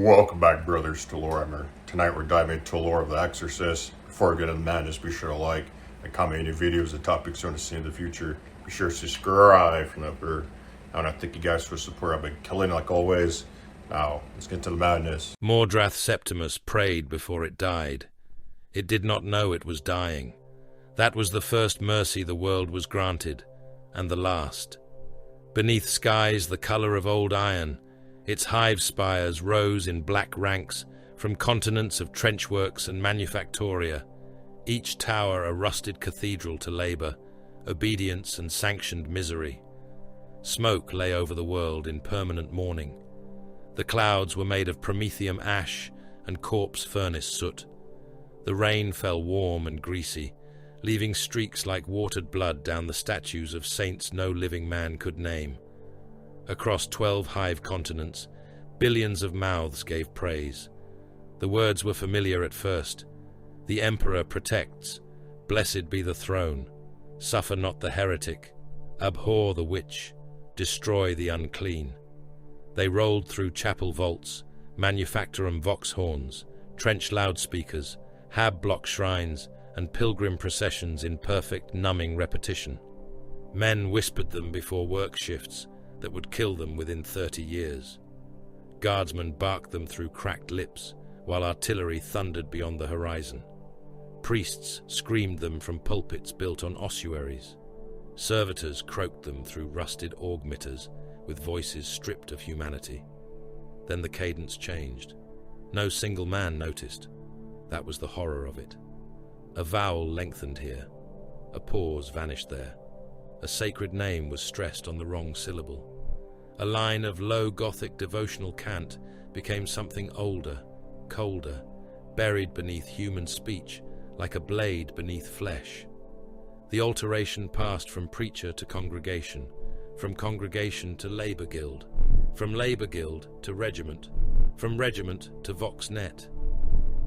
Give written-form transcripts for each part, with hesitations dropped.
Welcome back, brothers, to Warhammer. Tonight we're diving into the lore of the Exorcists. Before we get into the madness, be sure to like and comment any videos and topics you want to see in the future. Be sure to subscribe from up here. I want to thank you guys for support. I've been killing like always. Now, let's get into the madness. Mordrath Septimus prayed before it died. It did not know it was dying. That was the first mercy the world was granted, and the last. Beneath skies the colour of old iron, its hive spires rose in black ranks from continents of trenchworks and manufactoria, each tower a rusted cathedral to labour, obedience and sanctioned misery. Smoke lay over the world in permanent mourning. The clouds were made of promethium ash and corpse furnace soot. The rain fell warm and greasy, leaving streaks like watered blood down the statues of saints no living man could name. Across 12 hive continents, billions of mouths gave praise. The words were familiar at first. The Emperor protects. Blessed be the throne. Suffer not the heretic. Abhor the witch. Destroy the unclean. They rolled through chapel vaults, manufactorum vox horns, trench loudspeakers, hab block shrines, and pilgrim processions in perfect, numbing repetition. Men whispered them before work shifts that would kill them within 30 years. Guardsmen barked them through cracked lips, while artillery thundered beyond the horizon. Priests screamed them from pulpits built on ossuaries. Servitors croaked them through rusted augmeters with voices stripped of humanity. Then the cadence changed. No single man noticed. That was the horror of it. A vowel lengthened here. A pause vanished there. A sacred name was stressed on the wrong syllable. A line of low Gothic devotional cant became something older, colder, buried beneath human speech like a blade beneath flesh. The alteration passed from preacher to congregation, from congregation to labour guild, from labour guild to regiment, from regiment to vox net.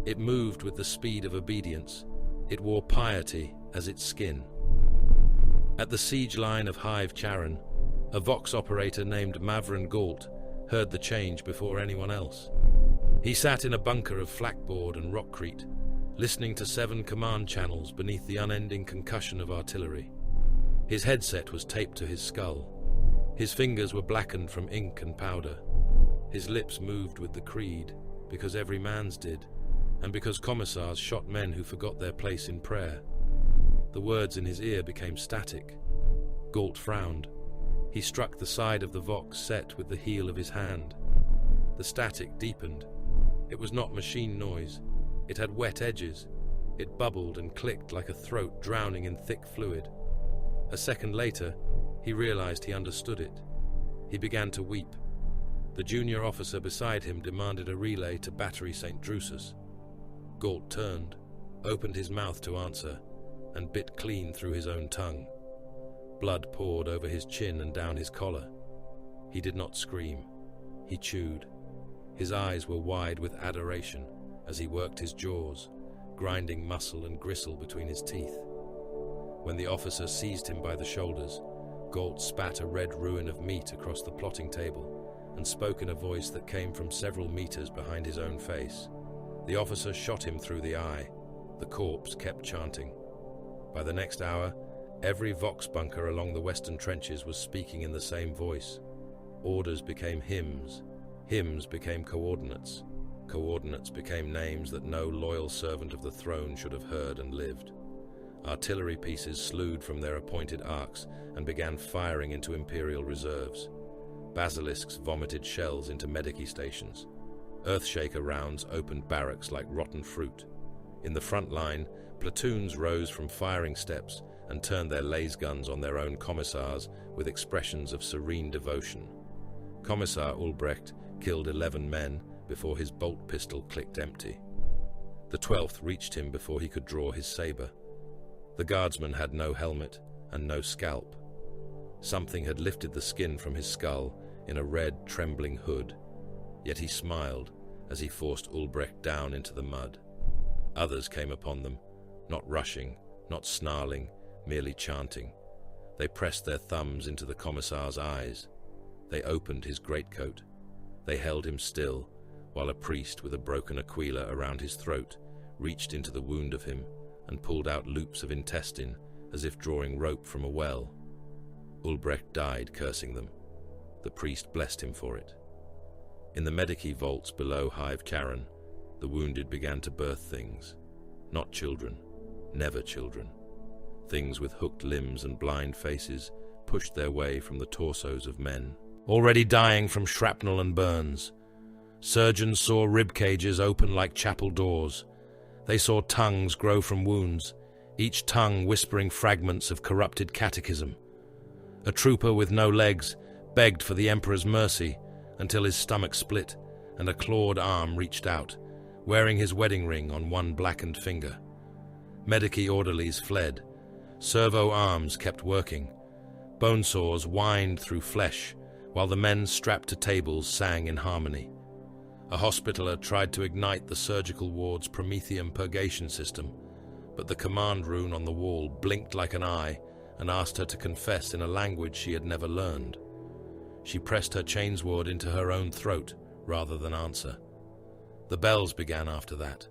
It moved with the speed of obedience. It wore piety as its skin. At the siege line of Hive Charon, a vox operator named Mavrin Galt heard the change before anyone else. He sat in a bunker of flakboard and rockcrete, listening to 7 command channels beneath the unending concussion of artillery. His headset was taped to his skull. His fingers were blackened from ink and powder. His lips moved with the creed, because every man's did, and because commissars shot men who forgot their place in prayer. The words in his ear became static. Galt frowned. He struck the side of the vox set with the heel of his hand. The static deepened. It was not machine noise. It had wet edges. It bubbled and clicked like a throat drowning in thick fluid. A second later, he realized he understood it. He began to weep. The junior officer beside him demanded a relay to Battery St. Drusus. Galt turned, opened his mouth to answer, and bit clean through his own tongue. Blood poured over his chin and down his collar. He did not scream. He chewed. His eyes were wide with adoration as he worked his jaws, grinding muscle and gristle between his teeth. When the officer seized him by the shoulders, Galt spat a red ruin of meat across the plotting table and spoke in a voice that came from several meters behind his own face. The officer shot him through the eye. The corpse kept chanting. By the next hour, every vox bunker along the western trenches was speaking in the same voice. Orders became hymns. Hymns became coordinates. Coordinates became names that no loyal servant of the throne should have heard and lived. Artillery pieces slewed from their appointed arcs and began firing into Imperial reserves. Basilisks vomited shells into medici stations. Earthshaker rounds opened barracks like rotten fruit. In the front line, platoons rose from firing steps and turned their laser guns on their own commissars with expressions of serene devotion. Commissar Ulbrecht killed 11 men before his bolt pistol clicked empty. The 12th reached him before he could draw his saber. The guardsman had no helmet and no scalp. Something had lifted the skin from his skull in a red, trembling hood, yet he smiled as he forced Ulbrecht down into the mud. Others came upon them, not rushing, not snarling, merely chanting. They pressed their thumbs into the commissar's eyes. They opened his greatcoat. They held him still, while a priest with a broken aquila around his throat reached into the wound of him and pulled out loops of intestine as if drawing rope from a well. Ulbrecht died, cursing them. The priest blessed him for it. In the medici vaults below Hive Charon, the wounded began to birth things. Not children, never children. Things with hooked limbs and blind faces pushed their way from the torsos of men, already dying from shrapnel and burns. Surgeons saw rib cages open like chapel doors. They saw tongues grow from wounds, each tongue whispering fragments of corrupted catechism. A trooper with no legs begged for the emperor's mercy until his stomach split and a clawed arm reached out, wearing his wedding ring on one blackened finger. Medici orderlies fled. Servo arms kept working. Bone saws whined through flesh, while the men strapped to tables sang in harmony. A hospitaller tried to ignite the surgical ward's Promethean purgation system, but the command rune on the wall blinked like an eye and asked her to confess in a language she had never learned. She pressed her chainsword into her own throat rather than answer. The bells began after that.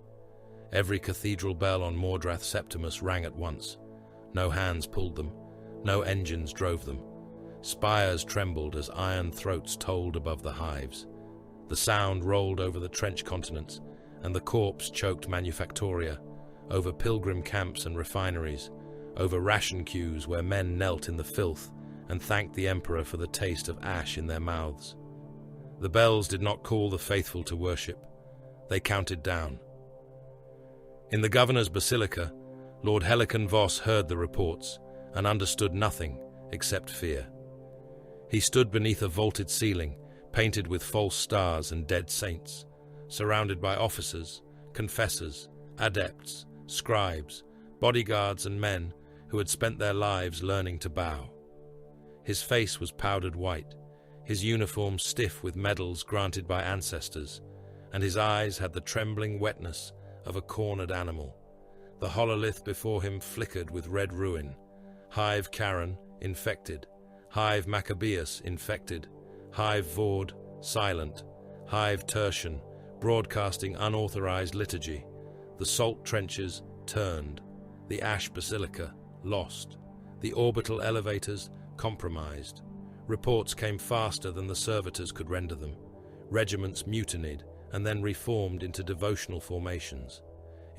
Every cathedral bell on Mordrath Septimus rang at once. No hands pulled them. No engines drove them. Spires trembled as iron throats tolled above the hives. The sound rolled over the trench continents, and the corpse choked manufactoria, over pilgrim camps and refineries, over ration queues where men knelt in the filth and thanked the emperor for the taste of ash in their mouths. The bells did not call the faithful to worship. They counted down. In the governor's basilica, Lord Helican Voss heard the reports and understood nothing except fear. He stood beneath a vaulted ceiling, painted with false stars and dead saints, surrounded by officers, confessors, adepts, scribes, bodyguards and men who had spent their lives learning to bow. His face was powdered white, his uniform stiff with medals granted by ancestors, and his eyes had the trembling wetness of a cornered animal. The hololith before him flickered with red ruin. Hive Charon, infected. Hive Maccabeus, infected. Hive Vord, silent. Hive Tertian, broadcasting unauthorized liturgy. The salt trenches, turned. The ash basilica, lost. The orbital elevators, compromised. Reports came faster than the servitors could render them. Regiments mutinied and then reformed into devotional formations.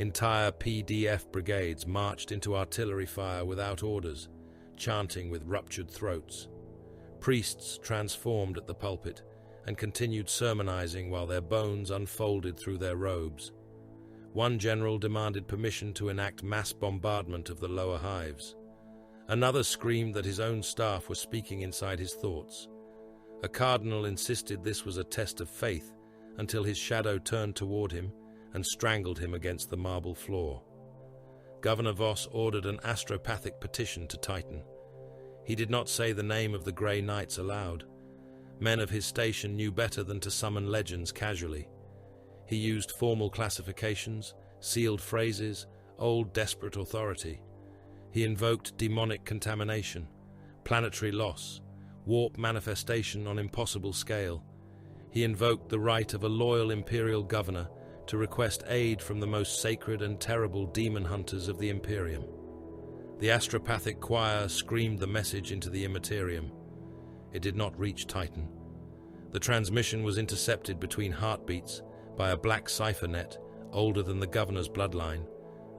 Entire PDF brigades marched into artillery fire without orders, chanting with ruptured throats. Priests transformed at the pulpit and continued sermonizing while their bones unfolded through their robes. One general demanded permission to enact mass bombardment of the lower hives. Another screamed that his own staff were speaking inside his thoughts. A cardinal insisted this was a test of faith until his shadow turned toward him and strangled him against the marble floor. Governor Voss ordered an astropathic petition to Titan. He did not say the name of the Grey Knights aloud. Men of his station knew better than to summon legends casually. He used formal classifications, sealed phrases, old desperate authority. He invoked demonic contamination, planetary loss, warp manifestation on impossible scale. He invoked the right of a loyal imperial governor to request aid from the most sacred and terrible demon hunters of the Imperium. The astropathic choir screamed the message into the immaterium. It did not reach Titan. The transmission was intercepted between heartbeats by a black cipher net older than the governor's bloodline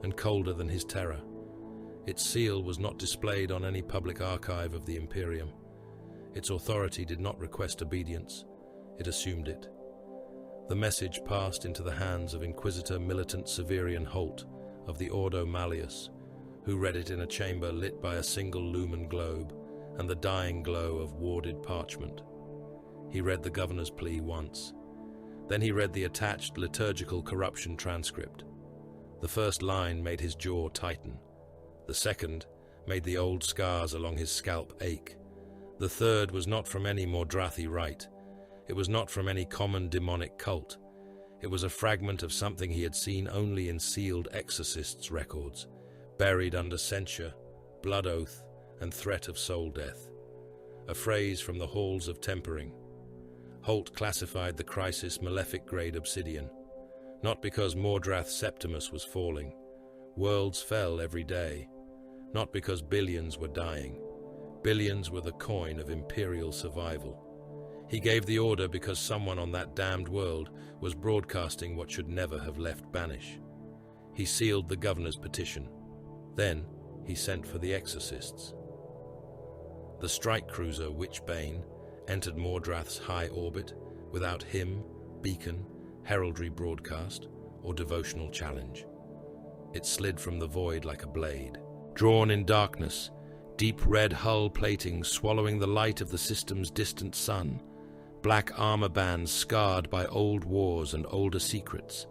and colder than his terror. Its seal was not displayed on any public archive of the Imperium. Its authority did not request obedience. It assumed it. The message passed into the hands of Inquisitor Militant Severian Holt of the Ordo Malleus, who read it in a chamber lit by a single lumen globe and the dying glow of warded parchment. He read the governor's plea once. Then he read the attached liturgical corruption transcript. The first line made his jaw tighten. The second made the old scars along his scalp ache. The third was not from any Mordrathi rite. It was not from any common demonic cult. It was a fragment of something he had seen only in sealed Exorcists' records, buried under censure, blood oath, and threat of soul death. A phrase from the halls of tempering. Holt classified the crisis malefic-grade obsidian, not because Mordrath Septimus was falling. Worlds fell every day, not because billions were dying. Billions were the coin of Imperial survival. He gave the order because someone on that damned world was broadcasting what should never have left Banish. He sealed the governor's petition. Then he sent for the Exorcists. The strike cruiser Witchbane entered Mordrath's high orbit without hymn, beacon, heraldry broadcast, or devotional challenge. It slid from the void like a blade. Drawn in darkness, deep red hull plating swallowing the light of the system's distant sun, black armor bands scarred by old wars and older secrets.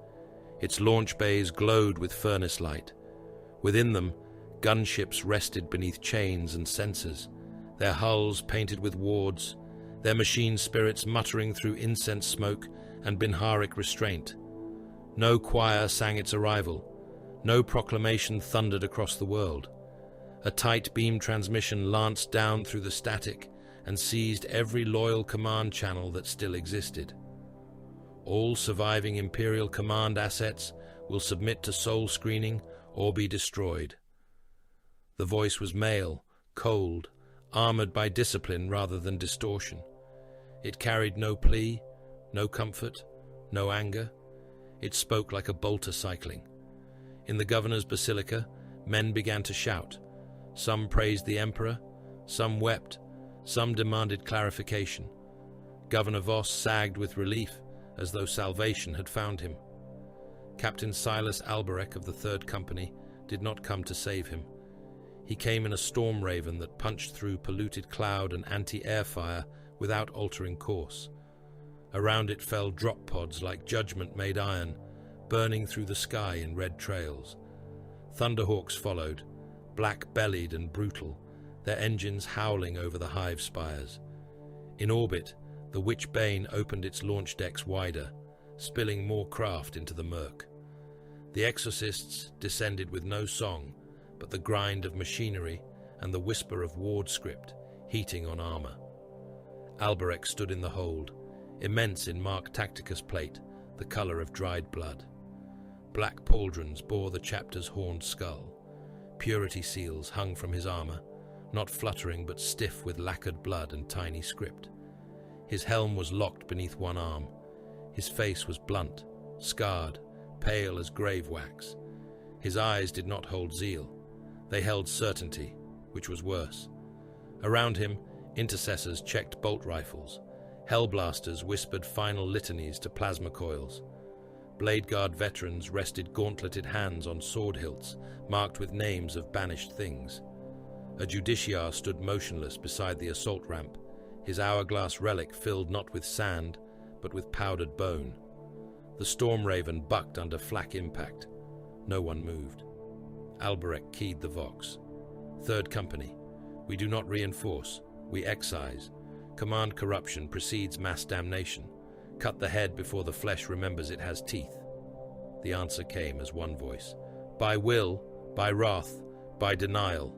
Its launch bays glowed with furnace light. Within them, gunships rested beneath chains and sensors, their hulls painted with wards, their machine spirits muttering through incense smoke and Binharic restraint. No choir sang its arrival. No proclamation thundered across the world. A tight beam transmission lanced down through the static and seized every loyal command channel that still existed. All surviving Imperial command assets will submit to soul screening or be destroyed. The voice was male, cold, armored by discipline rather than distortion. It carried no plea, no comfort, no anger. It spoke like a bolter cycling. In the governor's basilica, men began to shout. Some praised the emperor, some wept, some demanded clarification. Governor Voss sagged with relief, as though salvation had found him. Captain Silas Alberech of the Third Company did not come to save him. He came in a storm raven that punched through polluted cloud and anti-air fire without altering course. Around it fell drop pods like judgment made iron, burning through the sky in red trails. Thunderhawks followed, black-bellied and brutal, their engines howling over the hive spires. In orbit, the Witchbane opened its launch decks wider, spilling more craft into the murk. The Exorcists descended with no song, but the grind of machinery and the whisper of ward script heating on armor. Alberech stood in the hold, immense in Mark Tacticus plate, the color of dried blood. Black pauldrons bore the chapter's horned skull. Purity seals hung from his armor, not fluttering but stiff with lacquered blood and tiny script. His helm was locked beneath one arm. His face was blunt, scarred, pale as grave wax. His eyes did not hold zeal. They held certainty, which was worse. Around him, intercessors checked bolt rifles. Hellblasters whispered final litanies to plasma coils. Blade Guard veterans rested gauntleted hands on sword hilts marked with names of banished things. A justiciar stood motionless beside the assault ramp, his hourglass relic filled not with sand, but with powdered bone. The Storm Raven bucked under flak impact. No one moved. Alberech keyed the vox. Third Company. We do not reinforce. We excise. Command corruption precedes mass damnation. Cut the head before the flesh remembers it has teeth. The answer came as one voice. By will, by wrath, by denial.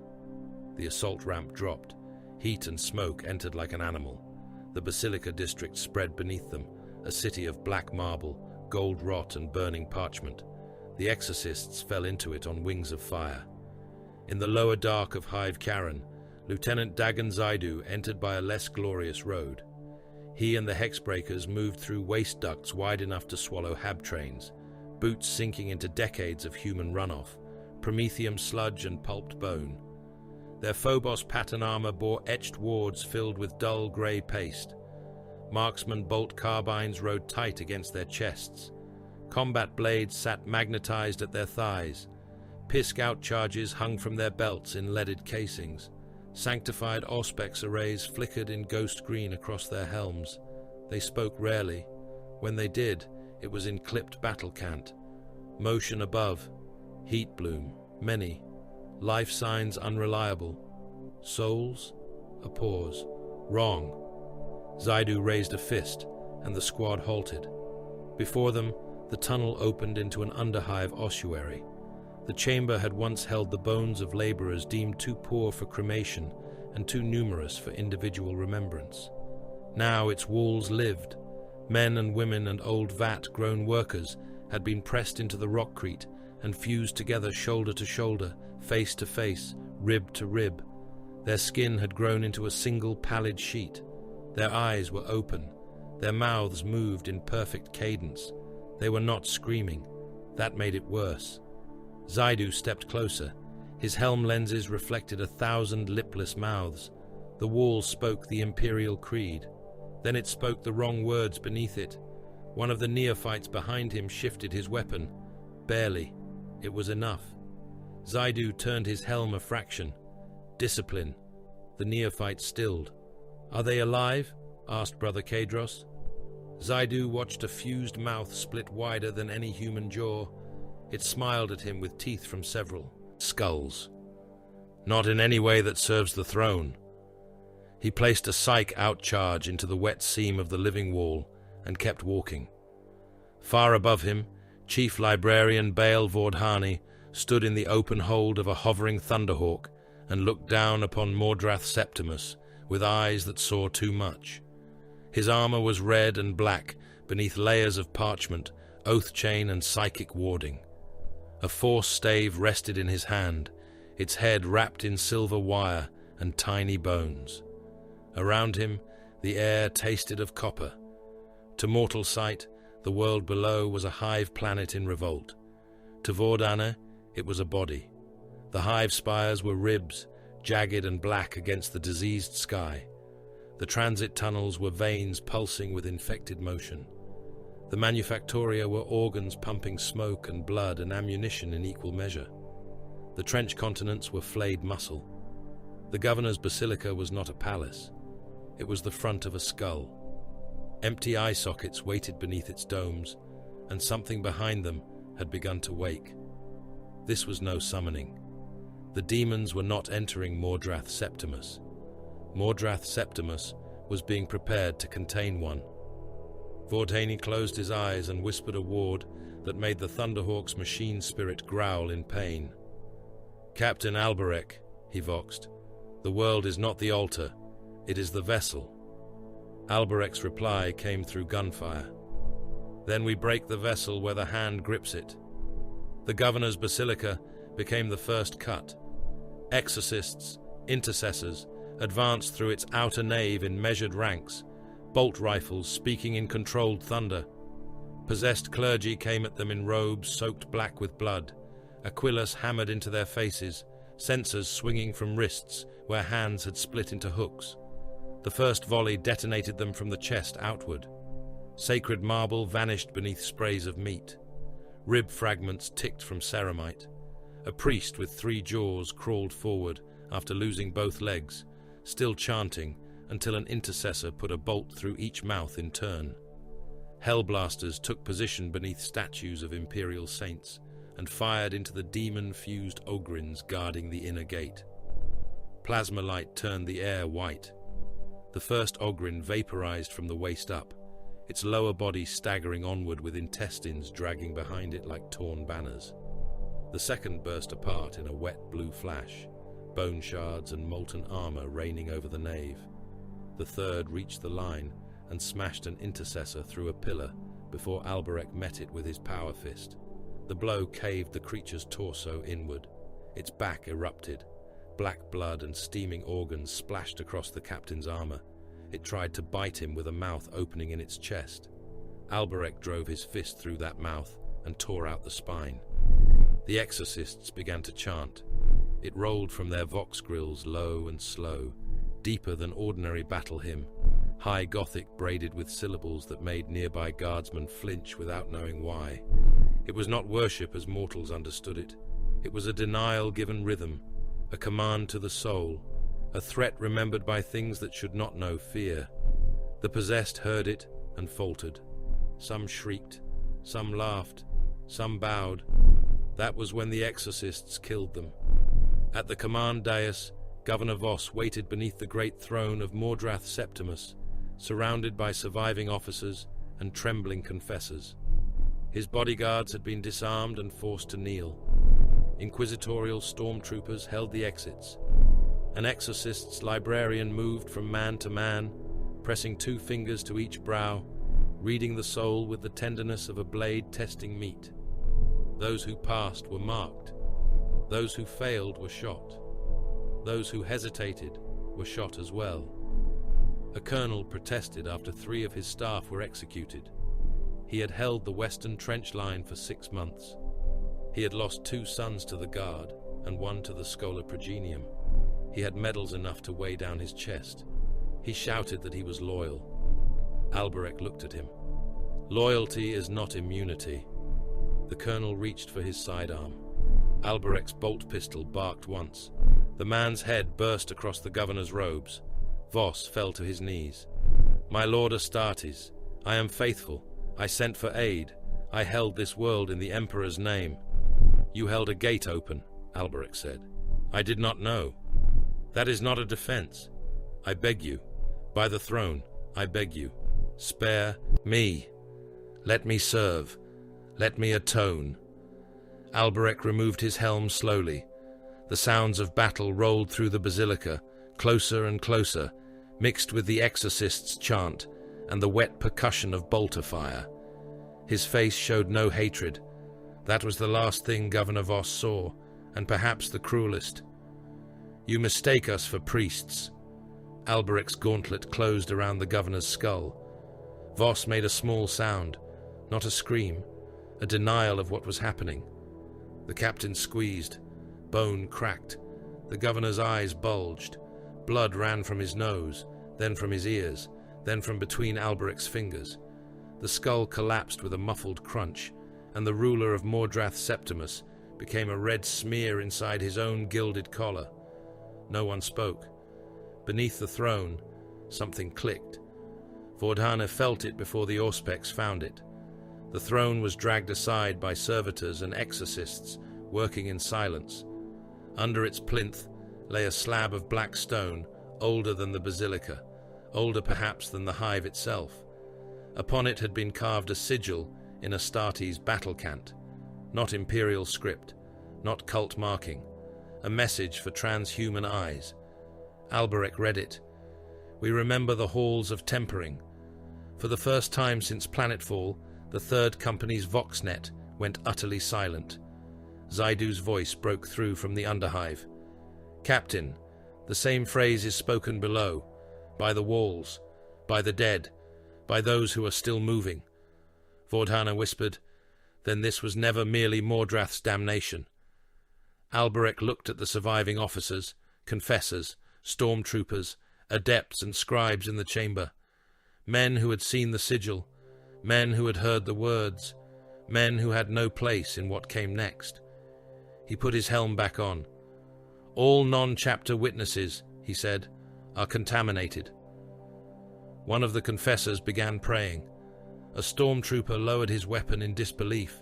The assault ramp dropped. Heat and smoke entered like an animal. The Basilica district spread beneath them, a city of black marble, gold rot and burning parchment. The Exorcists fell into it on wings of fire. In the lower dark of Hive Karen, Lieutenant Dagon Zaidu entered by a less glorious road. He and the Hexbreakers moved through waste ducts wide enough to swallow hab trains, boots sinking into decades of human runoff, promethium sludge and pulped bone. Their Phobos pattern armor bore etched wards filled with dull grey paste. Marksman bolt carbines rode tight against their chests. Combat blades sat magnetized at their thighs. Piss-Scout charges hung from their belts in leaded casings. Sanctified Auspex arrays flickered in ghost green across their helms. They spoke rarely. When they did, it was in clipped battle cant. Motion above. Heat bloom. Many. Life signs unreliable. Souls? A pause. Wrong. Zaidu raised a fist, and the squad halted. Before them, the tunnel opened into an underhive ossuary. The chamber had once held the bones of laborers deemed too poor for cremation and too numerous for individual remembrance. Now its walls lived, Men and women and old vat-grown workers had been pressed into the rockcrete and fused together shoulder to shoulder, face to face, rib to rib. Their skin had grown into a single pallid sheet. Their eyes were open. Their mouths moved in perfect cadence. They were not screaming. That made it worse. Zaidu stepped closer. His helm lenses reflected 1,000 lipless mouths. The wall spoke the Imperial creed. Then it spoke the wrong words beneath it. One of the neophytes behind him shifted his weapon. Barely. It was enough. Zaidu turned his helm a fraction. Discipline. The neophyte stilled. "Are they alive?" asked Brother Kadros. Zaidu watched a fused mouth split wider than any human jaw. It smiled at him with teeth from several skulls. "Not in any way that serves the throne." He placed a psych outcharge into the wet seam of the living wall and kept walking. Far above him, Chief Librarian Baal Vordhani stood in the open hold of a hovering thunderhawk and looked down upon Mordrath Septimus with eyes that saw too much. His armor was red and black beneath layers of parchment, oath chain, and psychic warding. A force stave rested in his hand, its head wrapped in silver wire and tiny bones. Around him, the air tasted of copper. To mortal sight, the world below was a hive planet in revolt. To Vordana, it was a body. The hive spires were ribs, jagged and black against the diseased sky. The transit tunnels were veins pulsing with infected motion. The manufactoria were organs pumping smoke and blood and ammunition in equal measure. The trench continents were flayed muscle. The governor's basilica was not a palace. It was the front of a skull. Empty eye sockets waited beneath its domes, and something behind them had begun to wake. This was no summoning. The demons were not entering Mordrath Septimus. Mordrath Septimus was being prepared to contain one. Vordhani closed his eyes and whispered a ward that made the Thunderhawk's machine spirit growl in pain. "Captain Alberek," he voxed, "the world is not the altar, it is the vessel." Alberek's reply came through gunfire. "Then we break the vessel where the hand grips it." The governor's basilica became the first cut. Exorcists, intercessors, advanced through its outer nave in measured ranks, bolt rifles speaking in controlled thunder. Possessed clergy came at them in robes soaked black with blood, Aquilus hammered into their faces, censers swinging from wrists where hands had split into hooks. The first volley detonated them from the chest outward. Sacred marble vanished beneath sprays of meat. Rib fragments ticked from ceramite. A priest with 3 jaws crawled forward after losing both legs, still chanting until an intercessor put a bolt through each mouth in turn. Hellblasters took position beneath statues of Imperial saints and fired into the demon-fused ogrins guarding the inner gate. Plasma light turned the air white. The first ogrin vaporized from the waist up, its lower body staggering onward with intestines dragging behind it like torn banners. The second burst apart in a wet blue flash, bone shards and molten armor raining over the nave. The third reached the line and smashed an intercessor through a pillar before Alberek met it with his power fist. The blow caved the creature's torso inward. Its back erupted. Black blood and steaming organs splashed across the captain's armor. It tried to bite him with a mouth opening in its chest. Alberek drove his fist through that mouth and tore out the spine. The exorcists began to chant. It rolled from their vox grills low and slow, deeper than ordinary battle hymn, high Gothic braided with syllables that made nearby guardsmen flinch without knowing why. It was not worship as mortals understood it. It was a denial-given rhythm, a command to the soul, a threat remembered by things that should not know fear. The possessed heard it and faltered. Some shrieked, some laughed, some bowed. That was when the exorcists killed them. At the command dais, Governor Voss waited beneath the great throne of Mordrath Septimus, surrounded by surviving officers and trembling confessors. His bodyguards had been disarmed and forced to kneel. Inquisitorial stormtroopers held the exits. An exorcist's librarian moved from man to man, pressing 2 fingers to each brow, reading the soul with the tenderness of a blade testing meat. Those who passed were marked. Those who failed were shot. Those who hesitated were shot as well. A colonel protested after 3 of his staff were executed. He had held the western trench line for 6 months. He had lost 2 sons to the guard and 1 to the Schola Progenium. He had medals enough to weigh down his chest. He shouted that he was loyal. Alberich looked at him. Loyalty is not immunity. The colonel reached for his sidearm. Alberich's bolt pistol barked once. The man's head burst across the governor's robes. Voss fell to his knees. My lord Astartes, I am faithful. I sent for aid. I held this world in the Emperor's name. You held a gate open, Alberich said. I did not know. That is not a defense. I beg you. By the throne, I beg you. Spare me. Let me serve. Let me atone. Alberich removed his helm slowly. The sounds of battle rolled through the basilica, closer and closer, mixed with the Exorcists' chant and the wet percussion of bolter fire. His face showed no hatred. That was the last thing Governor Voss saw, and perhaps the cruelest. You mistake us for priests. Alberich's gauntlet closed around the governor's skull. Voss made a small sound, not a scream, a denial of what was happening. The captain squeezed. Bone cracked. The governor's eyes bulged. Blood ran from his nose, then from his ears, then from between Alberich's fingers. The skull collapsed with a muffled crunch, and the ruler of Mordrath Septimus became a red smear inside his own gilded collar. No one spoke. Beneath the throne, something clicked. Vordhana felt it before the Auspex found it. The throne was dragged aside by servitors and exorcists, working in silence. Under its plinth lay a slab of black stone, older than the basilica, older perhaps than the hive itself. Upon it had been carved a sigil in Astartes' battle cant, not imperial script, not cult marking, a message for transhuman eyes. Alberich read it. We remember the halls of tempering. For the first time since planetfall, the Third Company's Voxnet went utterly silent. Zaidu's voice broke through from the underhive. Captain, the same phrase is spoken below, by the walls, by the dead, by those who are still moving. Vordhana whispered, then this was never merely Mordrath's damnation. Alberich looked at the surviving officers, confessors, stormtroopers, adepts and scribes in the chamber. Men who had seen the sigil, men who had heard the words, men who had no place in what came next. He put his helm back on. All non-chapter witnesses, he said, are contaminated. One of the confessors began praying. A stormtrooper lowered his weapon in disbelief.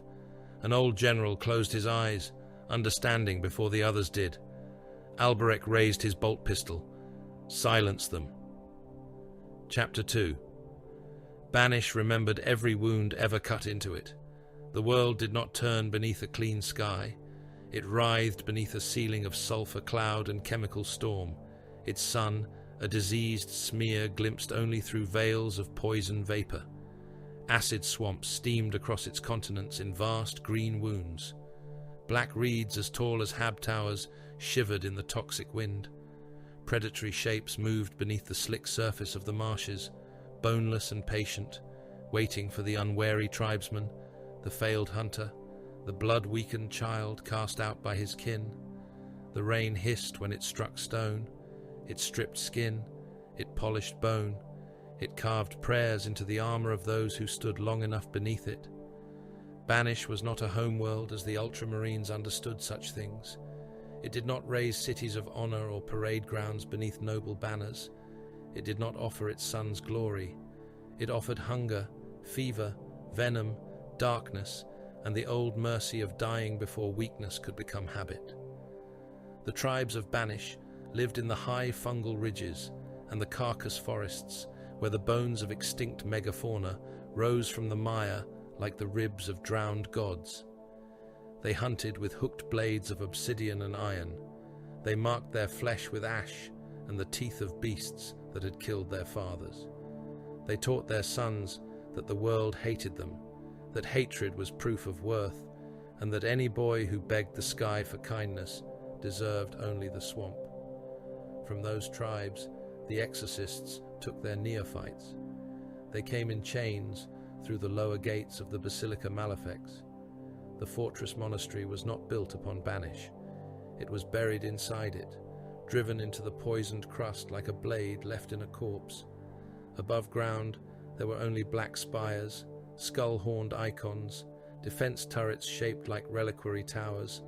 An old general closed his eyes, understanding before the others did. Alberich raised his bolt pistol. Silence them. Chapter 2. Banish remembered every wound ever cut into it. The world did not turn beneath a clean sky. It writhed beneath a ceiling of sulfur cloud and chemical storm. Its sun, a diseased smear glimpsed only through veils of poison vapor. Acid swamps steamed across its continents in vast green wounds. Black reeds as tall as hab towers shivered in the toxic wind. Predatory shapes moved beneath the slick surface of the marshes, boneless and patient, waiting for the unwary tribesman, the failed hunter, the blood-weakened child cast out by his kin. The rain hissed when it struck stone. It stripped skin. It polished bone. It carved prayers into the armor of those who stood long enough beneath it. Banish was not a homeworld as the Ultramarines understood such things. It did not raise cities of honor or parade grounds beneath noble banners. It did not offer its sons glory. It offered hunger, fever, venom, darkness, and the old mercy of dying before weakness could become habit. The tribes of Banish lived in the high fungal ridges and the carcass forests, where the bones of extinct megafauna rose from the mire like the ribs of drowned gods. They hunted with hooked blades of obsidian and iron. They marked their flesh with ash and the teeth of beasts that had killed their fathers. They taught their sons that the world hated them, that hatred was proof of worth, and that any boy who begged the sky for kindness deserved only the swamp. From those tribes, the Exorcists took their neophytes. They came in chains through the lower gates of the Basilica Malefics. The fortress monastery was not built upon Banish. It was buried inside it, driven into the poisoned crust like a blade left in a corpse. Above ground, there were only black spires, skull-horned icons, defense turrets shaped like reliquary towers,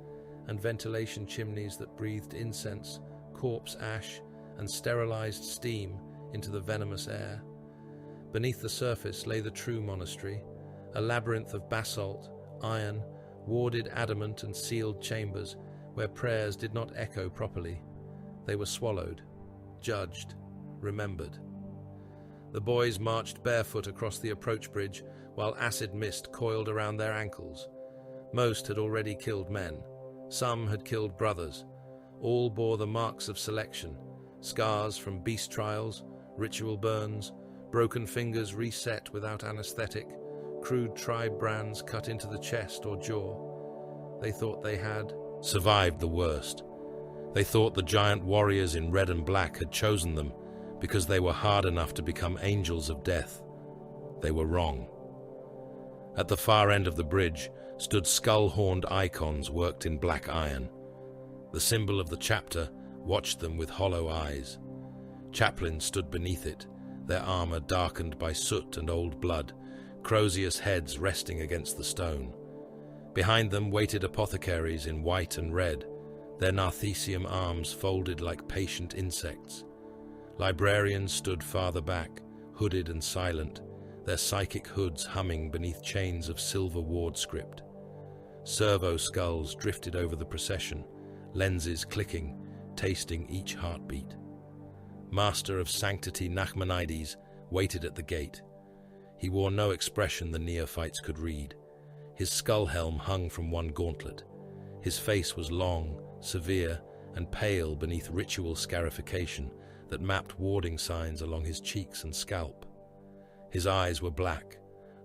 and ventilation chimneys that breathed incense, corpse ash, and sterilized steam into the venomous air. Beneath the surface lay the true monastery, a labyrinth of basalt, iron, warded adamant and sealed chambers where prayers did not echo properly. They were swallowed, judged, remembered. The boys marched barefoot across the approach bridge while acid mist coiled around their ankles. Most had already killed men. Some had killed brothers. All bore the marks of selection, scars from beast trials, ritual burns, broken fingers reset without anesthetic, crude tribe brands cut into the chest or jaw. They thought they had survived the worst. They thought the giant warriors in red and black had chosen them because they were hard enough to become angels of death. They were wrong. At the far end of the bridge stood skull-horned icons worked in black iron. The symbol of the chapter watched them with hollow eyes. Chaplains stood beneath it, their armor darkened by soot and old blood, crozius heads resting against the stone. Behind them waited apothecaries in white and red, their narthecium arms folded like patient insects. Librarians stood farther back, hooded and silent, their psychic hoods humming beneath chains of silver ward script. Servo skulls drifted over the procession, lenses clicking, tasting each heartbeat. Master of Sanctity Nachmanides waited at the gate. He wore no expression the neophytes could read. His skull helm hung from one gauntlet. His face was long, severe, and pale beneath ritual scarification that mapped warding signs along his cheeks and scalp. His eyes were black,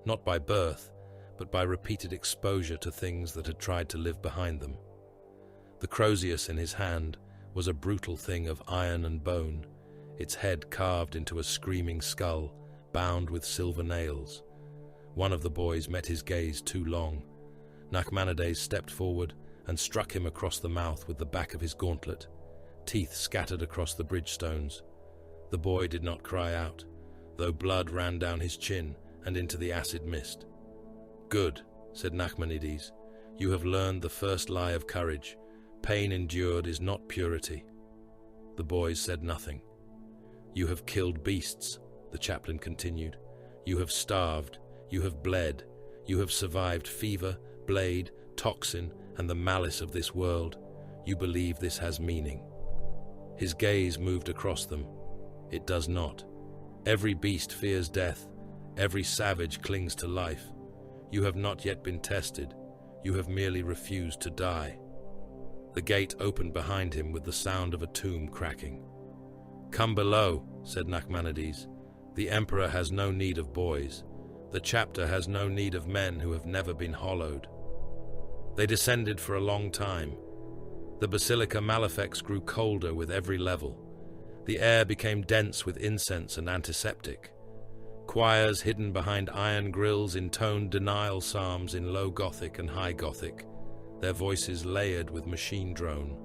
not by birth, but by repeated exposure to things that had tried to live behind them. The crozius in his hand was a brutal thing of iron and bone, its head carved into a screaming skull, bound with silver nails. One of the boys met his gaze too long. Nachmanides stepped forward and struck him across the mouth with the back of his gauntlet. Teeth scattered across the bridge stones. The boy did not cry out, though blood ran down his chin and into the acid mist. "Good," said Nachmanides. "You have learned the first lie of courage. Pain endured is not purity." The boys said nothing. "You have killed beasts," the chaplain continued. "You have starved. You have bled. You have survived fever, blade, toxin, and the malice of this world. You believe this has meaning." His gaze moved across them. It does not. Every beast fears death. Every savage clings to life. You have not yet been tested. You have merely refused to die. The gate opened behind him with the sound of a tomb cracking. "Come below," said Nachmanides. "The Emperor has no need of boys. The chapter has no need of men who have never been hollowed." They descended for a long time. The Basilica Malefics grew colder with every level. The air became dense with incense and antiseptic. Choirs hidden behind iron grills intoned denial psalms in low Gothic and high Gothic, their voices layered with machine drone.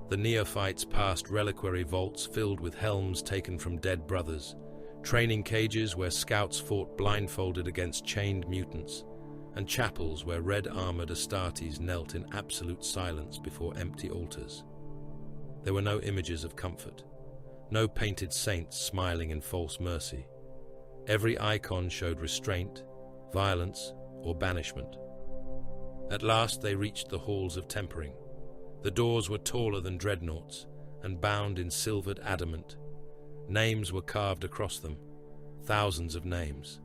The neophytes passed reliquary vaults filled with helms taken from dead brothers, training cages where scouts fought blindfolded against chained mutants, and chapels where red-armored Astartes knelt in absolute silence before empty altars. There were no images of comfort, no painted saints smiling in false mercy. Every icon showed restraint, violence, or banishment. At last they reached the halls of tempering. The doors were taller than dreadnoughts and bound in silvered adamant. Names were carved across them, thousands of names,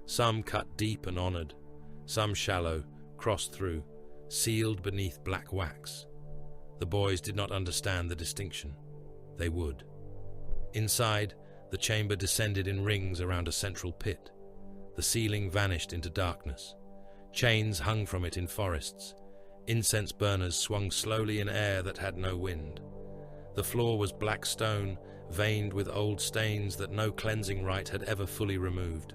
some cut deep and honored, some shallow, crossed through, sealed beneath black wax. The boys did not understand the distinction. They would. Inside, the chamber descended in rings around a central pit. The ceiling vanished into darkness. Chains hung from it in forests. Incense burners swung slowly in air that had no wind. The floor was black stone, veined with old stains that no cleansing rite had ever fully removed.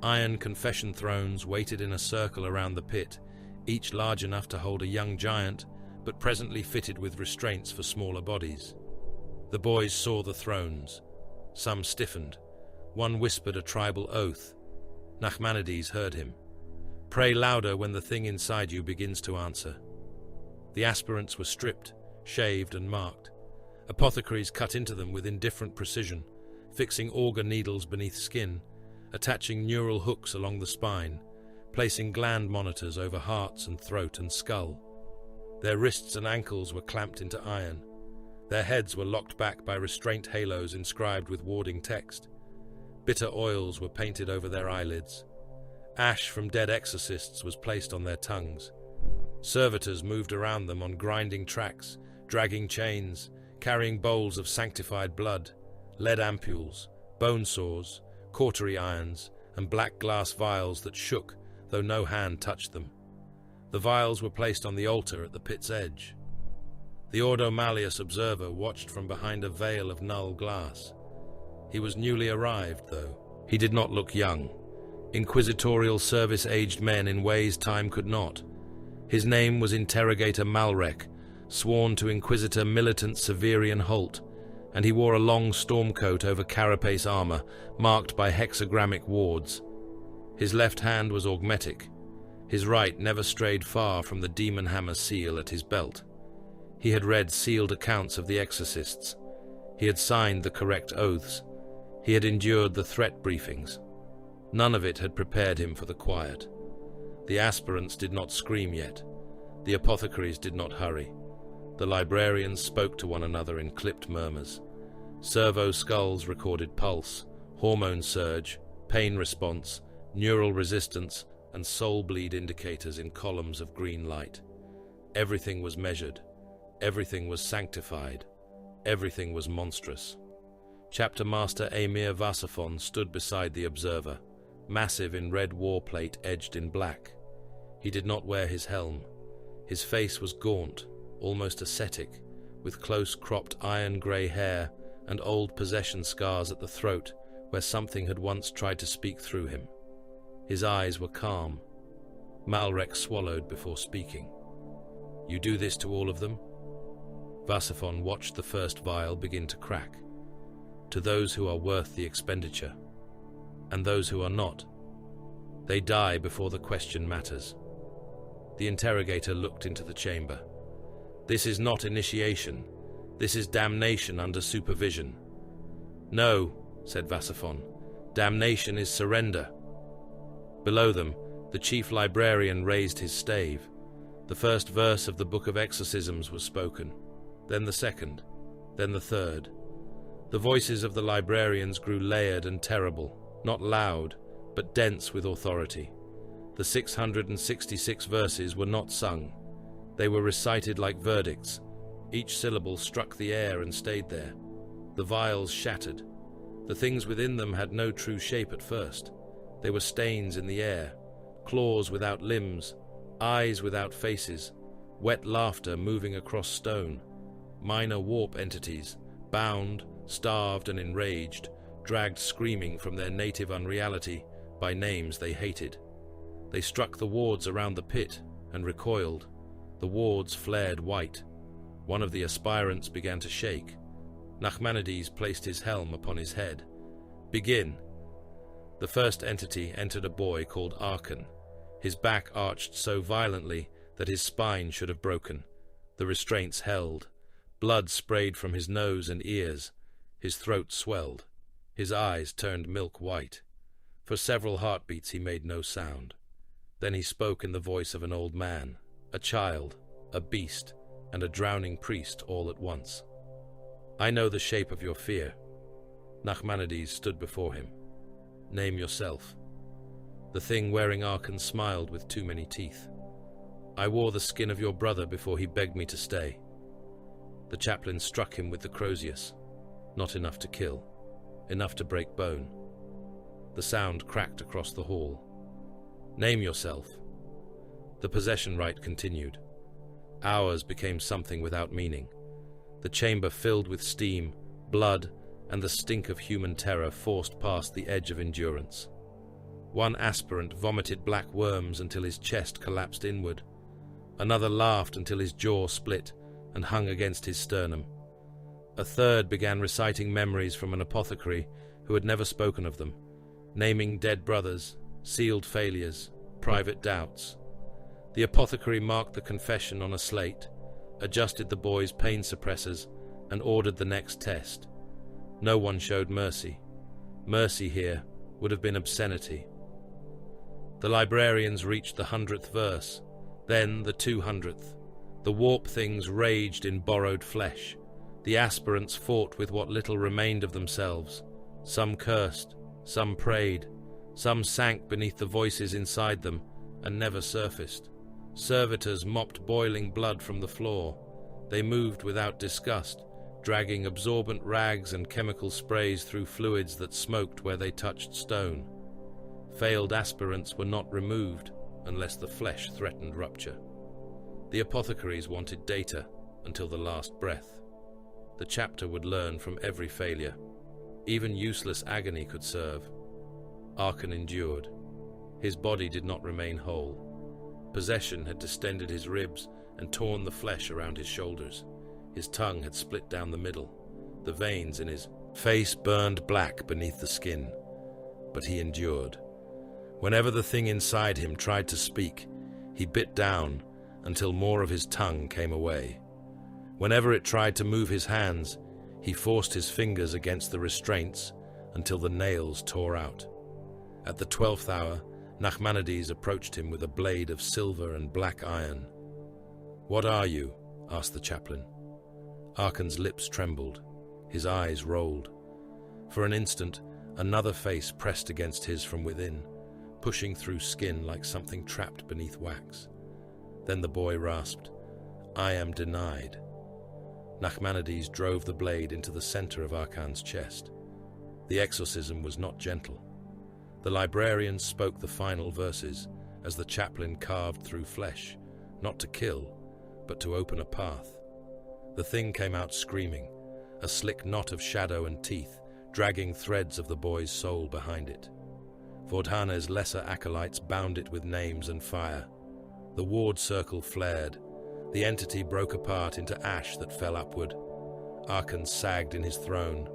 Iron confession thrones waited in a circle around the pit, each large enough to hold a young giant, but presently fitted with restraints for smaller bodies. The boys saw the thrones. Some stiffened. One whispered a tribal oath. Nachmanides heard him. Pray louder when the thing inside you begins to answer. The aspirants were stripped, shaved and marked. Apothecaries cut into them with indifferent precision, fixing auger needles beneath skin, attaching neural hooks along the spine, placing gland monitors over hearts and throat and skull. Their wrists and ankles were clamped into iron. Their heads were locked back by restraint halos inscribed with warding text. Bitter oils were painted over their eyelids. Ash from dead exorcists was placed on their tongues. Servitors moved around them on grinding tracks, dragging chains, carrying bowls of sanctified blood, lead ampules, bone saws, cautery irons, and black glass vials that shook, though no hand touched them. The vials were placed on the altar at the pit's edge. The Ordo Malleus observer watched from behind a veil of null glass. He was newly arrived, though. He did not look young. Inquisitorial service aged men in ways time could not. His name was Interrogator Malrek, sworn to Inquisitor Militant Severian Holt, and he wore a long stormcoat over carapace armor, marked by hexagrammic wards. His left hand was augmetic. His right never strayed far from the demon hammer seal at his belt. He had read sealed accounts of the Exorcists. He had signed the correct oaths. He had endured the threat briefings. None of it had prepared him for the quiet. The aspirants did not scream yet. The apothecaries did not hurry. The librarians spoke to one another in clipped murmurs. Servo skulls recorded pulse, hormone surge, pain response, neural resistance, and soul bleed indicators in columns of green light. Everything was measured. Everything was sanctified. Everything was monstrous. Chapter Master Emir Vasaphon stood beside the observer, massive in red war plate edged in black. He did not wear his helm. His face was gaunt, almost ascetic, with close-cropped iron-grey hair and old possession scars at the throat where something had once tried to speak through him. His eyes were calm. Malrek swallowed before speaking. "You do this to all of them?" Vasaphon watched the first vial begin to crack. "To those who are worth the expenditure. And those who are not. They die before the question matters." The interrogator looked into the chamber. "This is not initiation. This is damnation under supervision." "No," said Vasaphon. "Damnation is surrender." Below them, the chief librarian raised his stave. The first verse of the Book of Exorcisms was spoken, then the second, then the third. The voices of the librarians grew layered and terrible, not loud, but dense with authority. The 666 verses were not sung. They were recited like verdicts. Each syllable struck the air and stayed there. The vials shattered. The things within them had no true shape at first. They were stains in the air, claws without limbs, eyes without faces, wet laughter moving across stone, minor warp entities, bound, starved and enraged, dragged screaming from their native unreality by names they hated. They struck the wards around the pit and recoiled. The wards flared white. One of the aspirants began to shake. Nachmanides placed his helm upon his head. "Begin." The first entity entered a boy called Archon. His back arched so violently that his spine should have broken. The restraints held. Blood sprayed from his nose and ears. His throat swelled. His eyes turned milk white. For several heartbeats he made no sound. Then he spoke in the voice of an old man, a child, a beast, and a drowning priest all at once. "I know the shape of your fear." Nachmanides stood before him. "Name yourself." The thing wearing Archon smiled with too many teeth. "I wore the skin of your brother before he begged me to stay." The chaplain struck him with the crozius. Not enough to kill. Enough to break bone. The sound cracked across the hall. "Name yourself." The possession rite continued. Hours became something without meaning. The chamber filled with steam, blood, and the stink of human terror forced past the edge of endurance. One aspirant vomited black worms until his chest collapsed inward. Another laughed until his jaw split and hung against his sternum. A third began reciting memories from an apothecary who had never spoken of them, naming dead brothers, sealed failures, private doubts. The apothecary marked the confession on a slate, adjusted the boy's pain suppressors, and ordered the next test. No one showed mercy. Mercy here would have been obscenity. The librarians reached the 100th verse, then the 200th. The warp things raged in borrowed flesh. The aspirants fought with what little remained of themselves. Some cursed, some prayed, some sank beneath the voices inside them and never surfaced. Servitors mopped boiling blood from the floor. They moved without disgust, dragging absorbent rags and chemical sprays through fluids that smoked where they touched stone. Failed aspirants were not removed unless the flesh threatened rupture. The apothecaries wanted data until the last breath. The chapter would learn from every failure. Even useless agony could serve. Arkan endured. His body did not remain whole. Possession had distended his ribs and torn the flesh around his shoulders. His tongue had split down the middle. The veins in his face burned black beneath the skin. But he endured. Whenever the thing inside him tried to speak, he bit down until more of his tongue came away. Whenever it tried to move his hands, he forced his fingers against the restraints until the nails tore out. At the 12th hour, Nachmanides approached him with a blade of silver and black iron. "What are you?" asked the chaplain. Arkan's lips trembled. His eyes rolled. For an instant, another face pressed against his from within, pushing through skin like something trapped beneath wax. Then the boy rasped, "I am denied." Nachmanides drove the blade into the center of Arkan's chest. The exorcism was not gentle. The librarians spoke the final verses as the chaplain carved through flesh, not to kill, but to open a path. The thing came out screaming, a slick knot of shadow and teeth, dragging threads of the boy's soul behind it. Vordhane's lesser acolytes bound it with names and fire. The ward circle flared. The entity broke apart into ash that fell upward. Arkan sagged in his throne.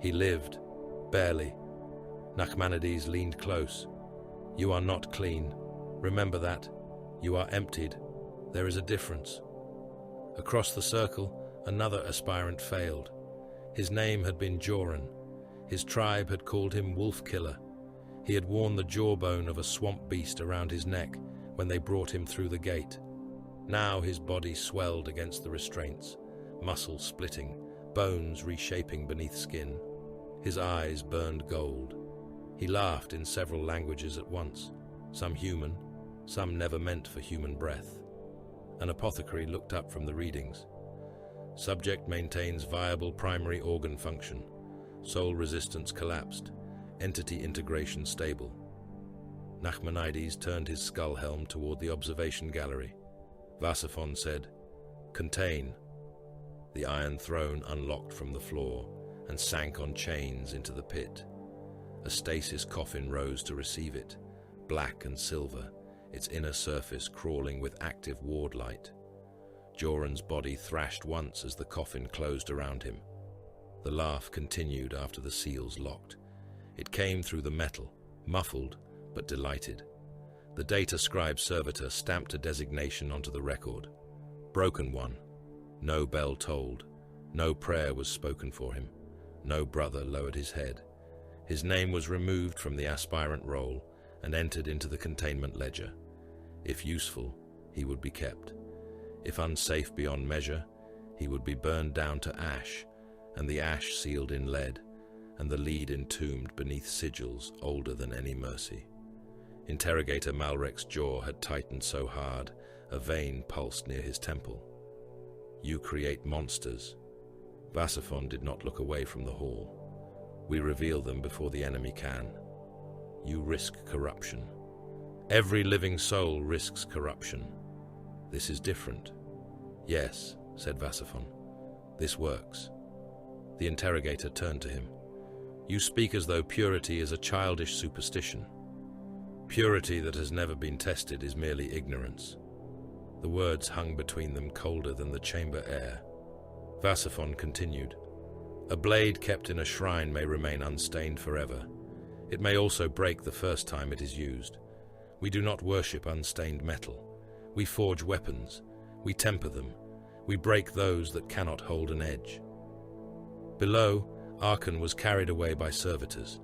He lived, barely. Nachmanides leaned close. "You are not clean. Remember that. You are emptied. There is a difference." Across the circle, another aspirant failed. His name had been Joran. His tribe had called him Wolf Killer. He had worn the jawbone of a swamp beast around his neck when they brought him through the gate. Now his body swelled against the restraints, muscle splitting, bones reshaping beneath skin. His eyes burned gold. He laughed in several languages at once, some human, some never meant for human breath. An apothecary looked up from the readings. Subject maintains viable primary organ function. Soul resistance collapsed. Entity integration stable. Nachmanides turned his skull helm toward the observation gallery. Vasaphon said, "Contain." The iron throne unlocked from the floor and sank on chains into the pit. A stasis coffin rose to receive it, black and silver, its inner surface crawling with active ward light. Joran's body thrashed once as the coffin closed around him. The laugh continued after the seals locked. It came through the metal, muffled but delighted. The data scribe servitor stamped a designation onto the record. Broken one. No bell tolled. No prayer was spoken for him. No brother lowered his head. His name was removed from the aspirant roll and entered into the containment ledger. If useful, he would be kept. If unsafe beyond measure, he would be burned down to ash, and the ash sealed in lead, and the lead entombed beneath sigils older than any mercy. Interrogator Malrek's jaw had tightened so hard, a vein pulsed near his temple. "You create monsters." Vasaphon did not look away from the hall. "We reveal them before the enemy can." you risk corruption. Every living soul risks corruption. This is different. Yes, said Vasaphon. This works. The interrogator turned to him. You speak as though purity is a childish superstition. Purity that has never been tested is merely ignorance. The words hung between them colder than the chamber air. Vasaphon continued. A blade kept in a shrine may remain unstained forever. It may also break the first time it is used. We do not worship unstained metal. We forge weapons. We temper them. We break those that cannot hold an edge. Below, Archon was carried away by servitors.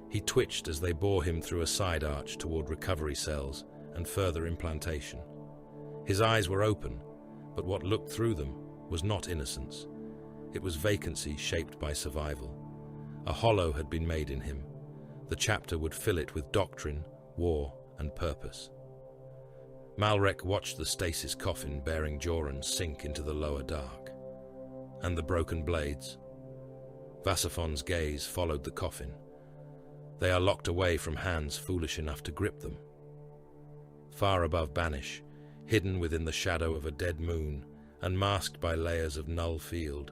He twitched as they bore him through a side arch toward recovery cells and further implantation. His eyes were open, but what looked through them was not innocence. It was vacancy shaped by survival. A hollow had been made in him. The chapter would fill it with doctrine, war, and purpose. Malrek watched the stasis coffin bearing Joran sink into the lower dark. And the broken blades? Vasaphon's gaze followed the coffin. They are locked away from hands foolish enough to grip them. Far above Banish, hidden within the shadow of a dead moon and masked by layers of null field,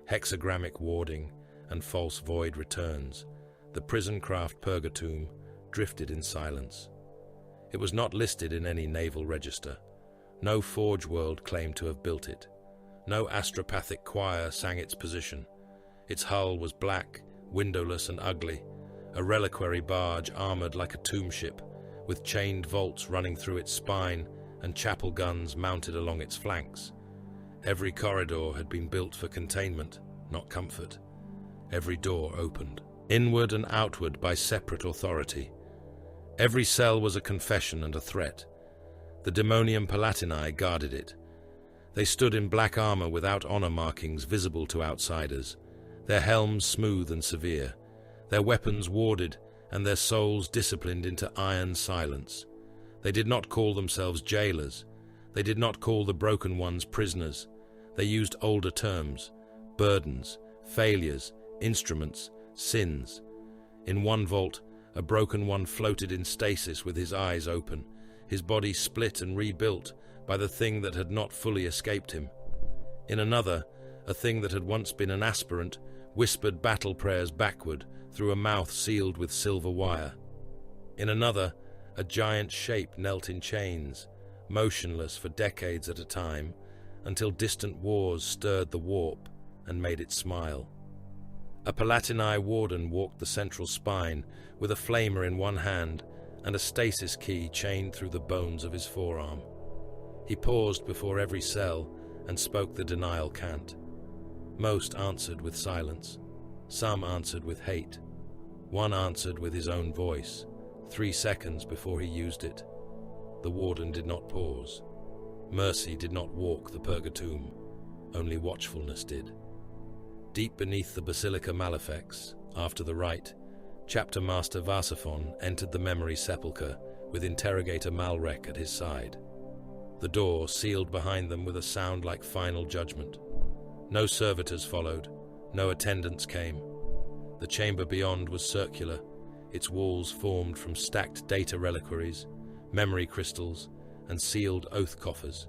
hexagrammic warding, and false void returns, the prison craft Purgatomb drifted in silence. It was not listed in any naval register. No Forge World claimed to have built it. No astropathic choir sang its position. Its hull was black, windowless and ugly, a reliquary barge armored like a tomb ship, with chained vaults running through its spine and chapel guns mounted along its flanks. Every corridor had been built for containment, not comfort. Every door opened, inward and outward by separate authority. Every cell was a confession and a threat. The Daemonian Palatini guarded it. They stood in black armor without honor markings visible to outsiders, their helms smooth and severe, their weapons warded and their souls disciplined into iron silence. They did not call themselves jailers. They did not call the broken ones prisoners. They used older terms: burdens, failures, instruments, sins. In one vault, a broken one floated in stasis with his eyes open, his body split and rebuilt by the thing that had not fully escaped him. In another, a thing that had once been an aspirant whispered battle prayers backward through a mouth sealed with silver wire. In another, a giant shape knelt in chains, motionless for decades at a time, until distant wars stirred the warp and made it smile. A Palatini warden walked the central spine with a flamer in one hand and a stasis key chained through the bones of his forearm. He paused before every cell and spoke the denial cant. Most answered with silence. Some answered with hate. One answered with his own voice, 3 seconds before he used it. The warden did not pause. Mercy did not walk the Purgatomb. Only watchfulness did. Deep beneath the Basilica Malefics, after the rite, Chapter Master Vasaphon entered the memory sepulchre with Interrogator Malrek at his side. The door sealed behind them with a sound like final judgment. No servitors followed, no attendants came. The chamber beyond was circular, its walls formed from stacked data reliquaries, memory crystals, and sealed oath coffers.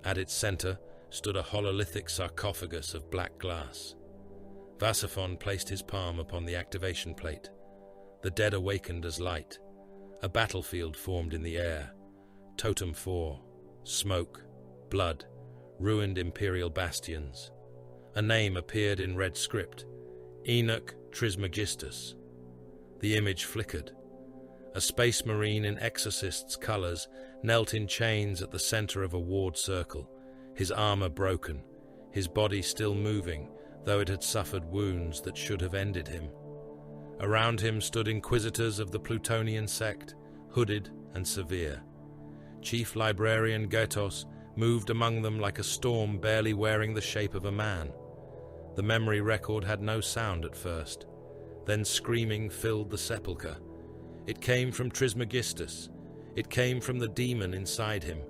At its center stood a hololithic sarcophagus of black glass. Vasaphon placed his palm upon the activation plate. The dead awakened as light. A battlefield formed in the air. Totem 4, smoke, blood, ruined Imperial bastions. A name appeared in red script: Enoch Trismegistus. The image flickered. A space marine in Exorcists' colors knelt in chains at the center of a ward circle, his armor broken, his body still moving, though it had suffered wounds that should have ended him. Around him stood inquisitors of the Plutonian sect, hooded and severe. Chief Librarian Getos moved among them like a storm barely wearing the shape of a man. The memory record had no sound at first. Then screaming filled the sepulchre. It came from Trismegistus. It came from the demon inside him.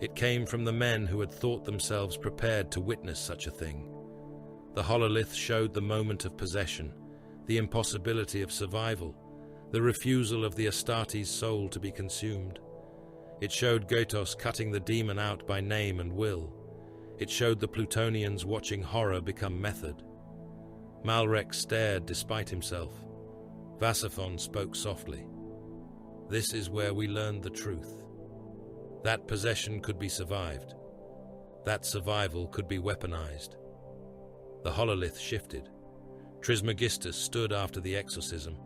It came from the men who had thought themselves prepared to witness such a thing. The hololith showed the moment of possession, the impossibility of survival, the refusal of the Astartes' soul to be consumed. It showed Goetos cutting the demon out by name and will. It showed the Plutonians watching horror become method. Malrek stared despite himself. Vasaphon spoke softly. This is where we learned the truth. That possession could be survived. That survival could be weaponized. The hololith shifted. Trismegistus stood after the exorcism,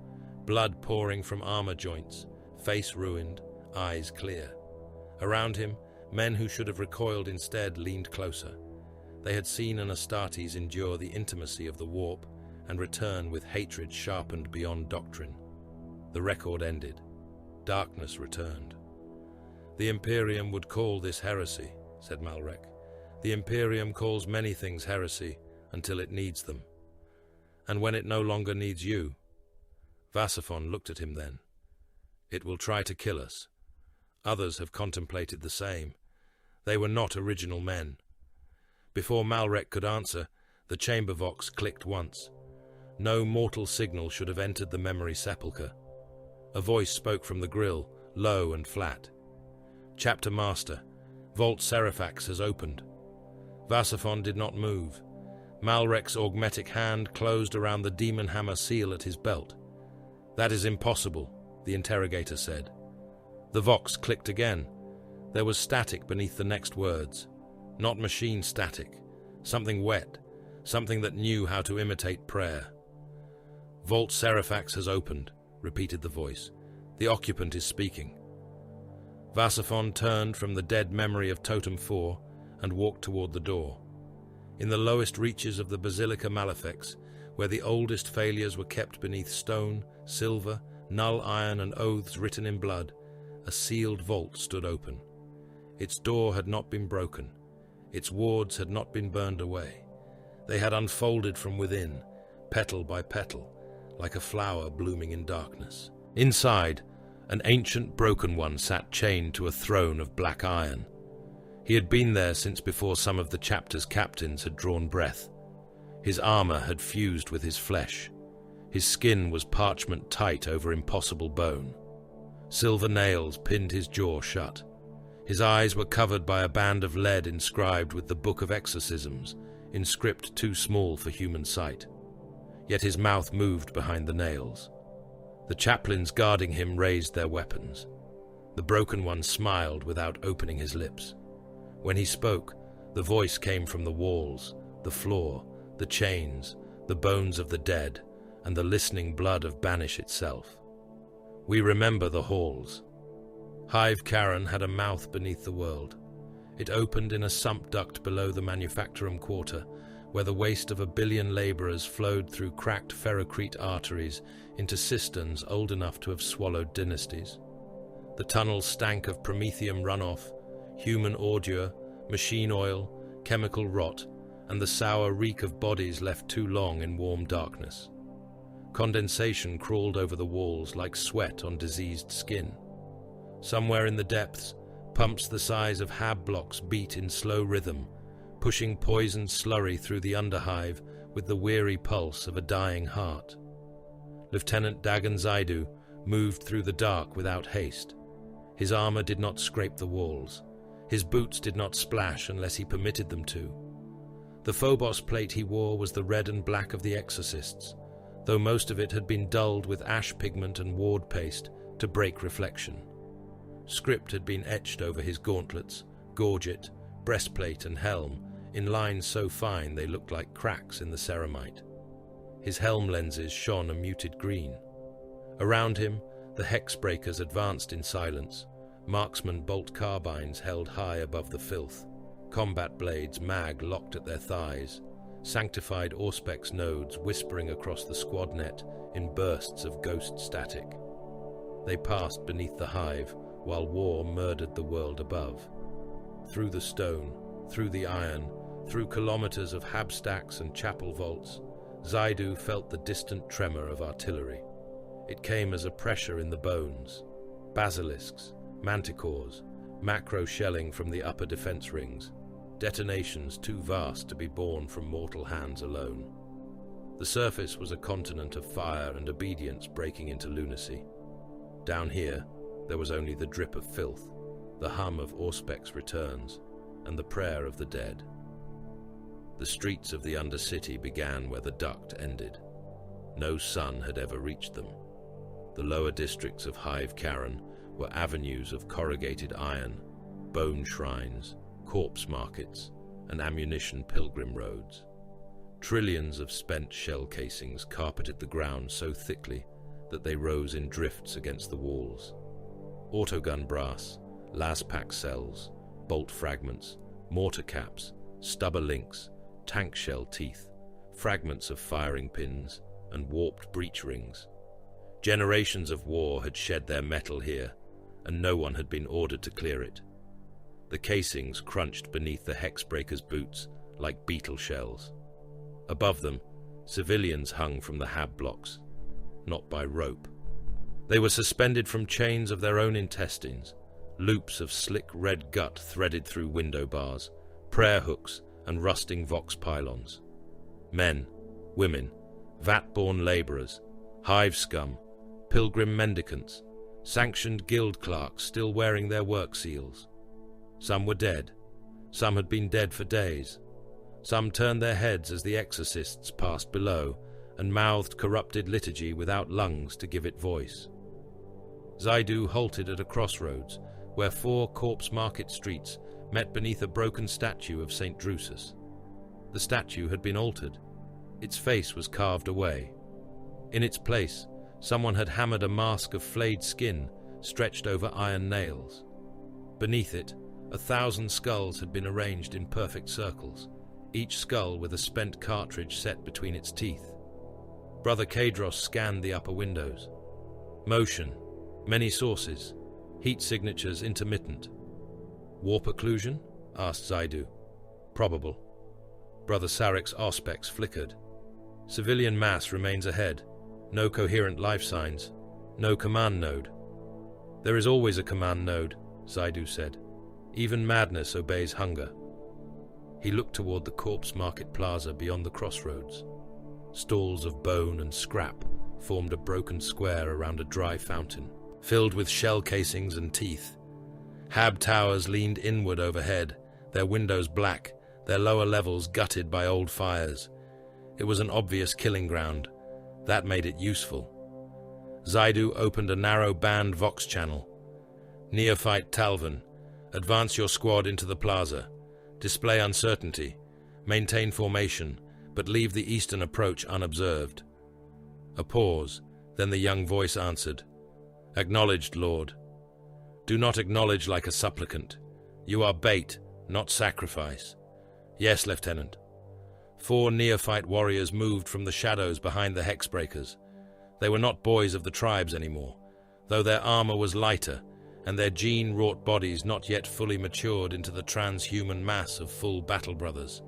blood pouring from armor joints, face ruined, eyes clear. Around him, men who should have recoiled instead leaned closer. They had seen an Astartes endure the intimacy of the warp and return with hatred sharpened beyond doctrine. The record ended. Darkness returned. The Imperium would call this heresy, said Malrek. The Imperium calls many things heresy until it needs them. And when it no longer needs you. Vasaphon looked at him then. It will try to kill us. Others have contemplated the same. They were not original men. Before Malrek could answer, the chamber vox clicked once. No mortal signal should have entered the memory sepulchre. A voice spoke from the grill, low and flat. Chapter Master, Vault Seraphax has opened. Vasaphon did not move. Malrek's augmetic hand closed around the demon hammer seal at his belt. That is impossible, the interrogator said. The vox clicked again. There was static beneath the next words. Not machine static. Something wet. Something that knew how to imitate prayer. Vault Seraphax has opened, repeated the voice. The occupant is speaking. Vasaphon turned from the dead memory of Totem 4 and walked toward the door. In the lowest reaches of the Basilica Malefics, where the oldest failures were kept beneath stone, silver, null iron and oaths written in blood, a sealed vault stood open. Its door had not been broken. Its wards had not been burned away. They had unfolded from within, petal by petal, like a flower blooming in darkness. Inside, an ancient broken one sat chained to a throne of black iron. He had been there since before some of the chapter's captains had drawn breath. His armor had fused with his flesh. His skin was parchment tight over impossible bone. Silver nails pinned his jaw shut. His eyes were covered by a band of lead inscribed with the Book of Exorcisms, in script too small for human sight. Yet his mouth moved behind the nails. The chaplains guarding him raised their weapons. The broken one smiled without opening his lips. When he spoke, the voice came from the walls, the floor, the chains, the bones of the dead, and the listening blood of Banish itself. We remember the halls. Hive Karen had a mouth beneath the world. It opened in a sump duct below the Manufactorum Quarter, where the waste of 1 billion laborers flowed through cracked ferrocrete arteries into cisterns old enough to have swallowed dynasties. The tunnels stank of promethium runoff, human ordure, machine oil, chemical rot, and the sour reek of bodies left too long in warm darkness. Condensation crawled over the walls like sweat on diseased skin. Somewhere in the depths, pumps the size of hab blocks beat in slow rhythm, pushing poisoned slurry through the underhive with the weary pulse of a dying heart. Lieutenant Dagon Zaidu moved through the dark without haste. His armor did not scrape the walls. His boots did not splash unless he permitted them to. The Phobos plate he wore was the red and black of the Exorcists, though most of it had been dulled with ash pigment and ward paste to break reflection. Script had been etched over his gauntlets, gorget, breastplate and helm, in lines so fine they looked like cracks in the ceramite. His helm lenses shone a muted green. Around him, the hexbreakers advanced in silence, marksman bolt carbines held high above the filth, combat blades mag locked at their thighs, sanctified Auspex nodes whispering across the squad net in bursts of ghost static. They passed beneath the hive, while war murdered the world above. Through the stone, through the iron, through kilometers of habstacks and chapel vaults, Zaidu felt the distant tremor of artillery. It came as a pressure in the bones. Basilisks, manticores, macro shelling from the upper defense rings, detonations too vast to be borne from mortal hands alone. The surface was a continent of fire and obedience breaking into lunacy. Down here, there was only the drip of filth, the hum of Auspex returns, and the prayer of the dead. The streets of the Undercity began where the duct ended. No sun had ever reached them. The lower districts of Hive Karen were avenues of corrugated iron, bone shrines, corpse markets, and ammunition pilgrim roads. Trillions of spent shell casings carpeted the ground so thickly that they rose in drifts against the walls. Autogun brass, laspack cells, bolt fragments, mortar caps, stubber links, tank shell teeth, fragments of firing pins, and warped breech rings. Generations of war had shed their metal here, and no one had been ordered to clear it. The casings crunched beneath the hexbreakers' boots like beetle shells. Above them, civilians hung from the hab blocks, not by rope. They were suspended from chains of their own intestines, loops of slick red gut threaded through window bars, prayer hooks, and rusting vox pylons. Men, women, vat-born labourers, hive scum, pilgrim mendicants, sanctioned guild clerks still wearing their work seals. Some were dead. Some had been dead for days. Some turned their heads as the exorcists passed below and mouthed corrupted liturgy without lungs to give it voice. Zaidu halted at a crossroads where 4 corpse market streets met beneath a broken statue of St. Drusus. The statue had been altered. Its face was carved away. In its place, someone had hammered a mask of flayed skin stretched over iron nails. Beneath it, 1,000 skulls had been arranged in perfect circles, each skull with a spent cartridge set between its teeth. Brother Kadros scanned the upper windows. Motion, many sources, heat signatures intermittent. Warp occlusion? Asked Zaidu. Probable. Brother Sarek's auspex flickered. Civilian mass remains ahead. No coherent life signs. No command node. There is always a command node, Zaidu said. Even madness obeys hunger. He looked toward the corpse market plaza beyond the crossroads. Stalls of bone and scrap formed a broken square around a dry fountain, filled with shell casings and teeth. Hab towers leaned inward overhead, their windows black, their lower levels gutted by old fires. It was an obvious killing ground. That made it useful. Zaidu opened a narrow band vox channel. Neophyte Talvin, advance your squad into the plaza. Display uncertainty. Maintain formation, but leave the eastern approach unobserved. A pause, then the young voice answered. Acknowledged, Lord. Do not acknowledge like a supplicant. You are bait, not sacrifice. Yes, Lieutenant. 4 neophyte warriors moved from the shadows behind the hexbreakers. They were not boys of the tribes anymore, though their armor was lighter, and their gene-wrought bodies not yet fully matured into the transhuman mass of full battle brothers.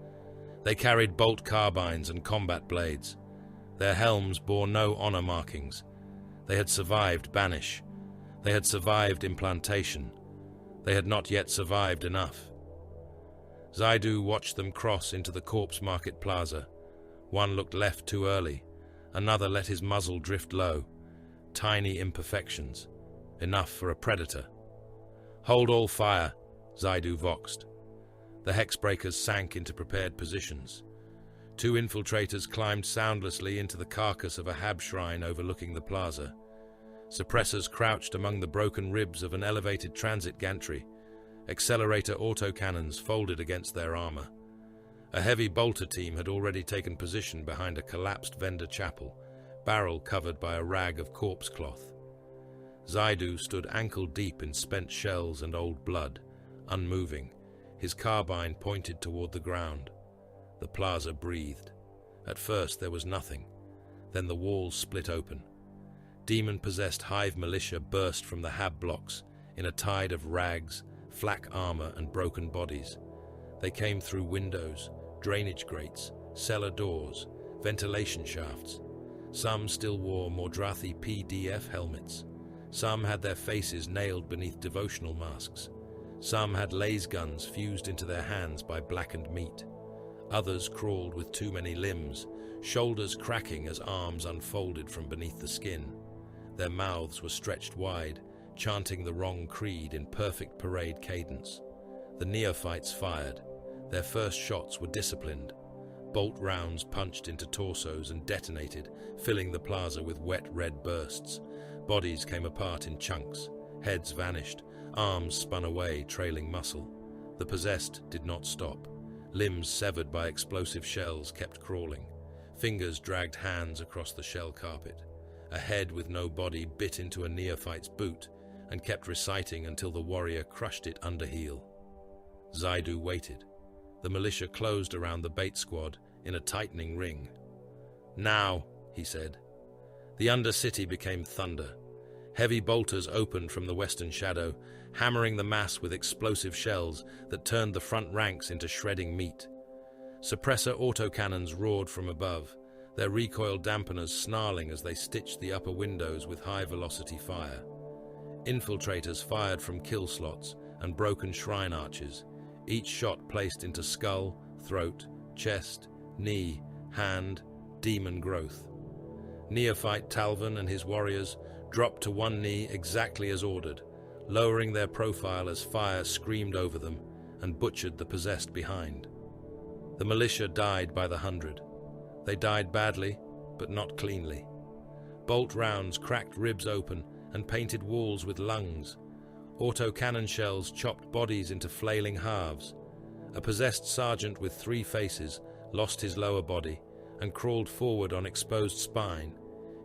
They carried bolt carbines and combat blades. Their helms bore no honor markings. They had survived banish. They had survived implantation. They had not yet survived enough. Zaidu watched them cross into the corpse market plaza. One looked left too early. Another let his muzzle drift low. Tiny imperfections. Enough for a predator. Hold all fire, Zaidu voxed. The hexbreakers sank into prepared positions. 2 infiltrators climbed soundlessly into the carcass of a hab shrine overlooking the plaza. Suppressors crouched among the broken ribs of an elevated transit gantry. Accelerator autocannons folded against their armor. A heavy bolter team had already taken position behind a collapsed vendor chapel, barrel covered by a rag of corpse cloth. Zaidu stood ankle-deep in spent shells and old blood, unmoving, his carbine pointed toward the ground. The plaza breathed. At first there was nothing. Then the walls split open. Demon-possessed hive militia burst from the hab blocks in a tide of rags, flak armor, and broken bodies. They came through windows, drainage grates, cellar doors, ventilation shafts. Some still wore Mordrathi PDF helmets. Some had their faces nailed beneath devotional masks. Some had laser guns fused into their hands by blackened meat. Others crawled with too many limbs, shoulders cracking as arms unfolded from beneath the skin. Their mouths were stretched wide, chanting the wrong creed in perfect parade cadence. The neophytes fired. Their first shots were disciplined. Bolt rounds punched into torsos and detonated, filling the plaza with wet red bursts. Bodies came apart in chunks. Heads vanished. Arms spun away, trailing muscle. The possessed did not stop. Limbs severed by explosive shells kept crawling. Fingers dragged hands across the shell carpet. A head with no body bit into a neophyte's boot and kept reciting until the warrior crushed it under heel. Zaidu waited. The militia closed around the bait squad in a tightening ring. "Now," he said. The undercity became thunder. Heavy bolters opened from the western shadow, hammering the mass with explosive shells that turned the front ranks into shredding meat. Suppressor autocannons roared from above, their recoil dampeners snarling as they stitched the upper windows with high-velocity fire. Infiltrators fired from kill slots and broken shrine arches, each shot placed into skull, throat, chest, knee, hand, demon growth. Neophyte Talvin and his warriors dropped to one knee exactly as ordered, lowering their profile as fire screamed over them and butchered the possessed behind. The militia died by the hundred. They died badly, but not cleanly. Bolt rounds cracked ribs open and painted walls with lungs. Autocannon shells chopped bodies into flailing halves. A possessed sergeant with 3 faces lost his lower body and crawled forward on exposed spine,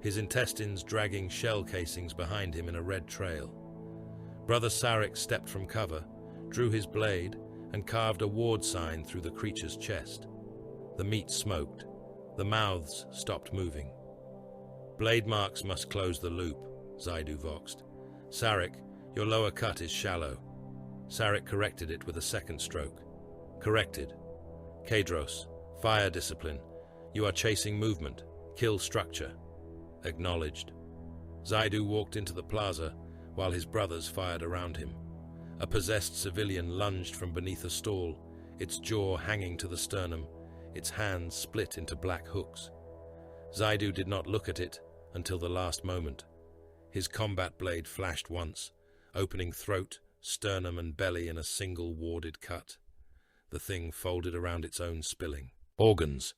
his intestines dragging shell casings behind him in a red trail. Brother Sarek stepped from cover, drew his blade, and carved a ward sign through the creature's chest. The meat smoked. The mouths stopped moving. "Blade marks must close the loop," Zaidu voxed. "Sarek, your lower cut is shallow." Sarek corrected it with a second stroke. "Corrected. Kadros, fire discipline. You are chasing movement. Kill structure." "Acknowledged." Zaidu walked into the plaza while his brothers fired around him. A possessed civilian lunged from beneath a stall, its jaw hanging to the sternum, its hands split into black hooks. Zaidu did not look at it until the last moment. His combat blade flashed once, opening throat, sternum and belly in a single warded cut. The thing folded around its own spilling. Organs.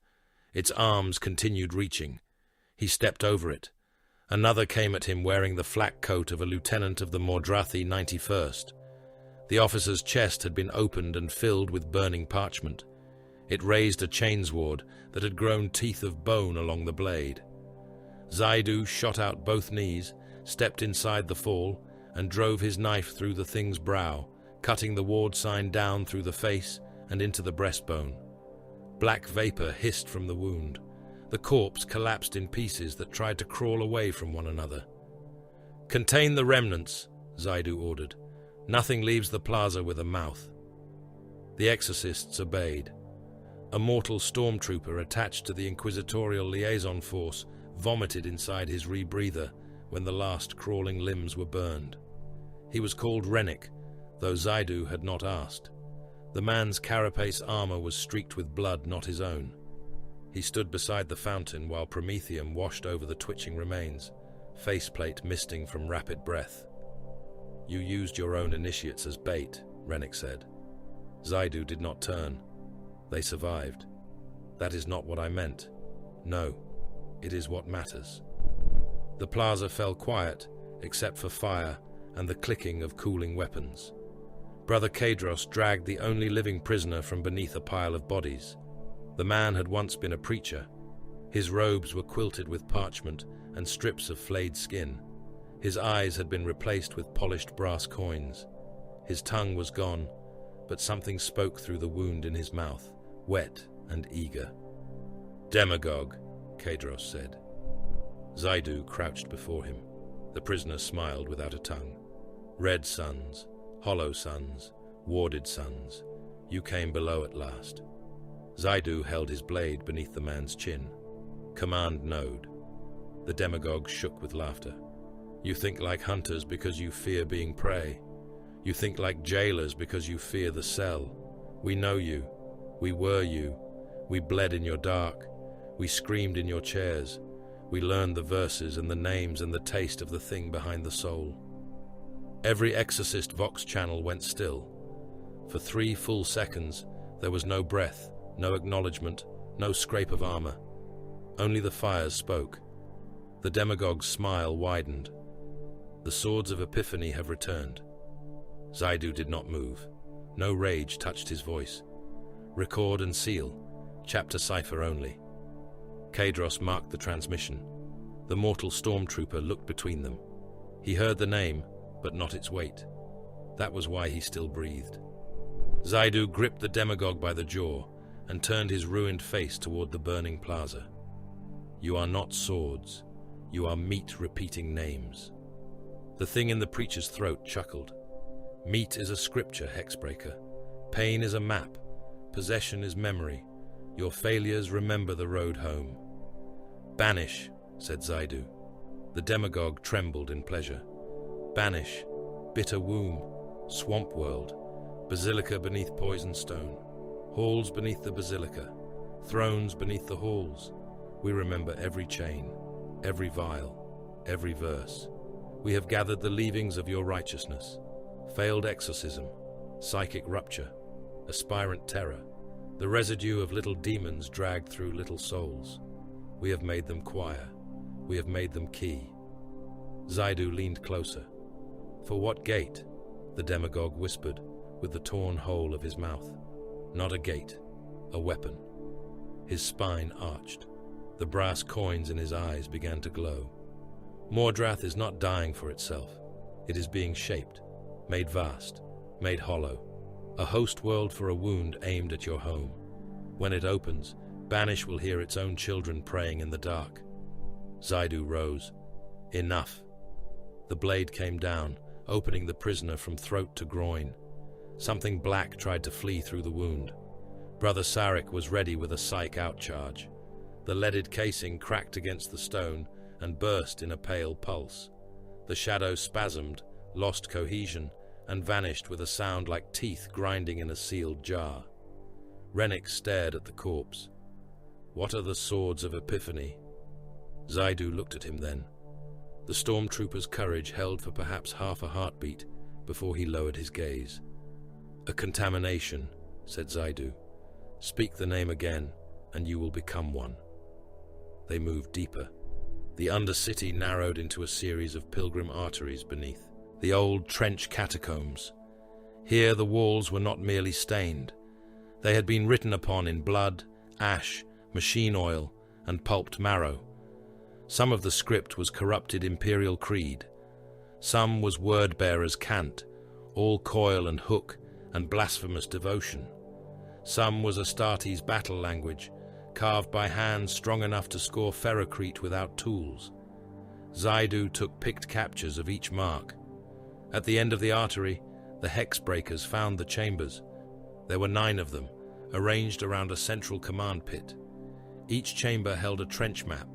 Its arms continued reaching. He stepped over it. Another came at him wearing the flak coat of a lieutenant of the Mordrathi 91st. The officer's chest had been opened and filled with burning parchment. It raised a chainsword that had grown teeth of bone along the blade. Zaidu shot out both knees, stepped inside the fall, and drove his knife through the thing's brow, cutting the ward sign down through the face and into the breastbone. Black vapor hissed from the wound. The corpse collapsed in pieces that tried to crawl away from one another. "Contain the remnants," Zaidu ordered. "Nothing leaves the plaza with a mouth." The Exorcists obeyed. A mortal stormtrooper attached to the Inquisitorial Liaison Force vomited inside his rebreather when the last crawling limbs were burned. He was called Rennick, though Zaidu had not asked. The man's carapace armor was streaked with blood not his own. He stood beside the fountain while Prometheum washed over the twitching remains, faceplate misting from rapid breath. "You used your own initiates as bait," Rennick said. Zaidu did not turn. "They survived." "That is not what I meant." "No, it is what matters." The plaza fell quiet, except for fire and the clicking of cooling weapons. Brother Kadros dragged the only living prisoner from beneath a pile of bodies. The man had once been a preacher. His robes were quilted with parchment and strips of flayed skin. His eyes had been replaced with polished brass coins. His tongue was gone, but something spoke through the wound in his mouth, wet and eager. "Demagogue," Kadros said. Zaidu crouched before him. The prisoner smiled without a tongue. "Red suns, hollow suns, warded suns. You came below at last." Zaidu held his blade beneath the man's chin. "Command node." The demagogue shook with laughter. "You think like hunters because you fear being prey. You think like jailers because you fear the cell. We know you. We were you. We bled in your dark. We screamed in your chairs. We learned the verses and the names and the taste of the thing behind the soul. Every Exorcist Vox channel went still. For 3 full seconds, there was no breath, no acknowledgement, no scrape of armor. Only the fires spoke. The demagogue's smile widened. The swords of Epiphany have returned. Zaidu did not move. No rage touched his voice. Record and seal. Chapter cipher only. Kadros marked the transmission. The mortal stormtrooper looked between them. He heard the name, but not its weight. That was why he still breathed. Zaidu gripped the demagogue by the jaw and turned his ruined face toward the burning plaza. You are not swords. You are meat repeating names. The thing in the preacher's throat chuckled. Meat is a scripture, Hexbreaker. Pain is a map. Possession is memory. Your failures remember the road home. Banish, said Zaidu. The demagogue trembled in pleasure. Banish, bitter womb, swamp world, basilica beneath poison stone, halls beneath the basilica, thrones beneath the halls. We remember every chain, every vial, every verse. We have gathered the leavings of your righteousness, failed exorcism, psychic rupture, aspirant terror, the residue of little demons dragged through little souls. We have made them choir. We have made them key. Zaidu leaned closer. For what gate? The demagogue whispered, with the torn hole of his mouth. Not a gate, a weapon. His spine arched. The brass coins in his eyes began to glow. Mordrath is not dying for itself. It is being shaped, made vast, made hollow. A host world for a wound aimed at your home. When it opens, Banish will hear its own children praying in the dark. Zaidu rose. Enough. The blade came down, opening the prisoner from throat to groin. Something black tried to flee through the wound. Brother Sarek was ready with a psych outcharge. The leaded casing cracked against the stone and burst in a pale pulse. The shadow spasmed, lost cohesion, and vanished with a sound like teeth grinding in a sealed jar. Rennick stared at the corpse. What are the swords of Epiphany? Zaidu looked at him then. The stormtrooper's courage held for perhaps half a heartbeat before he lowered his gaze. A contamination, said Zaidu. Speak the name again, and you will become one. They moved deeper. The undercity narrowed into a series of pilgrim arteries beneath, the old trench catacombs. Here the walls were not merely stained. They had been written upon in blood, ash, machine oil, and pulped marrow. Some of the script was corrupted Imperial creed. Some was word-bearer's cant, all coil and hook and blasphemous devotion. Some was Astartes' battle language, carved by hands strong enough to score ferrocrete without tools. Zaidu took picked captures of each mark. At the end of the artery, the Hexbreakers found the chambers. There were 9 of them, arranged around a central command pit. Each chamber held a trench map,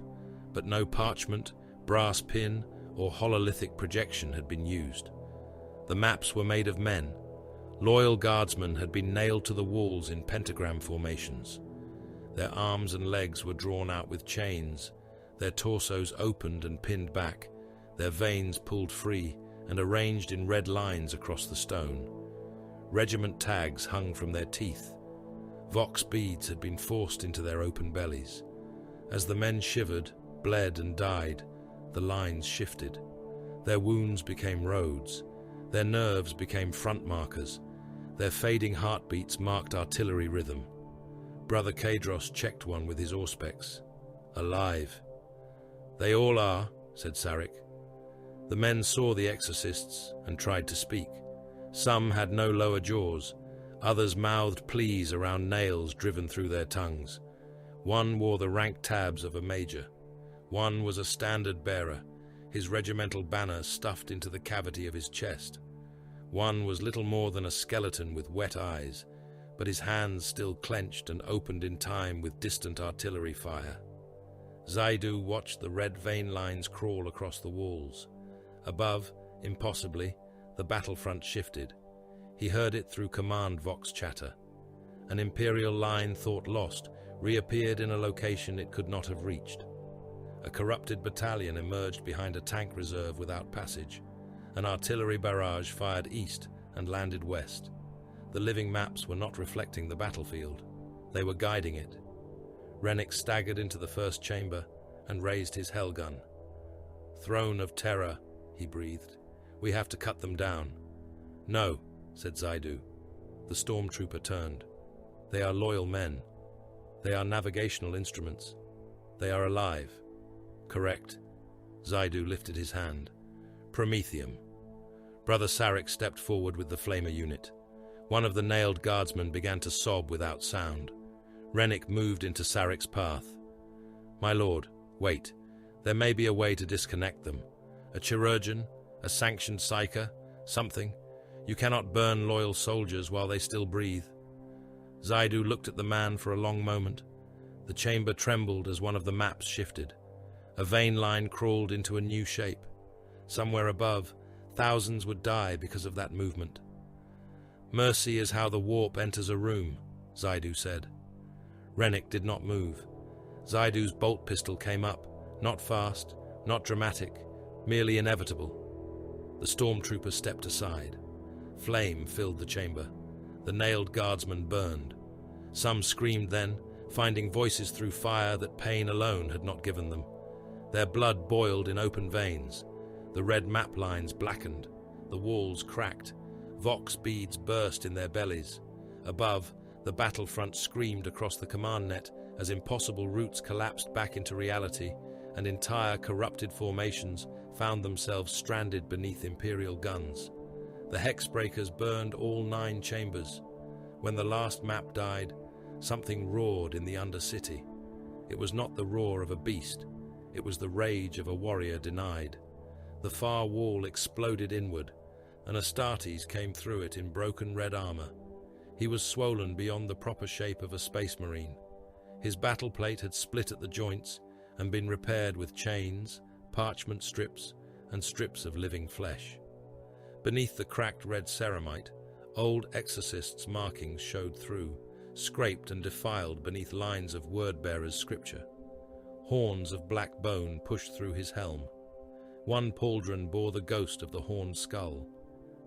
but no parchment, brass pin, or hololithic projection had been used. The maps were made of men. Loyal guardsmen had been nailed to the walls in pentagram formations. Their arms and legs were drawn out with chains, their torsos opened and pinned back, their veins pulled free and arranged in red lines across the stone. Regiment tags hung from their teeth. Vox beads had been forced into their open bellies. As the men shivered, bled and died, the lines shifted. Their wounds became roads. Their nerves became front markers. Their fading heartbeats marked artillery rhythm. Brother Kadros checked one with his auspex. Alive. They all are, said Sarek. The men saw the exorcists and tried to speak. Some had no lower jaws. Others mouthed pleas around nails driven through their tongues. One wore the rank tabs of a major. One was a standard bearer, his regimental banner stuffed into the cavity of his chest. One was little more than a skeleton with wet eyes, but his hands still clenched and opened in time with distant artillery fire. Zaidu watched the red vein lines crawl across the walls. Above, impossibly, the battlefront shifted. He heard it through command Vox chatter. An Imperial line thought lost reappeared in a location it could not have reached. A corrupted battalion emerged behind a tank reserve without passage. An artillery barrage fired east and landed west. The living maps were not reflecting the battlefield. They were guiding it. Rennick staggered into the first chamber and raised his hellgun. "Throne of terror," he breathed. "We have to cut them down." "No," said Zaidu. The stormtrooper turned. "They are loyal men. They are navigational instruments. They are alive." "Correct." Zaidu lifted his hand. "Prometheum." Brother Sarek stepped forward with the flamer unit. One of the nailed guardsmen began to sob without sound. Rennick moved into Sarek's path. "My lord, wait. There may be a way to disconnect them. A chirurgeon, a sanctioned psyker, something. You cannot burn loyal soldiers while they still breathe." Zaidu looked at the man for a long moment. The chamber trembled as one of the maps shifted. A vein line crawled into a new shape. Somewhere above, thousands would die because of that movement. "Mercy is how the warp enters a room," Zaidu said. Rennick did not move. Zaidu's bolt pistol came up, not fast, not dramatic, merely inevitable. The stormtrooper stepped aside. Flame filled the chamber. The nailed guardsmen burned. Some screamed then, finding voices through fire that pain alone had not given them. Their blood boiled in open veins. The red map lines blackened. The walls cracked. Vox beads burst in their bellies. Above, the battlefront screamed across the command net as impossible routes collapsed back into reality, and entire corrupted formations found themselves stranded beneath Imperial guns. The hexbreakers burned all 9 chambers. When the last map died, something roared in the Undercity. It was not the roar of a beast. It was the rage of a warrior denied. The far wall exploded inward, and Astartes came through it in broken red armor. He was swollen beyond the proper shape of a space marine. His battle plate had split at the joints and been repaired with chains, parchment strips, and strips of living flesh. Beneath the cracked red ceramite, old Exorcists' markings showed through, scraped and defiled beneath lines of word-bearers' scripture. Horns of black bone pushed through his helm. One pauldron bore the ghost of the horned skull.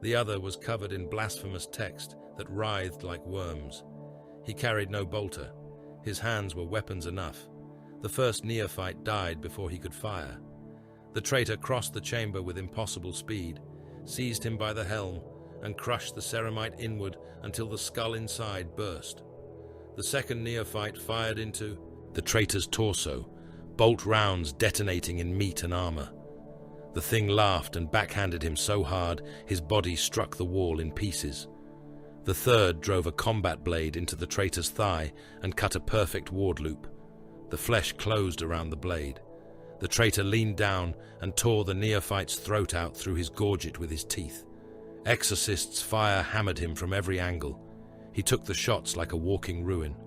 The other was covered in blasphemous text that writhed like worms. He carried no bolter. His hands were weapons enough. The first neophyte died before he could fire. The traitor crossed the chamber with impossible speed, seized him by the helm, and crushed the ceramite inward until the skull inside burst. The second neophyte fired into the traitor's torso, bolt rounds detonating in meat and armor. The thing laughed and backhanded him so hard his body struck the wall in pieces. The third drove a combat blade into the traitor's thigh and cut a perfect ward loop. The flesh closed around the blade. The traitor leaned down and tore the neophyte's throat out through his gorget with his teeth. Exorcists' fire hammered him from every angle. He took the shots like a walking ruin.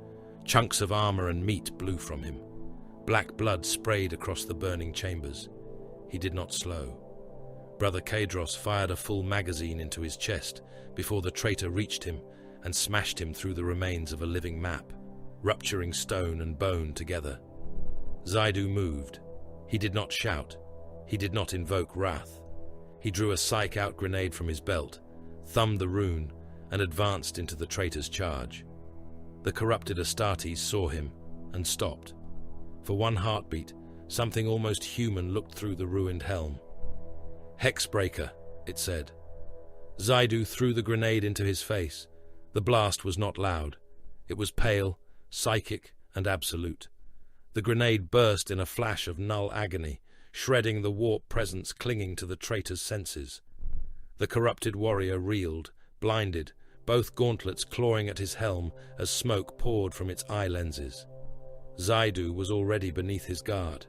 Chunks of armor and meat blew from him. Black blood sprayed across the burning chambers. He did not slow. Brother Kadros fired a full magazine into his chest before the traitor reached him and smashed him through the remains of a living map, rupturing stone and bone together. Zaidu moved. He did not shout. He did not invoke wrath. He drew a psych-out grenade from his belt, thumbed the rune, and advanced into the traitor's charge. The corrupted Astartes saw him and stopped. For one heartbeat, something almost human looked through the ruined helm. "Hexbreaker," it said. Zaidu threw the grenade into his face. The blast was not loud. It was pale, psychic, and absolute. The grenade burst in a flash of null agony, shredding the warp presence clinging to the traitor's senses. The corrupted warrior reeled, blinded, both gauntlets clawing at his helm as smoke poured from its eye lenses. Zaidu was already beneath his guard.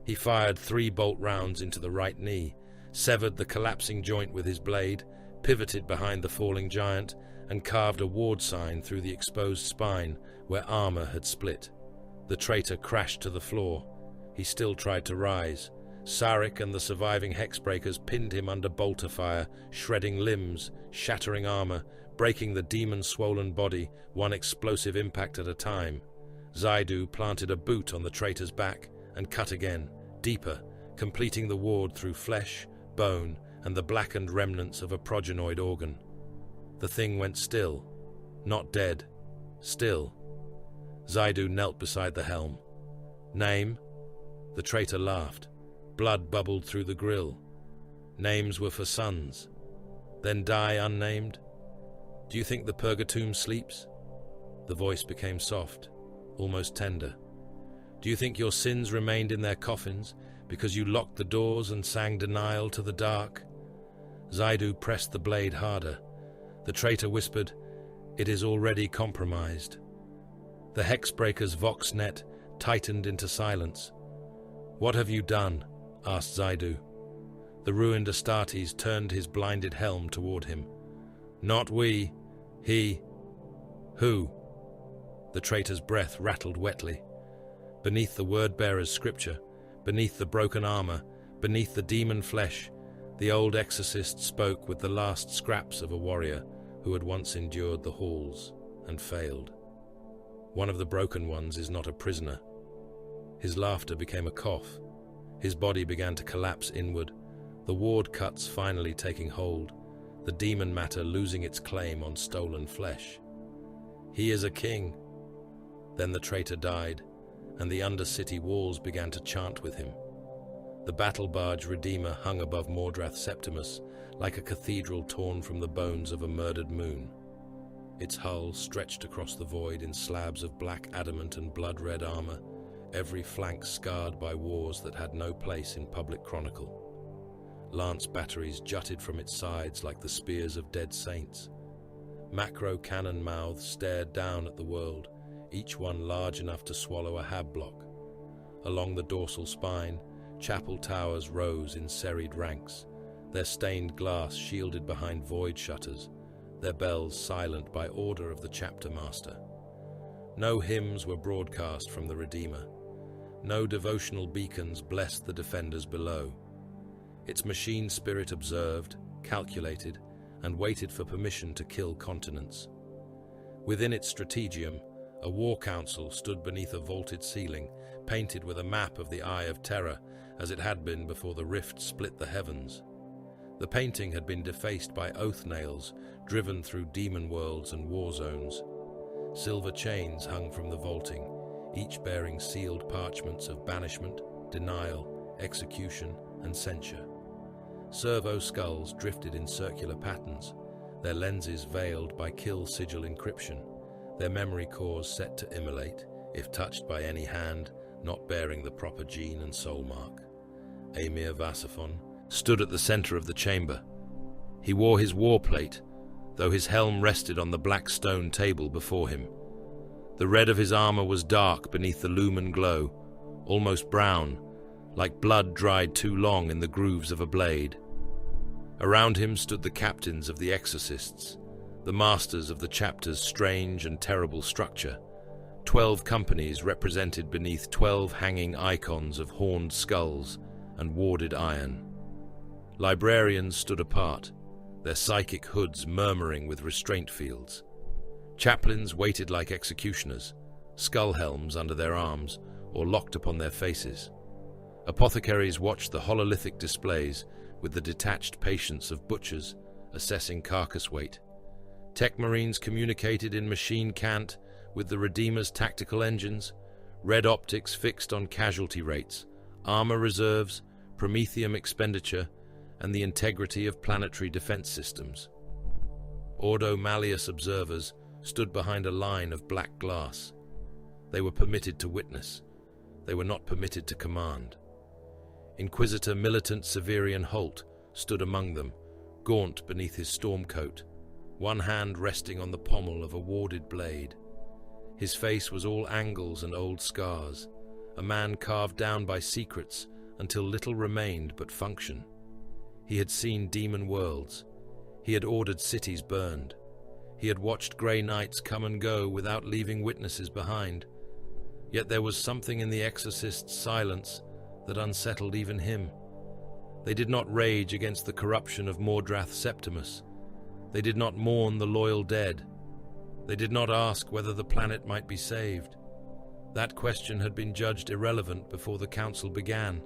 He fired 3 bolt rounds into the right knee, severed the collapsing joint with his blade, pivoted behind the falling giant, and carved a ward sign through the exposed spine where armor had split. The traitor crashed to the floor. He still tried to rise. Sarek and the surviving hexbreakers pinned him under bolter fire, shredding limbs, shattering armor, breaking the demon-swollen body one explosive impact at a time. Zaidu planted a boot on the traitor's back and cut again, deeper, completing the ward through flesh, bone, and the blackened remnants of a progenoid organ. The thing went still, not dead, still. Zaidu knelt beside the helm. Name? The traitor laughed. Blood bubbled through the grill. Names were for sons. Then die unnamed? Do you think the purgatomb sleeps? The voice became soft, almost tender. Do you think your sins remained in their coffins because you locked the doors and sang denial to the dark? Zaidu pressed the blade harder. The traitor whispered, "It is already compromised." The hexbreaker's vox net tightened into silence. "What have you done?" asked Zaidu. The ruined Astartes turned his blinded helm toward him. "Not we. He." "Who?" The traitor's breath rattled wetly. Beneath the word-bearer's scripture, beneath the broken armor, beneath the demon flesh, the old exorcist spoke with the last scraps of a warrior who had once endured the halls and failed. One of the broken ones is not a prisoner. His laughter became a cough. His body began to collapse inward, the ward cuts finally taking hold, the demon matter losing its claim on stolen flesh. "He is a king." Then the traitor died, and the undercity walls began to chant with him. The battle barge Redeemer hung above Mordrath Septimus like a cathedral torn from the bones of a murdered moon. Its hull stretched across the void in slabs of black adamant and blood-red armor, every flank scarred by wars that had no place in public chronicle. Lance batteries jutted from its sides like the spears of dead saints. Macro cannon mouths stared down at the world, each one large enough to swallow a hab block. Along the dorsal spine, chapel towers rose in serried ranks, their stained glass shielded behind void shutters, their bells silent by order of the chapter master. No hymns were broadcast from the Redeemer. No devotional beacons blessed the defenders below. Its machine spirit observed, calculated, and waited for permission to kill continents. Within its strategium, a war council stood beneath a vaulted ceiling, painted with a map of the Eye of Terror, as it had been before the rift split the heavens. The painting had been defaced by oath nails, driven through demon worlds and war zones. Silver chains hung from the vaulting, each bearing sealed parchments of banishment, denial, execution, and censure. Servo skulls drifted in circular patterns, their lenses veiled by kill sigil encryption, their memory cores set to immolate, if touched by any hand not bearing the proper gene and soul mark. Emir Vasaphon stood at the center of the chamber. He wore his war plate, though his helm rested on the black stone table before him. The red of his armor was dark beneath the lumen glow, almost brown, like blood dried too long in the grooves of a blade. Around him stood the captains of the Exorcists, the masters of the chapter's strange and terrible structure, 12 companies represented beneath 12 hanging icons of horned skulls and warded iron. Librarians stood apart, their psychic hoods murmuring with restraint fields. Chaplains waited like executioners, skull helms under their arms or locked upon their faces. Apothecaries watched the hololithic displays with the detached patience of butchers assessing carcass weight. Tech Marines communicated in machine cant with the Redeemer's tactical engines, red optics fixed on casualty rates, armor reserves, promethium expenditure, and the integrity of planetary defense systems. Ordo Malleus observers stood behind a line of black glass. They were permitted to witness. They were not permitted to command. Inquisitor Militant Severian Holt stood among them, gaunt beneath his storm coat, one hand resting on the pommel of a warded blade. His face was all angles and old scars, a man carved down by secrets until little remained but function. He had seen demon worlds. He had ordered cities burned. He had watched grey nights come and go without leaving witnesses behind. Yet there was something in the Exorcist's silence that unsettled even him. They did not rage against the corruption of Mordrath Septimus. They did not mourn the loyal dead. They did not ask whether the planet might be saved. That question had been judged irrelevant before the council began.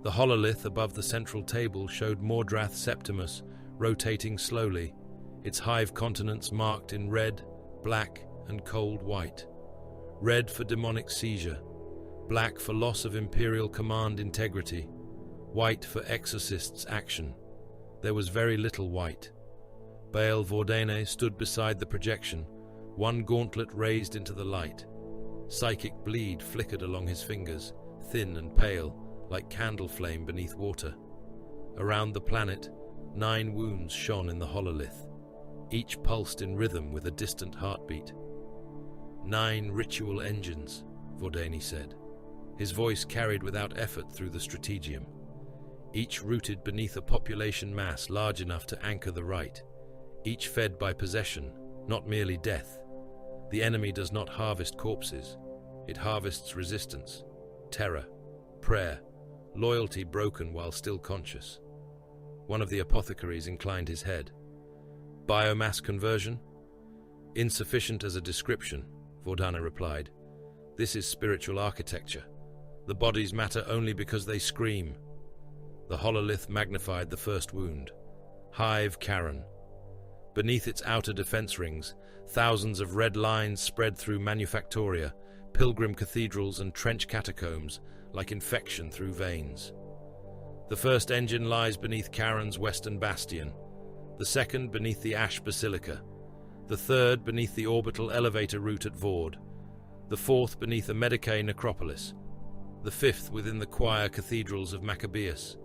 The hololith above the central table showed Mordrath Septimus rotating slowly, its hive continents marked in red, black, and cold white. Red for demonic seizure, black for loss of Imperial command integrity, white for Exorcists' action. There was very little white. Baal Vordane stood beside the projection, one gauntlet raised into the light. Psychic bleed flickered along his fingers, thin and pale, like candle flame beneath water. Around the planet, 9 wounds shone in the hololith, each pulsed in rhythm with a distant heartbeat. 9 ritual engines, Vordane said. His voice carried without effort through the strategium, each rooted beneath a population mass large enough to anchor the rite, each fed by possession, not merely death. The enemy does not harvest corpses, it harvests resistance, terror, prayer, loyalty broken while still conscious. One of the apothecaries inclined his head. Biomass conversion? Insufficient as a description, Vordana replied. This is spiritual architecture. The bodies matter only because they scream. The hololith magnified the first wound. Hive Karen. Beneath its outer defense rings, thousands of red lines spread through manufactoria, pilgrim cathedrals and trench catacombs, like infection through veins. The first engine lies beneath Karen's western bastion, the second beneath the Ash Basilica, the third beneath the orbital elevator route at Vord, the fourth beneath a Medicae necropolis, the fifth within the choir cathedrals of Maccabeus,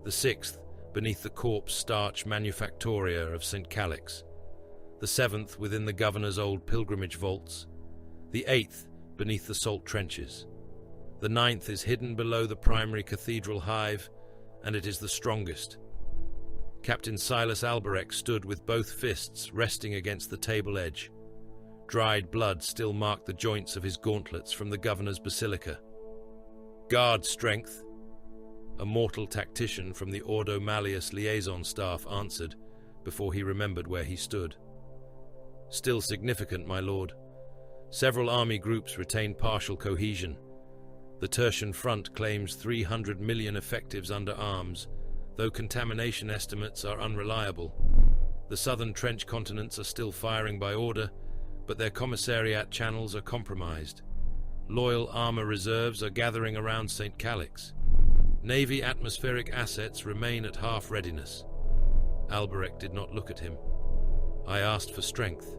the sixth beneath the corpse starch manufactoria of St. Calix, the seventh within the governor's old pilgrimage vaults, the eighth beneath the salt trenches. The ninth is hidden below the primary cathedral hive, and it is the strongest. Captain Silas Alberek stood with both fists resting against the table edge. Dried blood still marked the joints of his gauntlets from the governor's basilica. Guard strength, a mortal tactician from the Ordo Malleus liaison staff answered before he remembered where he stood. Still significant, my lord. Several army groups retain partial cohesion. The Tertian Front claims 300 million effectives under arms, though contamination estimates are unreliable. The southern trench continents are still firing by order, but their commissariat channels are compromised. Loyal armor reserves are gathering around St. Calix. Navy atmospheric assets remain at half readiness. Alberek did not look at him. I asked for strength.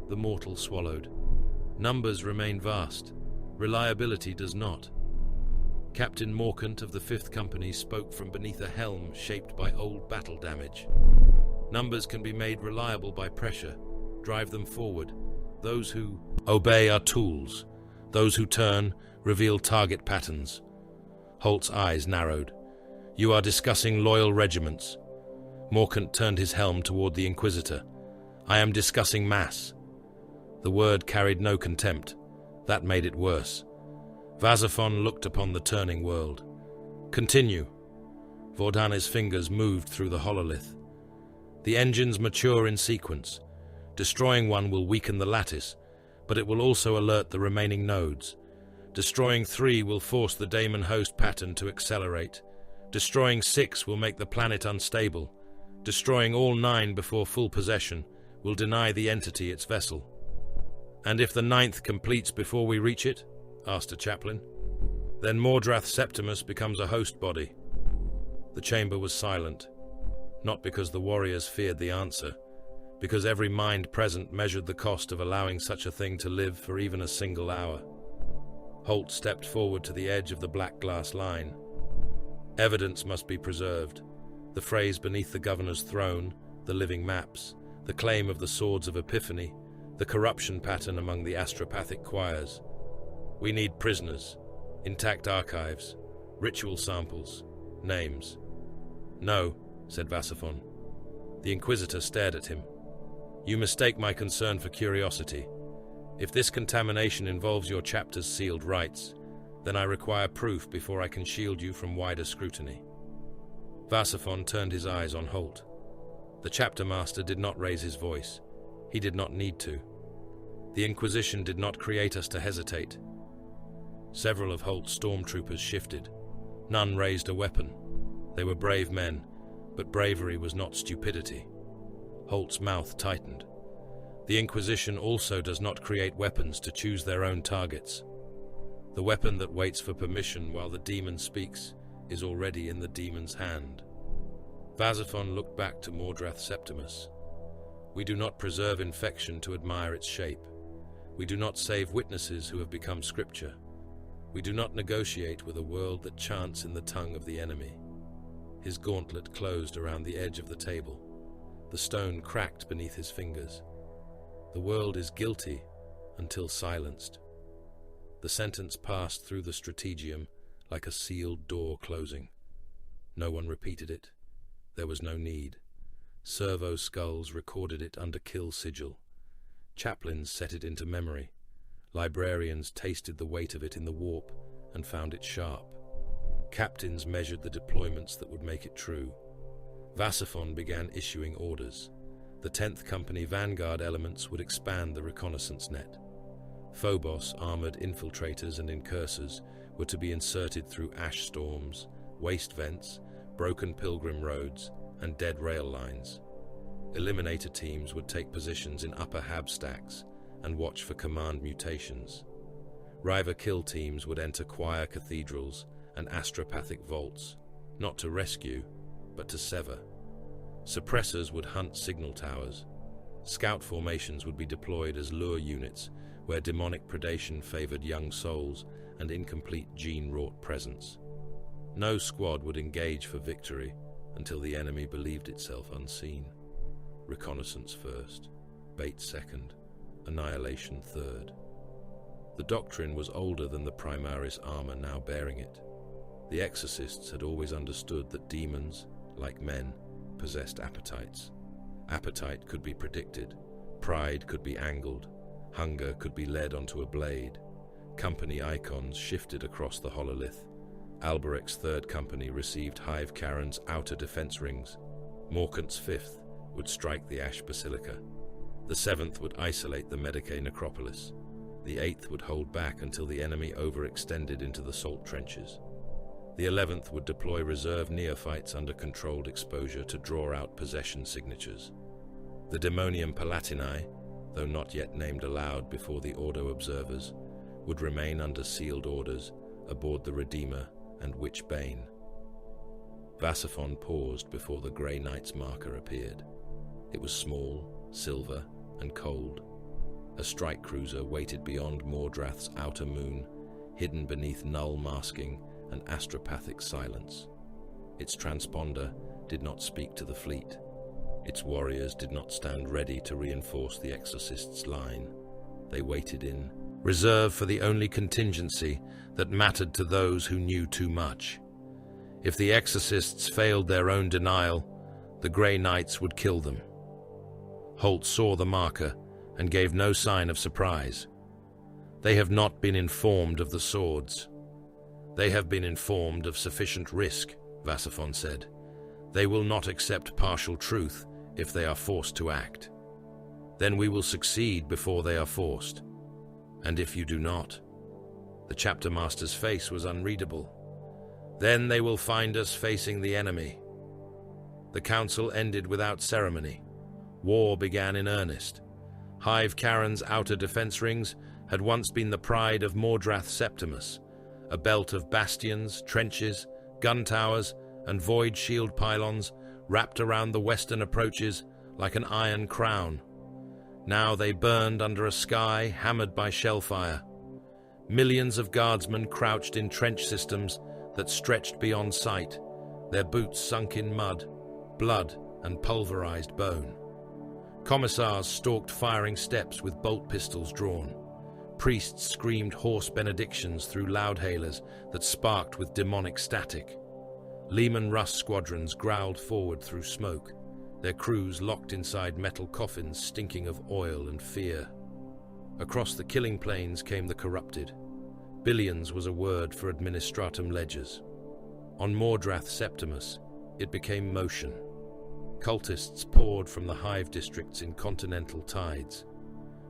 The mortal swallowed. Numbers remain vast. Reliability does not. Captain Morcant of the 5th Company spoke from beneath a helm shaped by old battle damage. Numbers can be made reliable by pressure. Drive them forward. Those who obey are tools. Those who turn reveal target patterns. Holt's eyes narrowed. You are discussing loyal regiments. Morcant turned his helm toward the Inquisitor. I am discussing mass. The word carried no contempt. That made it worse. Vazaphon looked upon the turning world. Continue. Vordane's fingers moved through the hololith. The engines mature in sequence. Destroying one will weaken the lattice, but it will also alert the remaining nodes. Destroying 3 will force the Daemon host pattern to accelerate. Destroying 6 will make the planet unstable. Destroying all 9 before full possession will deny the entity its vessel. And if the 9th completes before we reach it? Asked a chaplain. Then Mordrath Septimus becomes a host body. The chamber was silent, not because the warriors feared the answer, because every mind present measured the cost of allowing such a thing to live for even a single hour. Holt stepped forward to the edge of the black glass line. Evidence must be preserved. The phrase beneath the governor's throne, the living maps, the claim of the swords of Epiphany, the corruption pattern among the astropathic choirs. We need prisoners, intact archives, ritual samples, names. No, said Vasaphon. The Inquisitor stared at him. You mistake my concern for curiosity. If this contamination involves your chapter's sealed rites, then I require proof before I can shield you from wider scrutiny. Vasaphon turned his eyes on Holt. The chapter master did not raise his voice. He did not need to. The Inquisition did not create us to hesitate. Several of Holt's stormtroopers shifted. None raised a weapon. They were brave men, but bravery was not stupidity. Holt's mouth tightened. The Inquisition also does not create weapons to choose their own targets. The weapon that waits for permission while the demon speaks is already in the demon's hand. Vasaphon looked back to Mordrath Septimus. We do not preserve infection to admire its shape. We do not save witnesses who have become scripture. We do not negotiate with a world that chants in the tongue of the enemy. His gauntlet closed around the edge of the table. The stone cracked beneath his fingers. The world is guilty until silenced. The sentence passed through the strategium like a sealed door closing. No one repeated it. There was no need. Servo skulls recorded it under kill sigil. Chaplains set it into memory. Librarians tasted the weight of it in the warp and found it sharp. Captains measured the deployments that would make it true. Vasaphon began issuing orders. The 10th Company Vanguard elements would expand the reconnaissance net. Phobos armored infiltrators and incursors were to be inserted through ash storms, waste vents, broken pilgrim roads, and dead rail lines. Eliminator teams would take positions in upper hab stacks and watch for command mutations. River kill teams would enter choir cathedrals and astropathic vaults, not to rescue, but to sever. Suppressors would hunt signal towers. Scout formations would be deployed as lure units, where demonic predation favored young souls and incomplete gene-wrought presence. No squad would engage for victory until the enemy believed itself unseen. Reconnaissance first, bait second, annihilation third. The doctrine was older than the Primaris armor now bearing it. The Exorcists had always understood that demons, like men, possessed appetites. Appetite could be predicted, pride could be angled, hunger could be led onto a blade. Company icons shifted across the hololith. Alberic's 3rd Company received Hive Karen's outer defense rings. Morkant's 5th would strike the Ash Basilica. The 7th would isolate the Medicae necropolis. The 8th would hold back until the enemy overextended into the salt trenches. The 11th would deploy reserve neophytes under controlled exposure to draw out possession signatures. The Demonium Palatini, though not yet named aloud before the Ordo observers, would remain under sealed orders aboard the Redeemer and Witchbane. Vasaphon paused before the Grey Knight's marker appeared. It was small, silver, and cold. A strike cruiser waited beyond Mordrath's outer moon, hidden beneath null masking and astropathic silence. Its transponder did not speak to the fleet. Its warriors did not stand ready to reinforce the Exorcists' line. They waited in reserve for the only contingency that mattered to those who knew too much. If the Exorcists failed their own denial, the Grey Knights would kill them. Holt saw the marker and gave no sign of surprise. They have not been informed of the swords. They have been informed of sufficient risk, Vasaphon said. They will not accept partial truth if they are forced to act. Then we will succeed before they are forced. And if you do not? The chapter master's face was unreadable. Then they will find us facing the enemy. The council ended without ceremony. War began in earnest. Hive Karen's outer defense rings had once been the pride of Mordrath Septimus, a belt of bastions, trenches, gun towers, and void shield pylons wrapped around the western approaches like an iron crown. Now they burned under a sky hammered by shellfire. Millions of guardsmen crouched in trench systems that stretched beyond sight, their boots sunk in mud, blood, and pulverized bone. Commissars stalked firing steps with bolt pistols drawn. Priests screamed hoarse benedictions through loudhailers that sparked with demonic static. Lehman Russ squadrons growled forward through smoke, their crews locked inside metal coffins stinking of oil and fear. Across the killing plains came the corrupted. Billions was a word for administratum ledgers. On Mordrath Septimus, it became motion. Cultists poured from the hive districts in continental tides.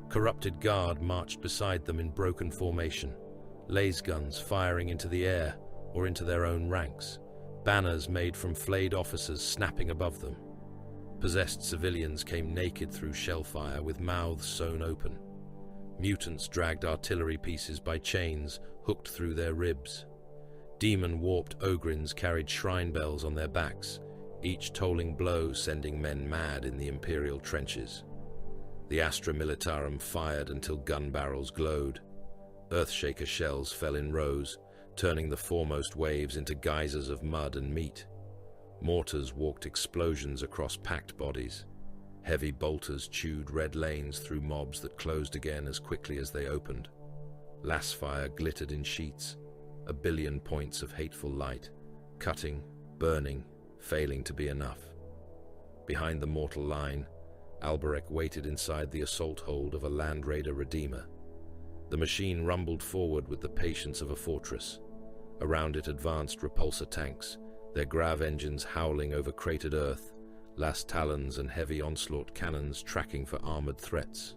Corrupted guard marched beside them in broken formation, laser guns firing into the air or into their own ranks, banners made from flayed officers snapping above them. Possessed civilians came naked through shellfire with mouths sewn open. Mutants dragged artillery pieces by chains hooked through their ribs. Demon-warped ogrins carried shrine bells on their backs, each tolling blow sending men mad in the Imperial trenches. The Astra Militarum fired until gun barrels glowed. Earthshaker shells fell in rows, turning the foremost waves into geysers of mud and meat. Mortars walked explosions across packed bodies. Heavy bolters chewed red lanes through mobs that closed again as quickly as they opened. Lasfire glittered in sheets, a billion points of hateful light, cutting, burning, failing to be enough. Behind the mortal line, Alberich waited inside the assault hold of a Land Raider Redeemer. The machine rumbled forward with the patience of a fortress. Around it advanced repulsor tanks, their grav engines howling over cratered earth, las talons and heavy onslaught cannons tracking for armored threats.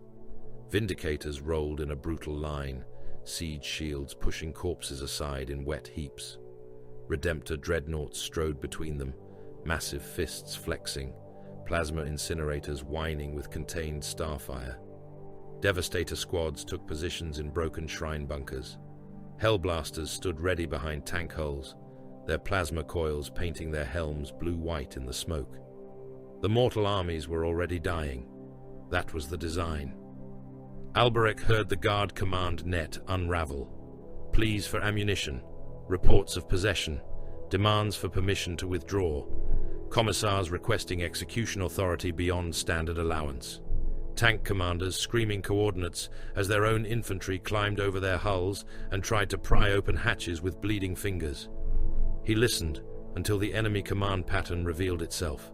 Vindicators rolled in a brutal line, siege shields pushing corpses aside in wet heaps. Redemptor dreadnoughts strode between them, massive fists flexing, plasma incinerators whining with contained starfire. Devastator squads took positions in broken shrine bunkers. Hellblasters stood ready behind tank hulls, their plasma coils painting their helms blue-white in the smoke. The mortal armies were already dying. That was the design. Alberich heard the guard command net unravel. Pleas for ammunition, reports of possession, demands for permission to withdraw, commissars requesting execution authority beyond standard allowance. Tank commanders screaming coordinates as their own infantry climbed over their hulls and tried to pry open hatches with bleeding fingers. He listened until the enemy command pattern revealed itself.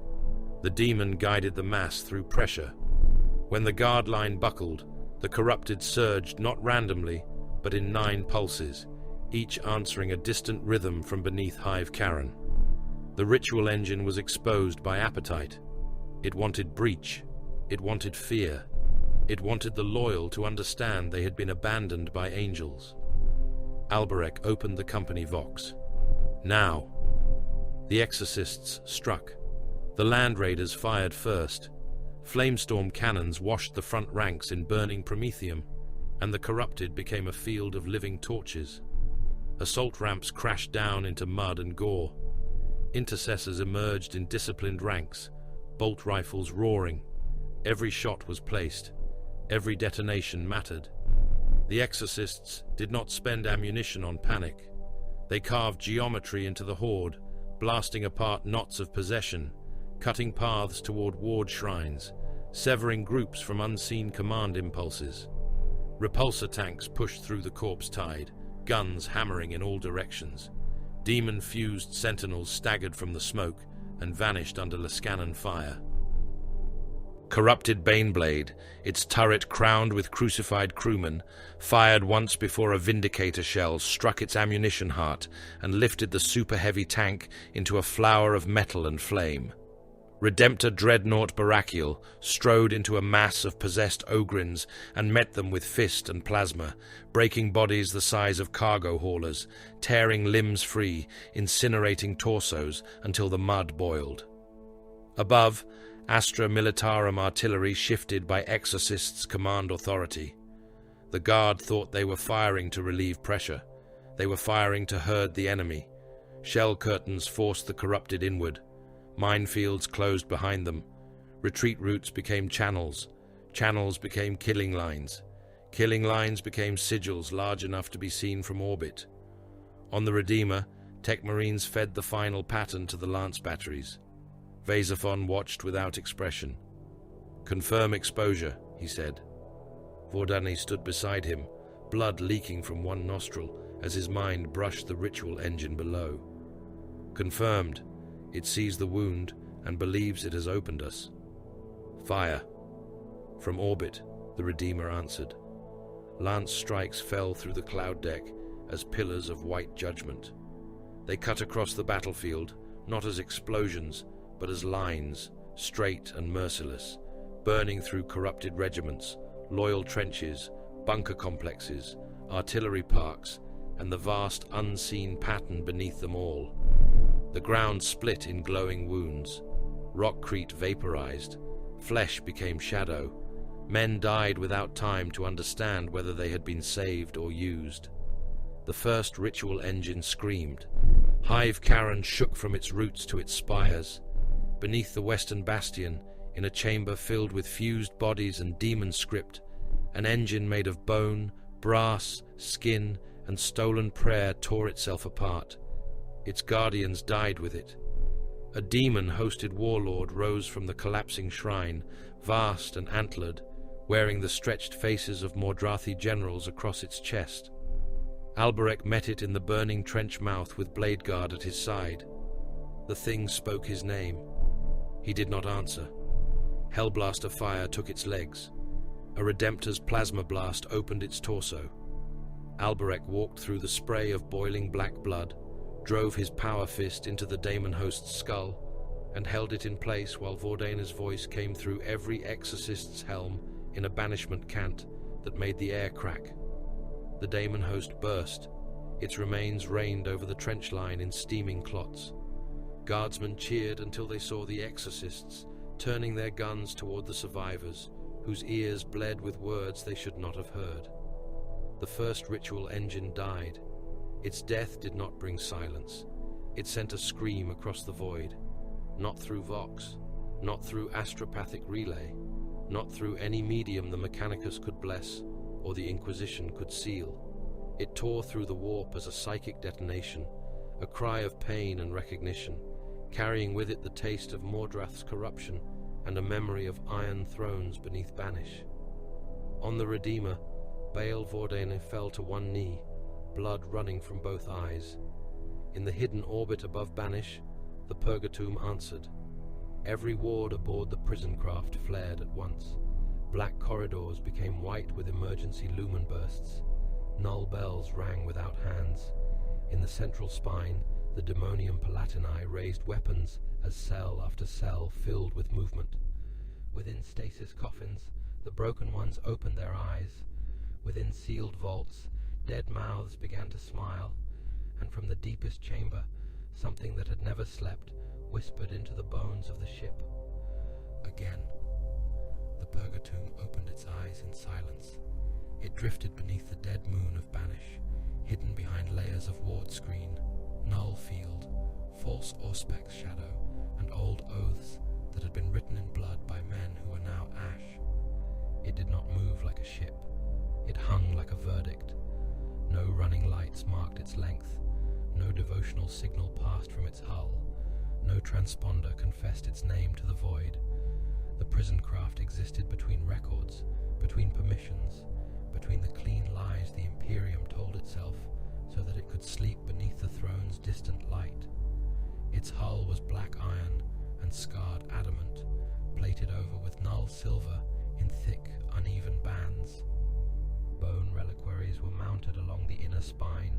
The demon guided the mass through pressure. When the guard line buckled, the corrupted surged not randomly, but in 9 pulses, each answering a distant rhythm from beneath Hive Karen. The ritual engine was exposed by appetite. It wanted breach. It wanted fear. It wanted the loyal to understand they had been abandoned by angels. Alberich opened the company Vox. Now. The Exorcists struck. The Land Raiders fired first. Flamestorm cannons washed the front ranks in burning promethium, and the corrupted became a field of living torches. Assault ramps crashed down into mud and gore. Intercessors emerged in disciplined ranks, bolt rifles roaring. Every shot was placed. Every detonation mattered. The Exorcists did not spend ammunition on panic. They carved geometry into the horde, blasting apart knots of possession, cutting paths toward ward shrines, severing groups from unseen command impulses. Repulsor tanks pushed through the corpse tide, guns hammering in all directions. Demon-fused sentinels staggered from the smoke and vanished under Lascanon fire. Corrupted Baneblade, its turret crowned with crucified crewmen, fired once before a Vindicator shell struck its ammunition heart and lifted the super-heavy tank into a flower of metal and flame. Redemptor Dreadnought Barachial strode into a mass of possessed ogrins and met them with fist and plasma, breaking bodies the size of cargo haulers, tearing limbs free, incinerating torsos until the mud boiled. Above, Astra Militarum artillery shifted by Exorcists' command authority. The guard thought they were firing to relieve pressure. They were firing to herd the enemy. Shell curtains forced the corrupted inward. Minefields closed behind them. Retreat routes became channels. Channels became killing lines. Killing lines became sigils large enough to be seen from orbit. On the Redeemer, Tech Marines fed the final pattern to the lance batteries. Vasophon watched without expression. "Confirm exposure," he said. Vordani stood beside him, blood leaking from one nostril as his mind brushed the ritual engine below. "Confirmed. It sees the wound and believes it has opened us." "Fire." From orbit, the Redeemer answered. Lance strikes fell through the cloud deck as pillars of white judgment. They cut across the battlefield, not as explosions, but as lines, straight and merciless, burning through corrupted regiments, loyal trenches, bunker complexes, artillery parks, and the vast unseen pattern beneath them all. The ground split in glowing wounds. Rockcrete vaporized. Flesh became shadow. Men died without time to understand whether they had been saved or used. The first ritual engine screamed. Hive Karen shook from its roots to its spires. Beneath the western bastion, in a chamber filled with fused bodies and demon script, an engine made of bone, brass, skin, and stolen prayer tore itself apart. Its guardians died with it. A demon-hosted warlord rose from the collapsing shrine, vast and antlered, wearing the stretched faces of Mordrathi generals across its chest. Alberich met it in the burning trench mouth with Bladeguard at his side. The thing spoke his name. He did not answer. Hellblaster fire took its legs. A Redemptor's plasma blast opened its torso. Alberich walked through the spray of boiling black blood, drove his power fist into the Daemon host's skull, and held it in place while Vordaena's voice came through every Exorcist's helm in a banishment cant that made the air crack. The Daemon host burst. Its remains rained over the trench line in steaming clots. Guardsmen cheered until they saw the Exorcists, turning their guns toward the survivors, whose ears bled with words they should not have heard. The first ritual engine died. Its death did not bring silence. It sent a scream across the void, not through Vox, not through astropathic relay, not through any medium the Mechanicus could bless or the Inquisition could seal. It tore through the warp as a psychic detonation, a cry of pain and recognition, carrying with it the taste of Mordrath's corruption and a memory of iron thrones beneath Banish. On the Redeemer, Baal Vordaena fell to one knee, blood running from both eyes. In the hidden orbit above Banish, the Purgatomb answered. Every ward aboard the prison craft flared at once. Black corridors became white with emergency lumen bursts. Null bells rang without hands. In the central spine, the Demonium Palatini raised weapons as cell after cell filled with movement. Within stasis coffins, the broken ones opened their eyes. Within sealed vaults, dead mouths began to smile, and from the deepest chamber, something that had never slept whispered into the bones of the ship. Again. The Purgatomb opened its eyes in silence. It drifted beneath the dead moon of Banish, hidden behind layers of ward screen, null field, false Auspex shadow, and old oaths that had been written in blood by men who were now ash. It did not move like a ship. It hung like a verdict. No running lights marked its length. No devotional signal passed from its hull. No transponder confessed its name to the void. The prison craft existed between records, between permissions, between the clean lies the Imperium told itself so that it could sleep beneath the throne's distant light. Its hull was black iron and scarred adamant, plated over with null silver in thick, uneven bands. Bone reliquaries were mounted along the inner spine,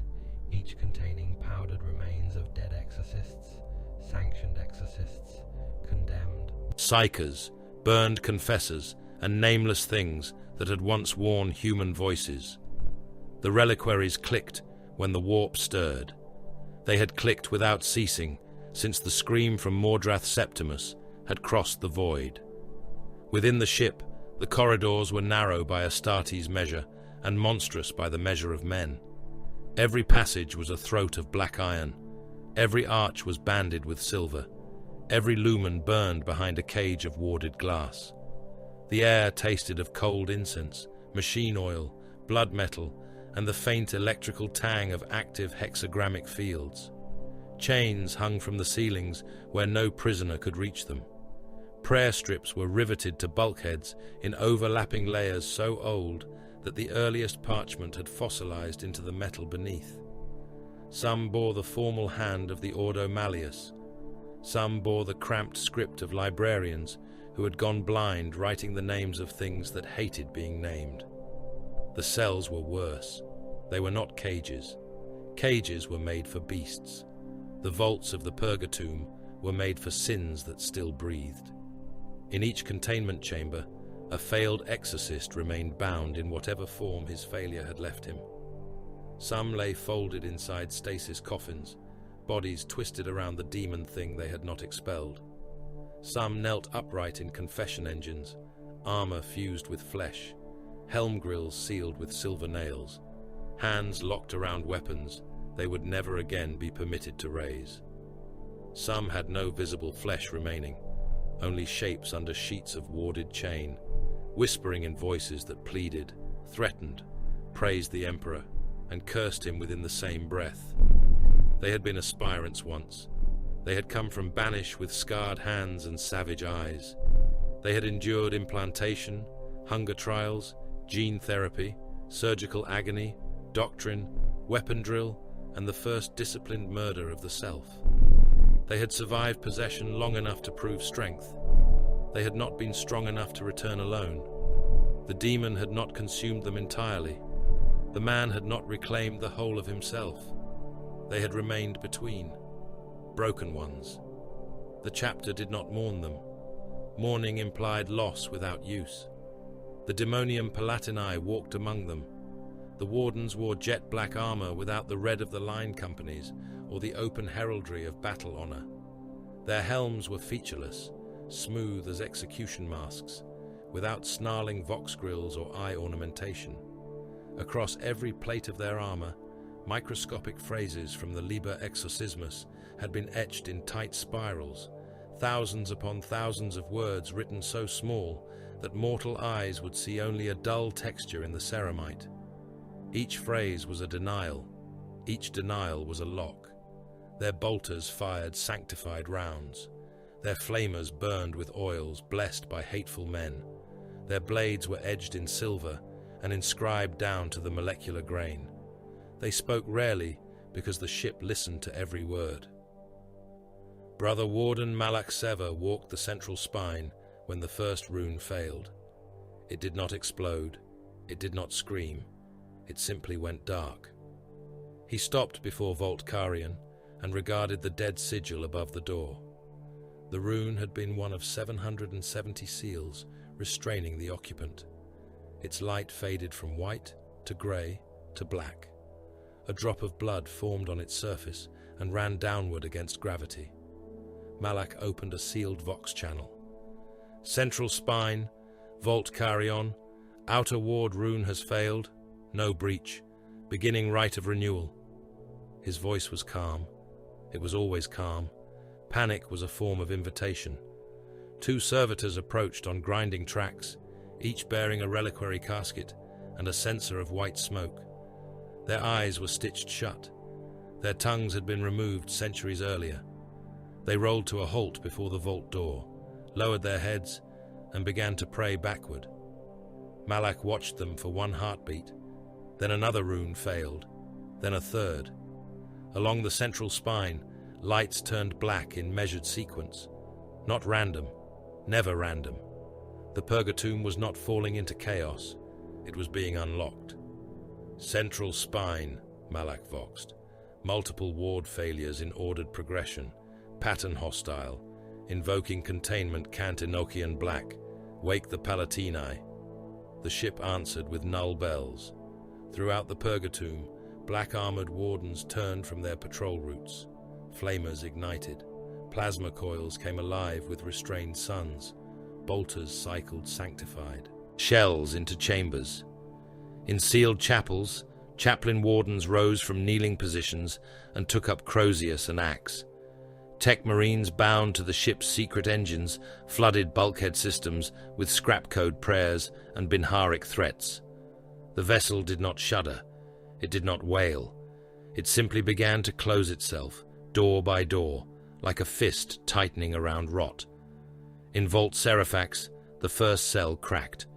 each containing powdered remains of dead exorcists, sanctioned exorcists, condemned. Psychers, burned confessors, and nameless things that had once worn human voices. The reliquaries clicked when the warp stirred. They had clicked without ceasing since the scream from Mordrath Septimus had crossed the void. Within the ship, the corridors were narrow by Astartes' measure and monstrous by the measure of men. Every passage was a throat of black iron. Every arch was banded with silver. Every lumen burned behind a cage of warded glass. The air tasted of cold incense, machine oil, blood metal, and the faint electrical tang of active hexagrammic fields. Chains hung from the ceilings where no prisoner could reach them. Prayer strips were riveted to bulkheads in overlapping layers so old that the earliest parchment had fossilized into the metal beneath. Some bore the formal hand of the Ordo Malleus. Some bore the cramped script of librarians who had gone blind writing the names of things that hated being named. The cells were worse. They were not cages. Cages were made for beasts. The vaults of the Purgatomb were made for sins that still breathed. In each containment chamber, a failed exorcist remained bound in whatever form his failure had left him. Some lay folded inside stasis coffins, bodies twisted around the demon thing they had not expelled. Some knelt upright in confession engines, armor fused with flesh, helm grills sealed with silver nails, hands locked around weapons they would never again be permitted to raise. Some had no visible flesh remaining, only shapes under sheets of warded chain, whispering in voices that pleaded, threatened, praised the Emperor, and cursed him within the same breath. They had been aspirants once. They had come from Banish with scarred hands and savage eyes. They had endured implantation, hunger trials, gene therapy, surgical agony, doctrine, weapon drill, and the first disciplined murder of the self. They had survived possession long enough to prove strength. They had not been strong enough to return alone. The demon had not consumed them entirely. The man had not reclaimed the whole of himself. They had remained between, broken ones. The chapter did not mourn them. Mourning implied loss without use. The Demonium Palatini walked among them. The wardens wore jet-black armor without the red of the line companies or the open heraldry of battle honor. Their helms were featureless, smooth as execution masks, without snarling vox grills or eye ornamentation. Across every plate of their armor, microscopic phrases from the Liber Exorcismus had been etched in tight spirals, thousands upon thousands of words written so small that mortal eyes would see only a dull texture in the ceramite. Each phrase was a denial. Each denial was a lock. Their bolters fired sanctified rounds. Their flamers burned with oils blessed by hateful men. Their blades were edged in silver and inscribed down to the molecular grain. They spoke rarely because the ship listened to every word. Brother Warden Malak Sever walked the central spine when the first rune failed. It did not explode. It did not scream. It simply went dark. He stopped before Vault Carian and regarded the dead sigil above the door. The rune had been one of 770 seals restraining the occupant. Its light faded from white to grey to black. A drop of blood formed on its surface and ran downward against gravity. Malak opened a sealed vox channel. Central spine, Vault Carion, outer ward rune has failed. No breach. Beginning rite of renewal. His voice was calm. It was always calm. Panic was a form of invitation. Two servitors approached on grinding tracks, each bearing a reliquary casket and a censer of white smoke. Their eyes were stitched shut. Their tongues had been removed centuries earlier. They rolled to a halt before the vault door, lowered their heads, and began to pray backward. Malak watched them for one heartbeat. Then another rune failed, then a third. Along the central spine, lights turned black in measured sequence. Not random, never random. The Purgatomb was not falling into chaos. It was being unlocked. Central spine, Malak voxed. Multiple ward failures in ordered progression. Pattern hostile. Invoking containment Cantinochian black. Wake the Palatini. The ship answered with null bells. Throughout the Purgatomb, black-armored wardens turned from their patrol routes. Flamers ignited. Plasma coils came alive with restrained suns. Bolters cycled sanctified. Shells into chambers. In sealed chapels, chaplain wardens rose from kneeling positions and took up crozius and axe. Tech marines bound to the ship's secret engines flooded bulkhead systems with scrap code prayers and Binharic threats. The vessel did not shudder. It did not wail. It simply began to close itself, door by door, like a fist tightening around rot. In Vault Seraphax, the first cell cracked.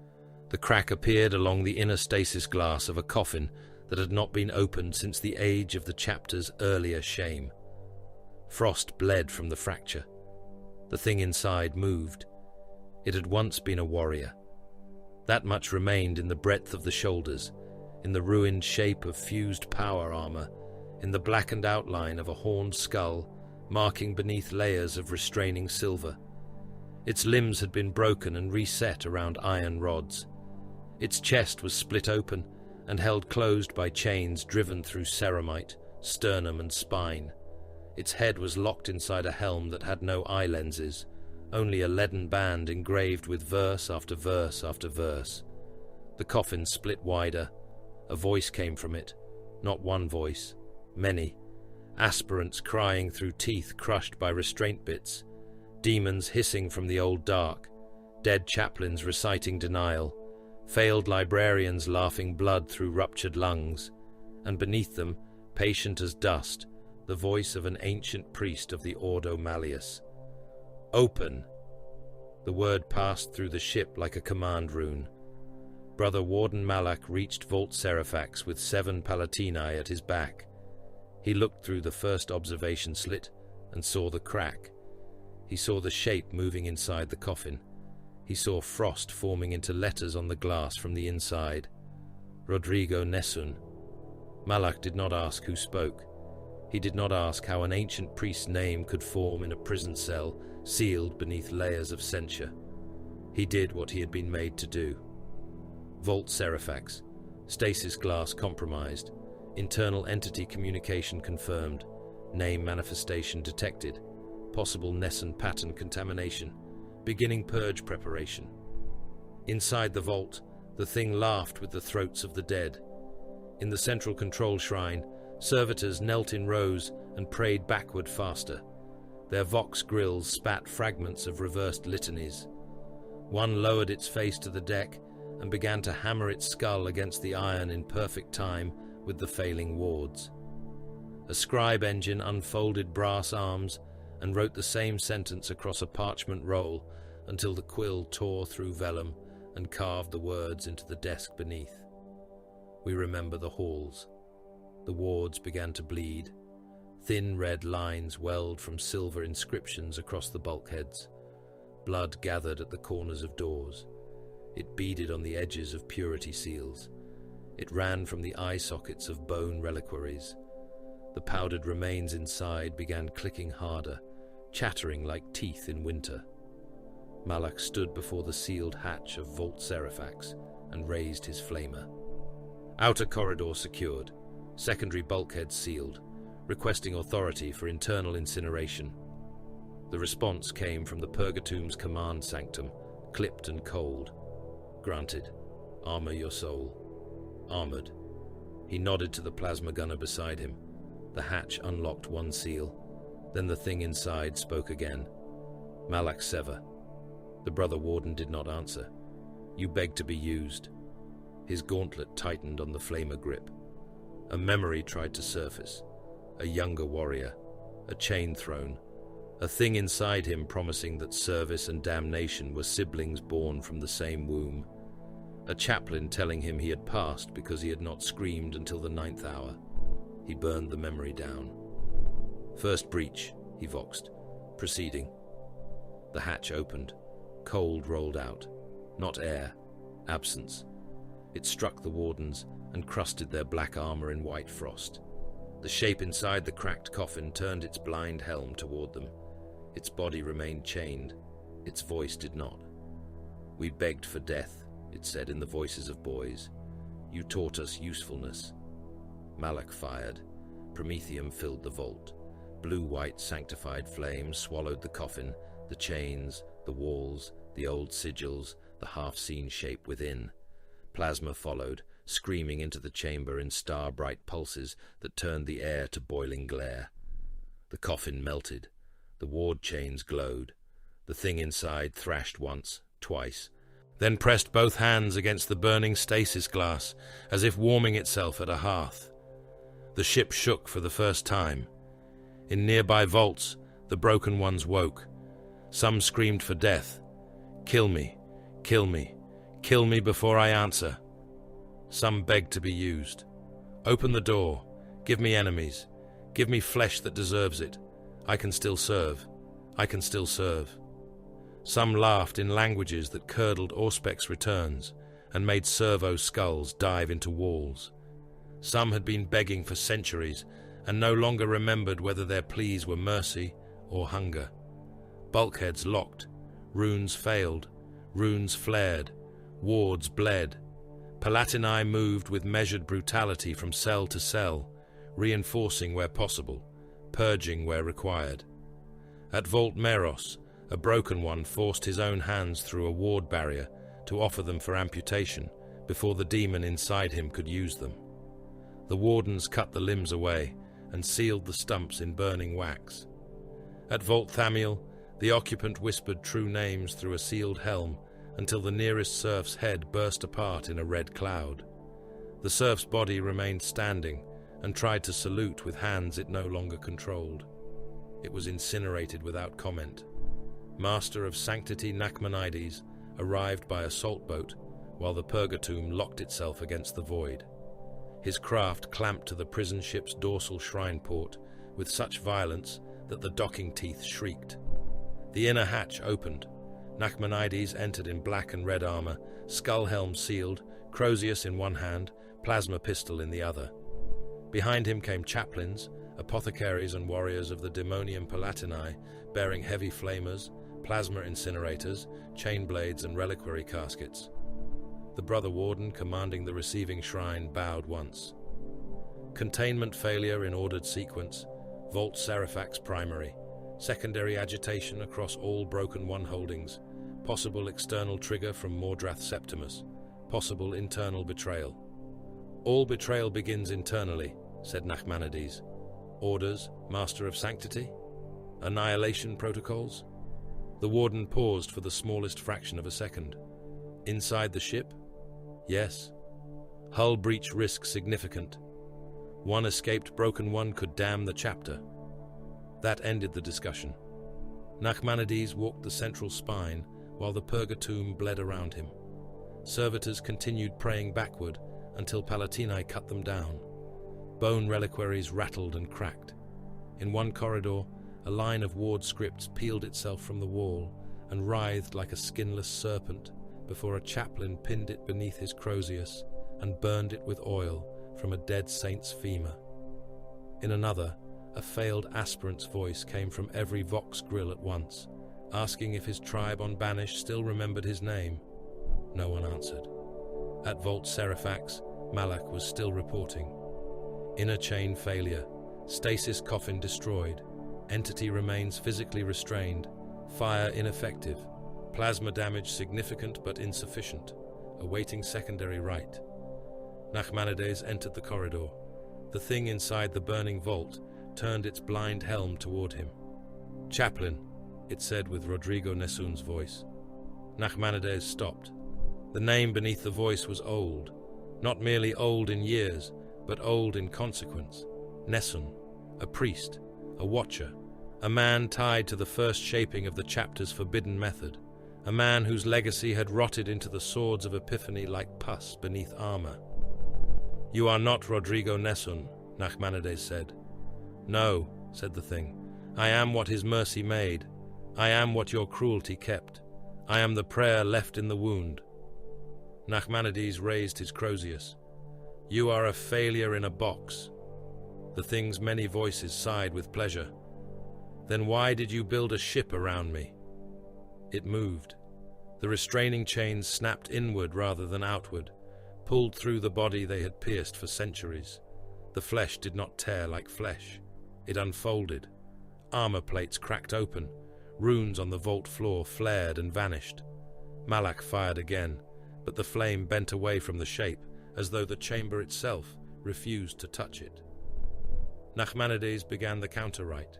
The crack appeared along the inner stasis glass of a coffin that had not been opened since the age of the chapter's earlier shame. Frost bled from the fracture. The thing inside moved. It had once been a warrior. That much remained in the breadth of the shoulders, in the ruined shape of fused power armor, in the blackened outline of a horned skull, marking beneath layers of restraining silver. Its limbs had been broken and reset around iron rods. Its chest was split open, and held closed by chains driven through ceramite, sternum and spine. Its head was locked inside a helm that had no eye lenses, only a leaden band engraved with verse after verse after verse. The coffin split wider. A voice came from it. Not one voice, many. Aspirants crying through teeth crushed by restraint bits. Demons hissing from the old dark. Dead chaplains reciting denial. Failed librarians laughing blood through ruptured lungs. And beneath them, patient as dust, the voice of an ancient priest of the Ordo Malleus. Open! The word passed through the ship like a command rune. Brother Warden Malak reached Vault Seraphax with 7 Palatini at his back. He looked through the first observation slit and saw the crack. He saw the shape moving inside the coffin. He saw frost forming into letters on the glass from the inside. Rodrigo Nessun. Malak did not ask who spoke. He did not ask how an ancient priest's name could form in a prison cell sealed beneath layers of censure. He did what he had been made to do. Vault Seraphax. Stasis glass compromised. Internal entity communication confirmed. Name manifestation detected. Possible Nessun pattern contamination. Beginning purge preparation. Inside the vault, the thing laughed with the throats of the dead. In the central control shrine, servitors knelt in rows and prayed backward faster. Their vox grills spat fragments of reversed litanies. One lowered its face to the deck and began to hammer its skull against the iron in perfect time with the failing wards. A scribe engine unfolded brass arms and wrote the same sentence across a parchment roll until the quill tore through vellum and carved the words into the desk beneath. We remember the halls. The wards began to bleed. Thin red lines welled from silver inscriptions across the bulkheads. Blood gathered at the corners of doors. It beaded on the edges of purity seals. It ran from the eye sockets of bone reliquaries. The powdered remains inside began clicking harder, chattering like teeth in winter. Malak stood before the sealed hatch of Vault Seraphax and raised his flamer. Outer corridor secured, secondary bulkheads sealed, requesting authority for internal incineration. The response came from the Purgatom's command sanctum, clipped and cold. Granted. Armor your soul. Armored. He nodded to the plasma gunner beside him. The hatch unlocked one seal. Then the thing inside spoke again. Malak Sever. The brother warden did not answer. You begged to be used. His gauntlet tightened on the flamer grip. A memory tried to surface. A younger warrior. A chain throne. A thing inside him promising that service and damnation were siblings born from the same womb. A chaplain telling him he had passed because he had not screamed until the 9th hour. He burned the memory down. First breach, he voxed, proceeding. The hatch opened. Cold rolled out. Not air. Absence. It struck the wardens and crusted their black armor in white frost. The shape inside the cracked coffin turned its blind helm toward them. Its body remained chained. Its voice did not. We begged for death, it said in the voices of boys. You taught us usefulness. Malak fired. Promethium filled the vault. Blue-white sanctified flame swallowed the coffin, the chains, the walls, the old sigils, the half-seen shape within. Plasma followed, screaming into the chamber in star-bright pulses that turned the air to boiling glare. The coffin melted. The ward chains glowed. The thing inside thrashed once, twice, then pressed both hands against the burning stasis glass, as if warming itself at a hearth. The ship shook for the first time. In nearby vaults, the broken ones woke. Some screamed for death. Kill me, kill me, kill me before I answer. Some begged to be used. Open the door. Give me enemies. Give me flesh that deserves it. I can still serve. I can still serve. Some laughed in languages that curdled Auspex returns and made servo skulls dive into walls. Some had been begging for centuries and no longer remembered whether their pleas were mercy or hunger. Bulkheads locked. Runes failed. Runes flared. Wards bled. Palatini moved with measured brutality from cell to cell, reinforcing where possible, purging where required. At Vault Meros, a broken one forced his own hands through a ward barrier to offer them for amputation before the demon inside him could use them. The wardens cut the limbs away and sealed the stumps in burning wax. At Vault Thamiel, the occupant whispered true names through a sealed helm until the nearest serf's head burst apart in a red cloud. The serf's body remained standing and tried to salute with hands it no longer controlled. It was incinerated without comment. Master of Sanctity Nachmanides arrived by assault boat while the Purgatomb locked itself against the void. His craft clamped to the prison ship's dorsal shrine port with such violence that the docking teeth shrieked. The inner hatch opened. Nachmanides entered in black and red armor, skull helm sealed, Crozius in one hand, plasma pistol in the other. Behind him came chaplains, apothecaries and warriors of the Daemonian Palatini, bearing heavy flamers, plasma incinerators, chain blades and reliquary caskets. The brother warden commanding the receiving shrine bowed once. Containment failure in ordered sequence, Vault Seraphax primary, secondary agitation across all Broken One holdings, possible external trigger from Mordrath Septimus, possible internal betrayal. All betrayal begins internally, said Nachmanides. Orders, Master of Sanctity? Annihilation protocols? The warden paused for the smallest fraction of a second. Inside the ship? Yes. Hull breach risk significant. One escaped Broken One could damn the chapter. That ended the discussion. Nachmanides walked the central spine while the Purgatomb bled around him. Servitors continued praying backward until Palatini cut them down. Bone reliquaries rattled and cracked. In one corridor, a line of ward scripts peeled itself from the wall and writhed like a skinless serpent before a chaplain pinned it beneath his Crozius and burned it with oil from a dead saint's femur. In another, a failed aspirant's voice came from every vox grill at once, asking if his tribe on Banish still remembered his name. No one answered. At Vault Seraphax, Malak was still reporting. Inner chain failure, stasis coffin destroyed, entity remains physically restrained, fire ineffective, plasma damage significant but insufficient, awaiting secondary rite. Nachmanides entered the corridor. The thing inside the burning vault turned its blind helm toward him. Chaplain, it said with Rodrigo Nessun's voice. Nachmanides stopped. The name beneath the voice was old, not merely old in years, but old in consequence. Nessun, a priest, a watcher, a man tied to the first shaping of the chapter's forbidden method, a man whose legacy had rotted into the swords of Epiphany like pus beneath armor. You are not Rodrigo Nessun, Nachmanides said. No, said the thing. I am what his mercy made. I am what your cruelty kept. I am the prayer left in the wound. Nachmanides raised his Crozius. You are a failure in a box. The thing's many voices sighed with pleasure. Then why did you build a ship around me? It moved. The restraining chains snapped inward rather than outward, pulled through the body they had pierced for centuries. The flesh did not tear like flesh. It unfolded. Armor plates cracked open. Runes on the vault floor flared and vanished. Malak fired again, but the flame bent away from the shape, as though the chamber itself refused to touch it. Nachmanides began the counter-rite.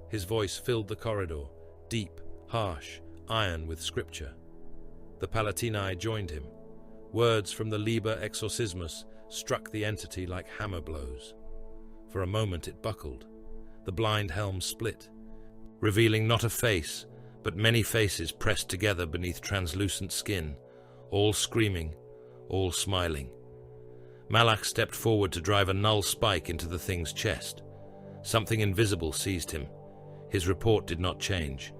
His voice filled the corridor, deep, harsh, iron with scripture. The Palatini joined him. Words from the Liber Exorcismus struck the entity like hammer blows. For a moment it buckled. The blind helm split, revealing not a face, but many faces pressed together beneath translucent skin, all screaming, all smiling. Malak stepped forward to drive a null spike into the thing's chest. Something invisible seized him. His report did not change.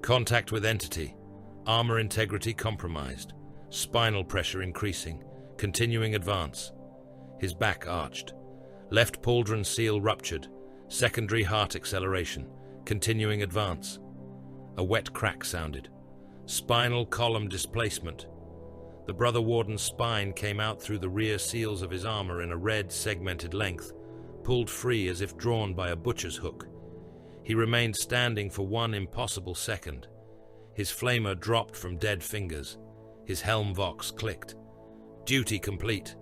Contact with entity. Armor integrity compromised. Spinal pressure increasing. Continuing advance. His back arched. Left pauldron seal ruptured. Secondary heart acceleration. Continuing advance. A wet crack sounded. Spinal column displacement. The Brother Warden's spine came out through the rear seals of his armor in a red, segmented length, pulled free as if drawn by a butcher's hook. He remained standing for one impossible second. His flamer dropped from dead fingers. His helm vox clicked. Duty complete.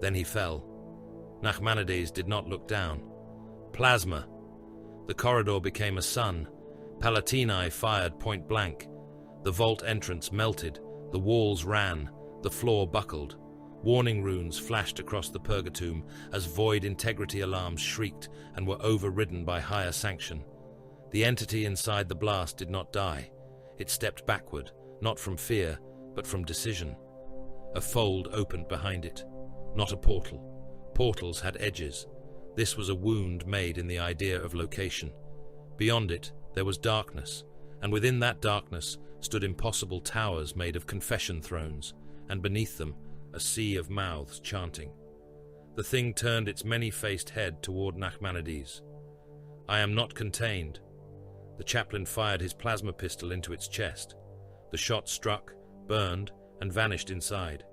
Then he fell. Nachmanides did not look down. Plasma. The corridor became a sun. Palatini fired point blank. The vault entrance melted. The walls ran. The floor buckled. Warning runes flashed across the purgatomb as void integrity alarms shrieked and were overridden by higher sanction. The entity inside the blast did not die. It stepped backward, not from fear, but from decision. A fold opened behind it. Not a portal. Portals had edges. This was a wound made in the idea of location. Beyond it, there was darkness, and within that darkness stood impossible towers made of confession thrones, and beneath them, a sea of mouths chanting. The thing turned its many-faced head toward Nachmanides. "I am not contained." The chaplain fired his plasma pistol into its chest. The shot struck, burned, and vanished inside.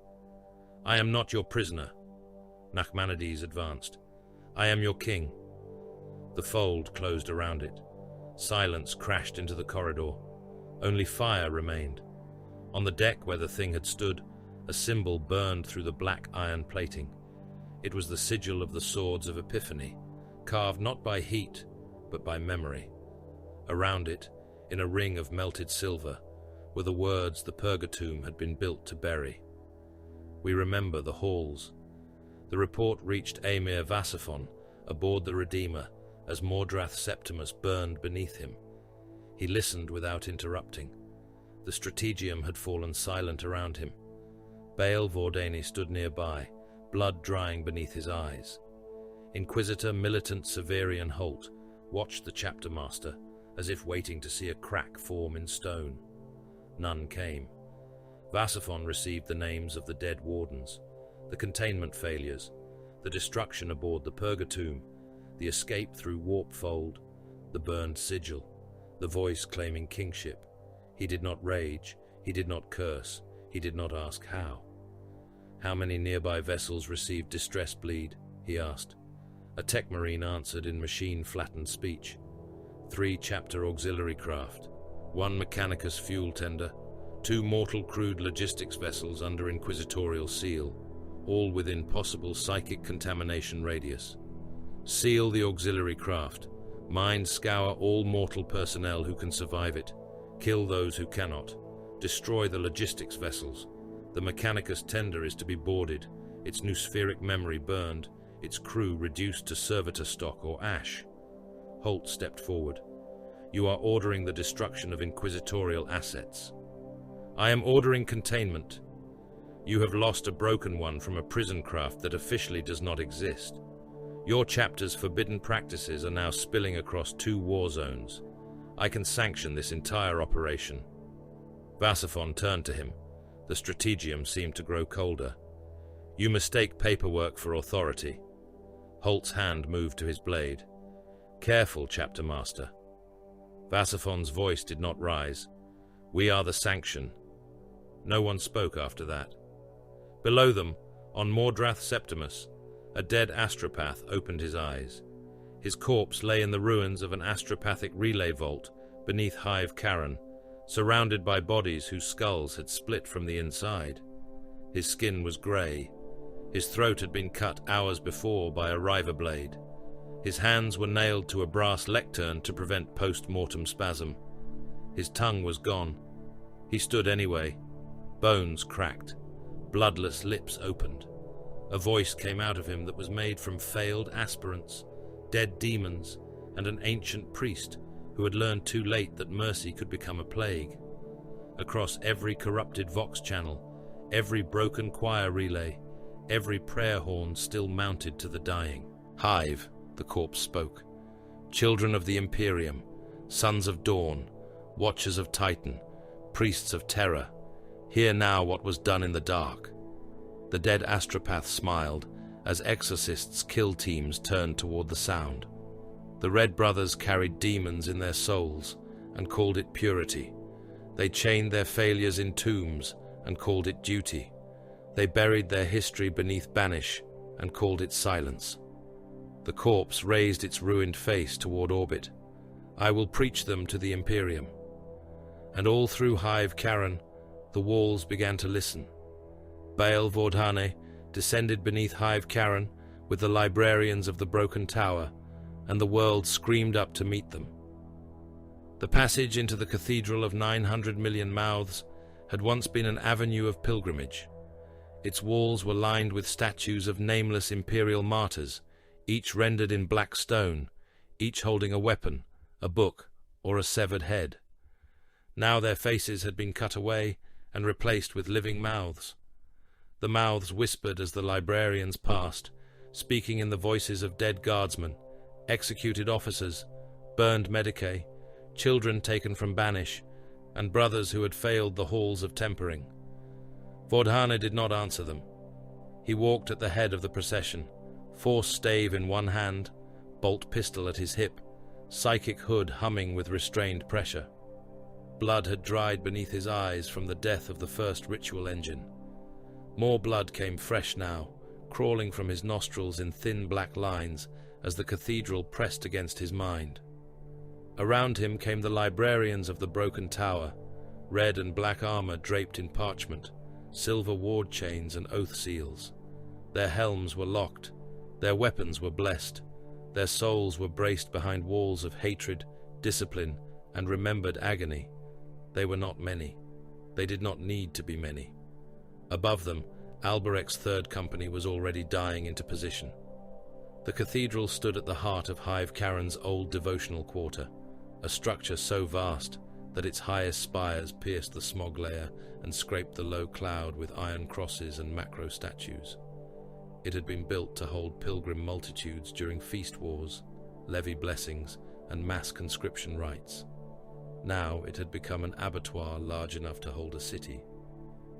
"I am not your prisoner." Nachmanides advanced. "I am your king." The fold closed around it. Silence crashed into the corridor. Only fire remained. On the deck where the thing had stood, a symbol burned through the black iron plating. It was the sigil of the swords of Epiphany, carved not by heat, but by memory. Around it, in a ring of melted silver, were the words the purgatomb had been built to bury. We remember the halls. The report reached Emir Vasaphon aboard the Redeemer as Mordrath Septimus burned beneath him. He listened without interrupting. The strategium had fallen silent around him. Bael Vordani stood nearby, blood drying beneath his eyes. Inquisitor Militant Severian Holt watched the chapter master as if waiting to see a crack form in stone. None came. Vasaphon received the names of the dead wardens, the containment failures, the destruction aboard the purgatomb, the escape through warp fold, the burned sigil, the voice claiming kingship. He did not rage, he did not curse, he did not ask how. "How many nearby vessels received distress bleed?" he asked. A tech marine answered in machine-flattened speech. 3 chapter auxiliary craft, 1 Mechanicus fuel tender, 2 mortal crewed logistics vessels under inquisitorial seal, all within possible psychic contamination radius. Seal the auxiliary craft. Mind scour all mortal personnel who can survive it. Kill those who cannot. Destroy the logistics vessels. The Mechanicus tender is to be boarded, its noospheric memory burned, its crew reduced to servitor stock or ash. Holt stepped forward. "You are ordering the destruction of inquisitorial assets." "I am ordering containment." "You have lost a broken one from a prison craft that officially does not exist. Your chapter's forbidden practices are now spilling across 2 war zones. I can sanction this entire operation." Vasaphon turned to him. The strategium seemed to grow colder. "You mistake paperwork for authority." Holt's hand moved to his blade. "Careful, chapter master." Vasaphon's voice did not rise. "We are the sanction." No one spoke after that. Below them, on Mordrath Septimus, a dead astropath opened his eyes. His corpse lay in the ruins of an astropathic relay vault beneath Hive Cairn, surrounded by bodies whose skulls had split from the inside. His skin was grey. His throat had been cut hours before by a river blade. His hands were nailed to a brass lectern to prevent post-mortem spasm. His tongue was gone. He stood anyway. Bones cracked. Bloodless lips opened. A voice came out of him that was made from failed aspirants, dead demons, and an ancient priest who had learned too late that mercy could become a plague. Across every corrupted vox channel, every broken choir relay, every prayer horn still mounted to the dying. "Hive," the corpse spoke. "Children of the Imperium, sons of dawn, watchers of Titan, priests of terror, hear now what was done in the dark." The dead astropath smiled as Exorcists' kill teams turned toward the sound. The Red Brothers carried demons in their souls and called it purity. They chained their failures in tombs and called it duty. They buried their history beneath banish and called it silence. The corpse raised its ruined face toward orbit. I will preach them to the Imperium. And all through Hive Karen, the walls began to listen. Baal Vordhane descended beneath Hive Karen with the librarians of the broken tower, and the world screamed up to meet them. The passage into the Cathedral of 900 million mouths had once been an avenue of pilgrimage. Its walls were lined with statues of nameless Imperial martyrs, each rendered in black stone, each holding a weapon, a book, or a severed head. Now their faces had been cut away and replaced with living mouths. The mouths whispered as the librarians passed, speaking in the voices of dead guardsmen, executed officers, burned medicae, children taken from banish, and brothers who had failed the halls of tempering. Vordhane did not answer them. He walked at the head of the procession, force stave in one hand, bolt pistol at his hip, psychic hood humming with restrained pressure. Blood had dried beneath his eyes from the death of the first ritual engine. More blood came fresh now, crawling from his nostrils in thin black lines as the cathedral pressed against his mind. Around him came the librarians of the broken tower, red and black armor draped in parchment, silver ward chains and oath seals. Their helms were locked, their weapons were blessed, their souls were braced behind walls of hatred, discipline, and remembered agony. They were not many. They did not need to be many. Above them, Alberek's third company was already dying into position. The cathedral stood at the heart of Hive Karen's old devotional quarter, a structure so vast that its highest spires pierced the smog layer and scraped the low cloud with iron crosses and macro statues. It had been built to hold pilgrim multitudes during feast wars, levy blessings, and mass conscription rites. Now it had become an abattoir large enough to hold a city.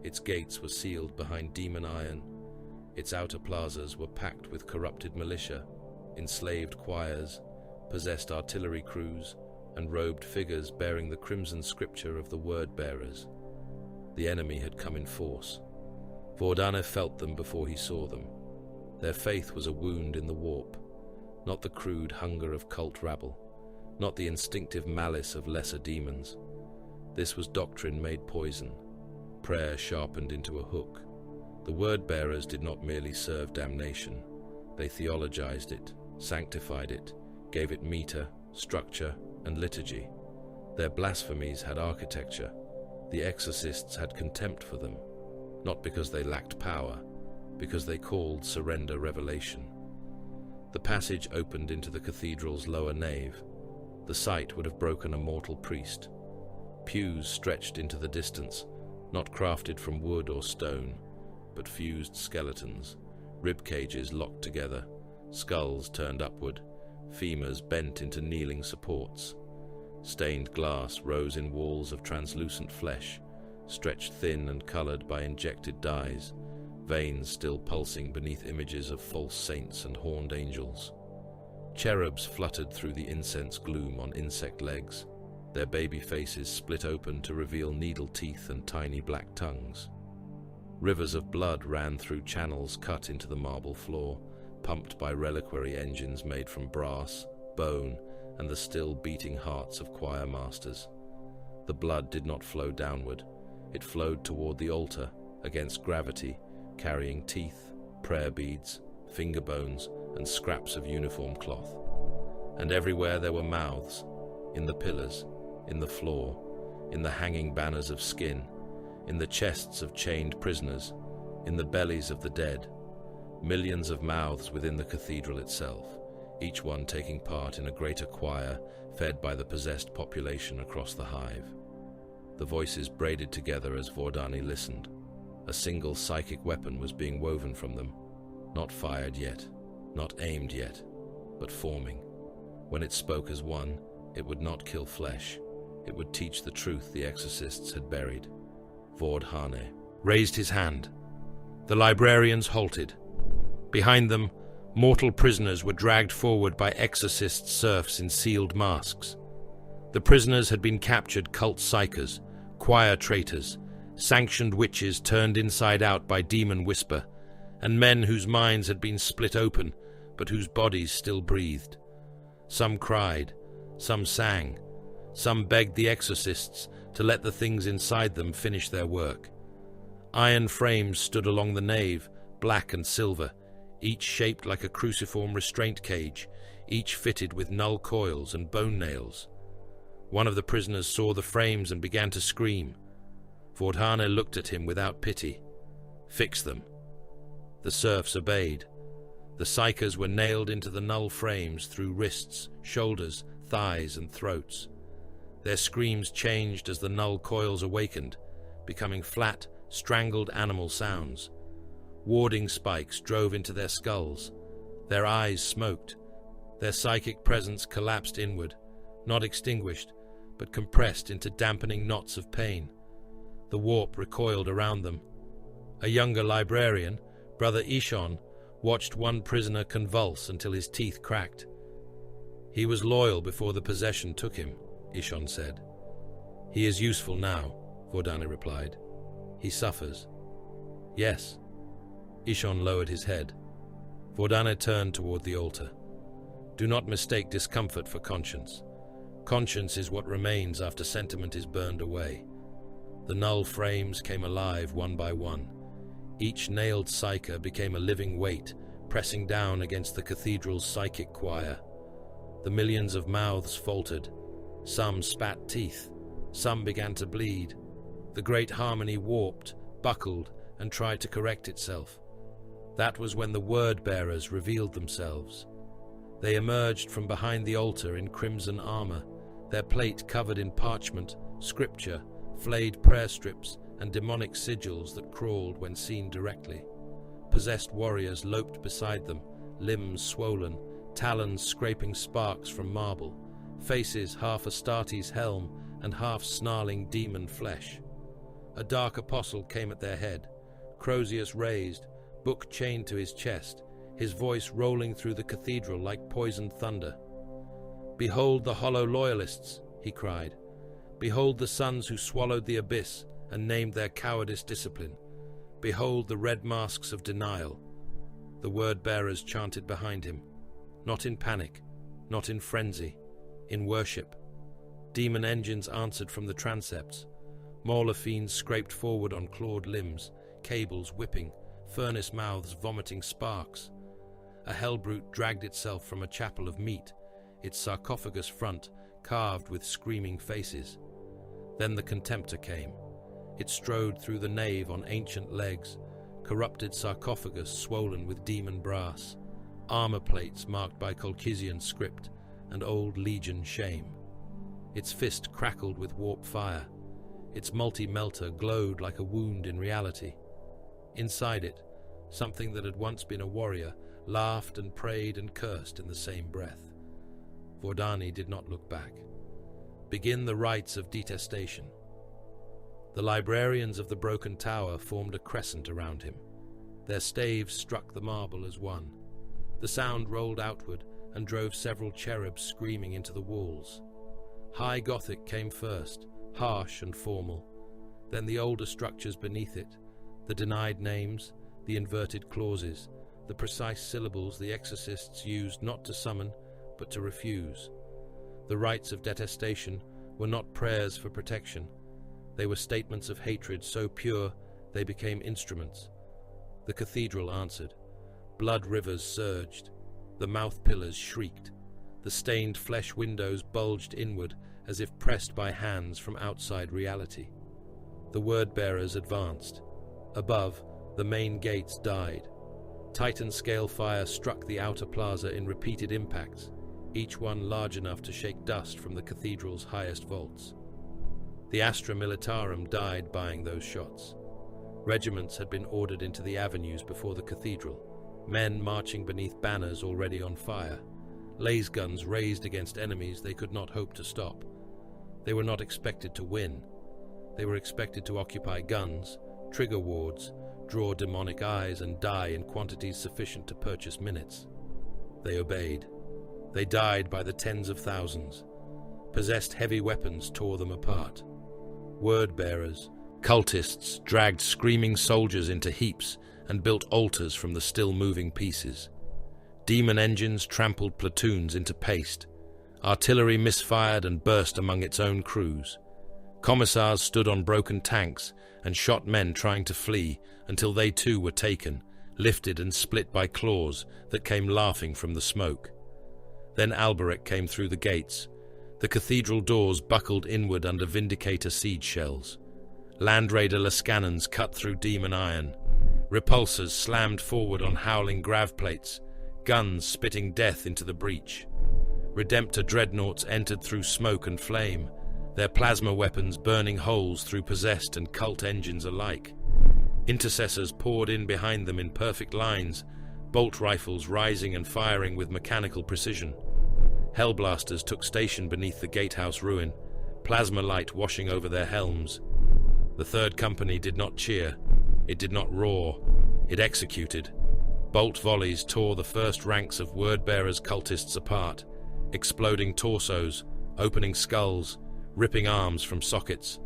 Its gates were sealed behind demon iron. Its outer plazas were packed with corrupted militia, enslaved choirs, possessed artillery crews, and robed figures bearing the crimson scripture of the word-bearers. The enemy had come in force. Vordhane felt them before he saw them. Their faith was a wound in the warp, not the crude hunger of cult rabble, not the instinctive malice of lesser demons. This was doctrine made poison, prayer sharpened into a hook. The word-bearers did not merely serve damnation. They theologized it, sanctified it, gave it meter, structure, and liturgy. Their blasphemies had architecture. The Exorcists had contempt for them, not because they lacked power, because they called surrender revelation. The passage opened into the cathedral's lower nave. The sight would have broken a mortal priest. Pews stretched into the distance, not crafted from wood or stone, but fused skeletons, rib cages locked together, skulls turned upward, femurs bent into kneeling supports. Stained glass rose in walls of translucent flesh, stretched thin and colored by injected dyes, veins still pulsing beneath images of false saints and horned angels. Cherubs fluttered through the incense gloom on insect legs, their baby faces split open to reveal needle teeth and tiny black tongues. Rivers of blood ran through channels cut into the marble floor, pumped by reliquary engines made from brass, bone, and the still beating hearts of choir masters. The blood did not flow downward. It flowed toward the altar, against gravity, carrying teeth, prayer beads, finger bones, and scraps of uniform cloth. And everywhere there were mouths, in the pillars, in the floor, in the hanging banners of skin, in the chests of chained prisoners, in the bellies of the dead. Millions of mouths within the cathedral itself, each one taking part in a greater choir fed by the possessed population across the hive. The voices braided together as Vordhane listened. A single psychic weapon was being woven from them, not fired yet, not aimed yet, but forming. When it spoke as one, it would not kill flesh. It would teach the truth the Exorcists had buried. Vordhane raised his hand. The librarians halted. Behind them, mortal prisoners were dragged forward by Exorcist serfs in sealed masks. The prisoners had been captured cult psychers, choir traitors, sanctioned witches turned inside out by demon whisper, and men whose minds had been split open, but whose bodies still breathed. Some cried, some sang, some begged the exorcists to let the things inside them finish their work. Iron frames stood along the nave, black and silver, each shaped like a cruciform restraint cage, each fitted with null coils and bone nails. One of the prisoners saw the frames and began to scream. Vordane looked at him without pity. "Fix them." The serfs obeyed. The psychers were nailed into the null frames through wrists, shoulders, thighs, and throats. Their screams changed as the null coils awakened, becoming flat, strangled animal sounds. Warding spikes drove into their skulls. Their eyes smoked. Their psychic presence collapsed inward, not extinguished, but compressed into dampening knots of pain. The warp recoiled around them. A younger librarian, Brother Ishon, watched one prisoner convulse until his teeth cracked. "He was loyal before the possession took him," Ishon said. "He is useful now," Vordane replied. "He suffers." "Yes." Ishon lowered his head. Vordane turned toward the altar. "Do not mistake discomfort for conscience. Conscience is what remains after sentiment is burned away." The null frames came alive one by one. Each nailed psyker became a living weight, pressing down against the cathedral's psychic choir. The millions of mouths faltered. Some spat teeth. Some began to bleed. The great harmony warped, buckled, and tried to correct itself. That was when the word-bearers revealed themselves. They emerged from behind the altar in crimson armor, their plate covered in parchment, scripture, flayed prayer strips, and demonic sigils that crawled when seen directly. Possessed warriors loped beside them, limbs swollen, talons scraping sparks from marble, faces half Astarte's helm and half snarling demon flesh. A dark apostle came at their head, Crozius raised, book chained to his chest, his voice rolling through the cathedral like poisoned thunder. "Behold the hollow loyalists," he cried. "Behold the sons who swallowed the abyss and named their cowardice discipline. Behold the red masks of denial." The word-bearers chanted behind him, not in panic, not in frenzy, in worship. Demon engines answered from the transepts. Mauler fiends scraped forward on clawed limbs, cables whipping, furnace mouths vomiting sparks. A hellbrute dragged itself from a chapel of meat, its sarcophagus front carved with screaming faces. Then the Contemptor came. It strode through the nave on ancient legs, corrupted sarcophagus swollen with demon brass, armor plates marked by Colchizian script and old legion shame. Its fist crackled with warp fire. Its multi-melter glowed like a wound in reality. Inside it, something that had once been a warrior laughed and prayed and cursed in the same breath. Vordane did not look back. Begin the rites of detestation. The librarians of the broken tower formed a crescent around him. Their staves struck the marble as one. The sound rolled outward and drove several cherubs screaming into the walls. High Gothic came first, harsh and formal. Then the older structures beneath it, the denied names, the inverted clauses, the precise syllables the exorcists used not to summon, but to refuse. The rites of detestation were not prayers for protection. They were statements of hatred so pure they became instruments. The cathedral answered. Blood rivers surged. The mouth pillars shrieked. The stained flesh windows bulged inward as if pressed by hands from outside reality. The word-bearers advanced. Above, the main gates died. Titan-scale fire struck the outer plaza in repeated impacts, each one large enough to shake dust from the cathedral's highest vaults. The Astra Militarum died buying those shots. Regiments had been ordered into the avenues before the cathedral, men marching beneath banners already on fire, laser guns raised against enemies they could not hope to stop. They were not expected to win. They were expected to occupy guns, trigger wards, draw demonic eyes, and die in quantities sufficient to purchase minutes. They obeyed. They died by the tens of thousands. Possessed heavy weapons tore them apart. Word-bearers, Cultists dragged screaming soldiers into heaps and built altars from the still-moving pieces. Demon engines trampled platoons into paste. Artillery misfired and burst among its own crews. Commissars stood on broken tanks and shot men trying to flee until they too were taken, lifted and split by claws that came laughing from the smoke. Then Alberic came through the gates. The cathedral doors buckled inward under Vindicator siege shells. Land Raider Lascannons cut through demon iron. Repulsors slammed forward on howling grav plates, guns spitting death into the breach. Redemptor dreadnoughts entered through smoke and flame, their plasma weapons burning holes through possessed and cult engines alike. Intercessors poured in behind them in perfect lines, bolt rifles rising and firing with mechanical precision. Hellblasters took station beneath the gatehouse ruin, plasma light washing over their helms. The Third Company did not cheer, it did not roar, it executed. Bolt volleys tore the first ranks of Wordbearers cultists apart, exploding torsos, opening skulls, ripping arms from sockets.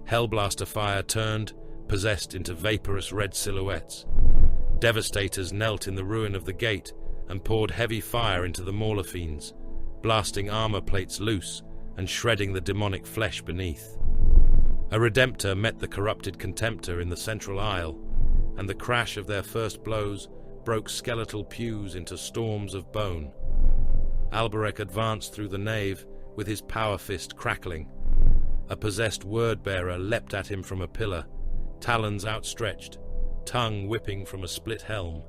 Hellblaster fire turned, possessed into vaporous red silhouettes. Devastators knelt in the ruin of the gate and poured heavy fire into the Mauler fiends, blasting armor plates loose and shredding the demonic flesh beneath. A Redemptor met the corrupted Contemptor in the central aisle, and the crash of their first blows broke skeletal pews into storms of bone. Alberic advanced through the nave with his power fist crackling. A possessed word-bearer leapt at him from a pillar, talons outstretched, tongue whipping from a split helm.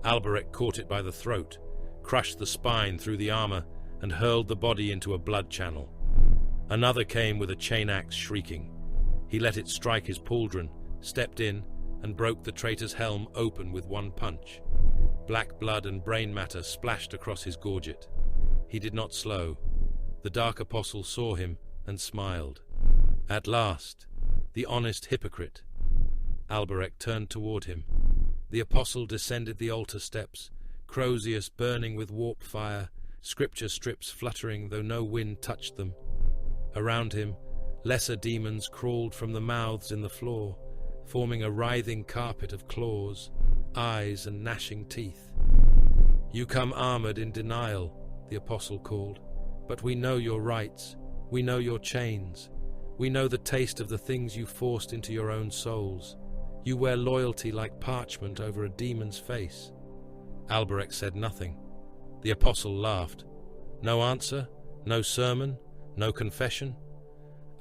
Alberic caught it by the throat, crushed the spine through the armor, and hurled the body into a blood channel. Another came with a chain axe shrieking. He let it strike his pauldron, stepped in, and broke the traitor's helm open with one punch. Black blood and brain matter splashed across his gorget. He did not slow. The Dark Apostle saw him and smiled. At last, the honest hypocrite. Alberic turned toward him. The Apostle descended the altar steps, Crozius burning with warp fire, scripture strips fluttering though no wind touched them. Around him, lesser demons crawled from the mouths in the floor, forming a writhing carpet of claws, eyes and gnashing teeth. "You come armored in denial," the Apostle called, "but we know your rights, we know your chains, we know the taste of the things you forced into your own souls. You wear loyalty like parchment over a demon's face." Alberic said nothing. The Apostle laughed. No answer, no sermon, no confession.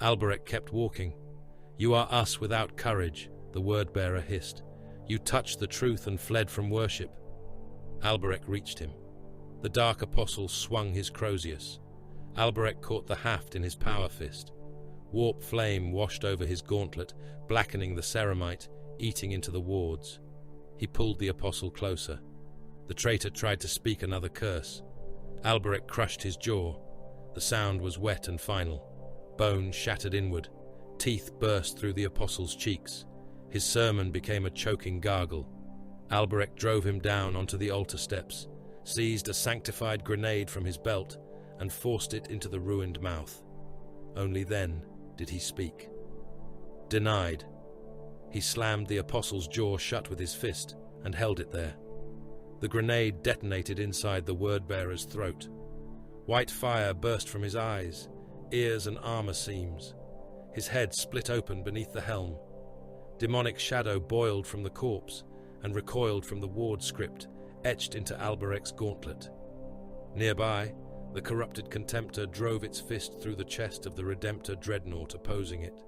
Alberic kept walking. "You are us without courage," the word-bearer hissed. "You touched the truth and fled from worship." Alberic reached him. The Dark Apostle swung his Crozius. Alberic caught the haft in his power fist. Warp flame washed over his gauntlet, blackening the ceramite, eating into the wards. He pulled the Apostle closer. The traitor tried to speak another curse. Alberic crushed his jaw. The sound was wet and final. Bone shattered inward. Teeth burst through the Apostle's cheeks. His sermon became a choking gargle. Alberic drove him down onto the altar steps, seized a sanctified grenade from his belt, and forced it into the ruined mouth. Only then did he speak. Denied. He slammed the Apostle's jaw shut with his fist and held it there. The grenade detonated inside the word-bearer's throat. White fire burst from his eyes, ears and armor seams. His head split open beneath the helm. Demonic shadow boiled from the corpse and recoiled from the ward script, etched into Alberic's gauntlet. Nearby, the corrupted Contemptor drove its fist through the chest of the Redemptor dreadnought opposing it.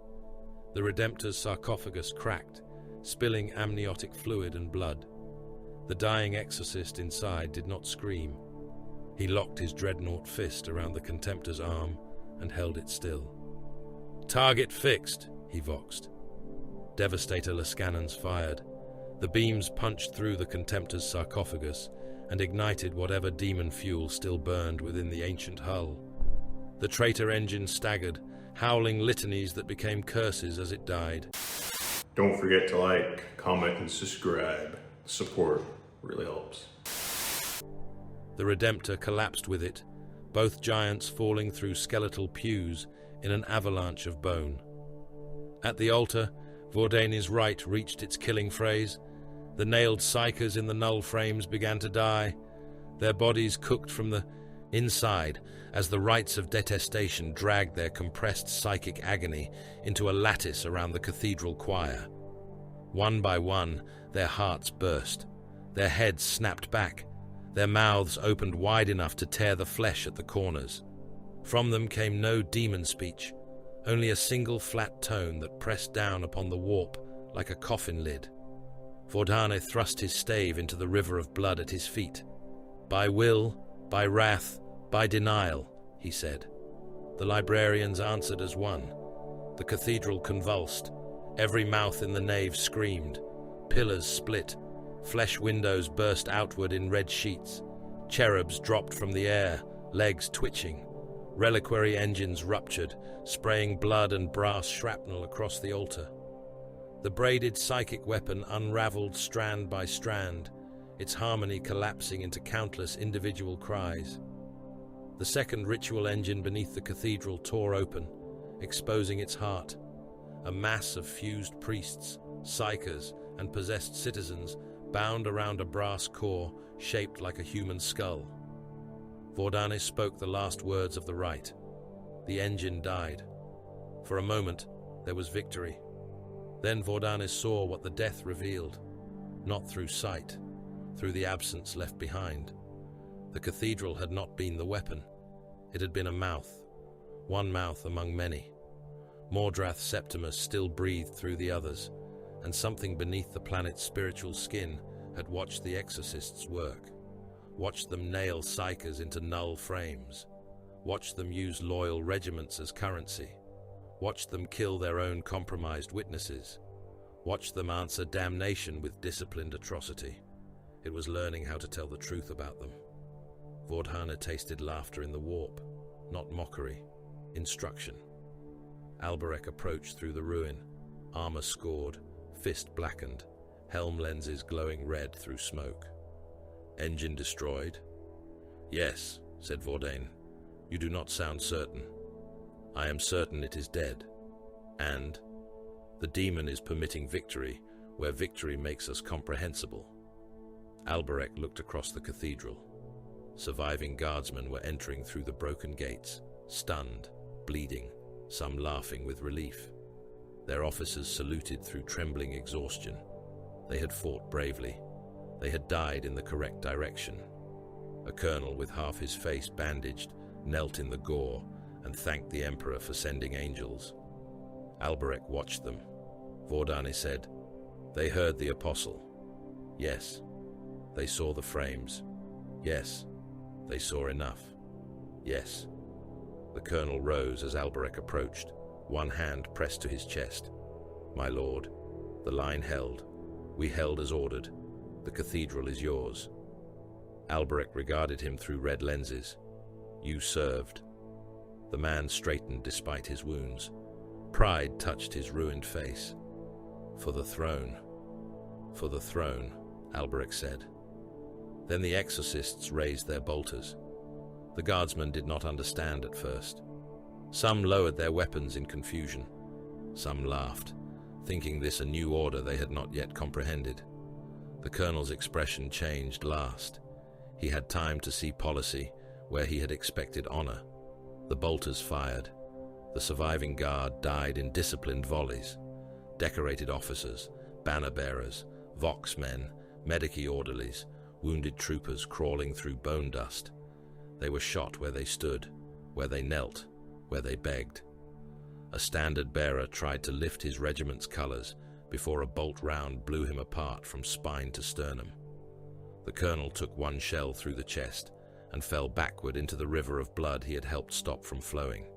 The Redemptor's sarcophagus cracked, spilling amniotic fluid and blood. The dying exorcist inside did not scream. He locked his dreadnought fist around the Contemptor's arm and held it still. "Target fixed," he voxed. Devastator Lascannons fired. The beams punched through the Contemptor's sarcophagus and ignited whatever demon fuel still burned within the ancient hull. The traitor engine staggered, howling litanies that became curses as it died. Don't forget to like, comment, and subscribe. Support really helps. The Redemptor collapsed with it, both giants falling through skeletal pews in an avalanche of bone. At the altar, Vordane's right reached its killing phrase. The nailed psychers in the null frames began to die, their bodies cooked from the inside as the rites of detestation dragged their compressed psychic agony into a lattice around the cathedral choir. One by one, their hearts burst, their heads snapped back, their mouths opened wide enough to tear the flesh at the corners. From them came no demon speech, only a single flat tone that pressed down upon the warp like a coffin lid. Vordane thrust his stave into the river of blood at his feet. "By will, by wrath, by denial," he said. The librarians answered as one. The cathedral convulsed. Every mouth in the nave screamed. Pillars split. Flesh windows burst outward in red sheets. Cherubs dropped from the air, legs twitching. Reliquary engines ruptured, spraying blood and brass shrapnel across the altar. The braided psychic weapon unraveled strand by strand, its harmony collapsing into countless individual cries. The second ritual engine beneath the cathedral tore open, exposing its heart. A mass of fused priests, psychers, and possessed citizens bound around a brass core shaped like a human skull. Vordane spoke the last words of the rite. The engine died. For a moment, there was victory. Then Vordane saw what the death revealed, not through sight, through the absence left behind. The cathedral had not been the weapon. It had been a mouth, one mouth among many. Mordrath Septimus still breathed through the others, and something beneath the planet's spiritual skin had watched the Exorcists work, watched them nail psychers into null frames, watched them use loyal regiments as currency, watched them kill their own compromised witnesses, watched them answer damnation with disciplined atrocity. It was learning how to tell the truth about them. Vordane tasted laughter in the warp, not mockery, instruction. Alberich approached through the ruin, armor scored, fist blackened, helm lenses glowing red through smoke. "Engine destroyed?" "Yes," said Vordane. "You do not sound certain." "I am certain it is dead. And the demon is permitting victory where victory makes us comprehensible." Alberich looked across the cathedral. Surviving guardsmen were entering through the broken gates, stunned, bleeding, some laughing with relief. Their officers saluted through trembling exhaustion. They had fought bravely. They had died in the correct direction. A colonel with half his face bandaged knelt in the gore and thanked the Emperor for sending angels. Alberich watched them. Vordane said, "They heard the apostle. Yes, they saw the frames. Yes, they saw enough. Yes." The colonel rose as Alberich approached, one hand pressed to his chest. "My lord, the line held. We held as ordered. The cathedral is yours." Alberich regarded him through red lenses. "You served." The man straightened despite his wounds. Pride touched his ruined face. "For the throne. For the throne," Alberich said. Then the Exorcists raised their bolters. The guardsmen did not understand at first. Some lowered their weapons in confusion. Some laughed, thinking this a new order they had not yet comprehended. The colonel's expression changed last. He had time to see policy where he had expected honor. The bolters fired. The surviving guard died in disciplined volleys. Decorated officers, banner bearers, vox men, medici orderlies, wounded troopers crawling through bone dust. They were shot where they stood, where they knelt, where they begged. A standard bearer tried to lift his regiment's colors before a bolt round blew him apart from spine to sternum. The colonel took one shell through the chest and fell backward into the river of blood he had helped stop from flowing.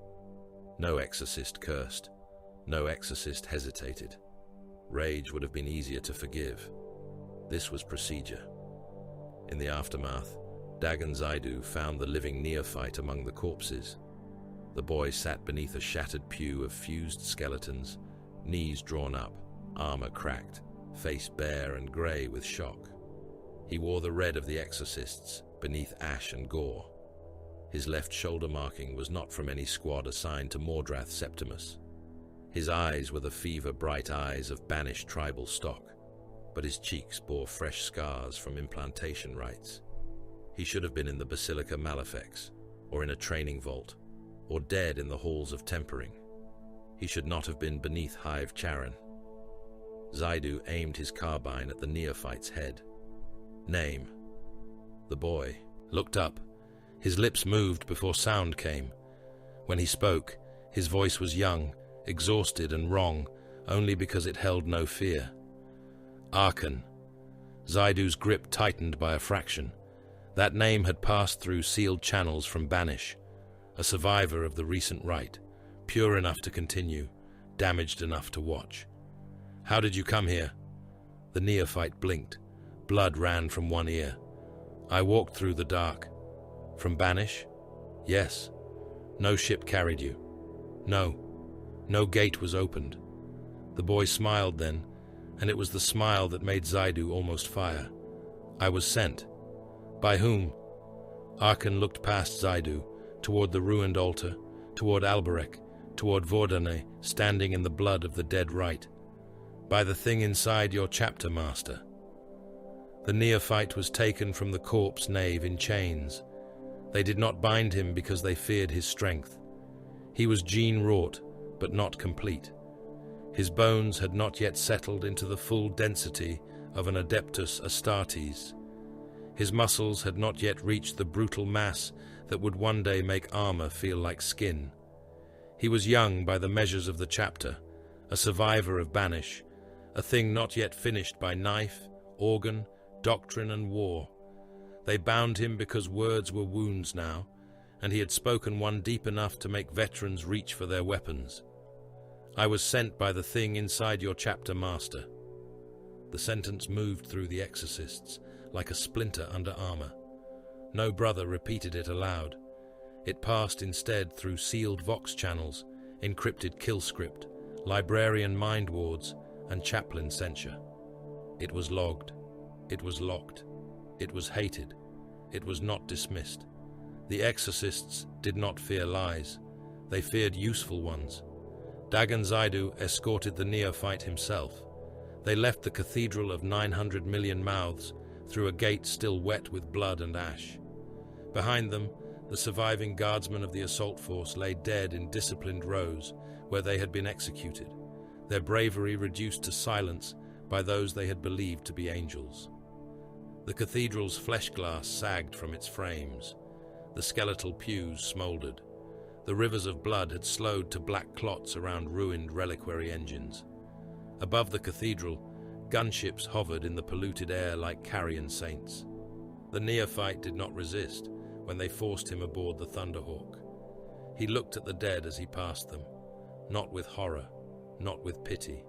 No exorcist cursed. No exorcist hesitated. Rage would have been easier to forgive. This was procedure. In the aftermath, Dagon Zaidu found the living neophyte among the corpses. The boy sat beneath a shattered pew of fused skeletons, knees drawn up, armor cracked, face bare and grey with shock. He wore the red of the Exorcists, beneath ash and gore. His left shoulder marking was not from any squad assigned to Mordrath Septimus. His eyes were the fever-bright eyes of banished tribal stock, but his cheeks bore fresh scars from implantation rites. He should have been in the Basilica Malefics, or in a training vault, or dead in the halls of tempering. He should not have been beneath Hive Charon. Zaidu aimed his carbine at the neophyte's head. Name. The boy looked up. His lips moved before sound came. When he spoke, his voice was young, exhausted and wrong, only because it held no fear. Arkan. Zaidu's grip tightened by a fraction. That name had passed through sealed channels from Banish, a survivor of the recent rite, pure enough to continue, damaged enough to watch. How did you come here? The neophyte blinked. Blood ran from one ear. I walked through the dark. From Banish? Yes. No ship carried you. No. No gate was opened. The boy smiled then, and it was the smile that made Zaidu almost fire. I was sent. By whom? Arkan looked past Zaidu, toward the ruined altar, toward Alberek, toward Vordane, standing in the blood of the dead rite. By the thing inside your chapter, master. The neophyte was taken from the corpse nave in chains. They did not bind him because they feared his strength. He was gene-wrought, but not complete. His bones had not yet settled into the full density of an Adeptus Astartes. His muscles had not yet reached the brutal mass that would one day make armor feel like skin. He was young by the measures of the chapter, a survivor of Banish, a thing not yet finished by knife, organ, doctrine and war. They bound him because words were wounds now, and he had spoken one deep enough to make veterans reach for their weapons. I was sent by the thing inside your chapter, master. The sentence moved through the Exorcists like a splinter under armor. No brother repeated it aloud. It passed instead through sealed vox channels, encrypted kill script, librarian mind wards, and chaplain censure. It was logged. It was locked. It was hated. It was not dismissed. The Exorcists did not fear lies. They feared useful ones. Dagon Zaidu escorted the neophyte himself. They left the cathedral of 900 million mouths through a gate still wet with blood and ash. Behind them, the surviving guardsmen of the assault force lay dead in disciplined rows where they had been executed, their bravery reduced to silence by those they had believed to be angels. The cathedral's flesh glass sagged from its frames. The skeletal pews smouldered. The rivers of blood had slowed to black clots around ruined reliquary engines. Above the cathedral, gunships hovered in the polluted air like carrion saints. The neophyte did not resist when they forced him aboard the Thunderhawk. He looked at the dead as he passed them, not with horror, not with pity.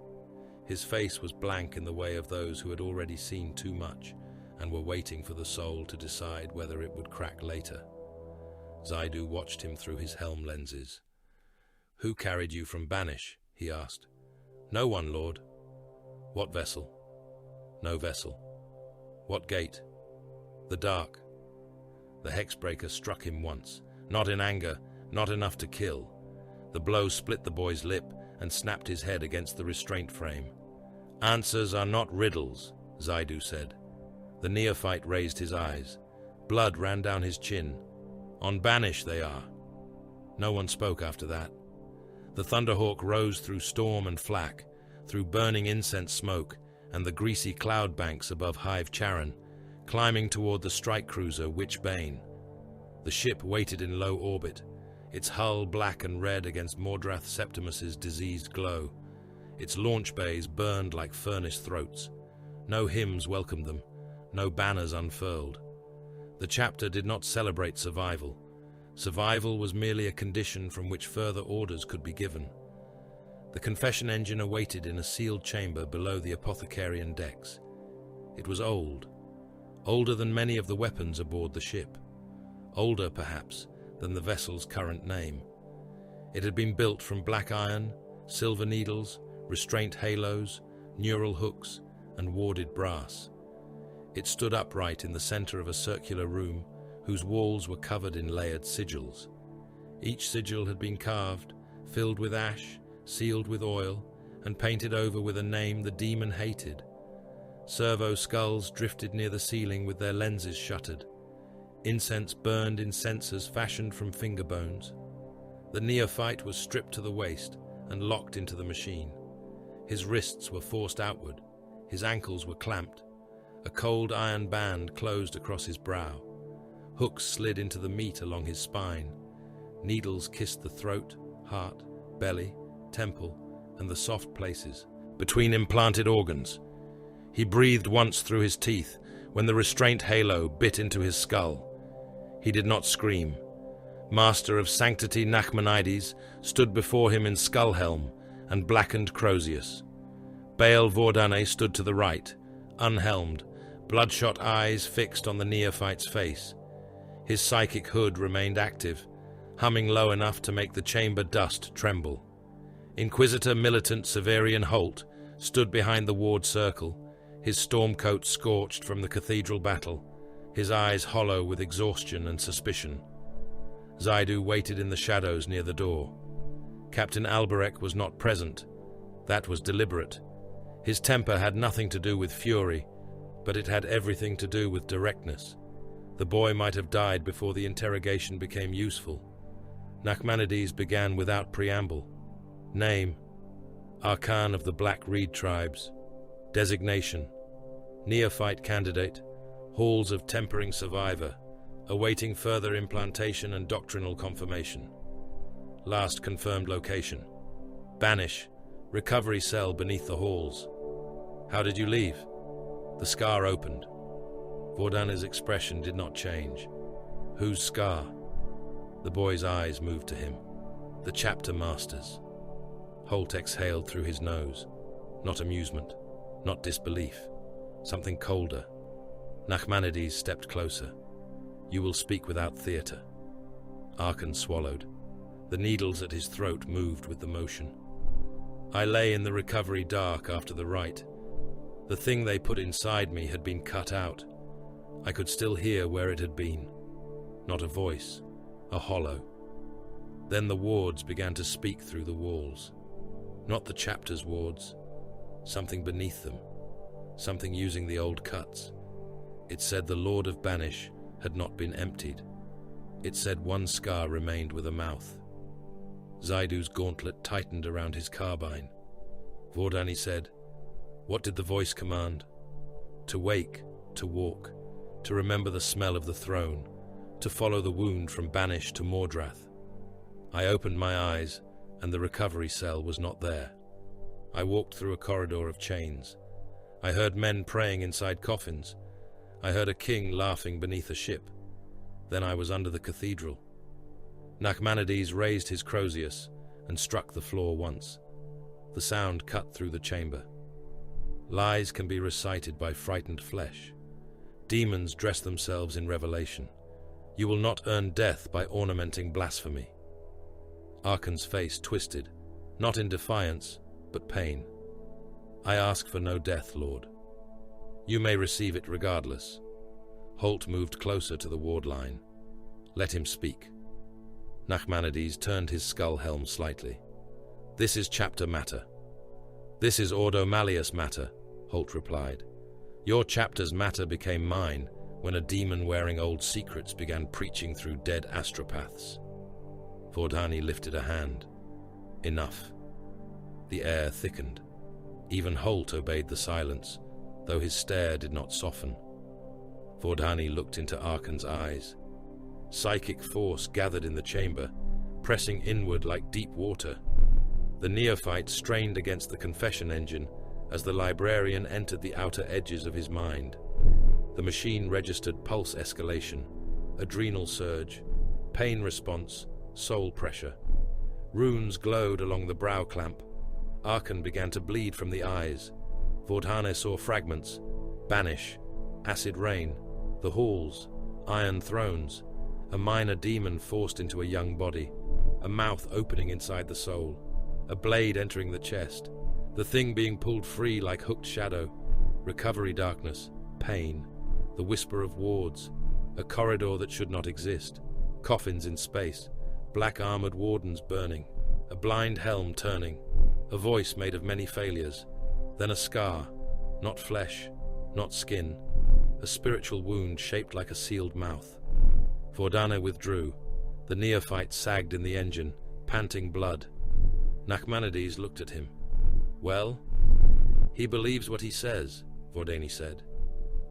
His face was blank in the way of those who had already seen too much and were waiting for the soul to decide whether it would crack later. Zaidu watched him through his helm lenses. "Who carried you from Banish?" he asked. "No one, Lord." "What vessel?" "No vessel." "What gate?" "The dark." The hexbreaker struck him once, not in anger, not enough to kill. The blow split the boy's lip and snapped his head against the restraint frame. "Answers are not riddles," Zaidu said. The neophyte raised his eyes. Blood ran down his chin. "On Banish they are." No one spoke after that. The Thunderhawk rose through storm and flak, through burning incense smoke and the greasy cloud banks above Hive Charon, climbing toward the strike cruiser Witchbane. The ship waited in low orbit, its hull black and red against Mordrath Septimus's diseased glow. Its launch bays burned like furnace throats. No hymns welcomed them, no banners unfurled. The chapter did not celebrate survival. Survival was merely a condition from which further orders could be given. The confession engine awaited in a sealed chamber below the apothecarian decks. It was old, older than many of the weapons aboard the ship, older, perhaps, than the vessel's current name. It had been built from black iron, silver needles, restraint halos, neural hooks, and warded brass. It stood upright in the center of a circular room whose walls were covered in layered sigils. Each sigil had been carved, filled with ash, sealed with oil, and painted over with a name the demon hated. Servo skulls drifted near the ceiling with their lenses shuttered. Incense burned in censers fashioned from finger bones. The neophyte was stripped to the waist and locked into the machine. His wrists were forced outward. His ankles were clamped. A cold iron band closed across his brow. Hooks slid into the meat along his spine. Needles kissed the throat, heart, belly, temple, and the soft places between implanted organs. He breathed once through his teeth when the restraint halo bit into his skull. He did not scream. Master of Sanctity Nachmanides stood before him in skull helm and blackened Crozius. Baal Vordane stood to the right, unhelmed, bloodshot eyes fixed on the neophyte's face. His psychic hood remained active, humming low enough to make the chamber dust tremble. Inquisitor Militant Severian Holt stood behind the ward circle, his storm coat scorched from the cathedral battle, his eyes hollow with exhaustion and suspicion. Zaidu waited in the shadows near the door. Captain Alberek was not present. That was deliberate. His temper had nothing to do with fury, but it had everything to do with directness. The boy might have died before the interrogation became useful. Nachmanides began without preamble. Name: Arkan of the Black Reed Tribes. Designation: Neophyte Candidate, Halls of Tempering Survivor, awaiting further implantation and doctrinal confirmation. Last confirmed location: Banish, recovery cell beneath the halls. How did you leave? The scar opened. Vordane's expression did not change. Whose scar? The boy's eyes moved to him. The chapter master's. Holt exhaled through his nose. Not amusement, not disbelief. Something colder. Nachmanides stepped closer. You will speak without theatre. Arkan swallowed. The needles at his throat moved with the motion. I lay in the recovery dark after the rite. The thing they put inside me had been cut out. I could still hear where it had been. Not a voice, a hollow. Then the wards began to speak through the walls. Not the chapter's wards. Something beneath them. Something using the old cuts. It said the Lord of Banish had not been emptied. It said one scar remained with a mouth. Zaidu's gauntlet tightened around his carbine. Vordane said, What did the voice command? To wake, to walk, to remember the smell of the throne, to follow the wound from Banish to Mordrath. I opened my eyes, and the recovery cell was not there. I walked through a corridor of chains. I heard men praying inside coffins. I heard a king laughing beneath a ship. Then I was under the cathedral. Nachmanides raised his Crozius and struck the floor once. The sound cut through the chamber. Lies can be recited by frightened flesh. Demons dress themselves in revelation. You will not earn death by ornamenting blasphemy. Arkan's face twisted, not in defiance, but pain. I ask for no death, Lord. You may receive it regardless. Holt moved closer to the ward line. Let him speak. Nachmanides turned his skull helm slightly. This is chapter matter. This is Ordo Malleus matter, Holt replied. Your chapter's matter became mine when a demon wearing old secrets began preaching through dead astropaths. Vordane lifted a hand. Enough. The air thickened. Even Holt obeyed the silence, though his stare did not soften. Vordane looked into Arkan's eyes. Psychic force gathered in the chamber, pressing inward like deep water. The neophyte strained against the confession engine as the librarian entered the outer edges of his mind. The machine registered pulse escalation, adrenal surge, pain response, soul pressure. Runes glowed along the brow clamp. Arkan began to bleed from the eyes. Vordane saw fragments: Banish, acid rain, the halls, iron thrones, a minor demon forced into a young body, a mouth opening inside the soul, a blade entering the chest, the thing being pulled free like hooked shadow, recovery darkness, pain, the whisper of wards, a corridor that should not exist, coffins in space, black-armored wardens burning, a blind helm turning, A voice made of many failures, then a scar, not flesh, not skin, a spiritual wound shaped like a sealed mouth. Vordana withdrew. The neophyte sagged in the engine, panting blood. Nachmanides looked at him. Well? He believes what he says, Vordani said.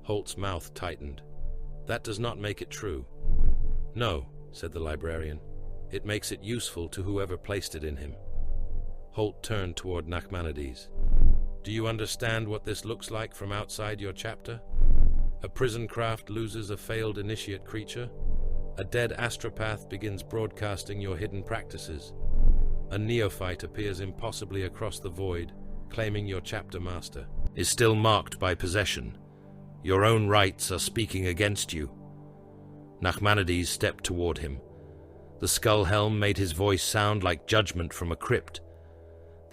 Holt's mouth tightened. That does not make it true. No, said the librarian. It makes it useful to whoever placed it in him. Holt turned toward Nachmanides. Do you understand what this looks like from outside your chapter? A prison craft loses a failed initiate creature. A dead astropath begins broadcasting your hidden practices. A neophyte appears impossibly across the void, claiming your chapter master is still marked by possession. Your own rights are speaking against you. Nachmanides stepped toward him. The skull helm made his voice sound like judgment from a crypt.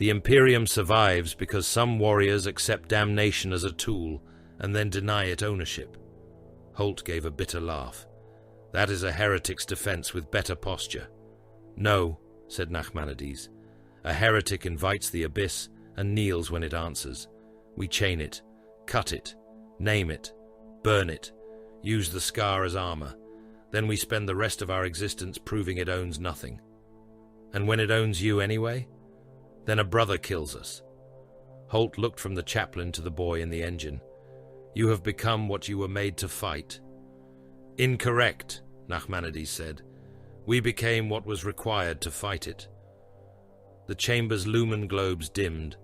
The Imperium survives because some warriors accept damnation as a tool and then deny it ownership. Holt gave a bitter laugh. That is a heretic's defense with better posture. No, said Nachmanides. A heretic invites the abyss and kneels when it answers. We chain it, cut it, name it, burn it, use the scar as armor. Then we spend the rest of our existence proving it owns nothing. And when it owns you anyway? Then a brother kills us. Holt looked from the chaplain to the boy in the engine. You have become what you were made to fight. Incorrect, Nachmanides said. We became what was required to fight it. The chamber's lumen globes dimmed.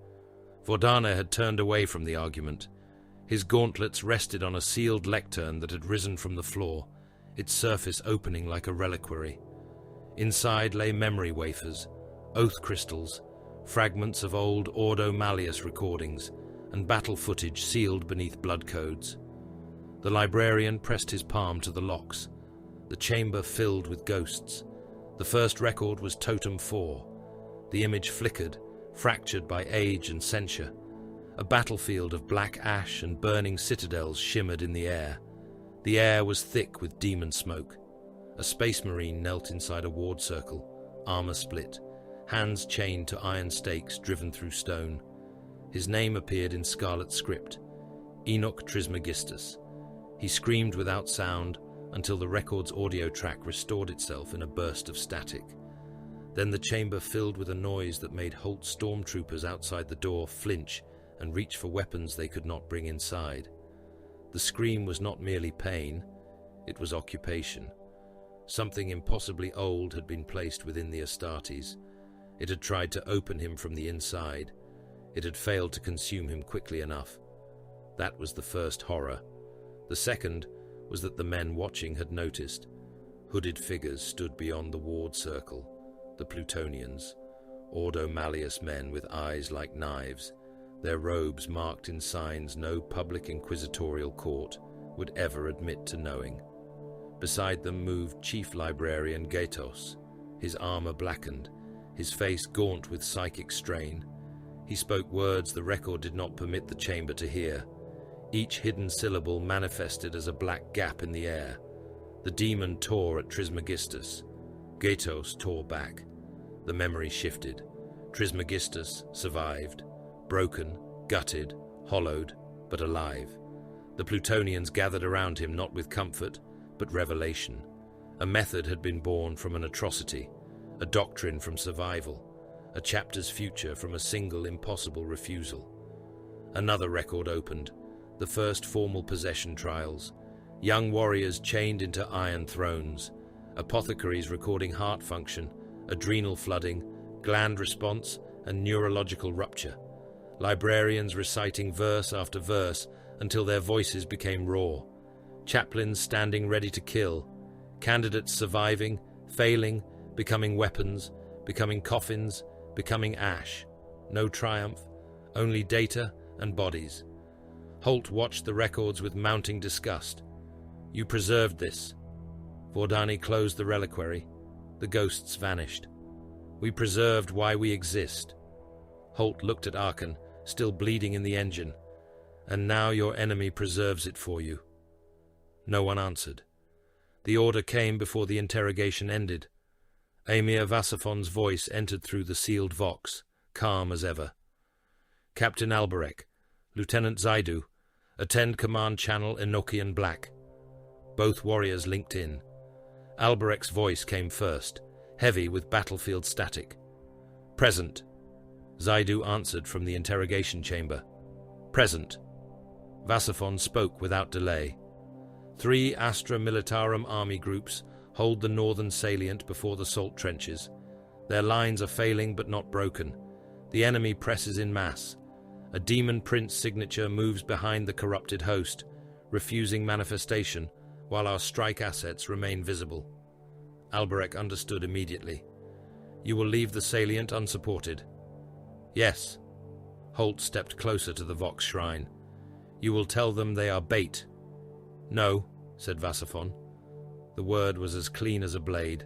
Vordana had turned away from the argument. His gauntlets rested on a sealed lectern that had risen from the floor, its surface opening like a reliquary. Inside lay memory wafers, oath crystals, fragments of old Ordo Malleus recordings, and battle footage sealed beneath blood codes. The librarian pressed his palm to the locks. The chamber filled with ghosts. The first record was Totem 4. The image flickered, fractured by age and censure. A battlefield of black ash and burning citadels shimmered in the air. The air was thick with demon smoke. A space marine knelt inside a ward circle, armor split, hands chained to iron stakes driven through stone. His name appeared in scarlet script, Enoch Trismegistus. He screamed without sound until the record's audio track restored itself in a burst of static. Then the chamber filled with a noise that made Holt stormtroopers outside the door flinch and reach for weapons they could not bring inside. The scream was not merely pain, it was occupation. Something impossibly old had been placed within the Astartes. It had tried to open him from the inside. It had failed to consume him quickly enough. That was the first horror. The second was that the men watching had noticed. Hooded figures stood beyond the ward circle, the Plutonians, Ordo Malleus men with eyes like knives, their robes marked in signs no public inquisitorial court would ever admit to knowing. Beside them moved Chief Librarian Gatos, his armor blackened, his face gaunt with psychic strain. He spoke words the record did not permit the chamber to hear. Each hidden syllable manifested as a black gap in the air. The demon tore at Trismegistus. Gatos tore back. The memory shifted. Trismegistus survived, broken, gutted, hollowed, but alive. The Plutonians gathered around him not with comfort, but revelation. A method had been born from an atrocity, a doctrine from survival, a chapter's future from a single impossible refusal. Another record opened, the first formal possession trials. Young warriors chained into iron thrones, apothecaries recording heart function, adrenal flooding, gland response, and neurological rupture. Librarians reciting verse after verse until their voices became raw. Chaplains standing ready to kill. Candidates surviving, failing, becoming weapons, becoming coffins, becoming ash. No triumph, only data and bodies. Holt watched the records with mounting disgust. You preserved this. Vordani closed the reliquary. The ghosts vanished. We preserved why we exist. Holt looked at Arkan, still bleeding in the engine. And now your enemy preserves it for you. No one answered. The order came before the interrogation ended. Emir Vasaphone's voice entered through the sealed vox, calm as ever. Captain Alberek, Lieutenant Zaidu, attend command channel Enochian Black. Both warriors linked in. Alberek's voice came first, heavy with battlefield static. Present. Zaidu answered from the interrogation chamber. Present. Vasaphon spoke without delay. 3 Astra Militarum army groups hold the northern salient before the salt trenches. Their lines are failing but not broken. The enemy presses in mass. A demon prince signature moves behind the corrupted host, refusing manifestation, while our strike assets remain visible. Alberek understood immediately. You will leave the salient unsupported. Yes. Holt stepped closer to the Vox shrine. You will tell them they are bait. No, said Vasaphon. The word was as clean as a blade.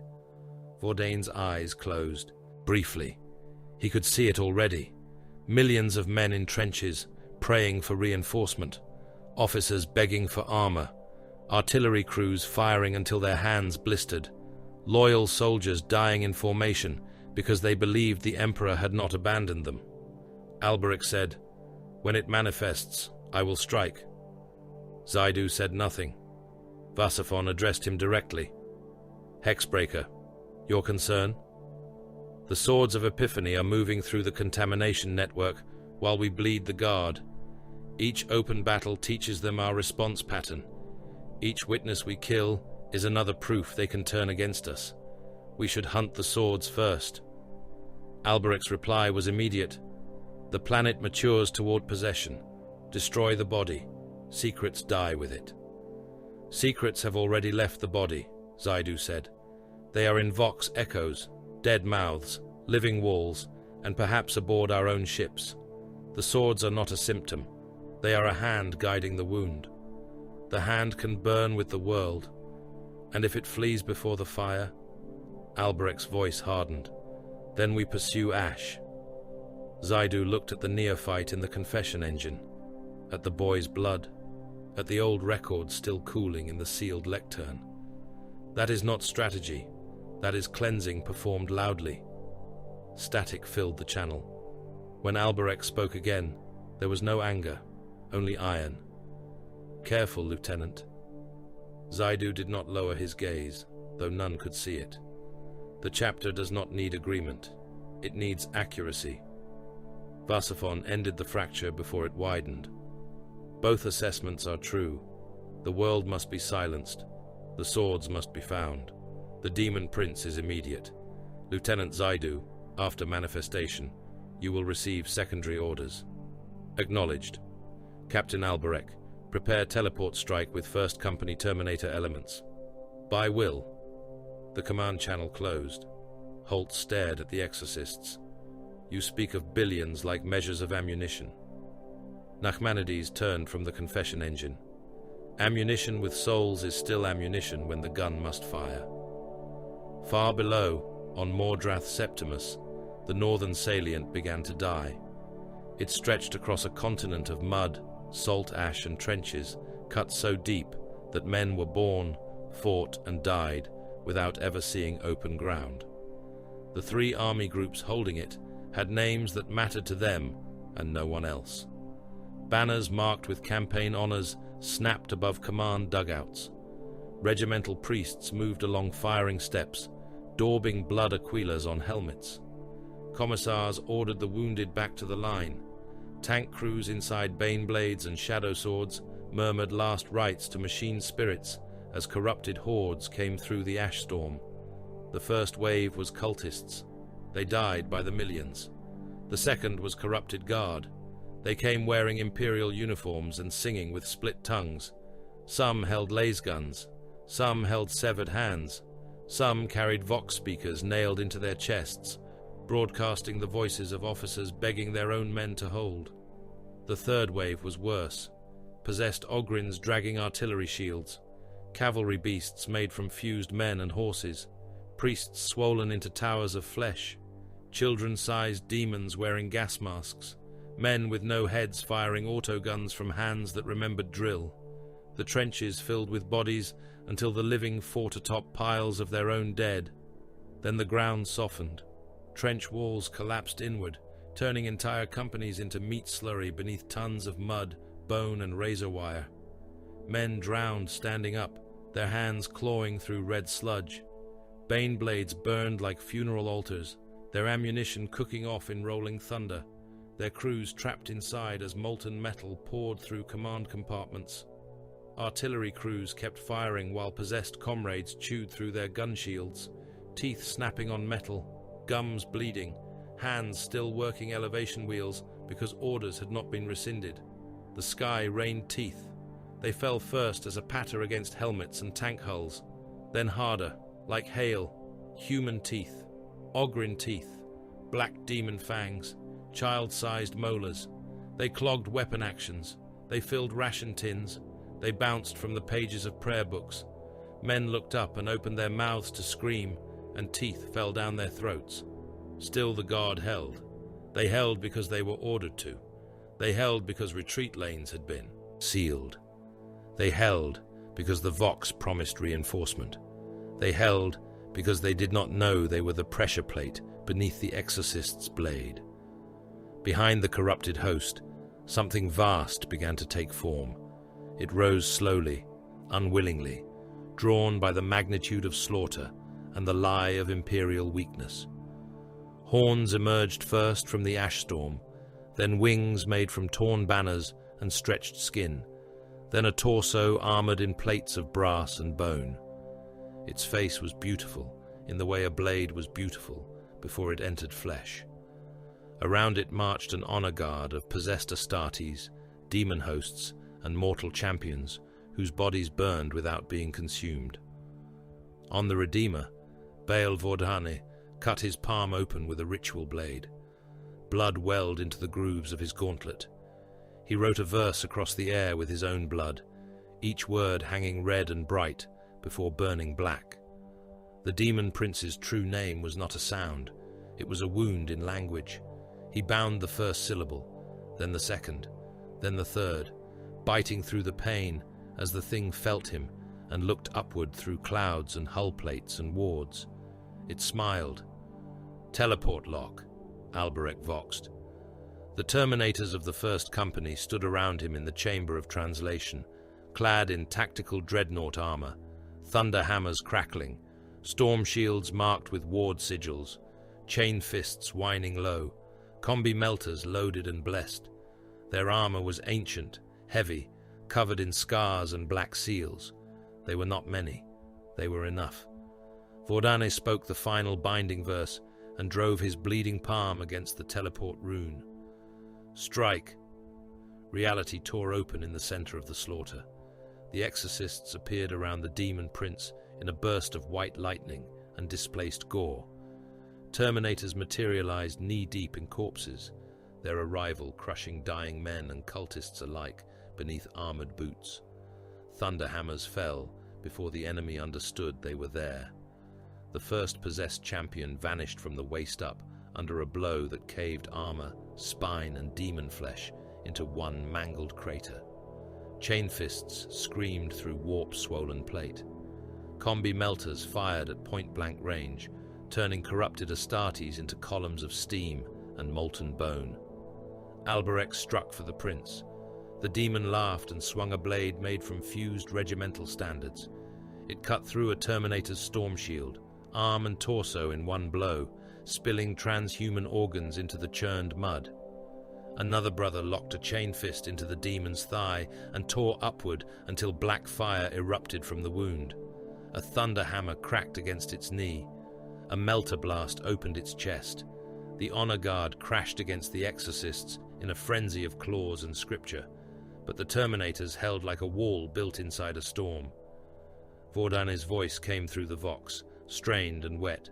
Vordain's eyes closed. Briefly. He could see it already. Millions of men in trenches, praying for reinforcement. Officers begging for armor. Artillery crews firing until their hands blistered. Loyal soldiers dying in formation because they believed the Emperor had not abandoned them. Alberek said, When it manifests, I will strike. Zaidu said nothing. Vasaphon addressed him directly. Hexbreaker, your concern? The swords of Epiphany are moving through the contamination network while we bleed the guard. Each open battle teaches them our response pattern. Each witness we kill is another proof they can turn against us. We should hunt the swords first. Alberek's reply was immediate. The planet matures toward possession. Destroy the body. Secrets die with it. Secrets have already left the body, Zaidu said. They are in Vox echoes, dead mouths, living walls, and perhaps aboard our own ships. The swords are not a symptom. They are a hand guiding the wound. The hand can burn with the world, and if it flees before the fire... Alberek's voice hardened. Then we pursue ash. Zaidu looked at the neophyte in the confession engine, at the boy's blood, at the old record still cooling in the sealed lectern. That is not strategy. That is cleansing performed loudly. Static filled the channel. When Alberek spoke again, there was no anger, only iron. Careful, Lieutenant. Zaidu did not lower his gaze, though none could see it. The chapter does not need agreement. It needs accuracy. Vasaphon ended the fracture before it widened. Both assessments are true. The world must be silenced. The swords must be found. The demon prince is immediate. Lieutenant Zaidu, after manifestation, you will receive secondary orders. Acknowledged. Captain Alberek, prepare teleport strike with 1st Company Terminator elements. By will. The command channel closed. Holt stared at the Exorcists. You speak of billions like measures of ammunition. Nachmanides turned from the confession engine. Ammunition with souls is still ammunition when the gun must fire. Far below, on Mordrath Septimus, the northern salient began to die. It stretched across a continent of mud, salt ash and trenches, cut so deep that men were born, fought and died without ever seeing open ground. The 3 army groups holding it had names that mattered to them and no one else. Banners marked with campaign honors snapped above command dugouts. Regimental priests moved along firing steps, daubing blood aquilas on helmets. Commissars ordered the wounded back to the line. Tank crews inside Baneblades and Shadow Swords murmured last rites to machine spirits as corrupted hordes came through the ash storm. The first wave was cultists. They died by the millions. The second was corrupted guard. They came wearing Imperial uniforms and singing with split tongues. Some held laser guns. Some held severed hands. Some carried Vox speakers nailed into their chests, broadcasting the voices of officers begging their own men to hold. The third wave was worse. Possessed Ogryns dragging artillery shields. Cavalry beasts made from fused men and horses. Priests swollen into towers of flesh. Children-sized demons wearing gas masks. Men with no heads firing autoguns from hands that remembered drill. The trenches filled with bodies until the living fought atop piles of their own dead. Then the ground softened. Trench walls collapsed inward, turning entire companies into meat slurry beneath tons of mud, bone, and razor wire. Men drowned standing up, their hands clawing through red sludge. Bane blades burned like funeral altars, their ammunition cooking off in rolling thunder, their crews trapped inside as molten metal poured through command compartments. Artillery crews kept firing while possessed comrades chewed through their gun shields, teeth snapping on metal, gums bleeding, hands still working elevation wheels because orders had not been rescinded. The sky rained teeth. They fell first as a patter against helmets and tank hulls, then harder, like hail, human teeth, Ogrin teeth, black demon fangs, child-sized molars. They clogged weapon actions. They filled ration tins. They bounced from the pages of prayer books. Men looked up and opened their mouths to scream, and teeth fell down their throats. Still the guard held. They held because they were ordered to. They held because retreat lanes had been sealed. They held because the Vox promised reinforcement. They held because they did not know they were the pressure plate beneath the Exorcist's blade. Behind the corrupted host, something vast began to take form. It rose slowly, unwillingly, drawn by the magnitude of slaughter and the lie of Imperial weakness. Horns emerged first from the ash storm, then wings made from torn banners and stretched skin, then a torso armored in plates of brass and bone. Its face was beautiful, in the way a blade was beautiful before it entered flesh. Around it marched an honor guard of possessed Astartes, demon hosts, and mortal champions, whose bodies burned without being consumed. On the Redeemer, Baal Vordane cut his palm open with a ritual blade. Blood welled into the grooves of his gauntlet. He wrote a verse across the air with his own blood, each word hanging red and bright before burning black. The demon prince's true name was not a sound, it was a wound in language. He bound the first syllable, then the second, then the third, biting through the pain as the thing felt him and looked upward through clouds and hull plates and wards. It smiled. "Teleport lock," Alberich voxed. The Terminators of the First Company stood around him in the Chamber of Translation, clad in tactical dreadnought armor, thunder hammers crackling, storm shields marked with ward sigils, chain fists whining low, combi melters loaded and blessed. Their armor was ancient, heavy, covered in scars and black seals. They were not many. They were enough. Vordane spoke the final binding verse and drove his bleeding palm against the teleport rune. Strike. Reality tore open in the center of the slaughter. The Exorcists appeared around the demon prince in a burst of white lightning and displaced gore. Terminators materialized knee-deep in corpses, their arrival crushing dying men and cultists alike beneath armored boots. Thunder hammers fell before the enemy understood they were there. The first possessed champion vanished from the waist up under a blow that caved armor, spine, and demon flesh into one mangled crater. Chain fists screamed through warp-swollen plate. Combi melters fired at point-blank range, turning corrupted Astartes into columns of steam and molten bone. Alberich struck for the prince. The demon laughed and swung a blade made from fused regimental standards. It cut through a Terminator's storm shield, arm and torso in one blow, spilling transhuman organs into the churned mud. Another brother locked a chain fist into the demon's thigh and tore upward until black fire erupted from the wound. A thunder hammer cracked against its knee. A melter blast opened its chest. The honor guard crashed against the Exorcists in a frenzy of claws and scripture, but the Terminators held like a wall built inside a storm. Vordane's voice came through the Vox, strained and wet.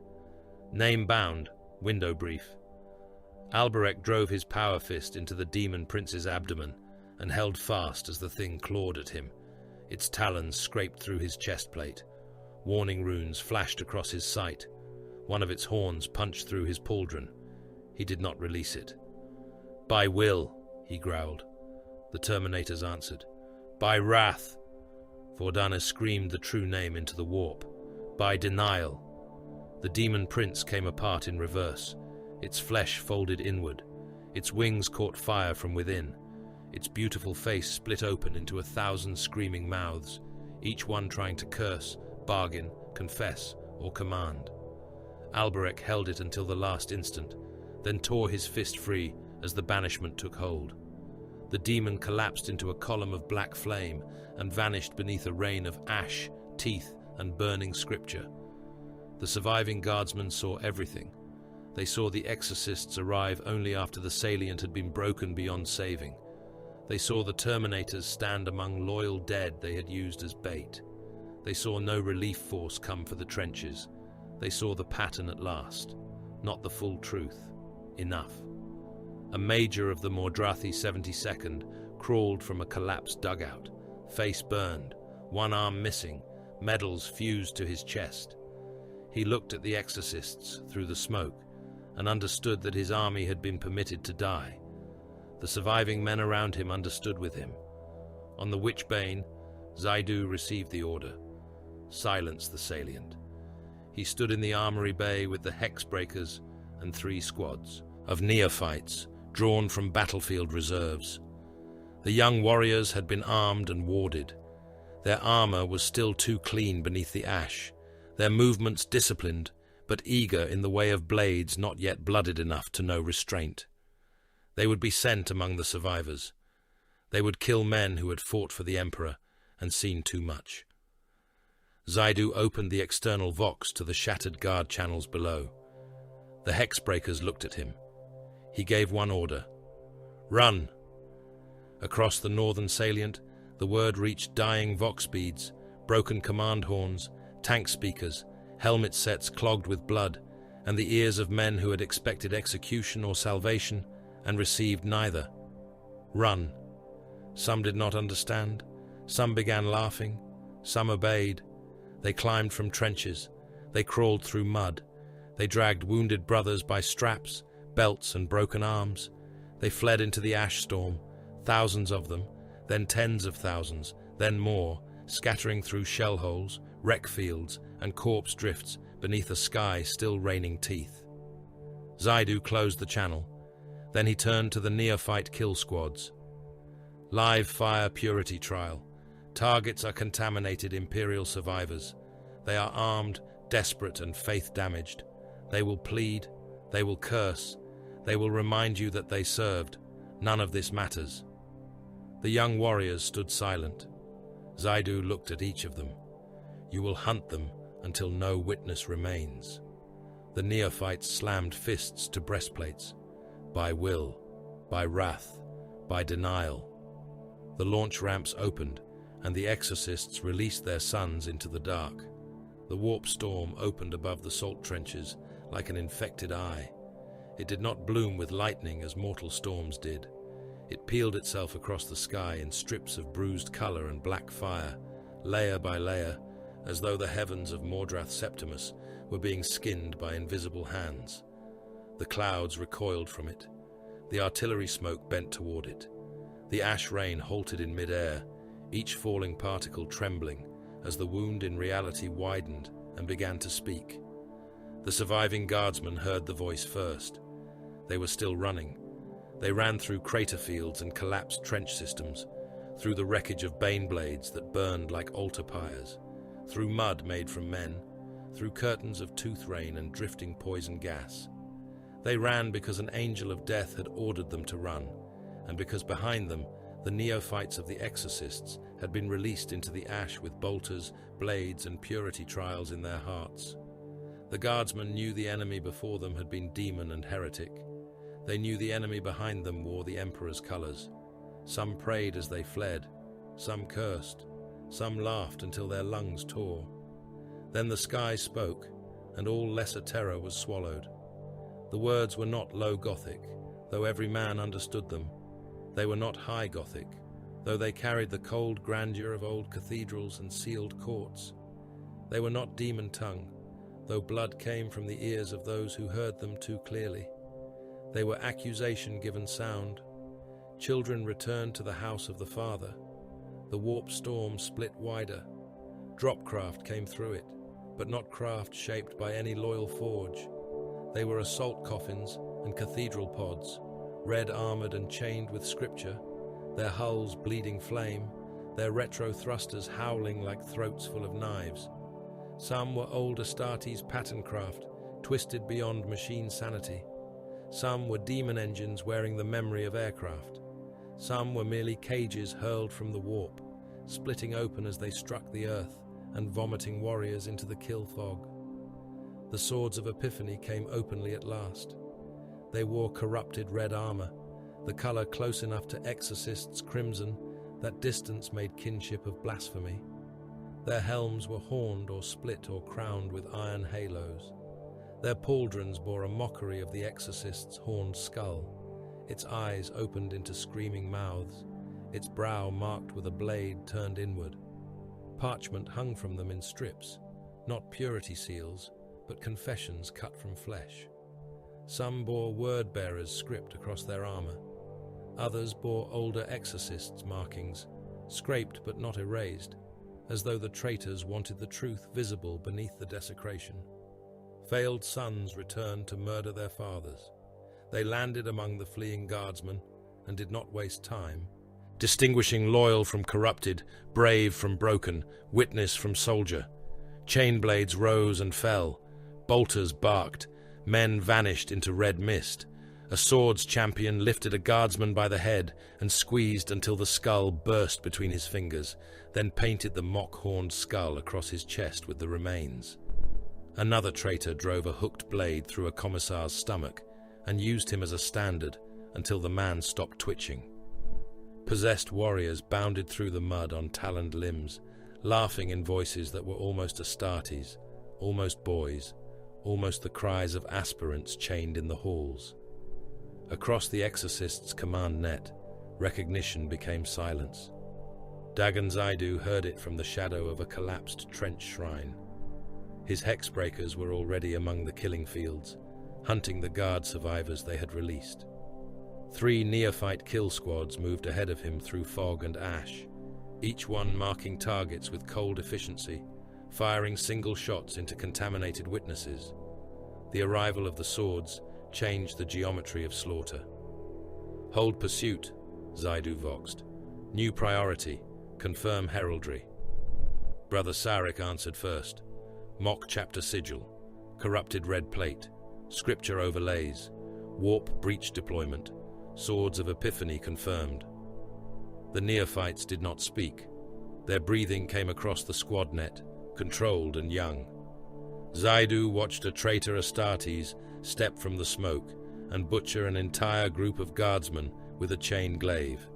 Name bound, window brief. Alberich drove his power fist into the demon prince's abdomen and held fast as the thing clawed at him. Its talons scraped through his chest plate. Warning runes flashed across his sight. One of its horns punched through his pauldron. He did not release it. By will, he growled. The Terminators answered. By wrath. Vordane screamed the true name into the warp. By denial. The demon prince came apart in reverse. Its flesh folded inward. Its wings caught fire from within. Its beautiful face split open into 1,000 screaming mouths, each one trying to curse, bargain, confess, or command. Alberich held it until the last instant, then tore his fist free as the banishment took hold. The demon collapsed into a column of black flame and vanished beneath a rain of ash, teeth, and burning scripture. The surviving guardsmen saw everything. They saw the exorcists arrive only after the salient had been broken beyond saving. They saw the Terminators stand among loyal dead they had used as bait. They saw no relief force come for the trenches. They saw the pattern at last, not the full truth. Enough. A major of the Mordrathi 72nd crawled from a collapsed dugout, face burned, one arm missing, medals fused to his chest. He looked at the exorcists through the smoke and understood that his army had been permitted to die. The surviving men around him understood with him. On the Witchbane, Zaidu received the order: silence the salient. He stood in the armory bay with the Hexbreakers and 3 squads of neophytes drawn from battlefield reserves. The young warriors had been armed and warded. Their armor was still too clean beneath the ash, their movements disciplined, but eager in the way of blades not yet blooded enough to know restraint. They would be sent among the survivors. They would kill men who had fought for the Emperor and seen too much. Zaidu opened the external vox to the shattered guard channels below. The Hexbreakers looked at him. He gave one order: run! Across the northern salient, the word reached dying vox beads, broken command horns, tank speakers, helmet sets clogged with blood, and the ears of men who had expected execution or salvation and received neither. Run! Some did not understand. Some began laughing. Some obeyed. They climbed from trenches. They crawled through mud. They dragged wounded brothers by straps, belts, and broken arms. They fled into the ash storm, thousands of them, then tens of thousands, then more, scattering through shell holes, wreck fields, and corpse drifts beneath a sky still raining teeth. Zaidu closed the channel. Then he turned to the neophyte kill squads. Live fire purity trial. Targets are contaminated Imperial survivors. They are armed, desperate, and faith-damaged. They will plead. They will curse. They will remind you that they served. None of this matters. The young warriors stood silent. Zaidu looked at each of them. You will hunt them until no witness remains. The neophytes slammed fists to breastplates. By will, by wrath, by denial. The launch ramps opened, and the exorcists released their sons into the dark. The warp storm opened above the salt trenches like an infected eye. It did not bloom with lightning as mortal storms did. It peeled itself across the sky in strips of bruised color and black fire, layer by layer, as though the heavens of Mordrath Septimus were being skinned by invisible hands. The clouds recoiled from it. The artillery smoke bent toward it. The ash rain halted in mid-air, each falling particle trembling as the wound in reality widened and began to speak. The surviving guardsmen heard the voice first. They were still running. They ran through crater fields and collapsed trench systems, through the wreckage of bane blades that burned like altar pyres, through mud made from men, through curtains of tooth rain and drifting poison gas. They ran because an angel of death had ordered them to run, and because behind them, the neophytes of the exorcists had been released into the ash with bolters, blades, and purity trials in their hearts. The guardsmen knew the enemy before them had been demon and heretic. They knew the enemy behind them wore the Emperor's colors. Some prayed as they fled, some cursed, some laughed until their lungs tore. Then the sky spoke, and all lesser terror was swallowed. The words were not low Gothic, though every man understood them. They were not high Gothic, though they carried the cold grandeur of old cathedrals and sealed courts. They were not demon tongue, though blood came from the ears of those who heard them too clearly. They were accusation given sound. Children returned to the house of the Father. The warp storm split wider. Dropcraft came through it, but not craft shaped by any loyal forge. They were assault coffins and cathedral pods, red-armored and chained with scripture, their hulls bleeding flame, their retro thrusters howling like throats full of knives. Some were old Astartes pattern craft, twisted beyond machine sanity. Some were demon engines wearing the memory of aircraft. Some were merely cages hurled from the warp, splitting open as they struck the earth and vomiting warriors into the kill fog. The swords of Epiphany came openly at last. They wore corrupted red armor, the color close enough to Exorcists' crimson that distance made kinship of blasphemy. Their helms were horned or split or crowned with iron halos. Their pauldrons bore a mockery of the Exorcist's horned skull, its eyes opened into screaming mouths, its brow marked with a blade turned inward. Parchment hung from them in strips, not purity seals, but confessions cut from flesh. Some bore word-bearers' script across their armor. Others bore older Exorcists' markings, scraped but not erased, as though the traitors wanted the truth visible beneath the desecration. Failed sons returned to murder their fathers. They landed among the fleeing guardsmen and did not waste time, distinguishing loyal from corrupted, brave from broken, witness from soldier. Chain blades rose and fell, bolters barked, men vanished into red mist. A sword's champion lifted a guardsman by the head and squeezed until the skull burst between his fingers, then painted the mock-horned skull across his chest with the remains. Another traitor drove a hooked blade through a commissar's stomach and used him as a standard until the man stopped twitching. Possessed warriors bounded through the mud on taloned limbs, laughing in voices that were almost Astartes, almost boys, almost the cries of aspirants chained in the halls. Across the Exorcist's command net, recognition became silence. Dagon Zaidu heard it from the shadow of a collapsed trench shrine. His hexbreakers were already among the killing fields, hunting the guard survivors they had released. 3 neophyte kill squads moved ahead of him through fog and ash, each one marking targets with cold efficiency, firing single shots into contaminated witnesses. The arrival of the swords changed the geometry of slaughter. Hold pursuit, Zaidu voxed. New priority, confirm heraldry. Brother Sarek answered first. Mock chapter sigil, corrupted red plate, scripture overlays, warp breach deployment, swords of Epiphany confirmed. The neophytes did not speak. Their breathing came across the squad net, controlled and young. Zaidu watched a traitor Astartes step from the smoke and butcher an entire group of guardsmen with a chain glaive.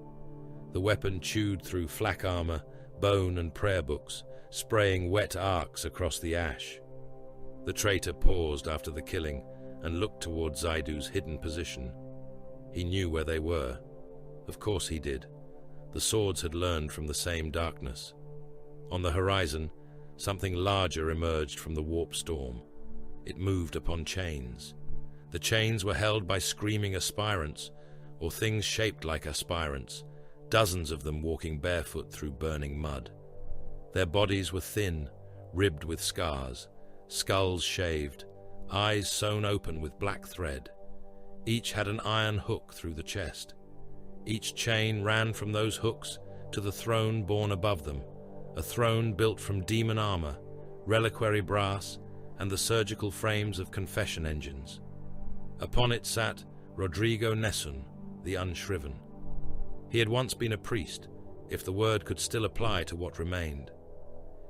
The weapon chewed through flak armor, bone and prayer books, spraying wet arcs across the ash. The traitor paused after the killing and looked toward Zaidu's hidden position. He knew where they were. Of course he did. The swords had learned from the same darkness. On the horizon, something larger emerged from the warp storm. It moved upon chains. The chains were held by screaming aspirants, or things shaped like aspirants, dozens of them walking barefoot through burning mud. Their bodies were thin, ribbed with scars, skulls shaved, eyes sewn open with black thread. Each had an iron hook through the chest. Each chain ran from those hooks to the throne borne above them, a throne built from demon armor, reliquary brass, and the surgical frames of confession engines. Upon it sat Rodrigo Nessun, the unshriven. He had once been a priest, if the word could still apply to what remained.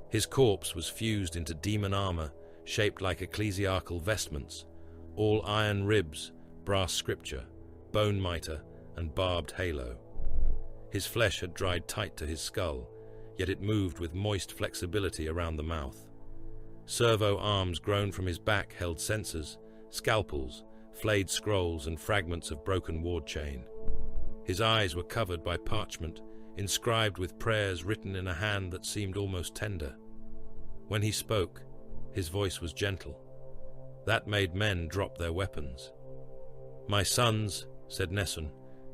His corpse was fused into demon armor, shaped like ecclesiarchal vestments, all iron ribs, brass scripture, bone mitre, and barbed halo. His flesh had dried tight to his skull, yet it moved with moist flexibility around the mouth. Servo arms grown from his back held censers, scalpels, flayed scrolls, and fragments of broken ward chain. His eyes were covered by parchment, inscribed with prayers written in a hand that seemed almost tender. When he spoke, his voice was gentle. That made men drop their weapons. "My sons," said Nessun,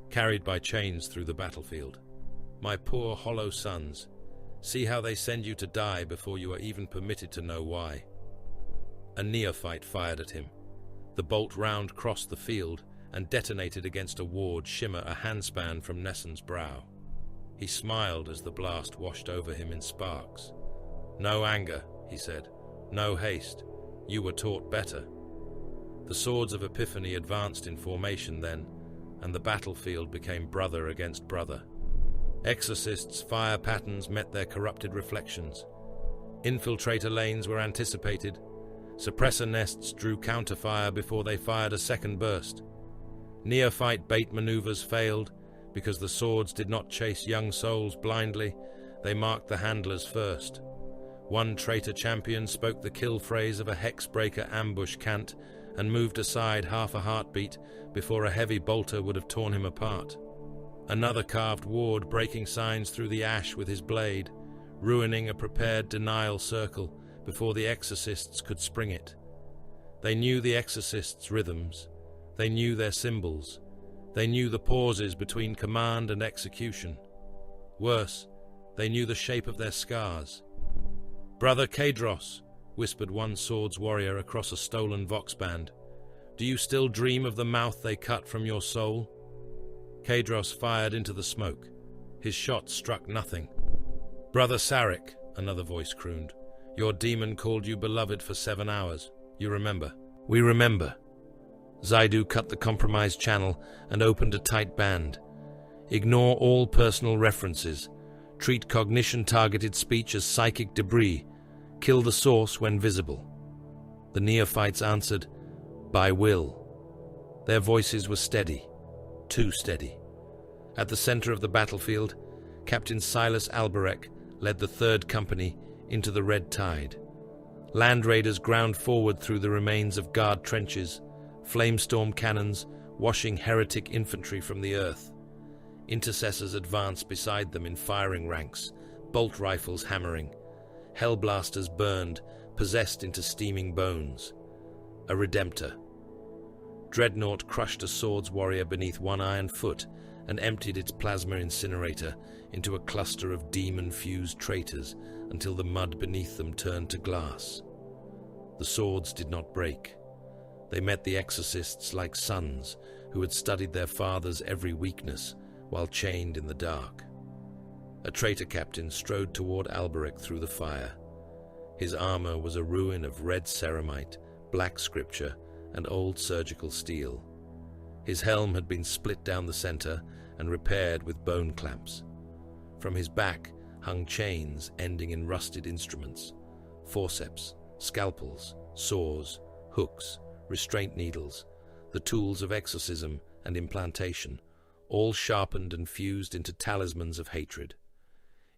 carried by chains through the battlefield. "My poor hollow sons, see how they send you to die before you are even permitted to know why." A neophyte fired at him. The bolt round crossed the field and detonated against a ward shimmer a handspan from Nesson's brow. He smiled as the blast washed over him in sparks. "No anger," he said. "No haste. You were taught better." The swords of Epiphany advanced in formation then, and the battlefield became brother against brother. Exorcists' fire patterns met their corrupted reflections. Infiltrator lanes were anticipated. Suppressor nests drew counterfire before they fired a second burst. Neophyte bait maneuvers failed because the swords did not chase young souls blindly, they marked the handlers first. One traitor champion spoke the kill phrase of a hexbreaker ambush cant and moved aside half a heartbeat before a heavy bolter would have torn him apart. Another carved ward breaking signs through the ash with his blade, ruining a prepared denial circle before the exorcists could spring it. They knew the exorcists' rhythms. They knew their symbols. They knew the pauses between command and execution. Worse, they knew the shape of their scars. "Brother Kadros," whispered one sword's warrior across a stolen voxband, "do you still dream of the mouth they cut from your soul?" Kadros fired into the smoke. His shot struck nothing. "Brother Sarek," another voice crooned, "your demon called you beloved for 7 hours. You remember?" "We remember." Zaidu cut the compromised channel and opened a tight band. "Ignore all personal references. Treat cognition-targeted speech as psychic debris. Kill the source when visible." The neophytes answered, "By will." Their voices were steady. Too steady. At the center of the battlefield, Captain Silas Alberek led the 3rd Company into the red tide. Land raiders ground forward through the remains of guard trenches, flamestorm cannons washing heretic infantry from the earth. Intercessors advanced beside them in firing ranks, bolt rifles hammering. Hellblasters burned, possessed into steaming bones. A Redemptor. Dreadnought crushed a swords warrior beneath one iron foot and emptied its plasma incinerator into a cluster of demon-fused traitors until the mud beneath them turned to glass. The swords did not break. They met the exorcists like sons who had studied their father's every weakness while chained in the dark. A traitor captain strode toward Alberek through the fire. His armor was a ruin of red ceramite, black scripture, and old surgical steel. His helm had been split down the center and repaired with bone clamps. From his back hung chains ending in rusted instruments, forceps, scalpels, saws, hooks, restraint needles, the tools of exorcism and implantation, all sharpened and fused into talismans of hatred.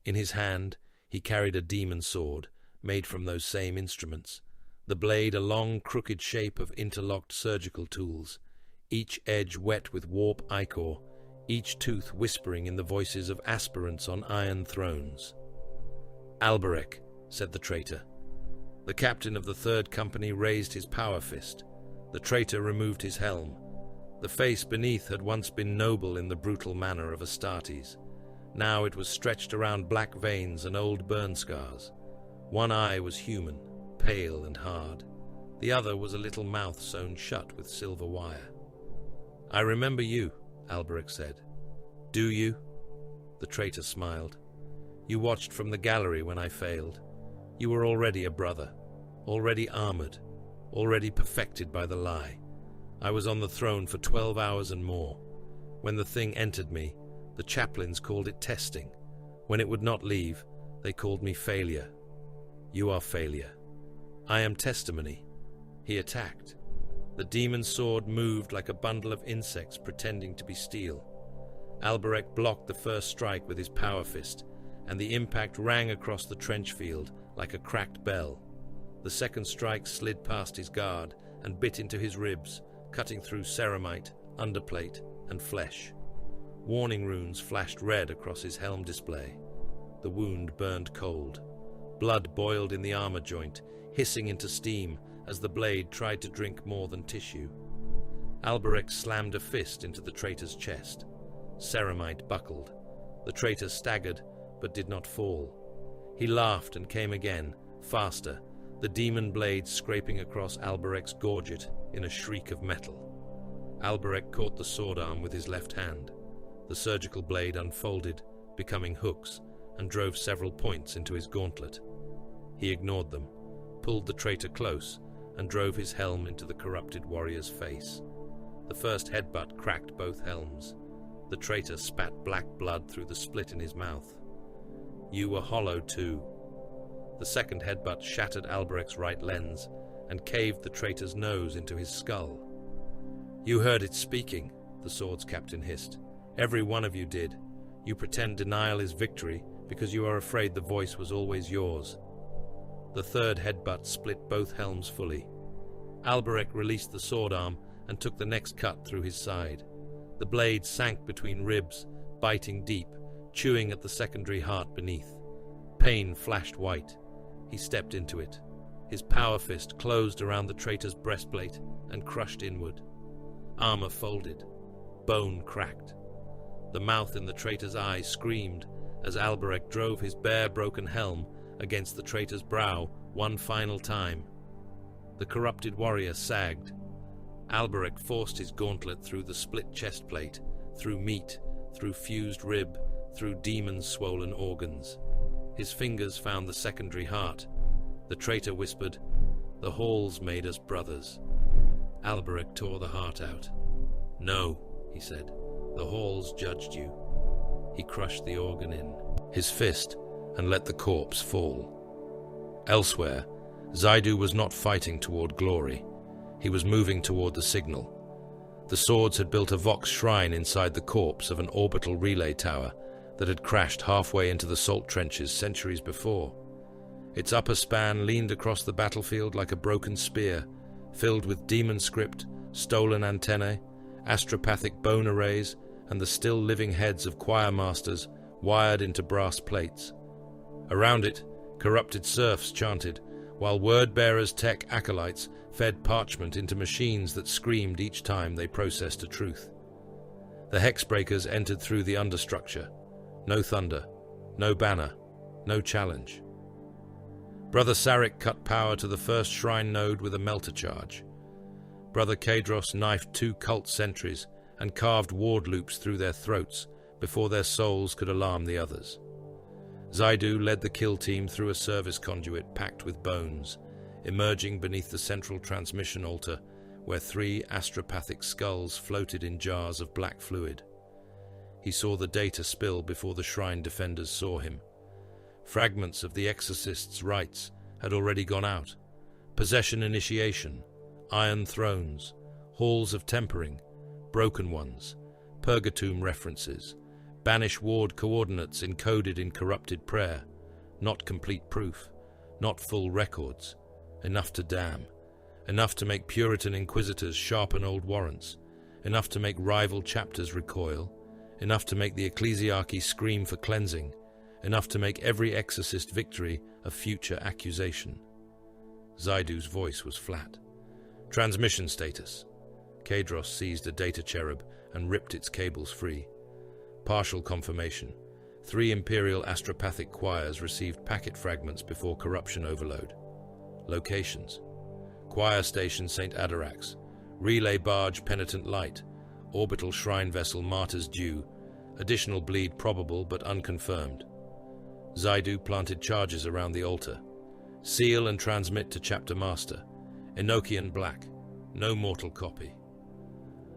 In his hand he carried a demon sword made from those same instruments, the blade a long crooked shape of interlocked surgical tools, each edge wet with warp ichor, each tooth whispering in the voices of aspirants on iron thrones. "Alberek," said the traitor. The captain of the 3rd Company raised his power fist. The traitor removed his helm. The face beneath had once been noble in the brutal manner of Astartes. Now it was stretched around black veins and old burn scars. One eye was human, pale and hard. The other was a little mouth sewn shut with silver wire. "I remember you," Alberek said. "Do you?" The traitor smiled. "You watched from the gallery when I failed. You were already a brother, already armored, already perfected by the lie. I was on the throne for 12 hours and more. When the thing entered me, the chaplains called it testing. When it would not leave, they called me failure. You are failure. I am testimony." He attacked. The demon sword moved like a bundle of insects pretending to be steel. Alberek blocked the first strike with his power fist, and the impact rang across the trench field like a cracked bell. The second strike slid past his guard and bit into his ribs, cutting through ceramite, underplate, and flesh. Warning runes flashed red across his helm display. The wound burned cold. Blood boiled in the armor joint, hissing into steam as the blade tried to drink more than tissue. Alberek slammed a fist into the traitor's chest. Ceramite buckled. The traitor staggered, but did not fall. He laughed and came again, faster, the demon blade scraping across Alberek's gorget in a shriek of metal. Alberich caught the sword arm with his left hand. The surgical blade unfolded, becoming hooks, and drove several points into his gauntlet. He ignored them, pulled the traitor close, and drove his helm into the corrupted warrior's face. The first headbutt cracked both helms. The traitor spat black blood through the split in his mouth. "You were hollow too." The second headbutt shattered Alberich's right lens and caved the traitor's nose into his skull. "You heard it speaking," the sword's captain hissed. "Every one of you did. You pretend denial is victory because you are afraid the voice was always yours." The third headbutt split both helms fully. Alberich released the sword arm and took the next cut through his side. The blade sank between ribs, biting deep, chewing at the secondary heart beneath. Pain flashed white. He stepped into it. His power fist closed around the traitor's breastplate and crushed inward. Armor folded. Bone cracked. The mouth in the traitor's eye screamed as Alberich drove his bare, broken helm against the traitor's brow one final time. The corrupted warrior sagged. Alberich forced his gauntlet through the split chest plate, through meat, through fused rib, through demons' swollen organs. His fingers found the secondary heart. The traitor whispered, "The halls made us brothers." Alberich tore the heart out. "No," he said, "the halls judged you." He crushed the organ in his fist and let the corpse fall. Elsewhere, Zaidu was not fighting toward glory. He was moving toward the signal. The swords had built a Vox shrine inside the corpse of an orbital relay tower that had crashed halfway into the salt trenches centuries before. Its upper span leaned across the battlefield like a broken spear, filled with demon script, stolen antennae, astropathic bone arrays, and the still-living heads of choir masters wired into brass plates. Around it, corrupted serfs chanted, while word-bearers' tech acolytes fed parchment into machines that screamed each time they processed a truth. The hexbreakers entered through the understructure. No thunder, no banner, no challenge. Brother Sarek cut power to the first shrine node with a melter charge. Brother Kadros knifed 2 cult sentries and carved ward loops through their throats before their souls could alarm the others. Zaidu led the kill team through a service conduit packed with bones, emerging beneath the central transmission altar where 3 astropathic skulls floated in jars of black fluid. He saw the data spill before the shrine defenders saw him. Fragments of the Exorcists' rites had already gone out. Possession initiation, iron thrones, halls of tempering, broken ones, purgatomb references, banish ward coordinates encoded in corrupted prayer, not complete proof, not full records, enough to damn, enough to make Puritan inquisitors sharpen old warrants, enough to make rival chapters recoil, enough to make the ecclesiarchy scream for cleansing, enough to make every exorcist victory a future accusation. Zaidu's voice was flat. Transmission status. Kadros seized a data cherub and ripped its cables free. Partial confirmation. 3 Imperial astropathic choirs received packet fragments before corruption overload. Locations. Choir Station St. Adarax. Relay Barge Penitent Light. Orbital Shrine Vessel Martyr's Due. Additional bleed probable but unconfirmed. Zaidu planted charges around the altar. Seal and transmit to Chapter Master. Enochian Black. No mortal copy.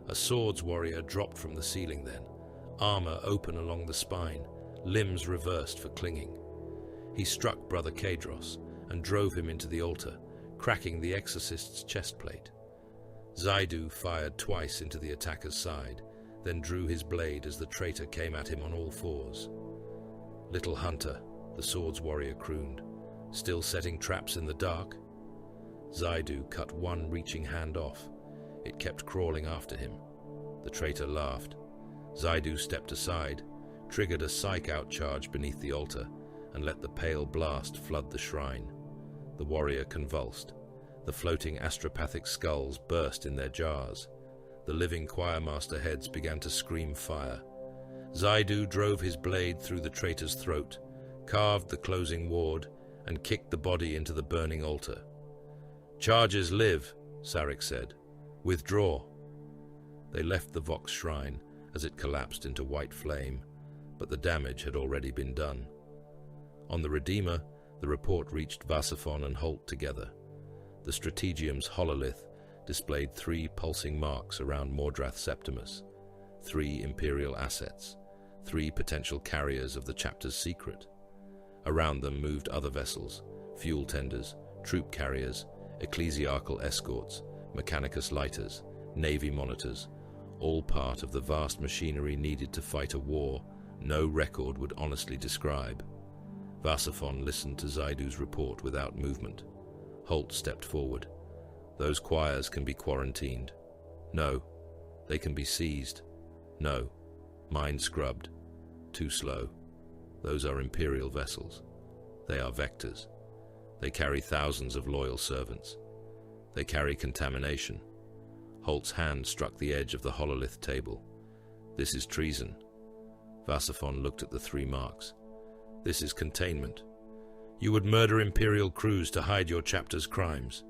A swords warrior dropped from the ceiling then, armor open along the spine, limbs reversed for clinging. He struck Brother Kadros and drove him into the altar, cracking the exorcist's chestplate. Zaidu fired twice into the attacker's side, then drew his blade as the traitor came at him on all fours. "Little hunter," the swords warrior crooned, "still setting traps in the dark?" Zaidu cut one reaching hand off. It kept crawling after him. The traitor laughed. Zaidu stepped aside, triggered a psych-out charge beneath the altar, and let the pale blast flood the shrine. The warrior convulsed. The floating astropathic skulls burst in their jars. The living choirmaster heads began to scream fire. Zaidu drove his blade through the traitor's throat, carved the closing ward, and kicked the body into the burning altar. "Charges live," Sarek said. "Withdraw." They left the Vox shrine as it collapsed into white flame, but the damage had already been done. On the Redeemer, the report reached Vasaphon and Holt together. The Strategium's hololith displayed 3 pulsing marks around Mordrath Septimus, 3 Imperial assets, 3 potential carriers of the chapter's secret. Around them moved other vessels, fuel tenders, troop carriers, ecclesiarchal escorts, mechanicus lighters, navy monitors, all part of the vast machinery needed to fight a war no record would honestly describe. Vasaphon listened to Zaidu's report without movement. Holt stepped forward. Those choirs can be quarantined. No. They can be seized. No. Mine scrubbed. Too slow. Those are Imperial vessels. They are vectors. They carry thousands of loyal servants. They carry contamination. Holt's hand struck the edge of the hololith table. This is treason. Vasaphon looked at the 3 marks. This is containment. You would murder Imperial crews to hide your chapter's crimes,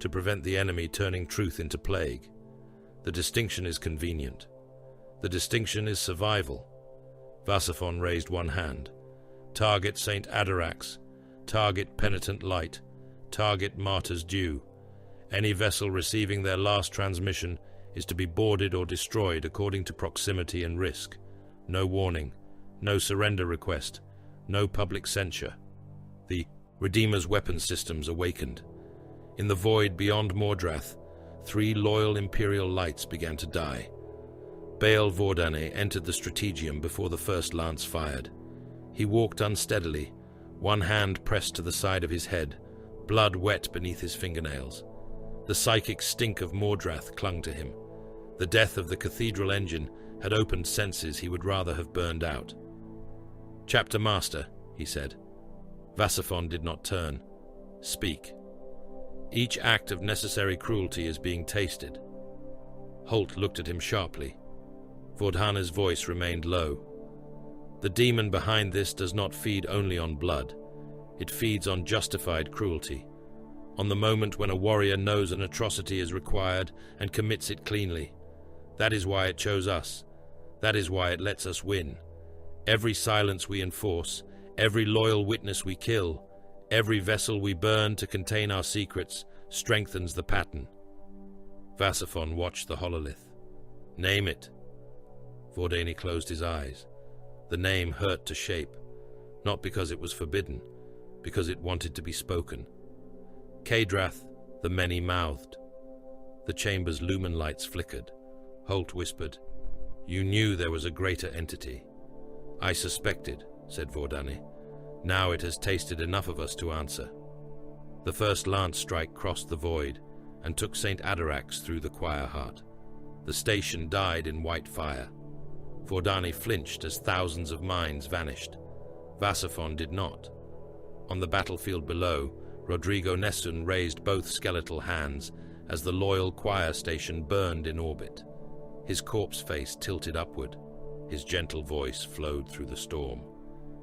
to prevent the enemy turning truth into plague. The distinction is convenient. The distinction is survival. Vasaphon raised one hand. Target Saint Adarax. Target Penitent Light. Target Martyr's Due. Any vessel receiving their last transmission is to be boarded or destroyed according to proximity and risk. No warning. No surrender request. No public censure. The Redeemer's weapon systems awakened. In the void beyond Mordrath, 3 loyal Imperial lights began to die. Bael Vordane entered the Strategium before the first lance fired. He walked unsteadily, one hand pressed to the side of his head, blood wet beneath his fingernails. The psychic stink of Mordrath clung to him. The death of the cathedral engine had opened senses he would rather have burned out. "Chapter Master," he said. Vasaphon did not turn. "Speak." "Each act of necessary cruelty is being tasted." Holt looked at him sharply. Vordhane's voice remained low. "The demon behind this does not feed only on blood. It feeds on justified cruelty, on the moment when a warrior knows an atrocity is required and commits it cleanly. That is why it chose us. That is why it lets us win. Every silence we enforce, every loyal witness we kill, every vessel we burn to contain our secrets strengthens the pattern." Vasaphon watched the hololith. "Name it." Vordane closed his eyes. The name hurt to shape, not because it was forbidden, because it wanted to be spoken. Kaedrath, the many-mouthed. The chamber's lumen lights flickered. Holt whispered, "You knew there was a greater entity." "I suspected," said Vordane. "Now it has tasted enough of us to answer." The first lance strike crossed the void and took St. Adarax through the choir heart. The station died in white fire. Vordane flinched as thousands of minds vanished. Vasaphon did not. On the battlefield below, Rodrigo Nessun raised both skeletal hands as the loyal choir station burned in orbit. His corpse face tilted upward. His gentle voice flowed through the storm.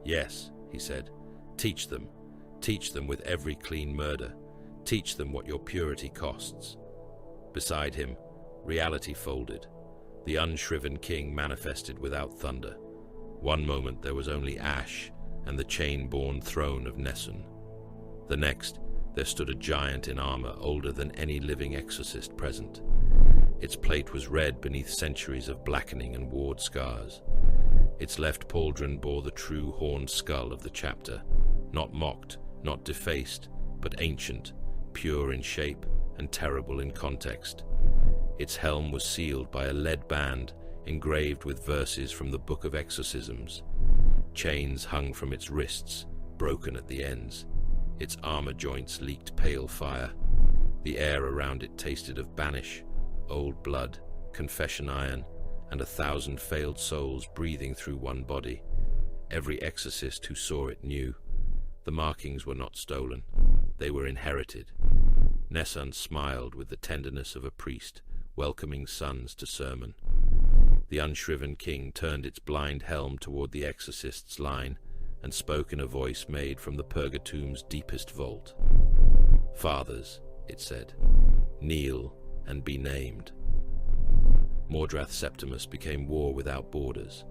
"Yes," he said, teach them with every clean murder. Teach them what your purity costs." Beside him, reality folded. The unshriven king manifested without thunder. One moment there was only ash and the chain-borne throne of Nessun. The next, there stood a giant in armor older than any living exorcist present. Its plate was red beneath centuries of blackening and ward scars. Its left pauldron bore the true horned skull of the chapter, not mocked, not defaced, but ancient, pure in shape and terrible in context. Its helm was sealed by a lead band engraved with verses from the Book of Exorcisms. Chains hung from its wrists, broken at the ends. Its armor joints leaked pale fire. The air around it tasted of banish, old blood, confession iron, and 1,000 failed souls breathing through one body. Every exorcist who saw it knew. The markings were not stolen. They were inherited. Nessun smiled with the tenderness of a priest welcoming sons to sermon. The unshriven king turned its blind helm toward the exorcist's line and spoke in a voice made from the purgatomb's deepest vault. "Fathers," it said, "kneel and be named." Mordrath Septimus became war without borders.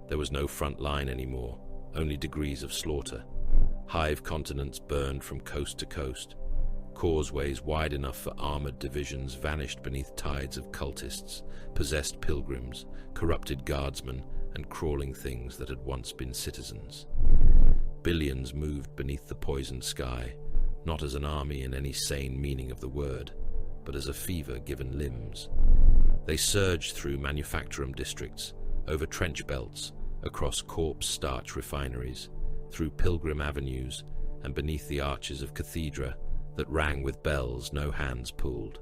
There was no front line anymore, only degrees of slaughter. Hive continents burned from coast to coast. Causeways wide enough for armored divisions vanished beneath tides of cultists, possessed pilgrims, corrupted guardsmen, and crawling things that had once been citizens. Billions moved beneath the poisoned sky, not as an army in any sane meaning of the word, but as a fever given limbs. They surged through manufacturum districts, over trench belts, across corpse starch refineries, through pilgrim avenues, and beneath the arches of cathedra that rang with bells no hands pulled.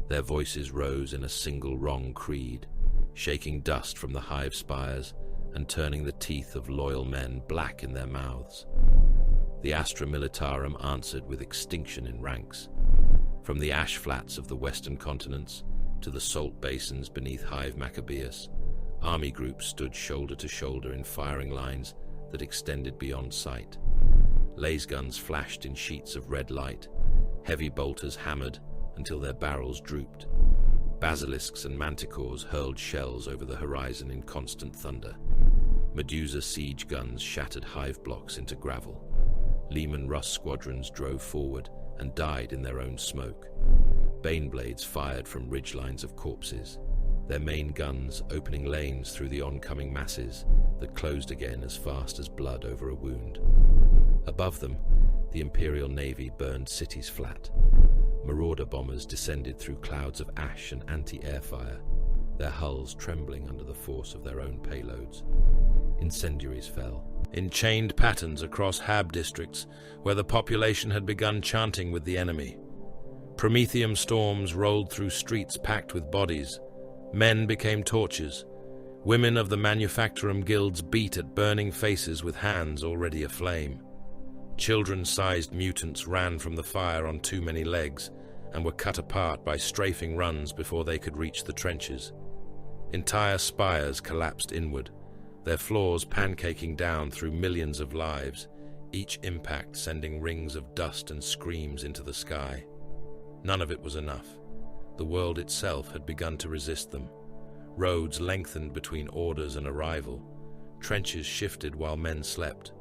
Their voices rose in a single wrong creed, shaking dust from the hive spires and turning the teeth of loyal men black in their mouths. The Astra Militarum answered with extinction in ranks. From the ash flats of the western continents to the salt basins beneath Hive Maccabeus, army groups stood shoulder to shoulder in firing lines that extended beyond sight. Laser guns flashed in sheets of red light. Heavy bolters hammered until their barrels drooped. Basilisks and manticores hurled shells over the horizon in constant thunder. Medusa siege guns shattered hive blocks into gravel. Lehman Russ squadrons drove forward and died in their own smoke. Baneblades fired from ridgelines of corpses, their main guns opening lanes through the oncoming masses that closed again as fast as blood over a wound. Above them, the Imperial Navy burned cities flat. Marauder bombers descended through clouds of ash and anti-air fire, their hulls trembling under the force of their own payloads. Incendiaries fell, in chained patterns across Hab districts where the population had begun chanting with the enemy. Prometheum storms rolled through streets packed with bodies. Men became torches. Women of the manufacturum guilds beat at burning faces with hands already aflame. Children-sized mutants ran from the fire on too many legs and were cut apart by strafing runs before they could reach the trenches. Entire spires collapsed inward, their floors pancaking down through millions of lives, each impact sending rings of dust and screams into the sky. None of it was enough. The world itself had begun to resist them. Roads lengthened between orders and arrival. Trenches shifted while men slept.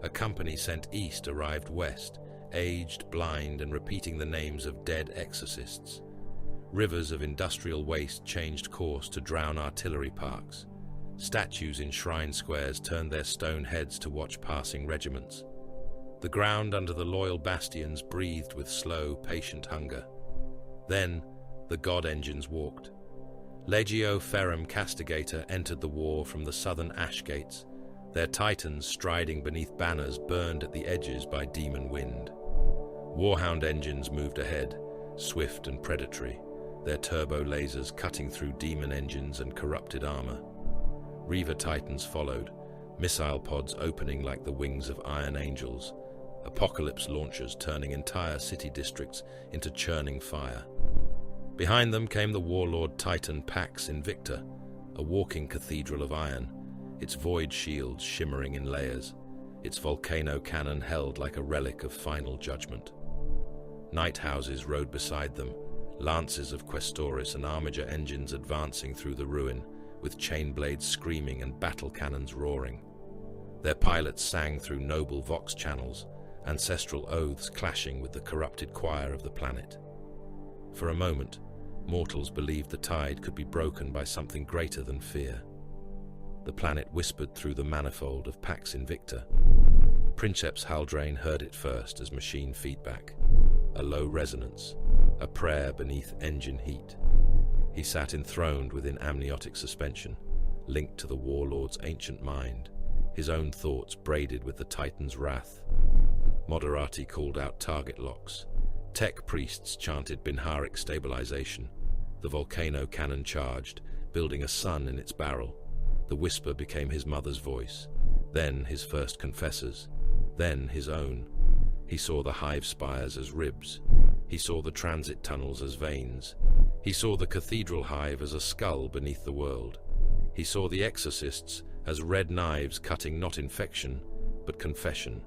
A company sent east arrived west, aged, blind, and repeating the names of dead exorcists. Rivers of industrial waste changed course to drown artillery parks. Statues in shrine squares turned their stone heads to watch passing regiments. The ground under the loyal bastions breathed with slow, patient hunger. Then, the god engines walked. Legio Ferrum Castigator entered the war from the southern ash gates, their titans striding beneath banners burned at the edges by demon wind. Warhound engines moved ahead, swift and predatory, their turbo lasers cutting through demon engines and corrupted armor. Reaver titans followed, missile pods opening like the wings of iron angels, apocalypse launchers turning entire city districts into churning fire. Behind them came the warlord titan Pax Invicta, a walking cathedral of iron, its void shields shimmering in layers, its volcano cannon held like a relic of final judgment. Night houses rode beside them, lances of Questoris and armiger engines advancing through the ruin, with chain blades screaming and battle cannons roaring. Their pilots sang through noble vox channels, ancestral oaths clashing with the corrupted choir of the planet. For a moment, mortals believed the tide could be broken by something greater than fear. The planet whispered through the manifold of Pax Invicta. Princeps Haldrain heard it first as machine feedback, a low resonance, a prayer beneath engine heat. He sat enthroned within amniotic suspension, linked to the warlord's ancient mind, his own thoughts braided with the Titan's wrath. Moderati called out target locks. Tech priests chanted Binharic stabilization. The volcano cannon charged, building a sun in its barrel. The whisper became his mother's voice, then his first confessor's, then his own. He saw the hive spires as ribs. He saw the transit tunnels as veins. He saw the cathedral hive as a skull beneath the world. He saw the exorcists as red knives cutting not infection, but confession.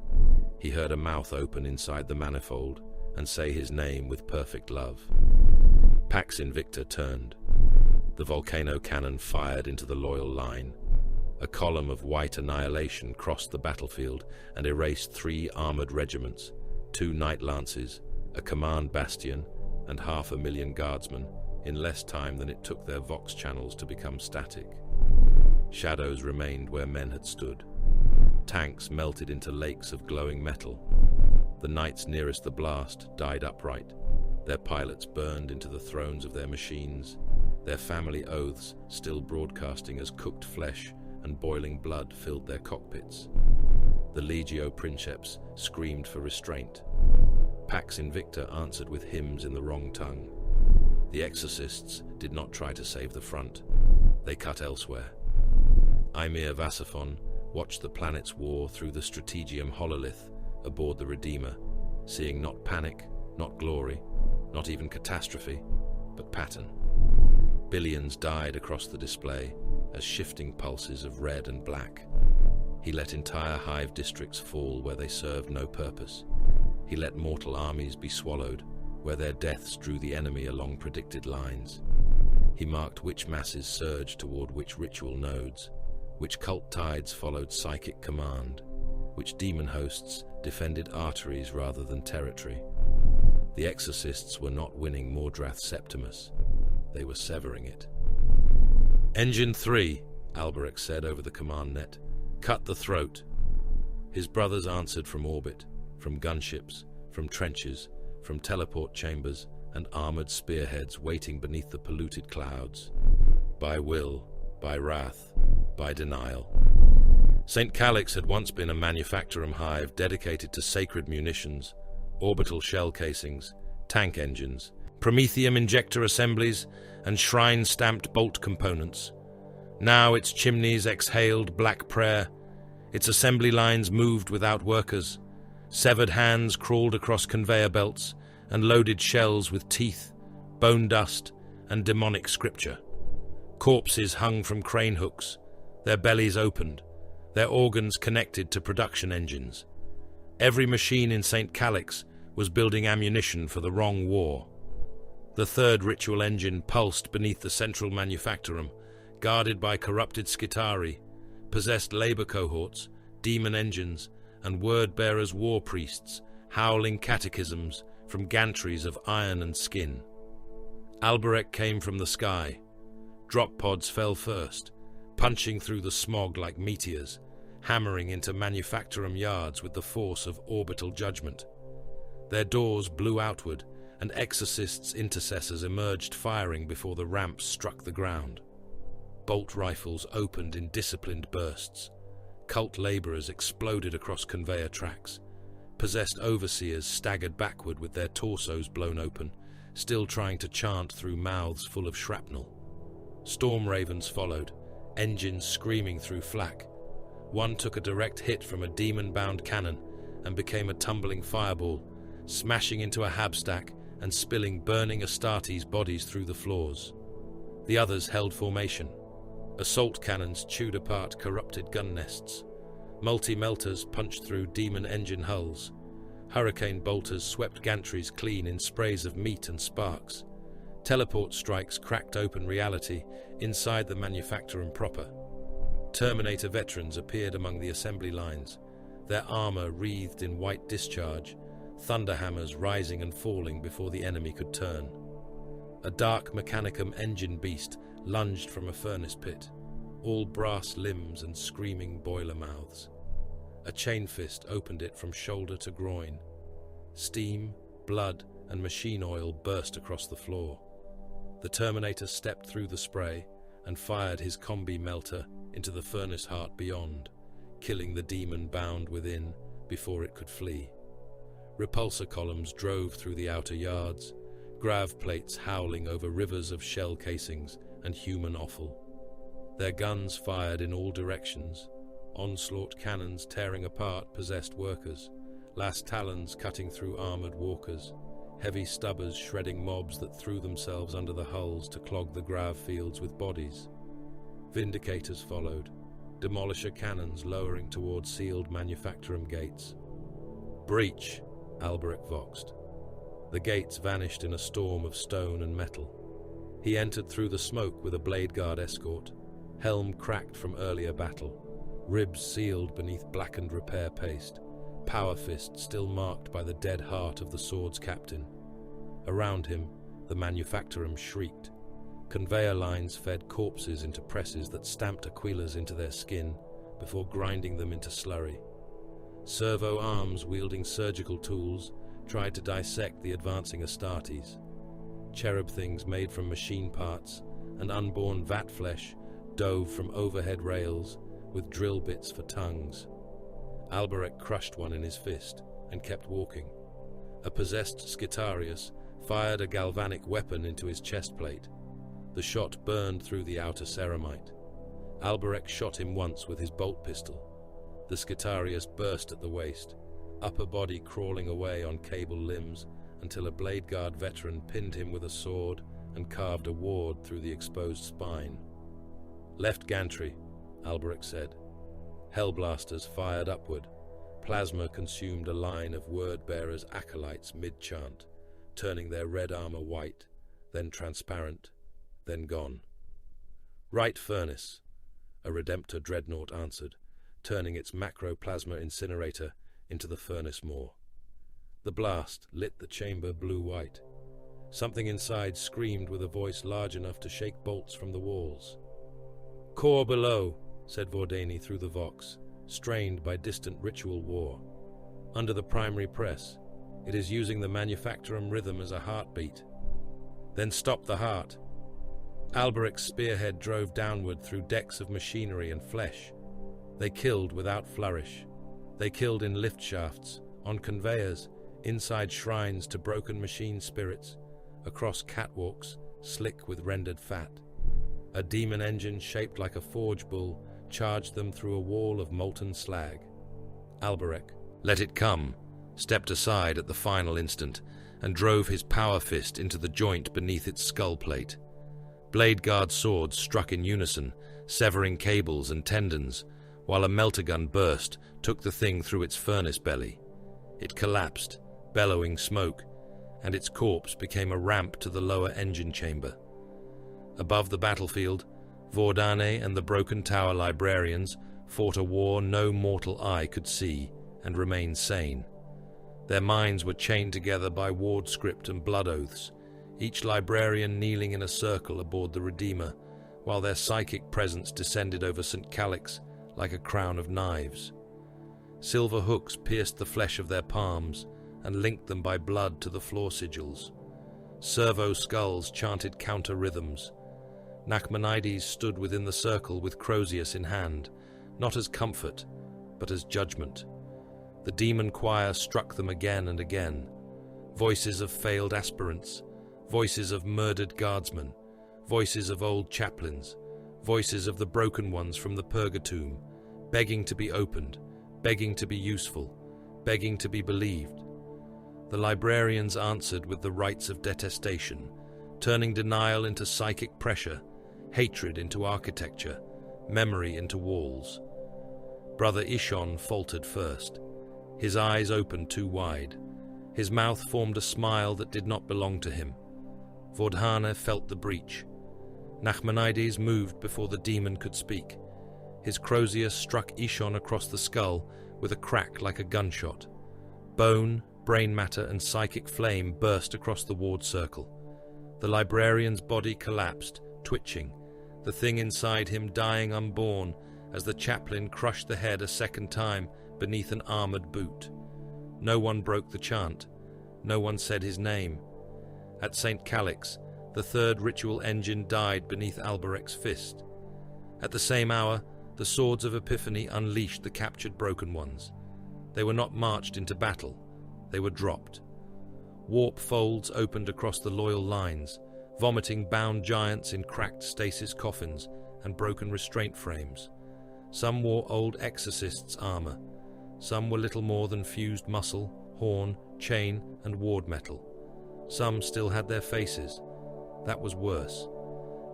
He heard a mouth open inside the manifold and say his name with perfect love. Pax Invicta turned. The volcano cannon fired into the loyal line. A column of white annihilation crossed the battlefield and erased 3 armored regiments, 2 Knight Lances, a command bastion, and 500,000 guardsmen in less time than it took their Vox channels to become static. Shadows remained where men had stood. Tanks melted into lakes of glowing metal. The knights nearest the blast died upright. Their pilots burned into the thrones of their machines, their family oaths still broadcasting as cooked flesh and boiling blood filled their cockpits. The Legio Princeps screamed for restraint. Pax Invicta answered with hymns in the wrong tongue. The Exorcists did not try to save the front. They cut elsewhere. Ymir Vasaphon watched the planet's war through the Strategium Hololith aboard the Redeemer, seeing not panic, not glory, not even catastrophe, but pattern. Billions died across the display as shifting pulses of red and black. He let entire hive districts fall where they served no purpose. He let mortal armies be swallowed where their deaths drew the enemy along predicted lines. He marked which masses surged toward which ritual nodes, which cult tides followed psychic command, which demon hosts defended arteries rather than territory. The Exorcists were not winning Mordrath Septimus. They were severing it. "Engine 3, Alberic said over the command net. "Cut the throat." His brothers answered from orbit, from gunships, from trenches, from teleport chambers and armored spearheads waiting beneath the polluted clouds. By will, by wrath, by denial. St. Calix had once been a manufactorum hive dedicated to sacred munitions, orbital shell casings, tank engines, promethium injector assemblies, and shrine-stamped bolt components. Now its chimneys exhaled black prayer, its assembly lines moved without workers, severed hands crawled across conveyor belts and loaded shells with teeth, bone dust, and demonic scripture. Corpses hung from crane hooks, their bellies opened, their organs connected to production engines. Every machine in St. Calix was building ammunition for the wrong war. The third ritual engine pulsed beneath the central manufactorum, guarded by corrupted Skitari, possessed labor cohorts, demon engines, and word-bearers war priests, howling catechisms from gantries of iron and skin. Alberic came from the sky. Drop pods fell first, punching through the smog like meteors, hammering into manufactorum yards with the force of orbital judgment. Their doors blew outward, and Exorcists' intercessors emerged firing before the ramps struck the ground. Bolt rifles opened in disciplined bursts. Cult laborers exploded across conveyor tracks. Possessed overseers staggered backward with their torsos blown open, still trying to chant through mouths full of shrapnel. Storm ravens followed, engines screaming through flak. One took a direct hit from a demon-bound cannon and became a tumbling fireball, smashing into a habstack and spilling burning Astartes' bodies through the floors. The others held formation. Assault cannons chewed apart corrupted gun nests. Multi-melters punched through demon engine hulls. Hurricane bolters swept gantries clean in sprays of meat and sparks. Teleport strikes cracked open reality inside the manufactorum proper. Terminator veterans appeared among the assembly lines, their armor wreathed in white discharge, thunderhammers rising and falling before the enemy could turn. A dark mechanicum engine beast lunged from a furnace pit, all brass limbs and screaming boiler mouths. A chain fist opened it from shoulder to groin. Steam, blood, and machine oil burst across the floor. The Terminator stepped through the spray and fired his combi melter into the furnace heart beyond, killing the demon bound within before it could flee. Repulsor columns drove through the outer yards, grav plates howling over rivers of shell casings and human offal. Their guns fired in all directions, onslaught cannons tearing apart possessed workers, last talons cutting through armored walkers, heavy stubbers shredding mobs that threw themselves under the hulls to clog the grav fields with bodies. Vindicators followed, demolisher cannons lowering towards sealed manufactorum gates. "Breach," Alberic voxed. The gates vanished in a storm of stone and metal. He entered through the smoke with a blade guard escort, helm cracked from earlier battle, ribs sealed beneath blackened repair paste, power fist still marked by the dead heart of the sword's captain. Around him, the manufactorum shrieked. Conveyor lines fed corpses into presses that stamped Aquilas into their skin before grinding them into slurry. Servo arms wielding surgical tools tried to dissect the advancing Astartes. Cherub things made from machine parts and unborn vat flesh dove from overhead rails with drill bits for tongues. Alberich crushed one in his fist and kept walking. A possessed Scitarius fired a galvanic weapon into his chest plate. The shot burned through the outer ceramite. Alberich shot him once with his bolt pistol. The Scitarius burst at the waist, upper body crawling away on cable limbs until a blade guard veteran pinned him with a sword and carved a ward through the exposed spine. "Left gantry," Alberich said. Hellblasters fired upward. Plasma consumed a line of word-bearers' acolytes mid-chant, turning their red armor white, then transparent, then gone. "Right furnace," a Redemptor dreadnought answered, turning its macroplasma incinerator into the furnace maw. The blast lit the chamber blue-white. Something inside screamed with a voice large enough to shake bolts from the walls. "Core below," said Vordani through the vox, strained by distant ritual war. "Under the primary press. It is using the manufactorum rhythm as a heartbeat." "Then stop the heart." Alberich's spearhead drove downward through decks of machinery and flesh. They killed without flourish. They killed in lift shafts, on conveyors, inside shrines to broken machine spirits, across catwalks, slick with rendered fat. A demon engine shaped like a forge bull charged them through a wall of molten slag. Alberich, "Let it come," stepped aside at the final instant and drove his power fist into the joint beneath its skull plate. Blade guard swords struck in unison, severing cables and tendons, while a melter gun burst took the thing through its furnace belly. It collapsed, bellowing smoke, and its corpse became a ramp to the lower engine chamber. Above the battlefield, Vordane and the Broken Tower librarians fought a war no mortal eye could see and remain sane. Their minds were chained together by ward script and blood oaths, each librarian kneeling in a circle aboard the Redeemer, while their psychic presence descended over St. Calix like a crown of knives. Silver hooks pierced the flesh of their palms and linked them by blood to the floor sigils. Servo skulls chanted counter rhythms. Nachmanides stood within the circle with Crozius in hand, not as comfort, but as judgment. The demon choir struck them again and again. Voices of failed aspirants, voices of murdered guardsmen, voices of old chaplains, voices of the broken ones from the purgatomb, begging to be opened, begging to be useful, begging to be believed. The librarians answered with the rites of detestation, turning denial into psychic pressure, hatred into architecture, memory into walls. Brother Ishon faltered first. His eyes opened too wide. His mouth formed a smile that did not belong to him. Vordhane felt the breach. Nachmanides moved before the demon could speak. His Crozius struck Ishon across the skull with a crack like a gunshot. Bone, brain matter, and psychic flame burst across the ward circle. The librarian's body collapsed, twitching, the thing inside him dying unborn as the chaplain crushed the head a second time beneath an armored boot. No one broke the chant. No one said his name. At St. Calix, the third ritual engine died beneath Alberich's fist. At the same hour, the swords of Epiphany unleashed the captured broken ones. They were not marched into battle. They were dropped. Warp folds opened across the loyal lines, vomiting bound giants in cracked stasis coffins and broken restraint frames. Some wore old Exorcists' armor. Some were little more than fused muscle, horn, chain, and ward metal. Some still had their faces. That was worse.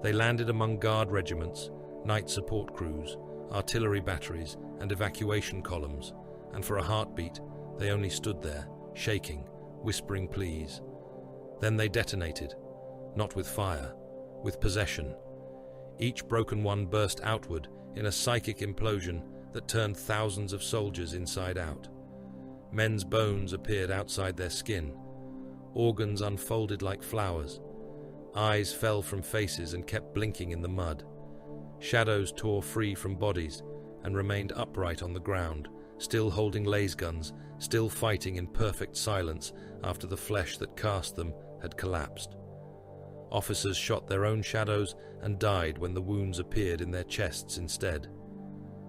They landed among guard regiments, night support crews, artillery batteries, and evacuation columns, and for a heartbeat, they only stood there, shaking, whispering pleas. Then they detonated, not with fire, with possession. Each broken one burst outward in a psychic implosion that turned thousands of soldiers inside out. Men's bones appeared outside their skin. Organs unfolded like flowers. Eyes fell from faces and kept blinking in the mud. Shadows tore free from bodies and remained upright on the ground, still holding laser guns, still fighting in perfect silence after the flesh that cast them had collapsed. Officers shot their own shadows and died when the wounds appeared in their chests instead.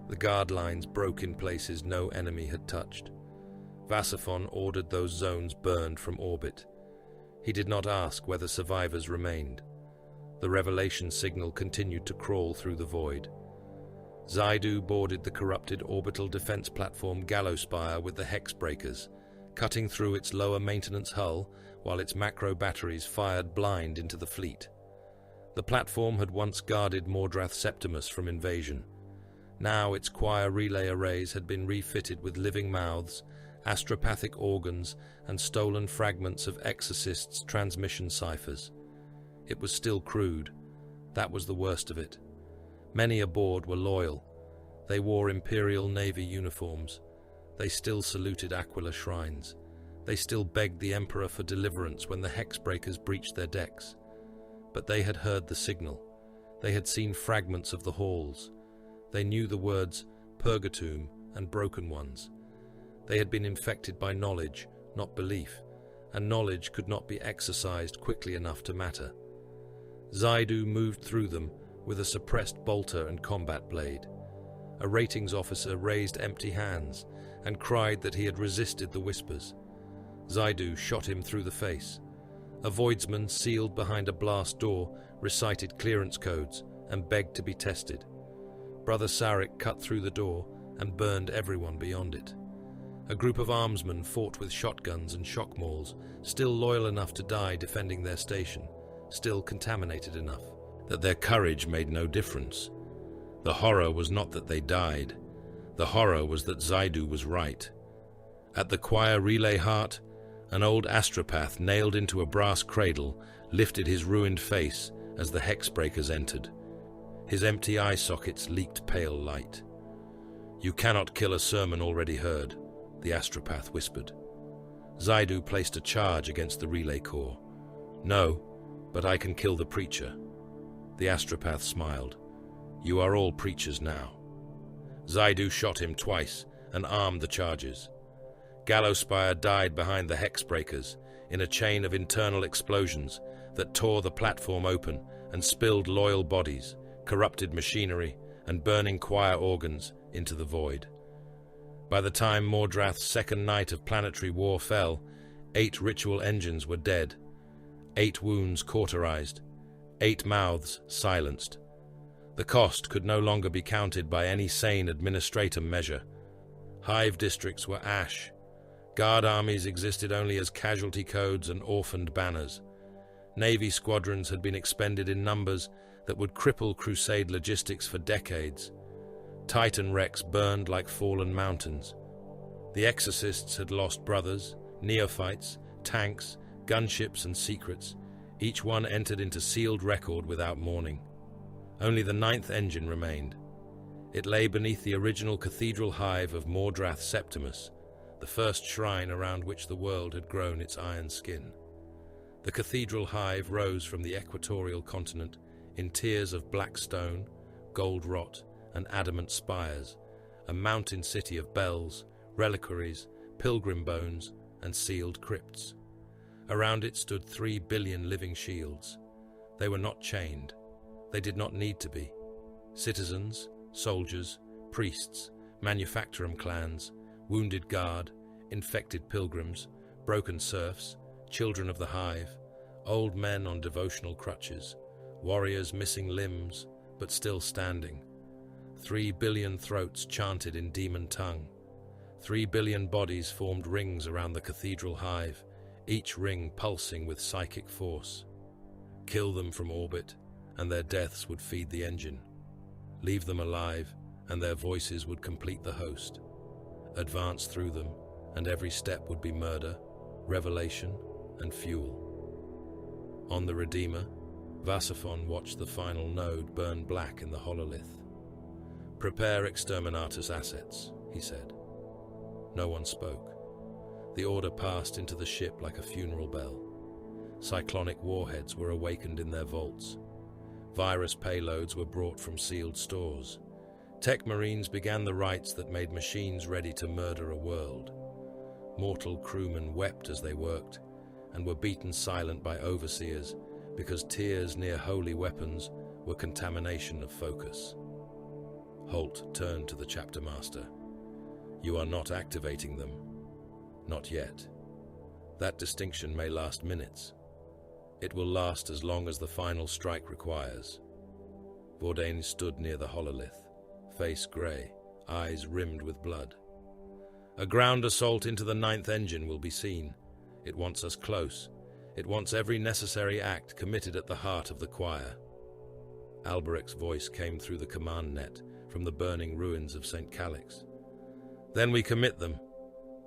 The guard lines broke in places no enemy had touched. Vasaphon ordered those zones burned from orbit. He did not ask whether survivors remained. The revelation signal continued to crawl through the void. Zaidu boarded the corrupted orbital defense platform Gallowspire with the hex breakers, cutting through its lower maintenance hull while its macro batteries fired blind into the fleet. The platform had once guarded Mordrath Septimus from invasion. Now its choir relay arrays had been refitted with living mouths, astropathic organs, and stolen fragments of Exorcists' transmission ciphers. It was still crude. That was the worst of it. Many aboard were loyal. They wore Imperial Navy uniforms. They still saluted Aquila shrines. They still begged the Emperor for deliverance when the hexbreakers breached their decks. But they had heard the signal. They had seen fragments of the halls. They knew the words Purgatum and Broken Ones. They had been infected by knowledge, not belief, and knowledge could not be exercised quickly enough to matter. Zaidu moved through them with a suppressed bolter and combat blade. A ratings officer raised empty hands and cried that he had resisted the whispers. Zaidu shot him through the face. A voidsman sealed behind a blast door recited clearance codes and begged to be tested. Brother Sarek cut through the door and burned everyone beyond it. A group of armsmen fought with shotguns and shock mauls, still loyal enough to die defending their station, still contaminated enough that their courage made no difference. The horror was not that they died. The horror was that Zaidu was right. At the choir relay heart, an old astropath nailed into a brass cradle lifted his ruined face as the hexbreakers entered. His empty eye sockets leaked pale light. "You cannot kill a sermon already heard," the astropath whispered. Zaidu placed a charge against the relay core. "No, but I can kill the preacher." The astropath smiled. "You are all preachers now." Zaidu shot him twice and armed the charges. Gallowspire died behind the hexbreakers in a chain of internal explosions that tore the platform open and spilled loyal bodies, corrupted machinery, and burning choir organs into the void. By the time Mordrath's second night of planetary war fell, 8 ritual engines were dead, 8 wounds cauterized, 8 mouths silenced. The cost could no longer be counted by any sane administratum measure. Hive districts were ash. Guard armies existed only as casualty codes and orphaned banners. Navy squadrons had been expended in numbers that would cripple crusade logistics for decades. Titan wrecks burned like fallen mountains. The Exorcists had lost brothers, neophytes, tanks, gunships, and secrets. Each one entered into sealed record without mourning. Only the 9th engine remained. It lay beneath the original cathedral hive of Mordrath Septimus, the first shrine around which the world had grown its iron skin. The cathedral hive rose from the equatorial continent in tiers of black stone, gold wrought, and adamant spires, a mountain city of bells, reliquaries, pilgrim bones, and sealed crypts. Around it stood 3 billion living shields. They were not chained. They did not need to be. Citizens, soldiers, priests, manufactorum clans, wounded guard, infected pilgrims, broken serfs, children of the hive, old men on devotional crutches, warriors missing limbs, but still standing. 3 billion throats chanted in demon tongue. 3 billion bodies formed rings around the cathedral hive, each ring pulsing with psychic force. Kill them from orbit, and their deaths would feed the engine. Leave them alive, and their voices would complete the host. Advance through them, and every step would be murder, revelation, and fuel. On the Redeemer, Vasaphon watched the final node burn black in the hololith. "Prepare Exterminatus assets," he said. No one spoke. The order passed into the ship like a funeral bell. Cyclonic warheads were awakened in their vaults. Virus payloads were brought from sealed stores. Tech Marines began the rites that made machines ready to murder a world. Mortal crewmen wept as they worked, and were beaten silent by overseers because tears near holy weapons were contamination of focus. Holt turned to the chapter master. "You are not activating them. Not yet. That distinction may last minutes. It will last as long as the final strike requires." Vordain stood near the hololith, face grey, eyes rimmed with blood. "A ground assault into the 9th engine will be seen. It wants us close. It wants every necessary act committed at the heart of the choir." Alberic's voice came through the command net from the burning ruins of St. Calix. "Then we commit them,"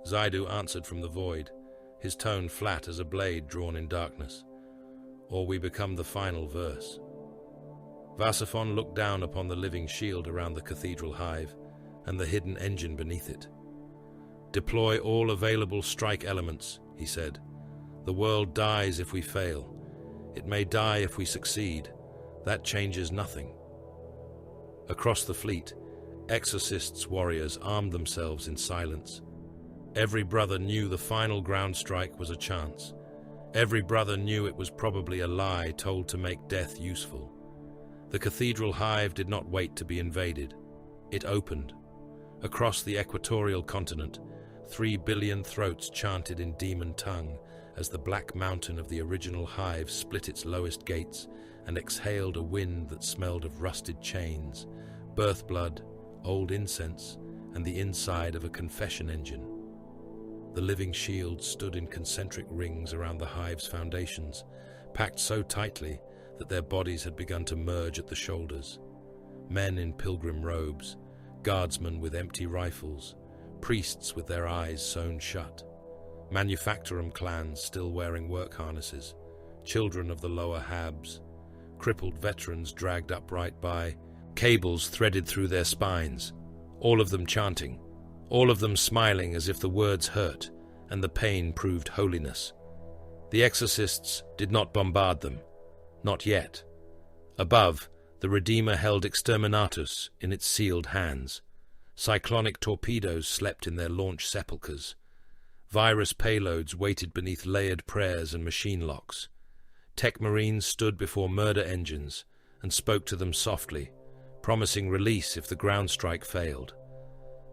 Zaidu answered from the void, his tone flat as a blade drawn in darkness. "Or we become the final verse." Vasaphon looked down upon the living shield around the cathedral hive and the hidden engine beneath it. "Deploy all available strike elements," he said. "The world dies if we fail. It may die if we succeed. That changes nothing." Across the fleet, Exorcists' warriors armed themselves in silence. Every brother knew the final ground strike was a chance. Every brother knew it was probably a lie told to make death useful. The cathedral hive did not wait to be invaded. It opened. Across the equatorial continent, 3 billion throats chanted in demon tongue as the black mountain of the original hive split its lowest gates and exhaled a wind that smelled of rusted chains, birth blood, old incense, and the inside of a confession engine. The living shield stood in concentric rings around the hive's foundations, packed so tightly that their bodies had begun to merge at the shoulders. Men in pilgrim robes, guardsmen with empty rifles, priests with their eyes sewn shut, manufactorum clans still wearing work harnesses, children of the lower habs, crippled veterans dragged upright by cables threaded through their spines, all of them chanting, all of them smiling as if the words hurt and the pain proved holiness. The Exorcists did not bombard them. Not yet. Above, the Redeemer held Exterminatus in its sealed hands. Cyclonic torpedoes slept in their launch sepulchres. Virus payloads waited beneath layered prayers and machine locks. Tech Marines stood before murder engines and spoke to them softly, promising release if the ground strike failed.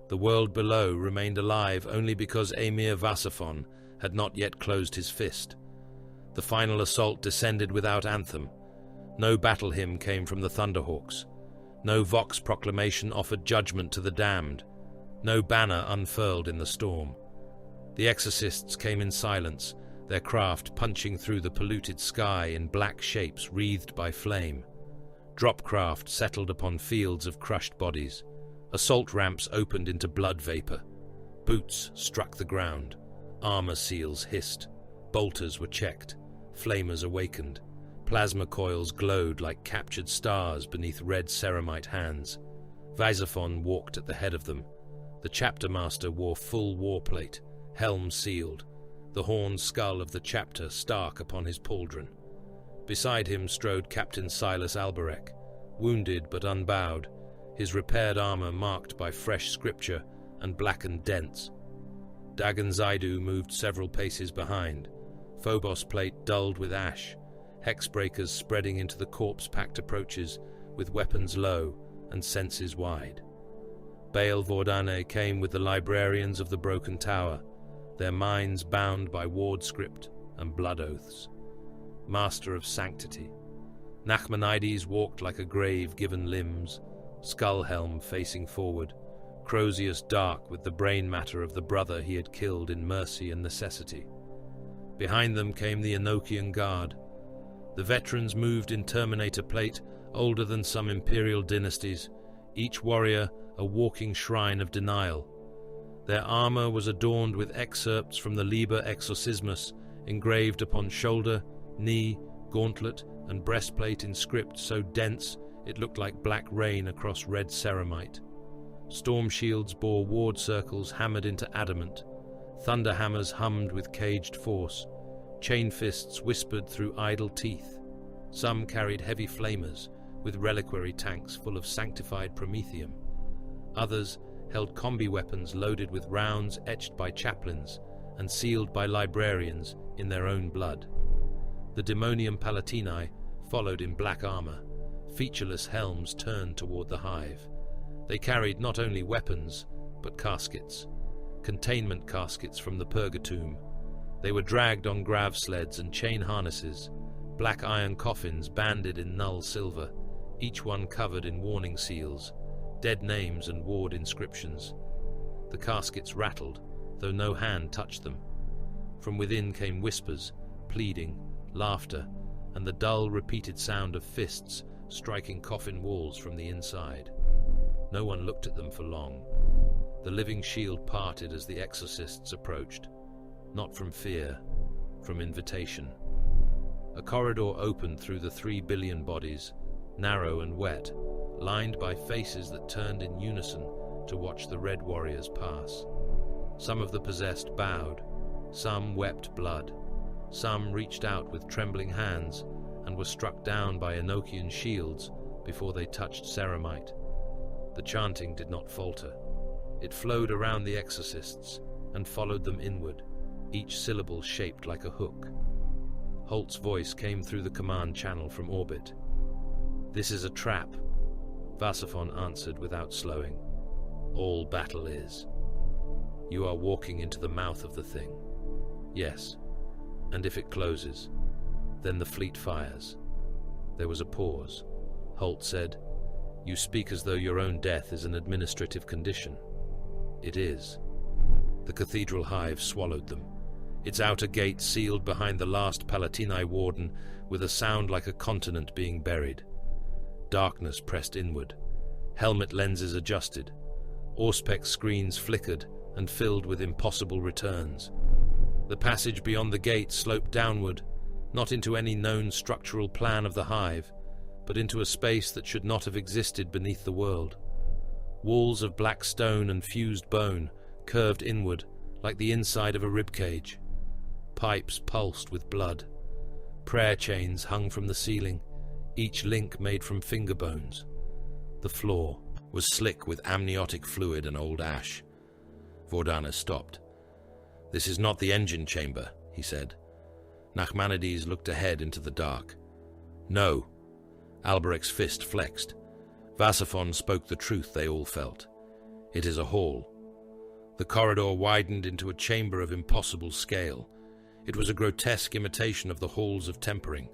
The world below remained alive only because Emir Vasaphon had not yet closed his fist. The final assault descended without anthem. No battle hymn came from the Thunderhawks. No Vox proclamation offered judgment to the damned. No banner unfurled in the storm. The Exorcists came in silence, their craft punching through the polluted sky in black shapes wreathed by flame. Drop craft settled upon fields of crushed bodies. Assault ramps opened into blood vapor. Boots struck the ground. Armor seals hissed. Bolters were checked. Flamers awakened. Plasma coils glowed like captured stars beneath red ceramite hands. Vasaphon walked at the head of them. The chapter master wore full warplate, helm sealed, the horned skull of the chapter stark upon his pauldron. Beside him strode Captain Silas Alberec, wounded but unbowed, his repaired armor marked by fresh scripture and blackened dents. Dagon Zaidu moved several paces behind, Phobos plate dulled with ash, hexbreakers spreading into the corpse-packed approaches with weapons low and senses wide. Baal Vordane came with the librarians of the broken tower, their minds bound by ward script and blood oaths. Master of sanctity, Nachmanides walked like a grave given limbs, skull helm facing forward, Crozius dark with the brain matter of the brother he had killed in mercy and necessity. Behind them came the Enochian Guard. The veterans moved in Terminator plate, older than some Imperial dynasties, each warrior a walking shrine of denial. Their armor was adorned with excerpts from the Liber Exorcismus, engraved upon shoulder, knee, gauntlet, and breastplate in script so dense it looked like black rain across red ceramite. Storm shields bore ward circles hammered into adamant. Thunder hammers hummed with caged force. Chain fists whispered through idle teeth. Some carried heavy flamers, with reliquary tanks full of sanctified promethium. Others held combi weapons loaded with rounds etched by chaplains and sealed by librarians in their own blood. The Daemonium Palatini followed in black armor, featureless helms turned toward the hive. They carried not only weapons, but caskets, containment caskets from the Purgatomb. They were dragged on grav sleds and chain harnesses, black iron coffins banded in null silver, each one covered in warning seals, dead names and ward inscriptions. The caskets rattled, though no hand touched them. From within came whispers, pleading, laughter, and the dull, repeated sound of fists striking coffin walls from the inside. No one looked at them for long. The living shield parted as the exorcists approached, not from fear, from invitation. A corridor opened through the 3 billion bodies, narrow and wet, lined by faces that turned in unison to watch the red warriors pass. Some of the possessed bowed, some wept blood, some reached out with trembling hands and were struck down by Enochian shields before they touched ceramite. The chanting did not falter. It flowed around the exorcists and followed them inward, each syllable shaped like a hook. Holt's voice came through the command channel from orbit. "This is a trap," Vasaphon answered without slowing. "All battle is. You are walking into the mouth of the thing. Yes, and if it closes, then the fleet fires." There was a pause. Holt said, "You speak as though your own death is an administrative condition." "It is." The cathedral hive swallowed them, its outer gate sealed behind the last Palatini warden with a sound like a continent being buried. Darkness pressed inward. Helmet lenses adjusted. Auspex screens flickered and filled with impossible returns. The passage beyond the gate sloped downward, not into any known structural plan of the hive, but into a space that should not have existed beneath the world. Walls of black stone and fused bone curved inward like the inside of a ribcage. Pipes pulsed with blood. Prayer chains hung from the ceiling, each link made from finger bones. The floor was slick with amniotic fluid and old ash. Vordaner stopped. "This is not the engine chamber," he said. Nachmanides looked ahead into the dark. "No." Alberic's fist flexed. Vasaphon spoke the truth they all felt. "It is a hall." The corridor widened into a chamber of impossible scale. It was a grotesque imitation of the halls of tempering.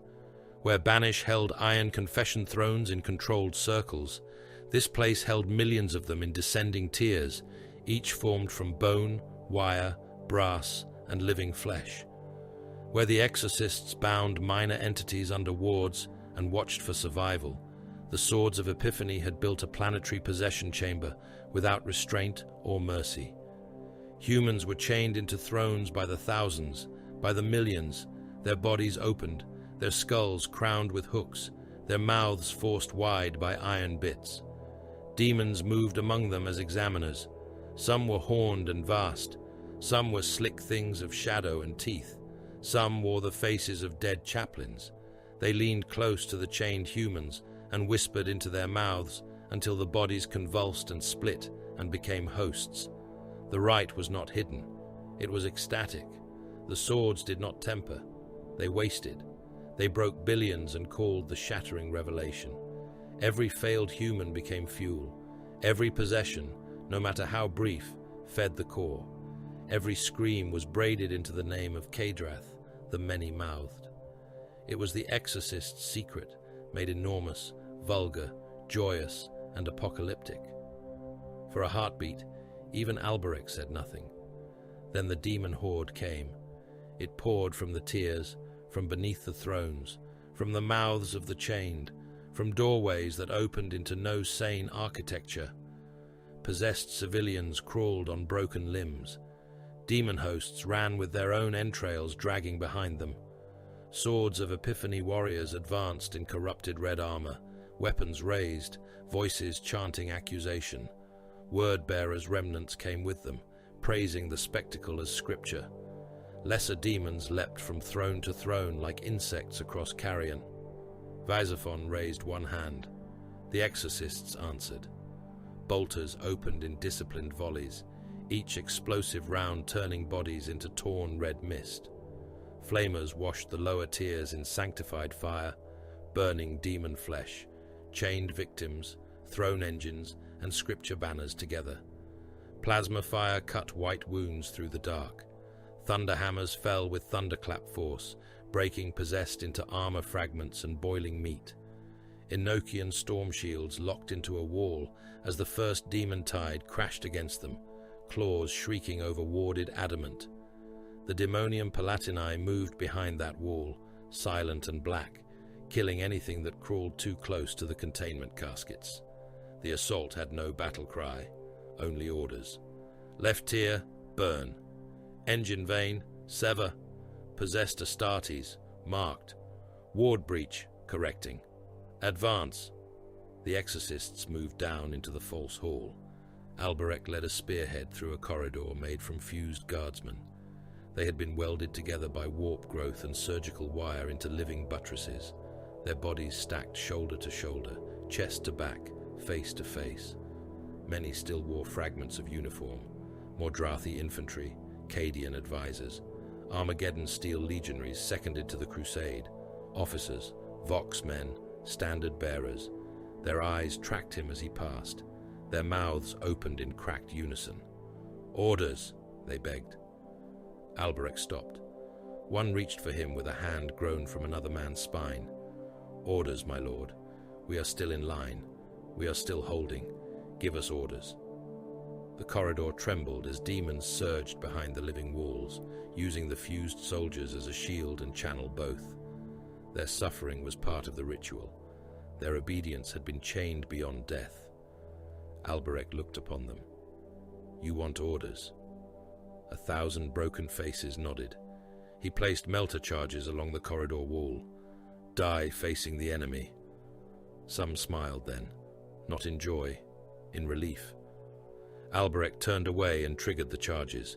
Where Banish held iron confession thrones in controlled circles, this place held millions of them in descending tiers, each formed from bone, wire, brass, and living flesh. Where the exorcists bound minor entities under wards and watched for survival, the Swords of Epiphany had built a planetary possession chamber without restraint or mercy. Humans were chained into thrones by the thousands, by the millions, their bodies opened, their skulls crowned with hooks, their mouths forced wide by iron bits. Demons moved among them as examiners. Some were horned and vast, some were slick things of shadow and teeth, some wore the faces of dead chaplains. They leaned close to the chained humans and whispered into their mouths until the bodies convulsed and split and became hosts. The rite was not hidden. It was ecstatic. The swords did not temper. They wasted. They broke billions and called the shattering revelation. Every failed human became fuel. Every possession, no matter how brief, fed the core. Every scream was braided into the name of Kadrath, the many-mouthed. It was the exorcist's secret, made enormous, vulgar, joyous, and apocalyptic. For a heartbeat, even Alberic said nothing. Then the demon horde came. It poured from the tiers, from beneath the thrones, from the mouths of the chained, from doorways that opened into no sane architecture. Possessed civilians crawled on broken limbs. Demon hosts ran with their own entrails dragging behind them. Swords of Epiphany warriors advanced in corrupted red armor, weapons raised, voices chanting accusation. Word-bearers' remnants came with them, praising the spectacle as scripture. Lesser demons leapt from throne to throne like insects across carrion. Visophon raised one hand. The Exorcists answered. Bolters opened in disciplined volleys, each explosive round turning bodies into torn red mist. Flamers washed the lower tiers in sanctified fire, burning demon flesh, chained victims, throne engines, and scripture banners together. Plasma fire cut white wounds through the dark. Thunder hammers fell with thunderclap force, breaking possessed into armor fragments and boiling meat. Enochian storm shields locked into a wall as the first demon tide crashed against them, claws shrieking over warded adamant. The Demonium Palatini moved behind that wall, silent and black, killing anything that crawled too close to the containment caskets. The assault had no battle cry, only orders. Left tier, burn. Engine vane, sever. Possessed Astartes, marked. Ward breach, correcting. Advance. The Exorcists moved down into the false hall. Alberich led a spearhead through a corridor made from fused guardsmen. They had been welded together by warp growth and surgical wire into living buttresses, their bodies stacked shoulder to shoulder, chest to back, face to face. Many still wore fragments of uniform, Mordrathi infantry, Cadian advisors, Armageddon steel legionaries seconded to the crusade, officers, Vox men, standard bearers. Their eyes tracked him as he passed, their mouths opened in cracked unison. Orders, they begged. Alberich stopped. One reached for him with a hand grown from another man's spine. Orders, my lord. We are still in line. We are still holding. Give us orders. The corridor trembled as demons surged behind the living walls, using the fused soldiers as a shield and channel both. Their suffering was part of the ritual. Their obedience had been chained beyond death. Alberich looked upon them. You want orders? 1,000 broken faces nodded. He placed melter charges along the corridor wall. Die facing the enemy. Some smiled then, not in joy, in relief. Alberich turned away and triggered the charges.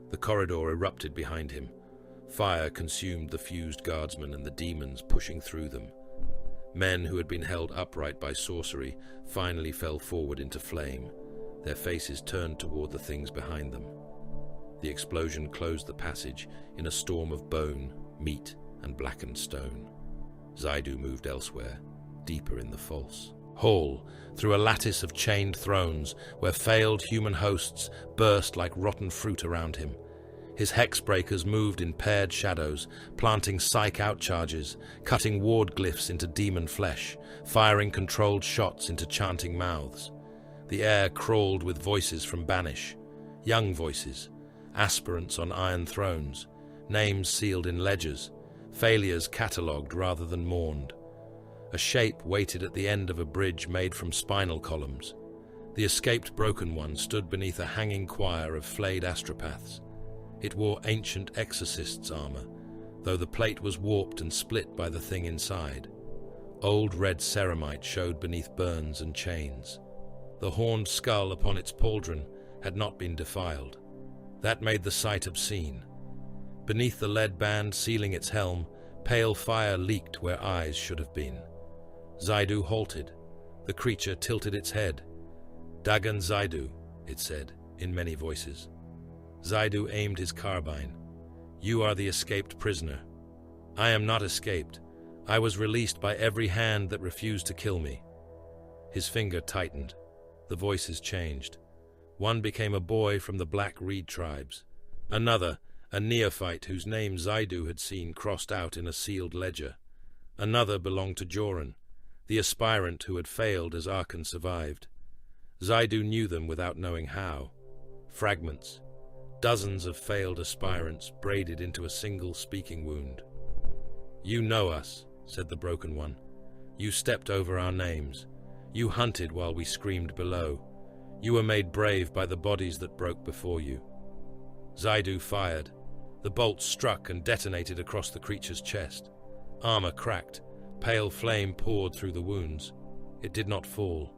The corridor erupted behind him. Fire consumed the fused guardsmen and the demons pushing through them. Men who had been held upright by sorcery finally fell forward into flame, their faces turned toward the things behind them. The explosion closed the passage in a storm of bone, meat, and blackened stone. Zaidu moved elsewhere, deeper in the false hall, through a lattice of chained thrones where failed human hosts burst like rotten fruit around him. His hex breakers moved in paired shadows, planting psych out charges, cutting ward glyphs into demon flesh, firing controlled shots into chanting mouths. The air crawled with voices from Banish, young voices, aspirants on iron thrones, names sealed in ledgers, failures catalogued rather than mourned. A shape waited at the end of a bridge made from spinal columns. The escaped Broken One stood beneath a hanging choir of flayed astropaths. It wore ancient Exorcists' armor, though the plate was warped and split by the thing inside. Old red ceramite showed beneath burns and chains. The horned skull upon its pauldron had not been defiled. That made the sight obscene. Beneath the lead band sealing its helm, pale fire leaked where eyes should have been. Zaidu halted. The creature tilted its head. Dagon Zaidu, it said, in many voices. Zaidu aimed his carbine. You are the escaped prisoner. I am not escaped. I was released by every hand that refused to kill me. His finger tightened. The voices changed. One became a boy from the Black Reed tribes. Another, a neophyte whose name Zaidu had seen crossed out in a sealed ledger. Another belonged to Joran, the aspirant who had failed as Arkan survived. Zaidu knew them without knowing how. Fragments. Dozens of failed aspirants braided into a single speaking wound. You know us, said the Broken One. You stepped over our names. You hunted while we screamed below. You were made brave by the bodies that broke before you. Zaidu fired. The bolt struck and detonated across the creature's chest. Armor cracked. Pale flame poured through the wounds. It did not fall.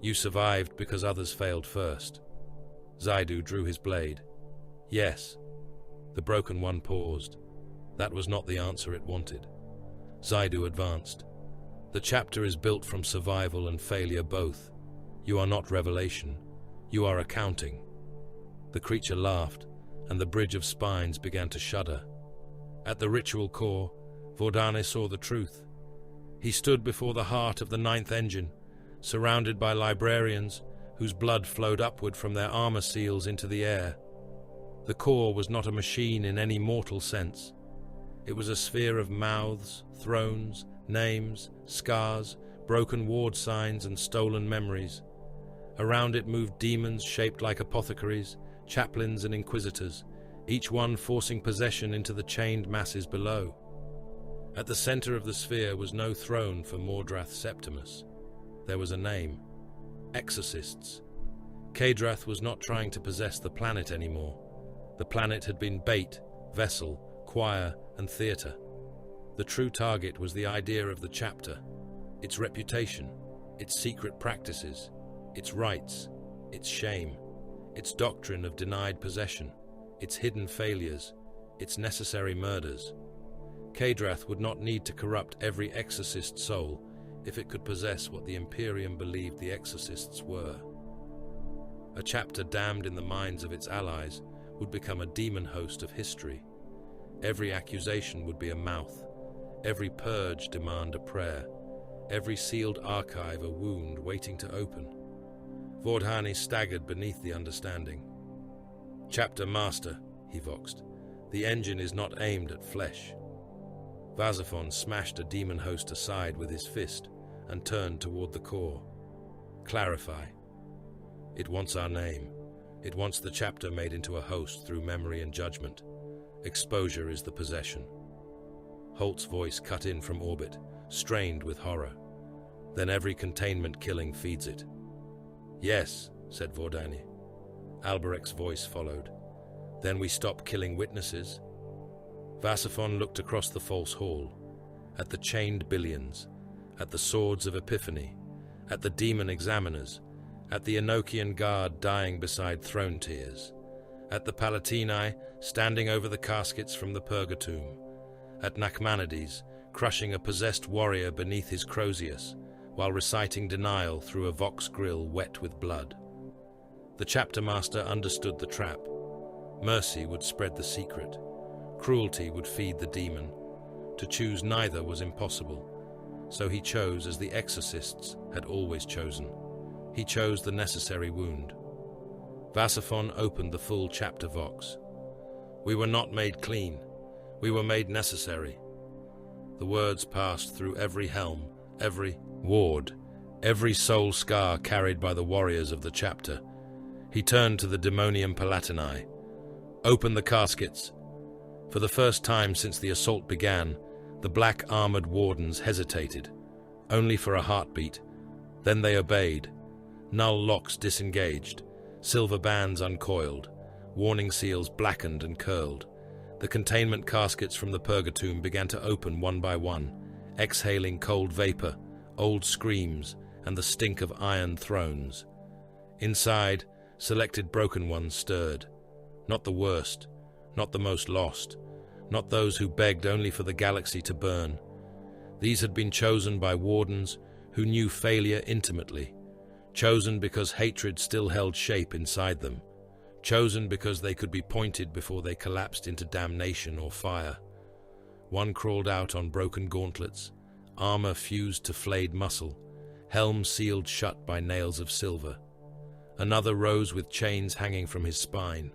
You survived because others failed first. Zaidu drew his blade. Yes. The broken one paused. That was not the answer it wanted. Zaidu advanced. The chapter is built from survival and failure both. You are not revelation. You are accounting. The creature laughed, and the bridge of spines began to shudder. At the ritual core, Vordane saw the truth. He stood before the heart of the ninth engine, surrounded by librarians whose blood flowed upward from their armor seals into the air. The core was not a machine in any mortal sense. It was a sphere of mouths, thrones, names, scars, broken ward signs, and stolen memories. Around it moved demons shaped like apothecaries, chaplains and inquisitors, each one forcing possession into the chained masses below. At the center of the sphere was no throne for Mordrath Septimus. There was a name: Exorcists. Kaedrath was not trying to possess the planet anymore. The planet had been bait, vessel, choir, and theater. The true target was the idea of the chapter, its reputation, its secret practices, its rites, its shame, its doctrine of denied possession, its hidden failures, its necessary murders. Kaedrath would not need to corrupt every exorcist soul if it could possess what the Imperium believed the exorcists were. A chapter damned in the minds of its allies would become a demon host of history. Every accusation would be a mouth, every purge demand a prayer, every sealed archive a wound waiting to open. Vordane staggered beneath the understanding. "Chapter Master," he voxed, "the engine is not aimed at flesh." Vasaphon smashed a demon host aside with his fist and turned toward the core. "Clarify. It wants our name. It wants the chapter made into a host through memory and judgment. Exposure is the possession." Holt's voice cut in from orbit, strained with horror. "Then every containment killing feeds it." "Yes," said Vordane. Alberek's voice followed. "Then we stop killing witnesses?" Vasaphon looked across the false hall, at the chained billions, at the swords of Epiphany, at the demon examiners, at the Enochian guard dying beside throne tiers, at the Palatini standing over the caskets from the Purgatomb, at Nachmanides crushing a possessed warrior beneath his Crozius, while reciting denial through a vox grill wet with blood. The chapter master understood the trap. Mercy would spread the secret. Cruelty would feed the demon. To choose neither was impossible. So he chose as the exorcists had always chosen. He chose the necessary wound. Vasaphon opened the full chapter vox. "We were not made clean. We were made necessary." The words passed through every helm, every ward, every soul scar carried by the warriors of the chapter. He turned to the Daemonian Palatini. "Open the caskets." For the first time since the assault began, the black-armored wardens hesitated, only for a heartbeat. Then they obeyed. Null locks disengaged, silver bands uncoiled, warning seals blackened and curled. The containment caskets from the Purgatomb began to open one by one, exhaling cold vapor, old screams, and the stink of iron thrones. Inside, selected broken ones stirred. Not the worst, not the most lost, not those who begged only for the galaxy to burn. These had been chosen by wardens who knew failure intimately, chosen because hatred still held shape inside them, chosen because they could be pointed before they collapsed into damnation or fire. One crawled out on broken gauntlets, armor fused to flayed muscle, helm sealed shut by nails of silver. Another rose with chains hanging from his spine,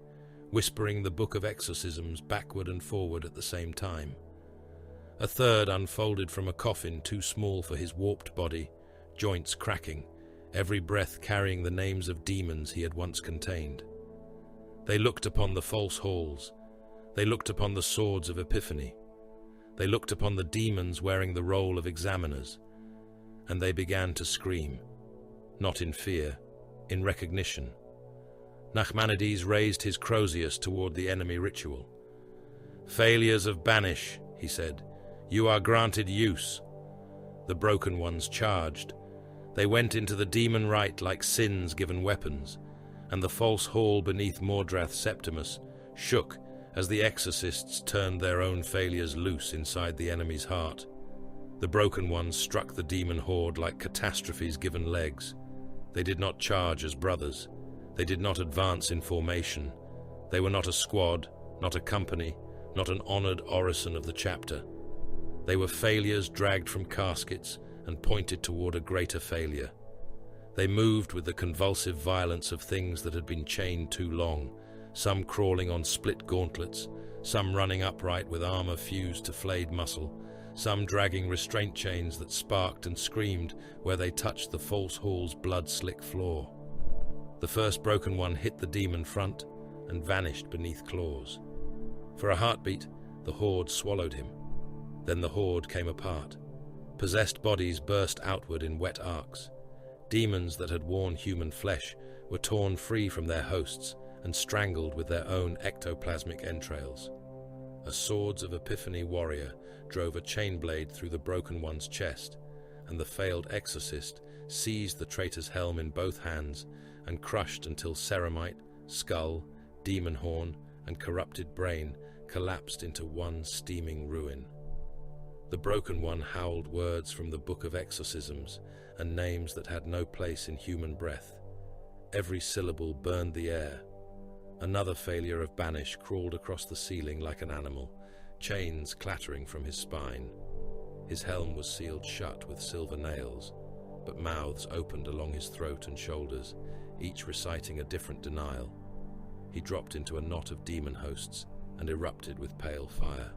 whispering the book of exorcisms backward and forward at the same time. A third unfolded from a coffin too small for his warped body, joints cracking, every breath carrying the names of demons he had once contained. They looked upon the false halls. They looked upon the swords of Epiphany. They looked upon the demons wearing the role of examiners. And they began to scream, not in fear, in recognition. Nachmanides raised his Crozius toward the enemy ritual. "Failures of Banish," he said. You are granted use." The broken ones charged. They went into the demon rite like sins given weapons, and the false hall beneath Mordrath Septimus shook as the Exorcists turned their own failures loose inside the enemy's heart. The broken ones struck the demon horde like catastrophes given legs. They did not charge as brothers. They did not advance in formation. They were not a squad, not a company, not an honored orison of the chapter. They were failures dragged from caskets and pointed toward a greater failure. They moved with the convulsive violence of things that had been chained too long, some crawling on split gauntlets, some running upright with armor fused to flayed muscle, some dragging restraint chains that sparked and screamed where they touched the false hall's blood-slick floor. The first broken one hit the demon front and vanished beneath claws. For a heartbeat, the horde swallowed him. Then the horde came apart. Possessed bodies burst outward in wet arcs. Demons that had worn human flesh were torn free from their hosts and strangled with their own ectoplasmic entrails. A Swords of Epiphany warrior drove a chain blade through the broken one's chest, and the failed exorcist seized the traitor's helm in both hands and crushed until ceramite, skull, demon horn, and corrupted brain collapsed into one steaming ruin. The broken one howled words from the Book of Exorcisms and names that had no place in human breath. Every syllable burned the air. Another failure of banish crawled across the ceiling like an animal, chains clattering from his spine. His helm was sealed shut with silver nails, but mouths opened along his throat and shoulders, each reciting a different denial. He dropped into a knot of demon hosts and erupted with pale fire.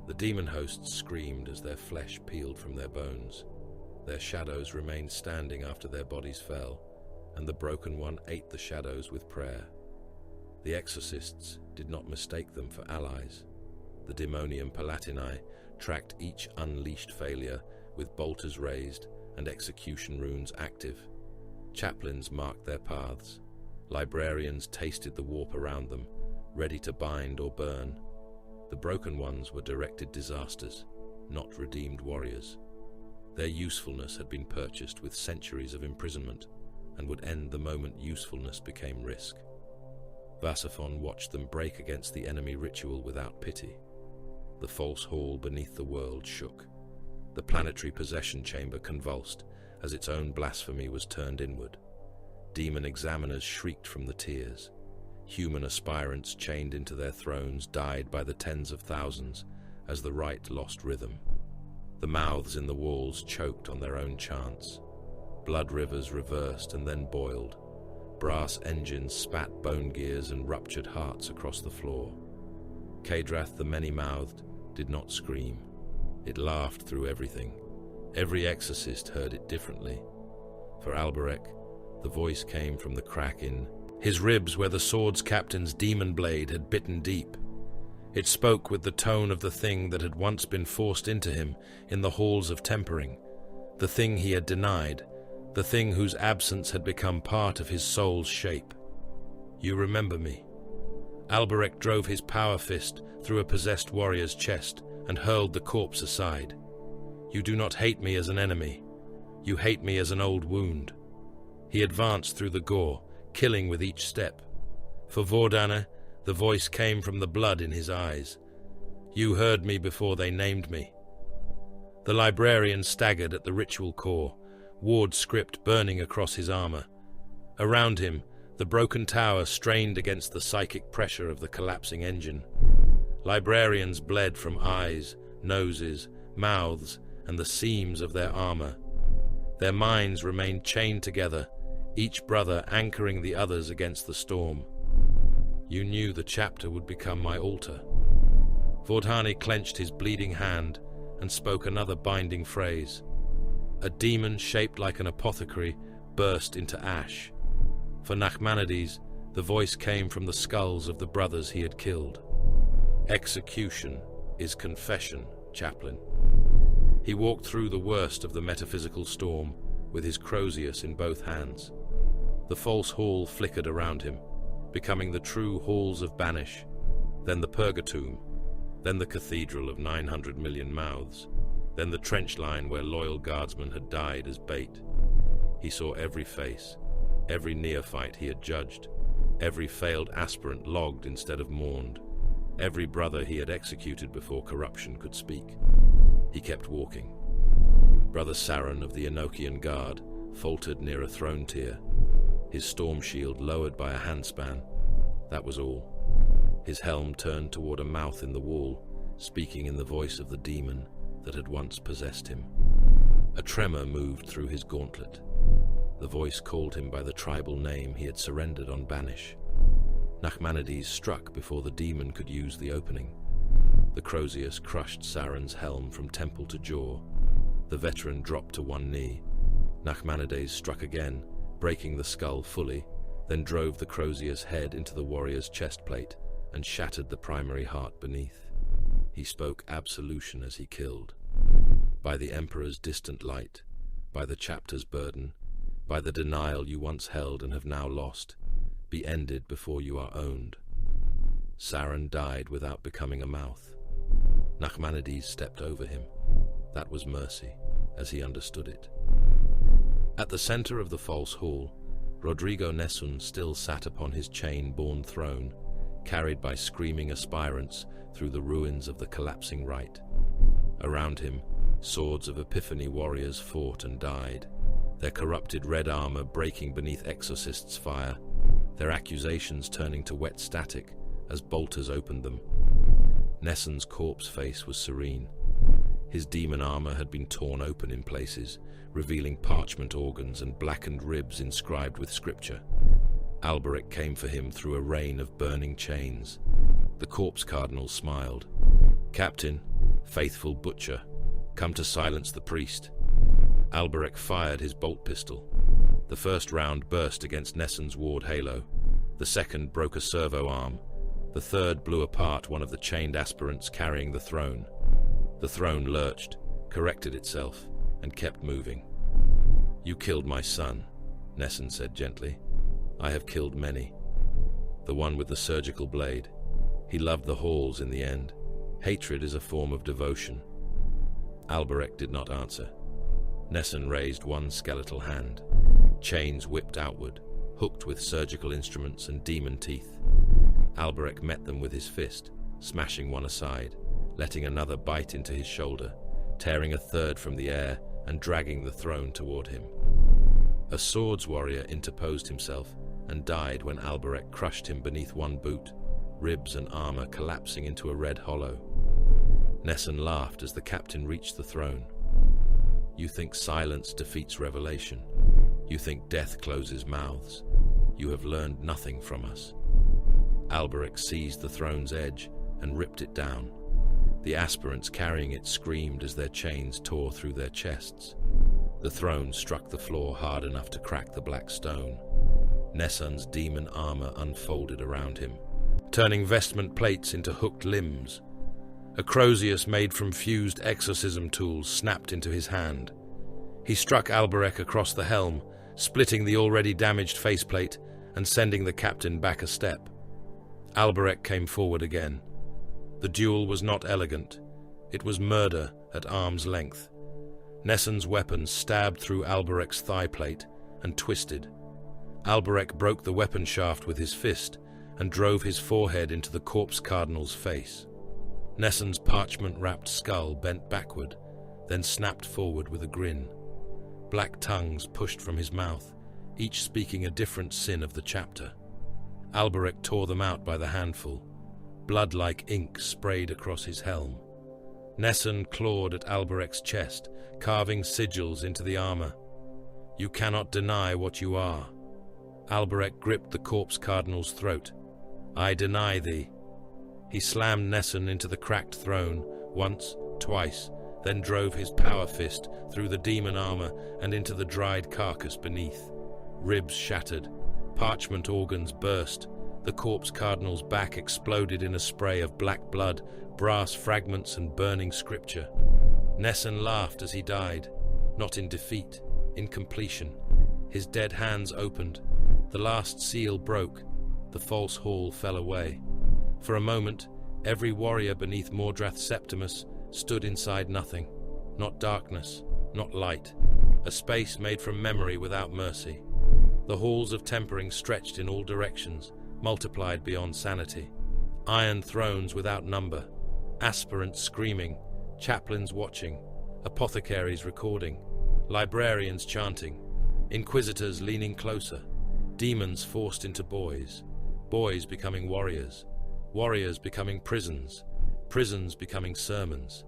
The demon hosts screamed as their flesh peeled from their bones. Their shadows remained standing after their bodies fell, and the broken one ate the shadows with prayer. The exorcists did not mistake them for allies. The Daemonium Palatini tracked each unleashed failure with bolters raised and execution runes active. Chaplains marked their paths. Librarians tasted the warp around them, ready to bind or burn. The broken ones were directed disasters, not redeemed warriors. Their usefulness had been purchased with centuries of imprisonment and would end the moment usefulness became risk. Vasaphon watched them break against the enemy ritual without pity. The false hall beneath the world shook. The planetary possession chamber convulsed as its own blasphemy was turned inward. Demon examiners shrieked from the tears. Human aspirants chained into their thrones died by the tens of thousands as the rite lost rhythm. The mouths in the walls choked on their own chants. Blood rivers reversed and then boiled. Brass engines spat bone gears and ruptured hearts across the floor. Kadrath the Many-Mouthed did not scream. It laughed through everything. Every exorcist heard it differently. For Alberich, the voice came from the crack in his ribs where the sword's captain's demon blade had bitten deep. It spoke with the tone of the thing that had once been forced into him in the halls of tempering, the thing he had denied, the thing whose absence had become part of his soul's shape. "You remember me." Alberich drove his power fist through a possessed warrior's chest and hurled the corpse aside. "You do not hate me as an enemy. You hate me as an old wound." He advanced through the gore, killing with each step. For Vordana, the voice came from the blood in his eyes. "You heard me before they named me." The librarian staggered at the ritual core, Ward's script burning across his armor. Around him, the broken tower strained against the psychic pressure of the collapsing engine. Librarians bled from eyes, noses, mouths, and the seams of their armor. Their minds remained chained together, each brother anchoring the others against the storm. "You knew the chapter would become my altar." Vordani clenched his bleeding hand and spoke another binding phrase. A demon shaped like an apothecary burst into ash. For Nachmanides, the voice came from the skulls of the brothers he had killed. "Execution is confession, chaplain." He walked through the worst of the metaphysical storm with his Crozius in both hands. The false hall flickered around him, becoming the true halls of banish, then the purgatomb, then the cathedral of 900 million mouths, then the trench line where loyal guardsmen had died as bait. He saw every face, every neophyte he had judged, every failed aspirant logged instead of mourned, every brother he had executed before corruption could speak. He kept walking. Brother Saren of the Enochian Guard faltered near a throne tier, his storm shield lowered by a handspan. That was all. His helm turned toward a mouth in the wall, speaking in the voice of the demon that had once possessed him. A tremor moved through his gauntlet. The voice called him by the tribal name he had surrendered on Banish. Nachmanides struck before the demon could use the opening. The Crozius crushed Saren's helm from temple to jaw. The veteran dropped to one knee. Nachmanides struck again, breaking the skull fully, then drove the Crozius head into the warrior's chestplate and shattered the primary heart beneath. He spoke absolution as he killed. By the Emperor's distant light, by the chapter's burden, by the denial you once held and have now lost, be ended before you are owned. Saren died without becoming a mouth. Nachmanides stepped over him. That was mercy, as he understood it. At the center of the false hall, Rodrigo Nessun still sat upon his chain-borne throne, carried by screaming aspirants through the ruins of the collapsing rite. Around him, swords of Epiphany warriors fought and died, their corrupted red armor breaking beneath Exorcists' fire, their accusations turning to wet static as bolters opened them. Nessun's corpse face was serene. His demon armor had been torn open in places, revealing parchment organs and blackened ribs inscribed with scripture. Alberic came for him through a rain of burning chains. The corpse cardinal smiled. "Captain, faithful butcher, come to silence the priest." Alberic fired his bolt pistol. The first round burst against Nessun's ward halo. The second broke a servo arm. The third blew apart one of the chained aspirants carrying the throne. The throne lurched, corrected itself, and kept moving. "You killed my son," Nessun said gently. "I have killed many. The one with the surgical blade. He loved the halls in the end. Hatred is a form of devotion." Alberic did not answer. Nessun raised one skeletal hand. Chains whipped outward, hooked with surgical instruments and demon teeth. Alberic met them with his fist, smashing one aside, letting another bite into his shoulder, tearing a third from the air and dragging the throne toward him. A swords warrior interposed himself and died when Alberic crushed him beneath one boot, ribs and armor collapsing into a red hollow. Nessun laughed as the captain reached the throne. "You think silence defeats revelation. You think death closes mouths. You have learned nothing from us." Alberic seized the throne's edge and ripped it down. The aspirants carrying it screamed as their chains tore through their chests. The throne struck the floor hard enough to crack the black stone. Nessun's demon armor unfolded around him, turning vestment plates into hooked limbs. A Crozius made from fused exorcism tools snapped into his hand. He struck Alberic across the helm, splitting the already damaged faceplate and sending the captain back a step. Alberic came forward again. The duel was not elegant. It was murder at arm's length. Nessun's weapon stabbed through Alberic's thigh plate and twisted. Alberic broke the weapon shaft with his fist and drove his forehead into the corpse cardinal's face. Nessun's parchment-wrapped skull bent backward, then snapped forward with a grin. Black tongues pushed from his mouth, each speaking a different sin of the chapter. Alberic tore them out by the handful. Blood like ink sprayed across his helm. Nessun clawed at Alberic's chest, carving sigils into the armor. "You cannot deny what you are." Alberic gripped the corpse cardinal's throat. "I deny thee." He slammed Nessun into the cracked throne, once, twice, then drove his power fist through the demon armor and into the dried carcass beneath. Ribs shattered, parchment organs burst, the corpse cardinal's back exploded in a spray of black blood, brass fragments and burning scripture. Nessun laughed as he died, not in defeat, in completion. His dead hands opened, the last seal broke, the false hall fell away. For a moment, Every warrior beneath Mordrath Septimus stood inside nothing, not darkness, not light, a space made from memory without mercy. The halls of tempering stretched in all directions, multiplied beyond sanity. Iron thrones without number, aspirants screaming, chaplains watching, apothecaries recording, librarians chanting, inquisitors leaning closer, demons forced into boys, boys becoming warriors, warriors becoming prisons, prisons becoming sermons.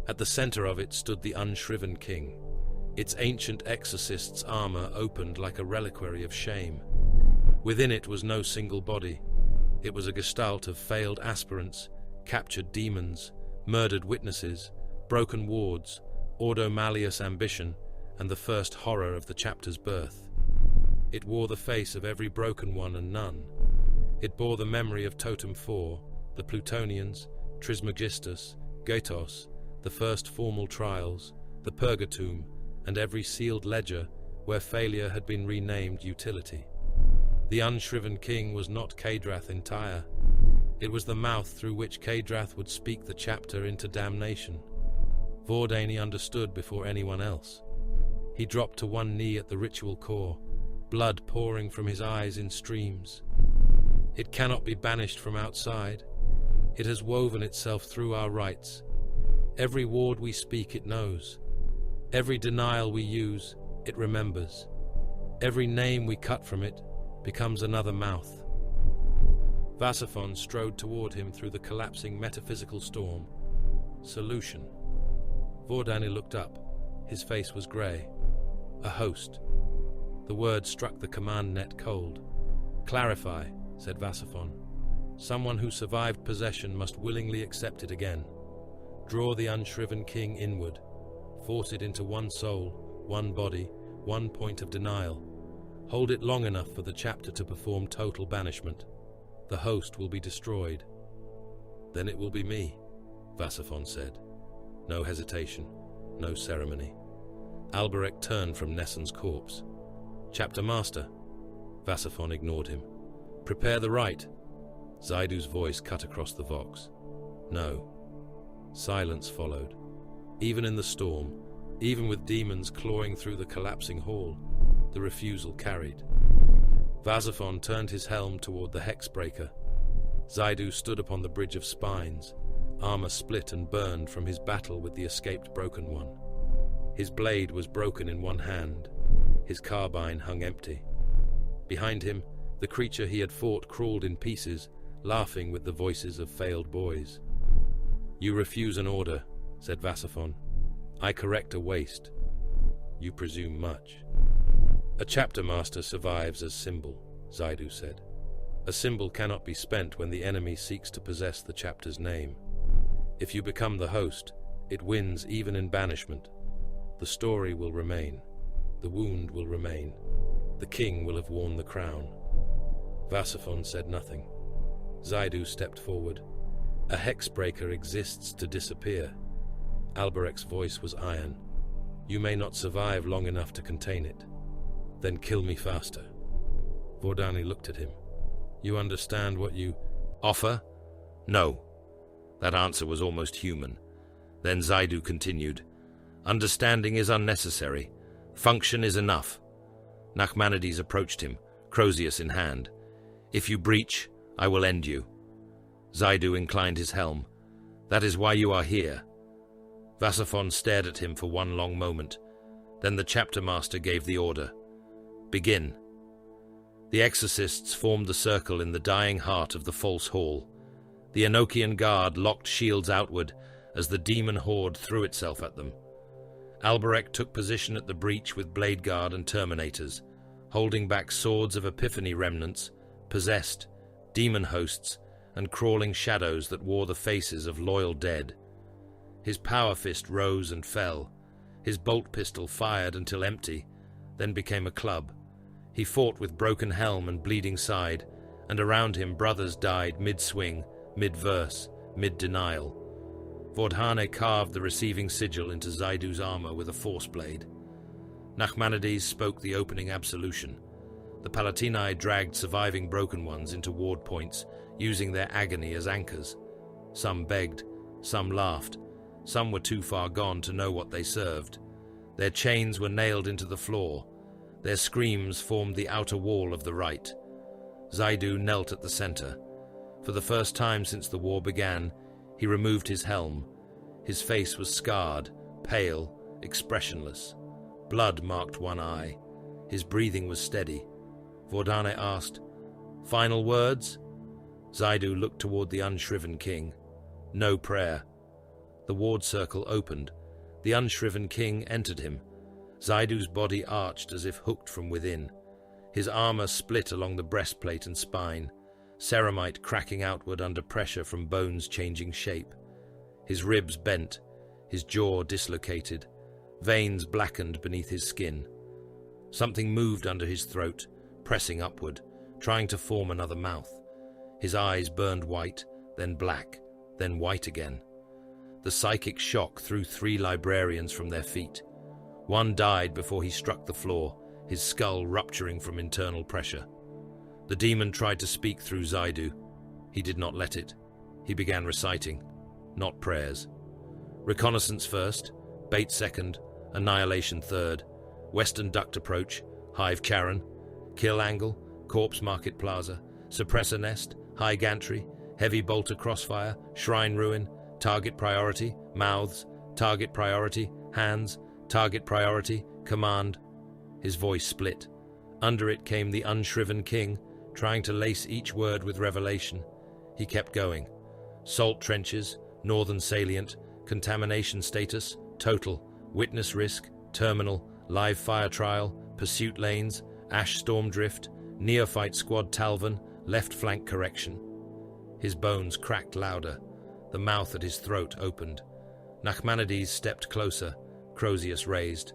At the center of it stood the unshriven king. Its ancient exorcist's armor opened like a reliquary of shame. Within it was no single body. It was a gestalt of failed aspirants, captured demons, murdered witnesses, broken wards, ordo malleus ambition, and the first horror of the chapter's birth. It wore the face of every broken one and none. It bore the memory of Totem 4, the Plutonians, Trismegistus, Gaetos, the first formal trials, the Purgatum, and every sealed ledger where failure had been renamed utility. The unshriven king was not Caedrath entire. It was the mouth through which Caedrath would speak the chapter into damnation. Vordaney understood before anyone else. He dropped to one knee at the ritual core, blood pouring from his eyes in streams. It cannot be banished from outside. It has woven itself through our rites. Every word we speak it knows. Every denial we use, it remembers. Every name we cut from it becomes another mouth. Vasaphon strode toward him through the collapsing metaphysical storm. Solution. Vordaney looked up. His face was grey. A host. The word struck the command net cold. Clarify, said Vasaphon. Someone who survived possession must willingly accept it again. Draw the unshriven king inward. Force it into one soul, one body, one point of denial. Hold it long enough for the chapter to perform total banishment. The host will be destroyed. Then it will be me, Vasaphon said. No hesitation, no ceremony. Alberich turned from Nesson's corpse. Chapter Master. Vasaphon ignored him. Prepare the rite. Zaidu's voice cut across the vox. No. Silence followed. Even in the storm, even with demons clawing through the collapsing hall, the refusal carried. Vasaphon turned his helm toward the hexbreaker. Zaidu stood upon the bridge of spines, armor split and burned from his battle with the escaped Broken One. His blade was broken in one hand. His carbine hung empty. Behind him, the creature he had fought crawled in pieces, laughing with the voices of failed boys. You refuse an order, said Vasaphon. I correct a waste. You presume much. A chapter master survives as symbol, Zaidu said. A symbol cannot be spent when the enemy seeks to possess the chapter's name. If you become the host, it wins even in banishment. The story will remain. The wound will remain. The king will have worn the crown. Vasaphon said nothing. Zaidu stepped forward. A hexbreaker exists to disappear. Alberich's voice was iron. You may not survive long enough to contain it. Then kill me faster. Vordaney looked at him. You understand what you offer? No. That answer was almost human. Then Zaidu continued. Understanding is unnecessary. Function is enough. Nachmanides approached him, Crozius in hand. If you breach, I will end you. Zaidu inclined his helm. That is why you are here. Vasaphon stared at him for one long moment. Then the chapter master gave the order. Begin. The exorcists formed the circle in the dying heart of the false hall. The Enochian guard locked shields outward as the demon horde threw itself at them. Alberich took position at the breach with blade guard and terminators, holding back swords of Epiphany remnants, possessed, demon hosts, and crawling shadows that wore the faces of loyal dead. His power fist rose and fell. His bolt pistol fired until empty, then became a club. He fought with broken helm and bleeding side, and around him brothers died mid-swing, mid-verse, mid-denial. Vordhane carved the receiving sigil into Zaidu's armor with a force blade. Nachmanides spoke the opening absolution. The Palatini dragged surviving broken ones into ward points, using their agony as anchors. Some begged, some laughed, some were too far gone to know what they served. Their chains were nailed into the floor. Their screams formed the outer wall of the rite. Zaidu knelt at the center. For the first time since the war began, he removed his helm. His face was scarred, pale, expressionless. Blood marked one eye. His breathing was steady. Vordane asked, "Final words?" Zaidu looked toward the unshriven king. No prayer. The ward circle opened. The unshriven king entered him. Zaidu's body arched as if hooked from within. His armor split along the breastplate and spine, ceramite cracking outward under pressure from bones changing shape. His ribs bent, his jaw dislocated, veins blackened beneath his skin. Something moved under his throat, pressing upward, trying to form another mouth. His eyes burned white, then black, then white again. The psychic shock threw 3 librarians from their feet. One died before he struck the floor, his skull rupturing from internal pressure. The demon tried to speak through Zaidu. He did not let it. He began reciting, not prayers. Reconnaissance first, bait second, annihilation third, western duct approach, hive Charon, kill angle, corpse market plaza, suppressor nest, high gantry, heavy bolter crossfire, shrine ruin, target priority, mouths, target priority, hands, target priority, command. His voice split. Under it came the unshriven king, trying to lace each word with revelation. He kept going. Salt trenches, northern salient, contamination status, total, witness risk, terminal, live fire trial, pursuit lanes, ash storm drift, neophyte squad Talvan, left flank correction. His bones cracked louder. The mouth at his throat opened. Nachmanides stepped closer, Crozius raised.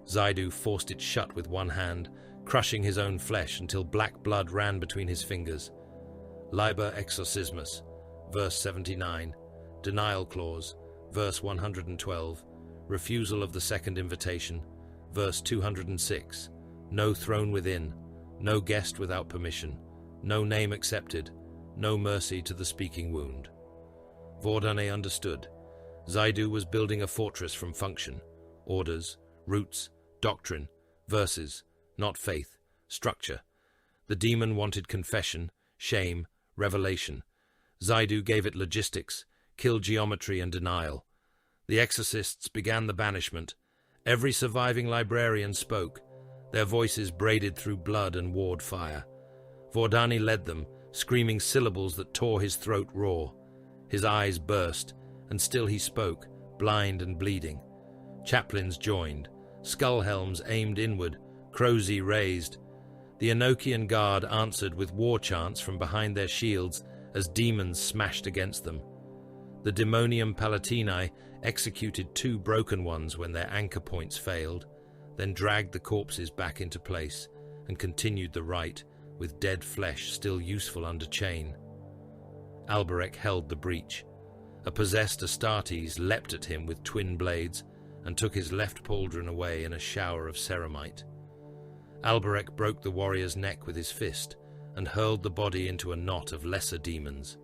Zaidu forced it shut with one hand, crushing his own flesh until black blood ran between his fingers. Liber Exorcismus, verse 79, Denial Clause, verse 112, Refusal of the Second Invitation, verse 206, No throne within, no guest without permission, no name accepted, no mercy to the speaking wound. Vordane understood. Zaidu was building a fortress from function, orders, roots, doctrine, verses, not faith, structure. The demon wanted confession, shame, revelation. Zaidu gave it logistics, kill geometry and denial. The Exorcists began the banishment. Every surviving librarian spoke, their voices braided through blood and ward fire. Vordani led them, screaming syllables that tore his throat raw. His eyes burst, and still he spoke, blind and bleeding. Chaplains joined, skull helms aimed inward, crozy raised. The Enochian guard answered with war chants from behind their shields as demons smashed against them. The Demonium Palatini executed 2 broken ones when their anchor points failed, then dragged the corpses back into place and continued the rite with dead flesh still useful under chain. Alberich held the breach. A possessed Astartes leapt at him with twin blades and took his left pauldron away in a shower of ceramite. Alberich broke the warrior's neck with his fist and hurled the body into a knot of lesser demons.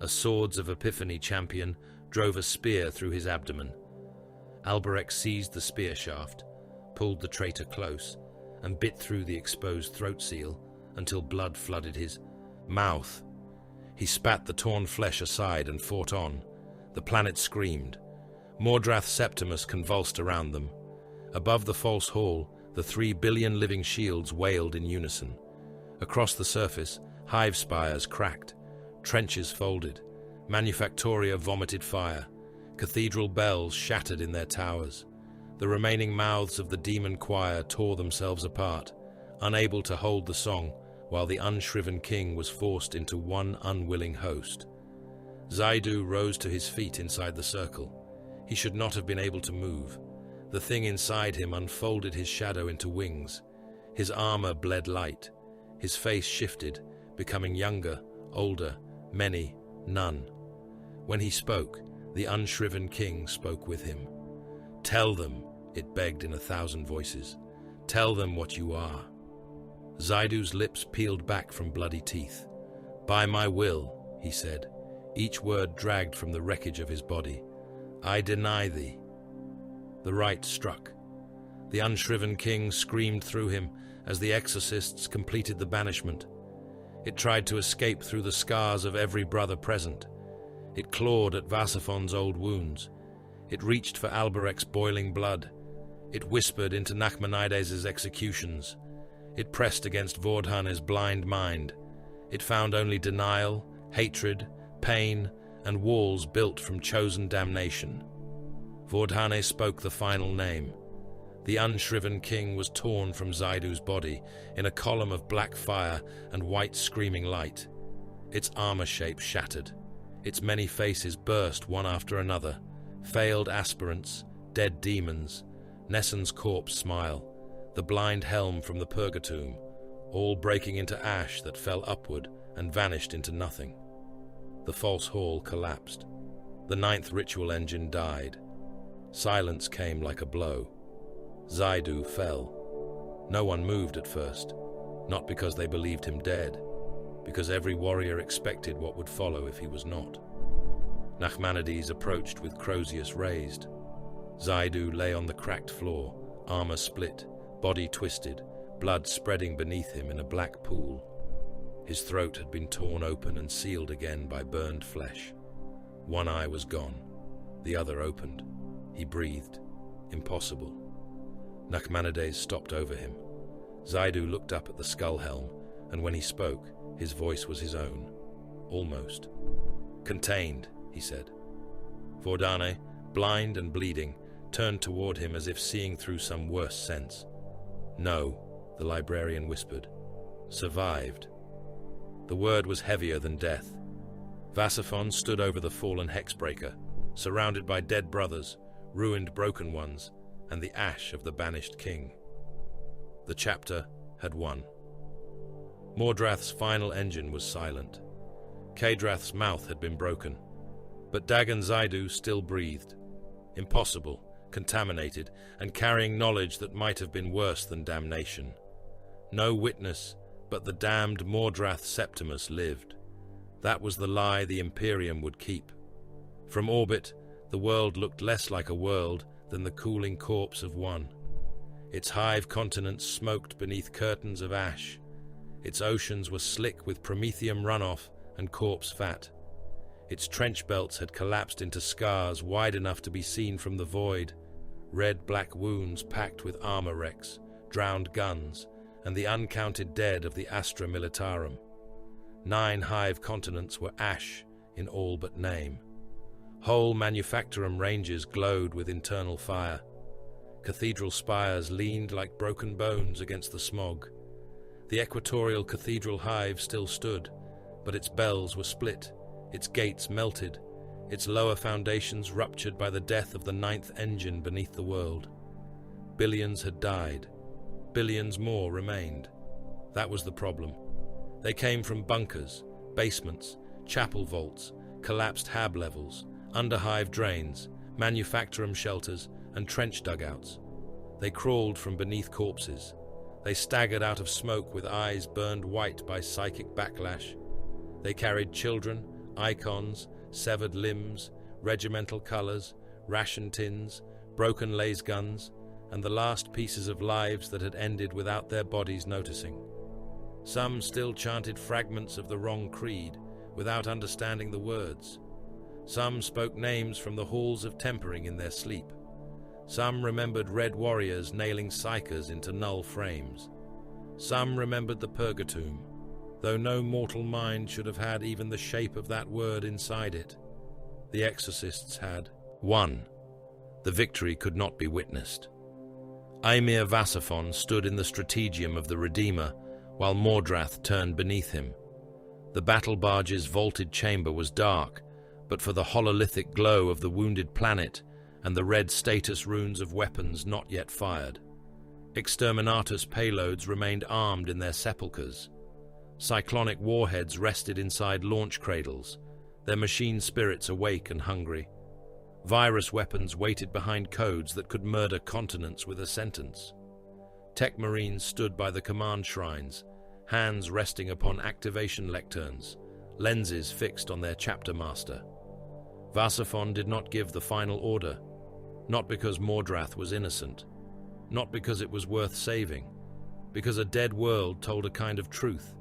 A Swords of Epiphany champion drove a spear through his abdomen. Alberich seized the spear shaft, pulled the traitor close, and bit through the exposed throat seal until blood flooded his mouth. He spat the torn flesh aside and fought on. The planet screamed. Mordrath Septimus convulsed around them. Above the false hall, the 3 billion living shields wailed in unison. Across the surface, hive spires cracked, trenches folded, Manufactoria vomited fire, cathedral bells shattered in their towers. The remaining mouths of the demon choir tore themselves apart, unable to hold the song, while the unshriven king was forced into one unwilling host. Zaidu rose to his feet inside the circle. He should not have been able to move. The thing inside him unfolded his shadow into wings. His armor bled light. His face shifted, becoming younger, older, many, none. When he spoke, the unshriven king spoke with him. "Tell them," it begged in 1,000 voices. "Tell them what you are." Zaidu's lips peeled back from bloody teeth. "By my will," he said, each word dragged from the wreckage of his body. "I deny thee." The right struck. The unshriven king screamed through him as the exorcists completed the banishment. It tried to escape through the scars of every brother present. It clawed at Vasaphone's old wounds. It reached for Alberec's boiling blood. It whispered into Nachmanides' executions. It pressed against Vordhane's blind mind. It found only denial, hatred, pain, and walls built from chosen damnation. Vordhane spoke the final name. The unshriven king was torn from Zaidu's body in a column of black fire and white screaming light. Its armor shape shattered. Its many faces burst one after another. Failed aspirants, dead demons, Nessen's corpse smile, the blind helm from the purgatomb, all breaking into ash that fell upward and vanished into nothing. The false hall collapsed. The 9th ritual engine died. Silence came like a blow. Zaidu fell. No one moved at first, not because they believed him dead, because every warrior expected what would follow if he was not. Nachmanides approached with Crozius raised. Zaidu lay on the cracked floor, armor split, body twisted, blood spreading beneath him in a black pool. His throat had been torn open and sealed again by burned flesh. One eye was gone, the other opened. He breathed. Impossible. Nachmanides stopped over him. Zaidu looked up at the skull helm, and when he spoke, his voice was his own. Almost. "Contained," he said. Vordane, blind and bleeding, turned toward him as if seeing through some worse sense. "No," the librarian whispered. "Survived." The word was heavier than death. Vasaphon stood over the fallen hexbreaker, surrounded by dead brothers, ruined broken ones, and the ash of the banished king. The chapter had won. Mordrath's final engine was silent. Kadrath's mouth had been broken, but Dagon Zaidu still breathed. Impossible, contaminated, and carrying knowledge that might have been worse than damnation. No witness, but the damned Mordrath Septimus lived. That was the lie the Imperium would keep. From orbit, the world looked less like a world than the cooling corpse of one. Its hive continents smoked beneath curtains of ash. Its oceans were slick with promethium runoff and corpse fat. Its trench belts had collapsed into scars wide enough to be seen from the void, red-black wounds packed with armor wrecks, drowned guns, and the uncounted dead of the Astra Militarum. 9 hive continents were ash in all but name. Whole manufactorum ranges glowed with internal fire. Cathedral spires leaned like broken bones against the smog. The equatorial cathedral hive still stood, but its bells were split, its gates melted, its lower foundations ruptured by the death of the 9th engine beneath the world. Billions had died. Billions more remained. That was the problem. They came from bunkers, basements, chapel vaults, collapsed hab levels, underhive drains, manufactorum shelters, and trench dugouts. They crawled from beneath corpses. They staggered out of smoke with eyes burned white by psychic backlash. They carried children, icons, severed limbs, regimental colors, ration tins, broken laser guns, and the last pieces of lives that had ended without their bodies noticing. Some still chanted fragments of the wrong creed, without understanding the words. Some spoke names from the halls of tempering in their sleep. Some remembered red warriors nailing psychers into null frames. Some remembered the purgatomb, though no mortal mind should have had even the shape of that word inside it. The exorcists had won. The victory could not be witnessed. Aemir Vasaphon stood in the strategium of the Redeemer, while Mordrath turned beneath him. The battle barge's vaulted chamber was dark, but for the hololithic glow of the wounded planet and the red status runes of weapons not yet fired. Exterminatus payloads remained armed in their sepulchres. Cyclonic warheads rested inside launch cradles, their machine spirits awake and hungry. Virus weapons waited behind codes that could murder continents with a sentence. Tech Marines stood by the command shrines, hands resting upon activation lecterns, lenses fixed on their chapter master. Vasaphon did not give the final order, not because Mordrath was innocent, not because it was worth saving, because a dead world told a kind of truth.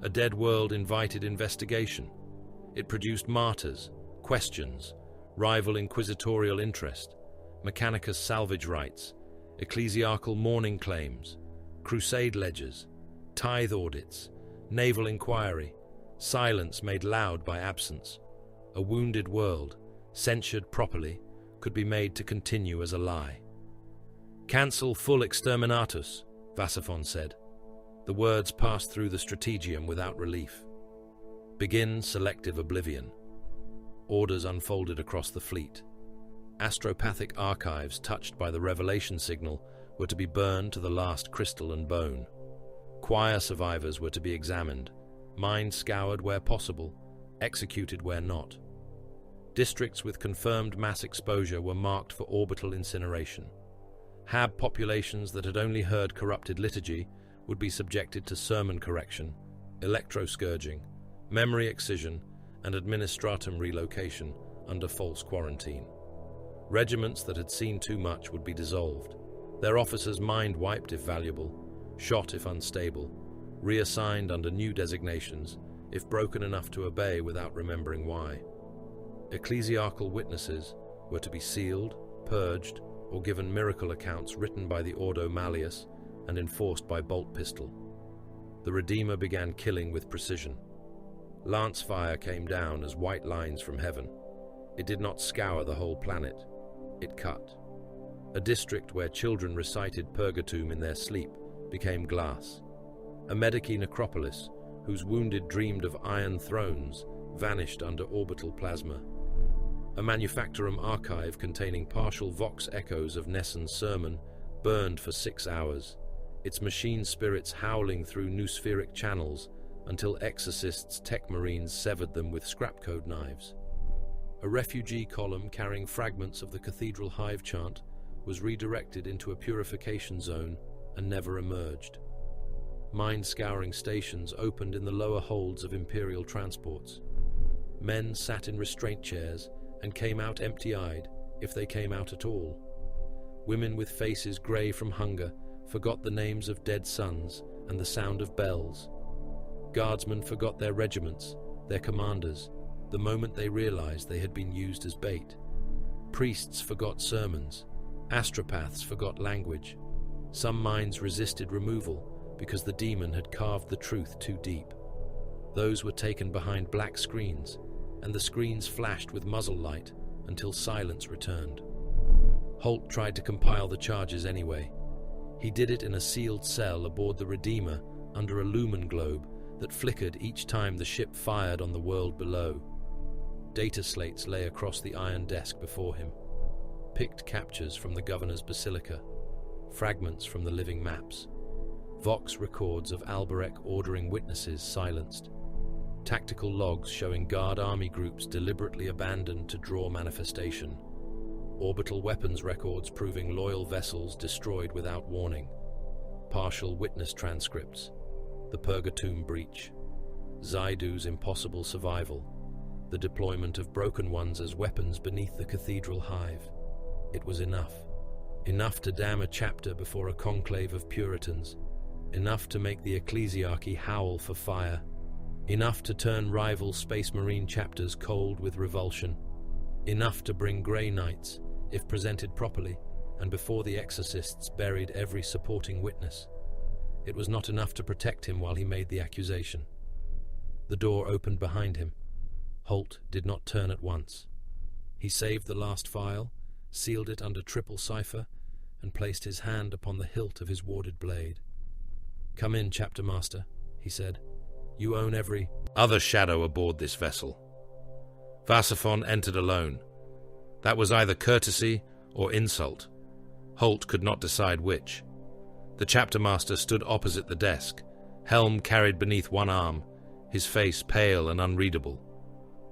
A dead world invited investigation. It produced martyrs, questions, rival inquisitorial interest, Mechanicus salvage rights, ecclesiarchal mourning claims, crusade ledgers, tithe audits, naval inquiry, silence made loud by absence. A wounded world, censured properly, could be made to continue as a lie. "Cancel full exterminatus," Vasaphon said. The words passed through the strategium without relief. "Begin selective oblivion." Orders unfolded across the fleet. Astropathic archives touched by the revelation signal were to be burned to the last crystal and bone. Choir survivors were to be examined, minds scoured where possible, executed where not. Districts with confirmed mass exposure were marked for orbital incineration. Hab populations that had only heard corrupted liturgy would be subjected to sermon correction, electroscourging, memory excision, and administratum relocation under false quarantine. Regiments that had seen too much would be dissolved, their officers mind wiped if valuable, shot if unstable, reassigned under new designations if broken enough to obey without remembering why. Ecclesiarchal witnesses were to be sealed, purged, or given miracle accounts written by the Ordo Malleus and enforced by bolt pistol. The Redeemer began killing with precision. Lance fire came down as white lines from heaven. It did not scour the whole planet. It cut. A district where children recited Purgatum in their sleep became glass. A Medici necropolis, whose wounded dreamed of iron thrones, vanished under orbital plasma. A Manufactorum archive containing partial vox echoes of Nesson's sermon burned for 6 hours, its machine spirits howling through noospheric channels until Exorcists' tech marines severed them with scrapcode knives. A refugee column carrying fragments of the cathedral hive chant was redirected into a purification zone and never emerged. Mind-scouring stations opened in the lower holds of Imperial transports. Men sat in restraint chairs and came out empty-eyed, if they came out at all. Women with faces grey from hunger forgot the names of dead sons and the sound of bells. Guardsmen forgot their regiments, their commanders, the moment they realized they had been used as bait. Priests forgot sermons. Astropaths forgot language. Some minds resisted removal because the demon had carved the truth too deep. Those were taken behind black screens, and the screens flashed with muzzle light until silence returned. Holt tried to compile the charges anyway. He did it in a sealed cell aboard the Redeemer under a lumen globe that flickered each time the ship fired on the world below. Data slates lay across the iron desk before him. Picked captures from the governor's basilica, fragments from the living maps, Vox records of Alberech ordering witnesses silenced, tactical logs showing guard army groups deliberately abandoned to draw manifestation, orbital weapons records proving loyal vessels destroyed without warning, partial witness transcripts, the Purgatum breach, Zaidu's impossible survival, the deployment of broken ones as weapons beneath the cathedral hive. It was enough. Enough to damn a chapter before a conclave of Puritans. Enough to make the ecclesiarchy howl for fire. Enough to turn rival Space Marine chapters cold with revulsion. Enough to bring Grey Knights, if presented properly, and before the Exorcists buried every supporting witness. It was not enough to protect him while he made the accusation. The door opened behind him. Holt did not turn at once. He saved the last file, sealed it under triple cipher, and placed his hand upon the hilt of his warded blade. "Come in, Chapter Master," he said. "You own every other shadow aboard this vessel." Vasaphon entered alone. That was either courtesy or insult. Holt could not decide which. The Chapter Master stood opposite the desk, helm carried beneath one arm, his face pale and unreadable.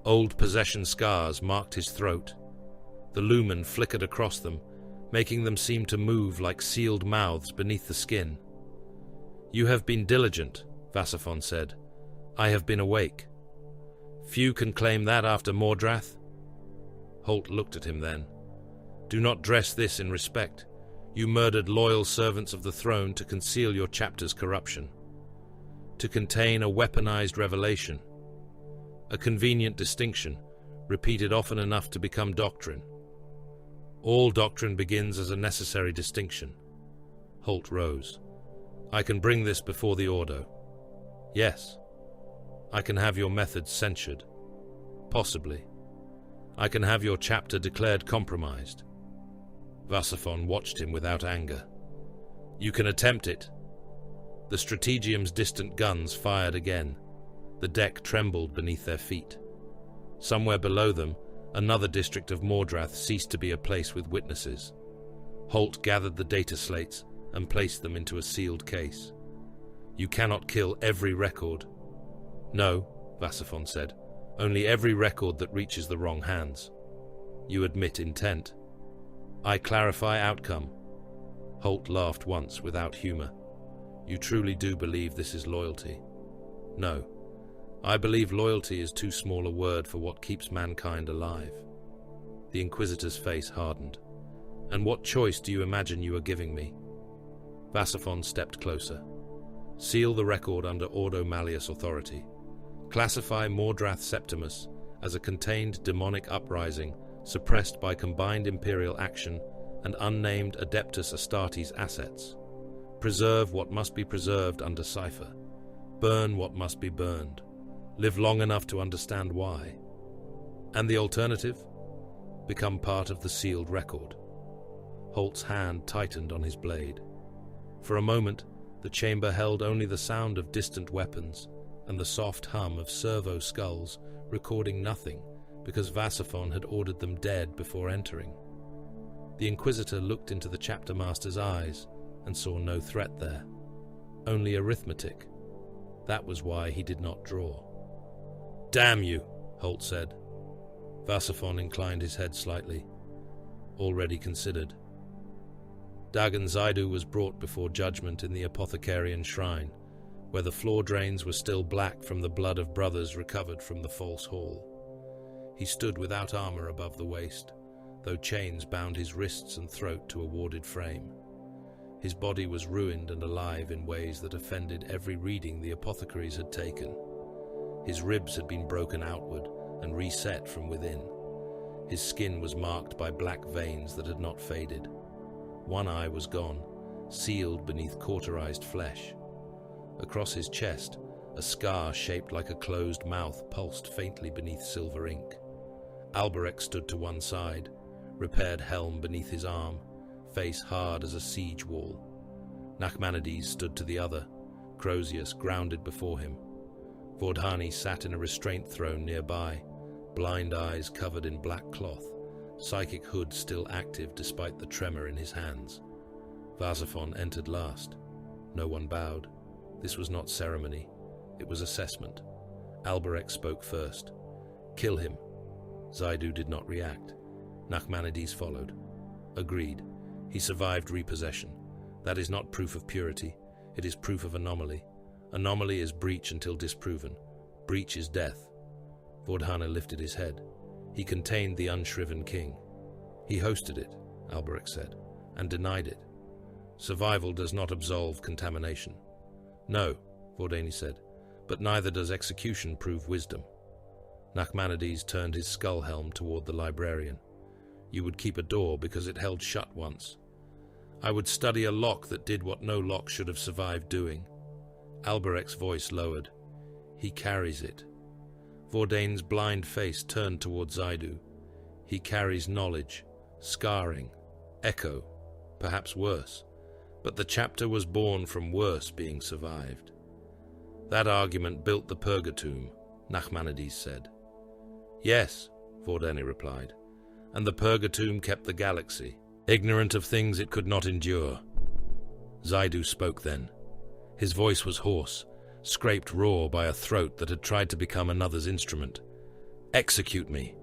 Old possession scars marked his throat. The lumen flickered across them, making them seem to move like sealed mouths beneath the skin. "You have been diligent," Vasaphon said. "I have been awake." Few can claim that after Mordrath. Holt looked at him then. Do not dress this in respect. You murdered loyal servants of the throne to conceal your chapter's corruption. To contain a weaponized revelation. A convenient distinction, repeated often enough to become doctrine. All doctrine begins as a necessary distinction. Holt rose. I can bring this before the Ordo. Yes. I can have your methods censured. Possibly. I can have your chapter declared compromised. Vasaphon watched him without anger. You can attempt it. The Strategium's distant guns fired again. The deck trembled beneath their feet. Somewhere below them, another district of Mordrath ceased to be a place with witnesses. Holt gathered the data slates and placed them into a sealed case. You cannot kill every record. No, Vasaphon said, only every record that reaches the wrong hands. You admit intent. I clarify outcome. Holt laughed once without humor. You truly do believe this is loyalty? No. I believe loyalty is too small a word for what keeps mankind alive. The Inquisitor's face hardened. And what choice do you imagine you are giving me? Vasaphon stepped closer. Seal the record under Ordo Malleus authority. Classify Mordrath Septimus as a contained demonic uprising suppressed by combined Imperial action and unnamed Adeptus Astartes assets. Preserve what must be preserved under cipher. Burn what must be burned. Live long enough to understand why. And the alternative? Become part of the sealed record. Holt's hand tightened on his blade. For a moment, the chamber held only the sound of distant weapons and the soft hum of servo skulls recording nothing because Vasaphon had ordered them dead before entering. The Inquisitor looked into the chapter master's eyes and saw no threat there, only arithmetic. That was why he did not draw. Damn you, Holt said. Vasaphon inclined his head slightly. Already considered. Dagon Zaidu was brought before judgment in the Apothecarian Shrine, where the floor drains were still black from the blood of brothers recovered from the false hall. He stood without armor above the waist, though chains bound his wrists and throat to a warded frame. His body was ruined and alive in ways that offended every reading the apothecaries had taken. His ribs had been broken outward and reset from within. His skin was marked by black veins that had not faded. One eye was gone, sealed beneath cauterized flesh. Across his chest, a scar shaped like a closed mouth pulsed faintly beneath silver ink. Alberich stood to one side, repaired helm beneath his arm, face hard as a siege wall. Nachmanides stood to the other, Crozius grounded before him. Vordhani sat in a restraint throne nearby, blind eyes covered in black cloth, psychic hood still active despite the tremor in his hands. Vasaphon entered last. No one bowed. This was not ceremony. It was assessment. Alberich spoke first. Kill him. Zaidu did not react. Nachmanides followed. Agreed. He survived repossession. That is not proof of purity. It is proof of anomaly. Anomaly is breach until disproven. Breach is death. Vordhana lifted his head. He contained the unshriven king. He hosted it, Alberich said, and denied it. Survival does not absolve contamination. No, Vordani said, but neither does execution prove wisdom. Nachmanides turned his skull helm toward the librarian. You would keep a door because it held shut once. I would study a lock that did what no lock should have survived doing. Alberich's voice lowered. He carries it. Vordane's blind face turned toward Zaidu. He carries knowledge, scarring, echo, perhaps worse. But the chapter was born from worse being survived. That argument built the Purgatomb, Nachmanides said. Yes, Vordani replied, and the Purgatomb kept the galaxy, ignorant of things it could not endure. Zaidu spoke then. His voice was hoarse, scraped raw by a throat that had tried to become another's instrument. Execute me.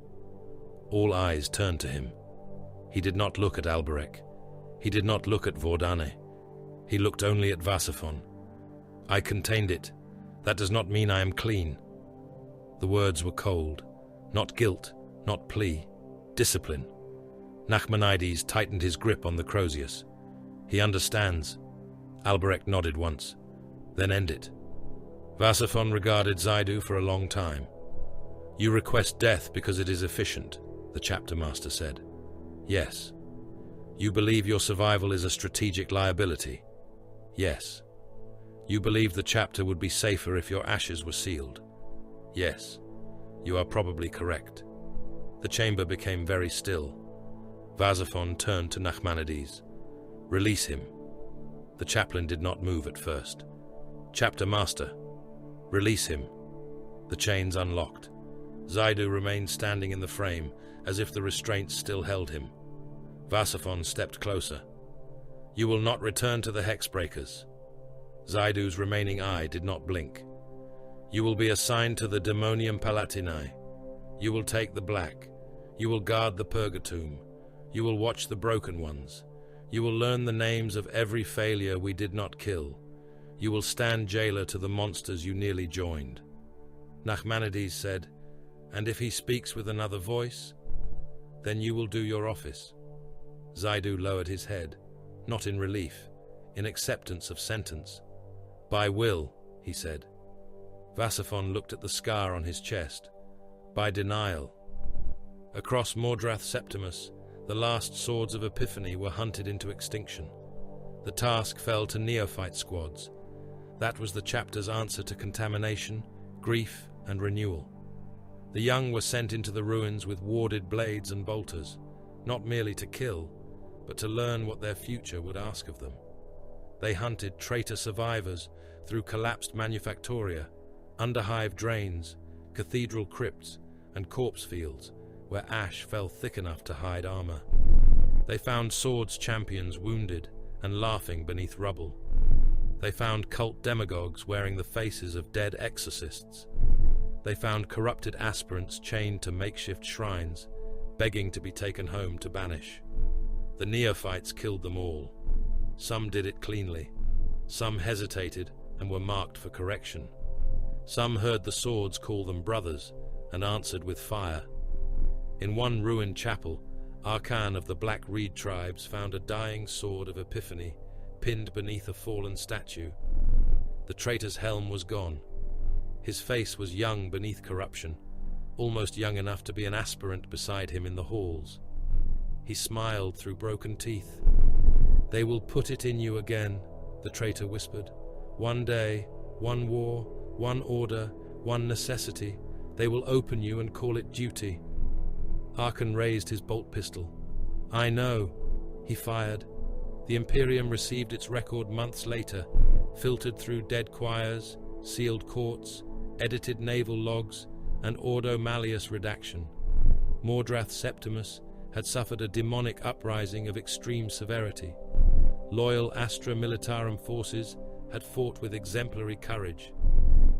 All eyes turned to him. He did not look at Alberich. He did not look at Vordane. He looked only at Vasaphon. I contained it. That does not mean I am clean. The words were cold. Not guilt, not plea. Discipline. Nachmanides tightened his grip on the Crozius. He understands. Albrecht nodded once. Then end it. Vasaphon regarded Zaidu for a long time. You request death because it is efficient, the chapter master said. Yes. You believe your survival is a strategic liability. Yes. You believe the chapter would be safer if your ashes were sealed. Yes. You are probably correct. The chamber became very still. Vasaphon turned to Nachmanides. Release him. The chaplain did not move at first. Chapter master. Release him. The chains unlocked. Zaidu remained standing in the frame, as if the restraints still held him. Vasaphon stepped closer. You will not return to the Hexbreakers. Zaidu's remaining eye did not blink. You will be assigned to the Demonium Palatinae. You will take the black. You will guard the Purgatomb. You will watch the broken ones. You will learn the names of every failure we did not kill. You will stand jailer to the monsters you nearly joined. Nachmanides said, and if he speaks with another voice, then you will do your office. Zaidu lowered his head, not in relief, in acceptance of sentence. By will, he said. Vasaphon looked at the scar on his chest. By denial. Across Mordrath Septimus, the last swords of Epiphany were hunted into extinction. The task fell to neophyte squads. That was the chapter's answer to contamination, grief, and renewal. The young were sent into the ruins with warded blades and bolters, not merely to kill, but to learn what their future would ask of them. They hunted traitor survivors through collapsed manufactoria, underhive drains, cathedral crypts, and corpse fields, where ash fell thick enough to hide armor. They found swords champions wounded and laughing beneath rubble. They found cult demagogues wearing the faces of dead exorcists. They found corrupted aspirants chained to makeshift shrines, begging to be taken home to banish. The neophytes killed them all. Some did it cleanly. Some hesitated and were marked for correction. Some heard the swords call them brothers and answered with fire. In one ruined chapel, Arkan of the Black Reed tribes found a dying sword of Epiphany pinned beneath a fallen statue. The traitor's helm was gone. His face was young beneath corruption, almost young enough to be an aspirant beside him in the halls. He smiled through broken teeth. They will put it in you again, the traitor whispered. One day, one war, one order, one necessity. They will open you and call it duty. Arkan raised his bolt pistol. I know. He fired. The Imperium received its record months later, filtered through dead choirs, sealed courts, edited naval logs, and Ordo Malleus redaction. Mordrath Septimus had suffered a demonic uprising of extreme severity. Loyal Astra Militarum forces had fought with exemplary courage.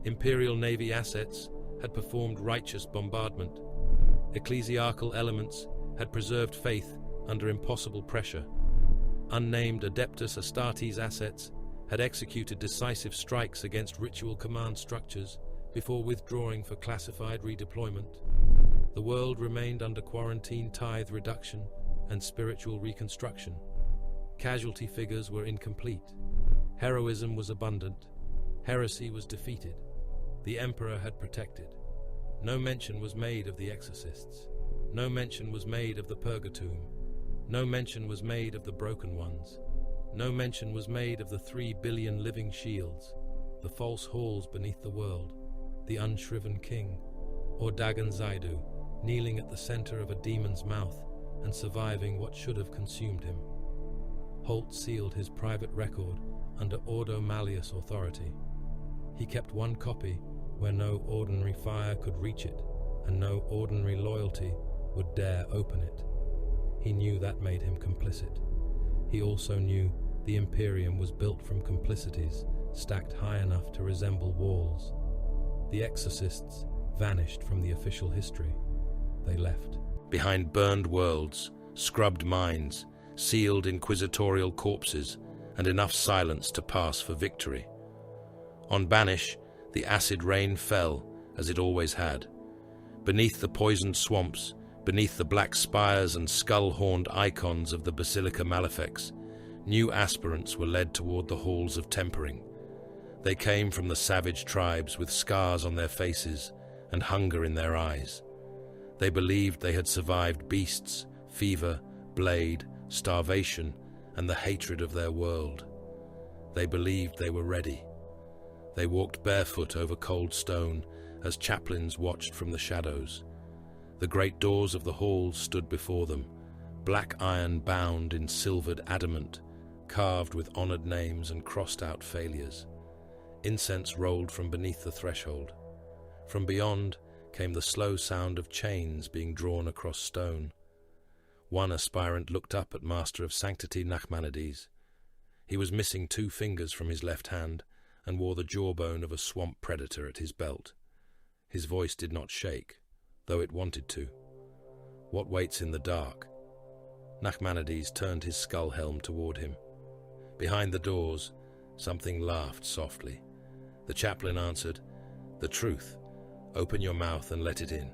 Imperial Navy assets had performed righteous bombardment. Ecclesiarchal elements had preserved faith under impossible pressure. Unnamed Adeptus Astartes assets had executed decisive strikes against ritual command structures before withdrawing for classified redeployment. The world remained under quarantine tithe reduction and spiritual reconstruction. Casualty figures were incomplete. Heroism was abundant. Heresy was defeated. The Emperor had protected. No mention was made of the Exorcists. No mention was made of the Purgatomb. No mention was made of the Broken Ones. No mention was made of the 3 billion living shields, the false halls beneath the world, the unshriven king, or Dagon Zaidu, kneeling at the center of a demon's mouth and surviving what should have consumed him. Holt sealed his private record under Ordo Malleus authority. He kept one copy where no ordinary fire could reach it and no ordinary loyalty would dare open it. He knew that made him complicit. He also knew the Imperium was built from complicities stacked high enough to resemble walls. The Exorcists vanished from the official history. They left. Behind burned worlds, scrubbed mines, sealed inquisitorial corpses, and enough silence to pass for victory. On Banish, the acid rain fell as it always had. Beneath the poisoned swamps, beneath the black spires and skull-horned icons of the Basilica Malefics, new aspirants were led toward the halls of tempering. They came from the savage tribes with scars on their faces and hunger in their eyes. They believed they had survived beasts, fever, blade, starvation, and the hatred of their world. They believed they were ready. They walked barefoot over cold stone as chaplains watched from the shadows. The great doors of the halls stood before them, black iron bound in silvered adamant, carved with honored names and crossed-out failures. Incense rolled from beneath the threshold. From beyond came the slow sound of chains being drawn across stone. One aspirant looked up at Master of Sanctity Nachmanides. He was missing 2 fingers from his left hand and wore the jawbone of a swamp predator at his belt. His voice did not shake, though it wanted to. What waits in the dark? Nachmanides turned his skull helm toward him. Behind the doors, something laughed softly. The chaplain answered, "The truth. Open your mouth and let it in."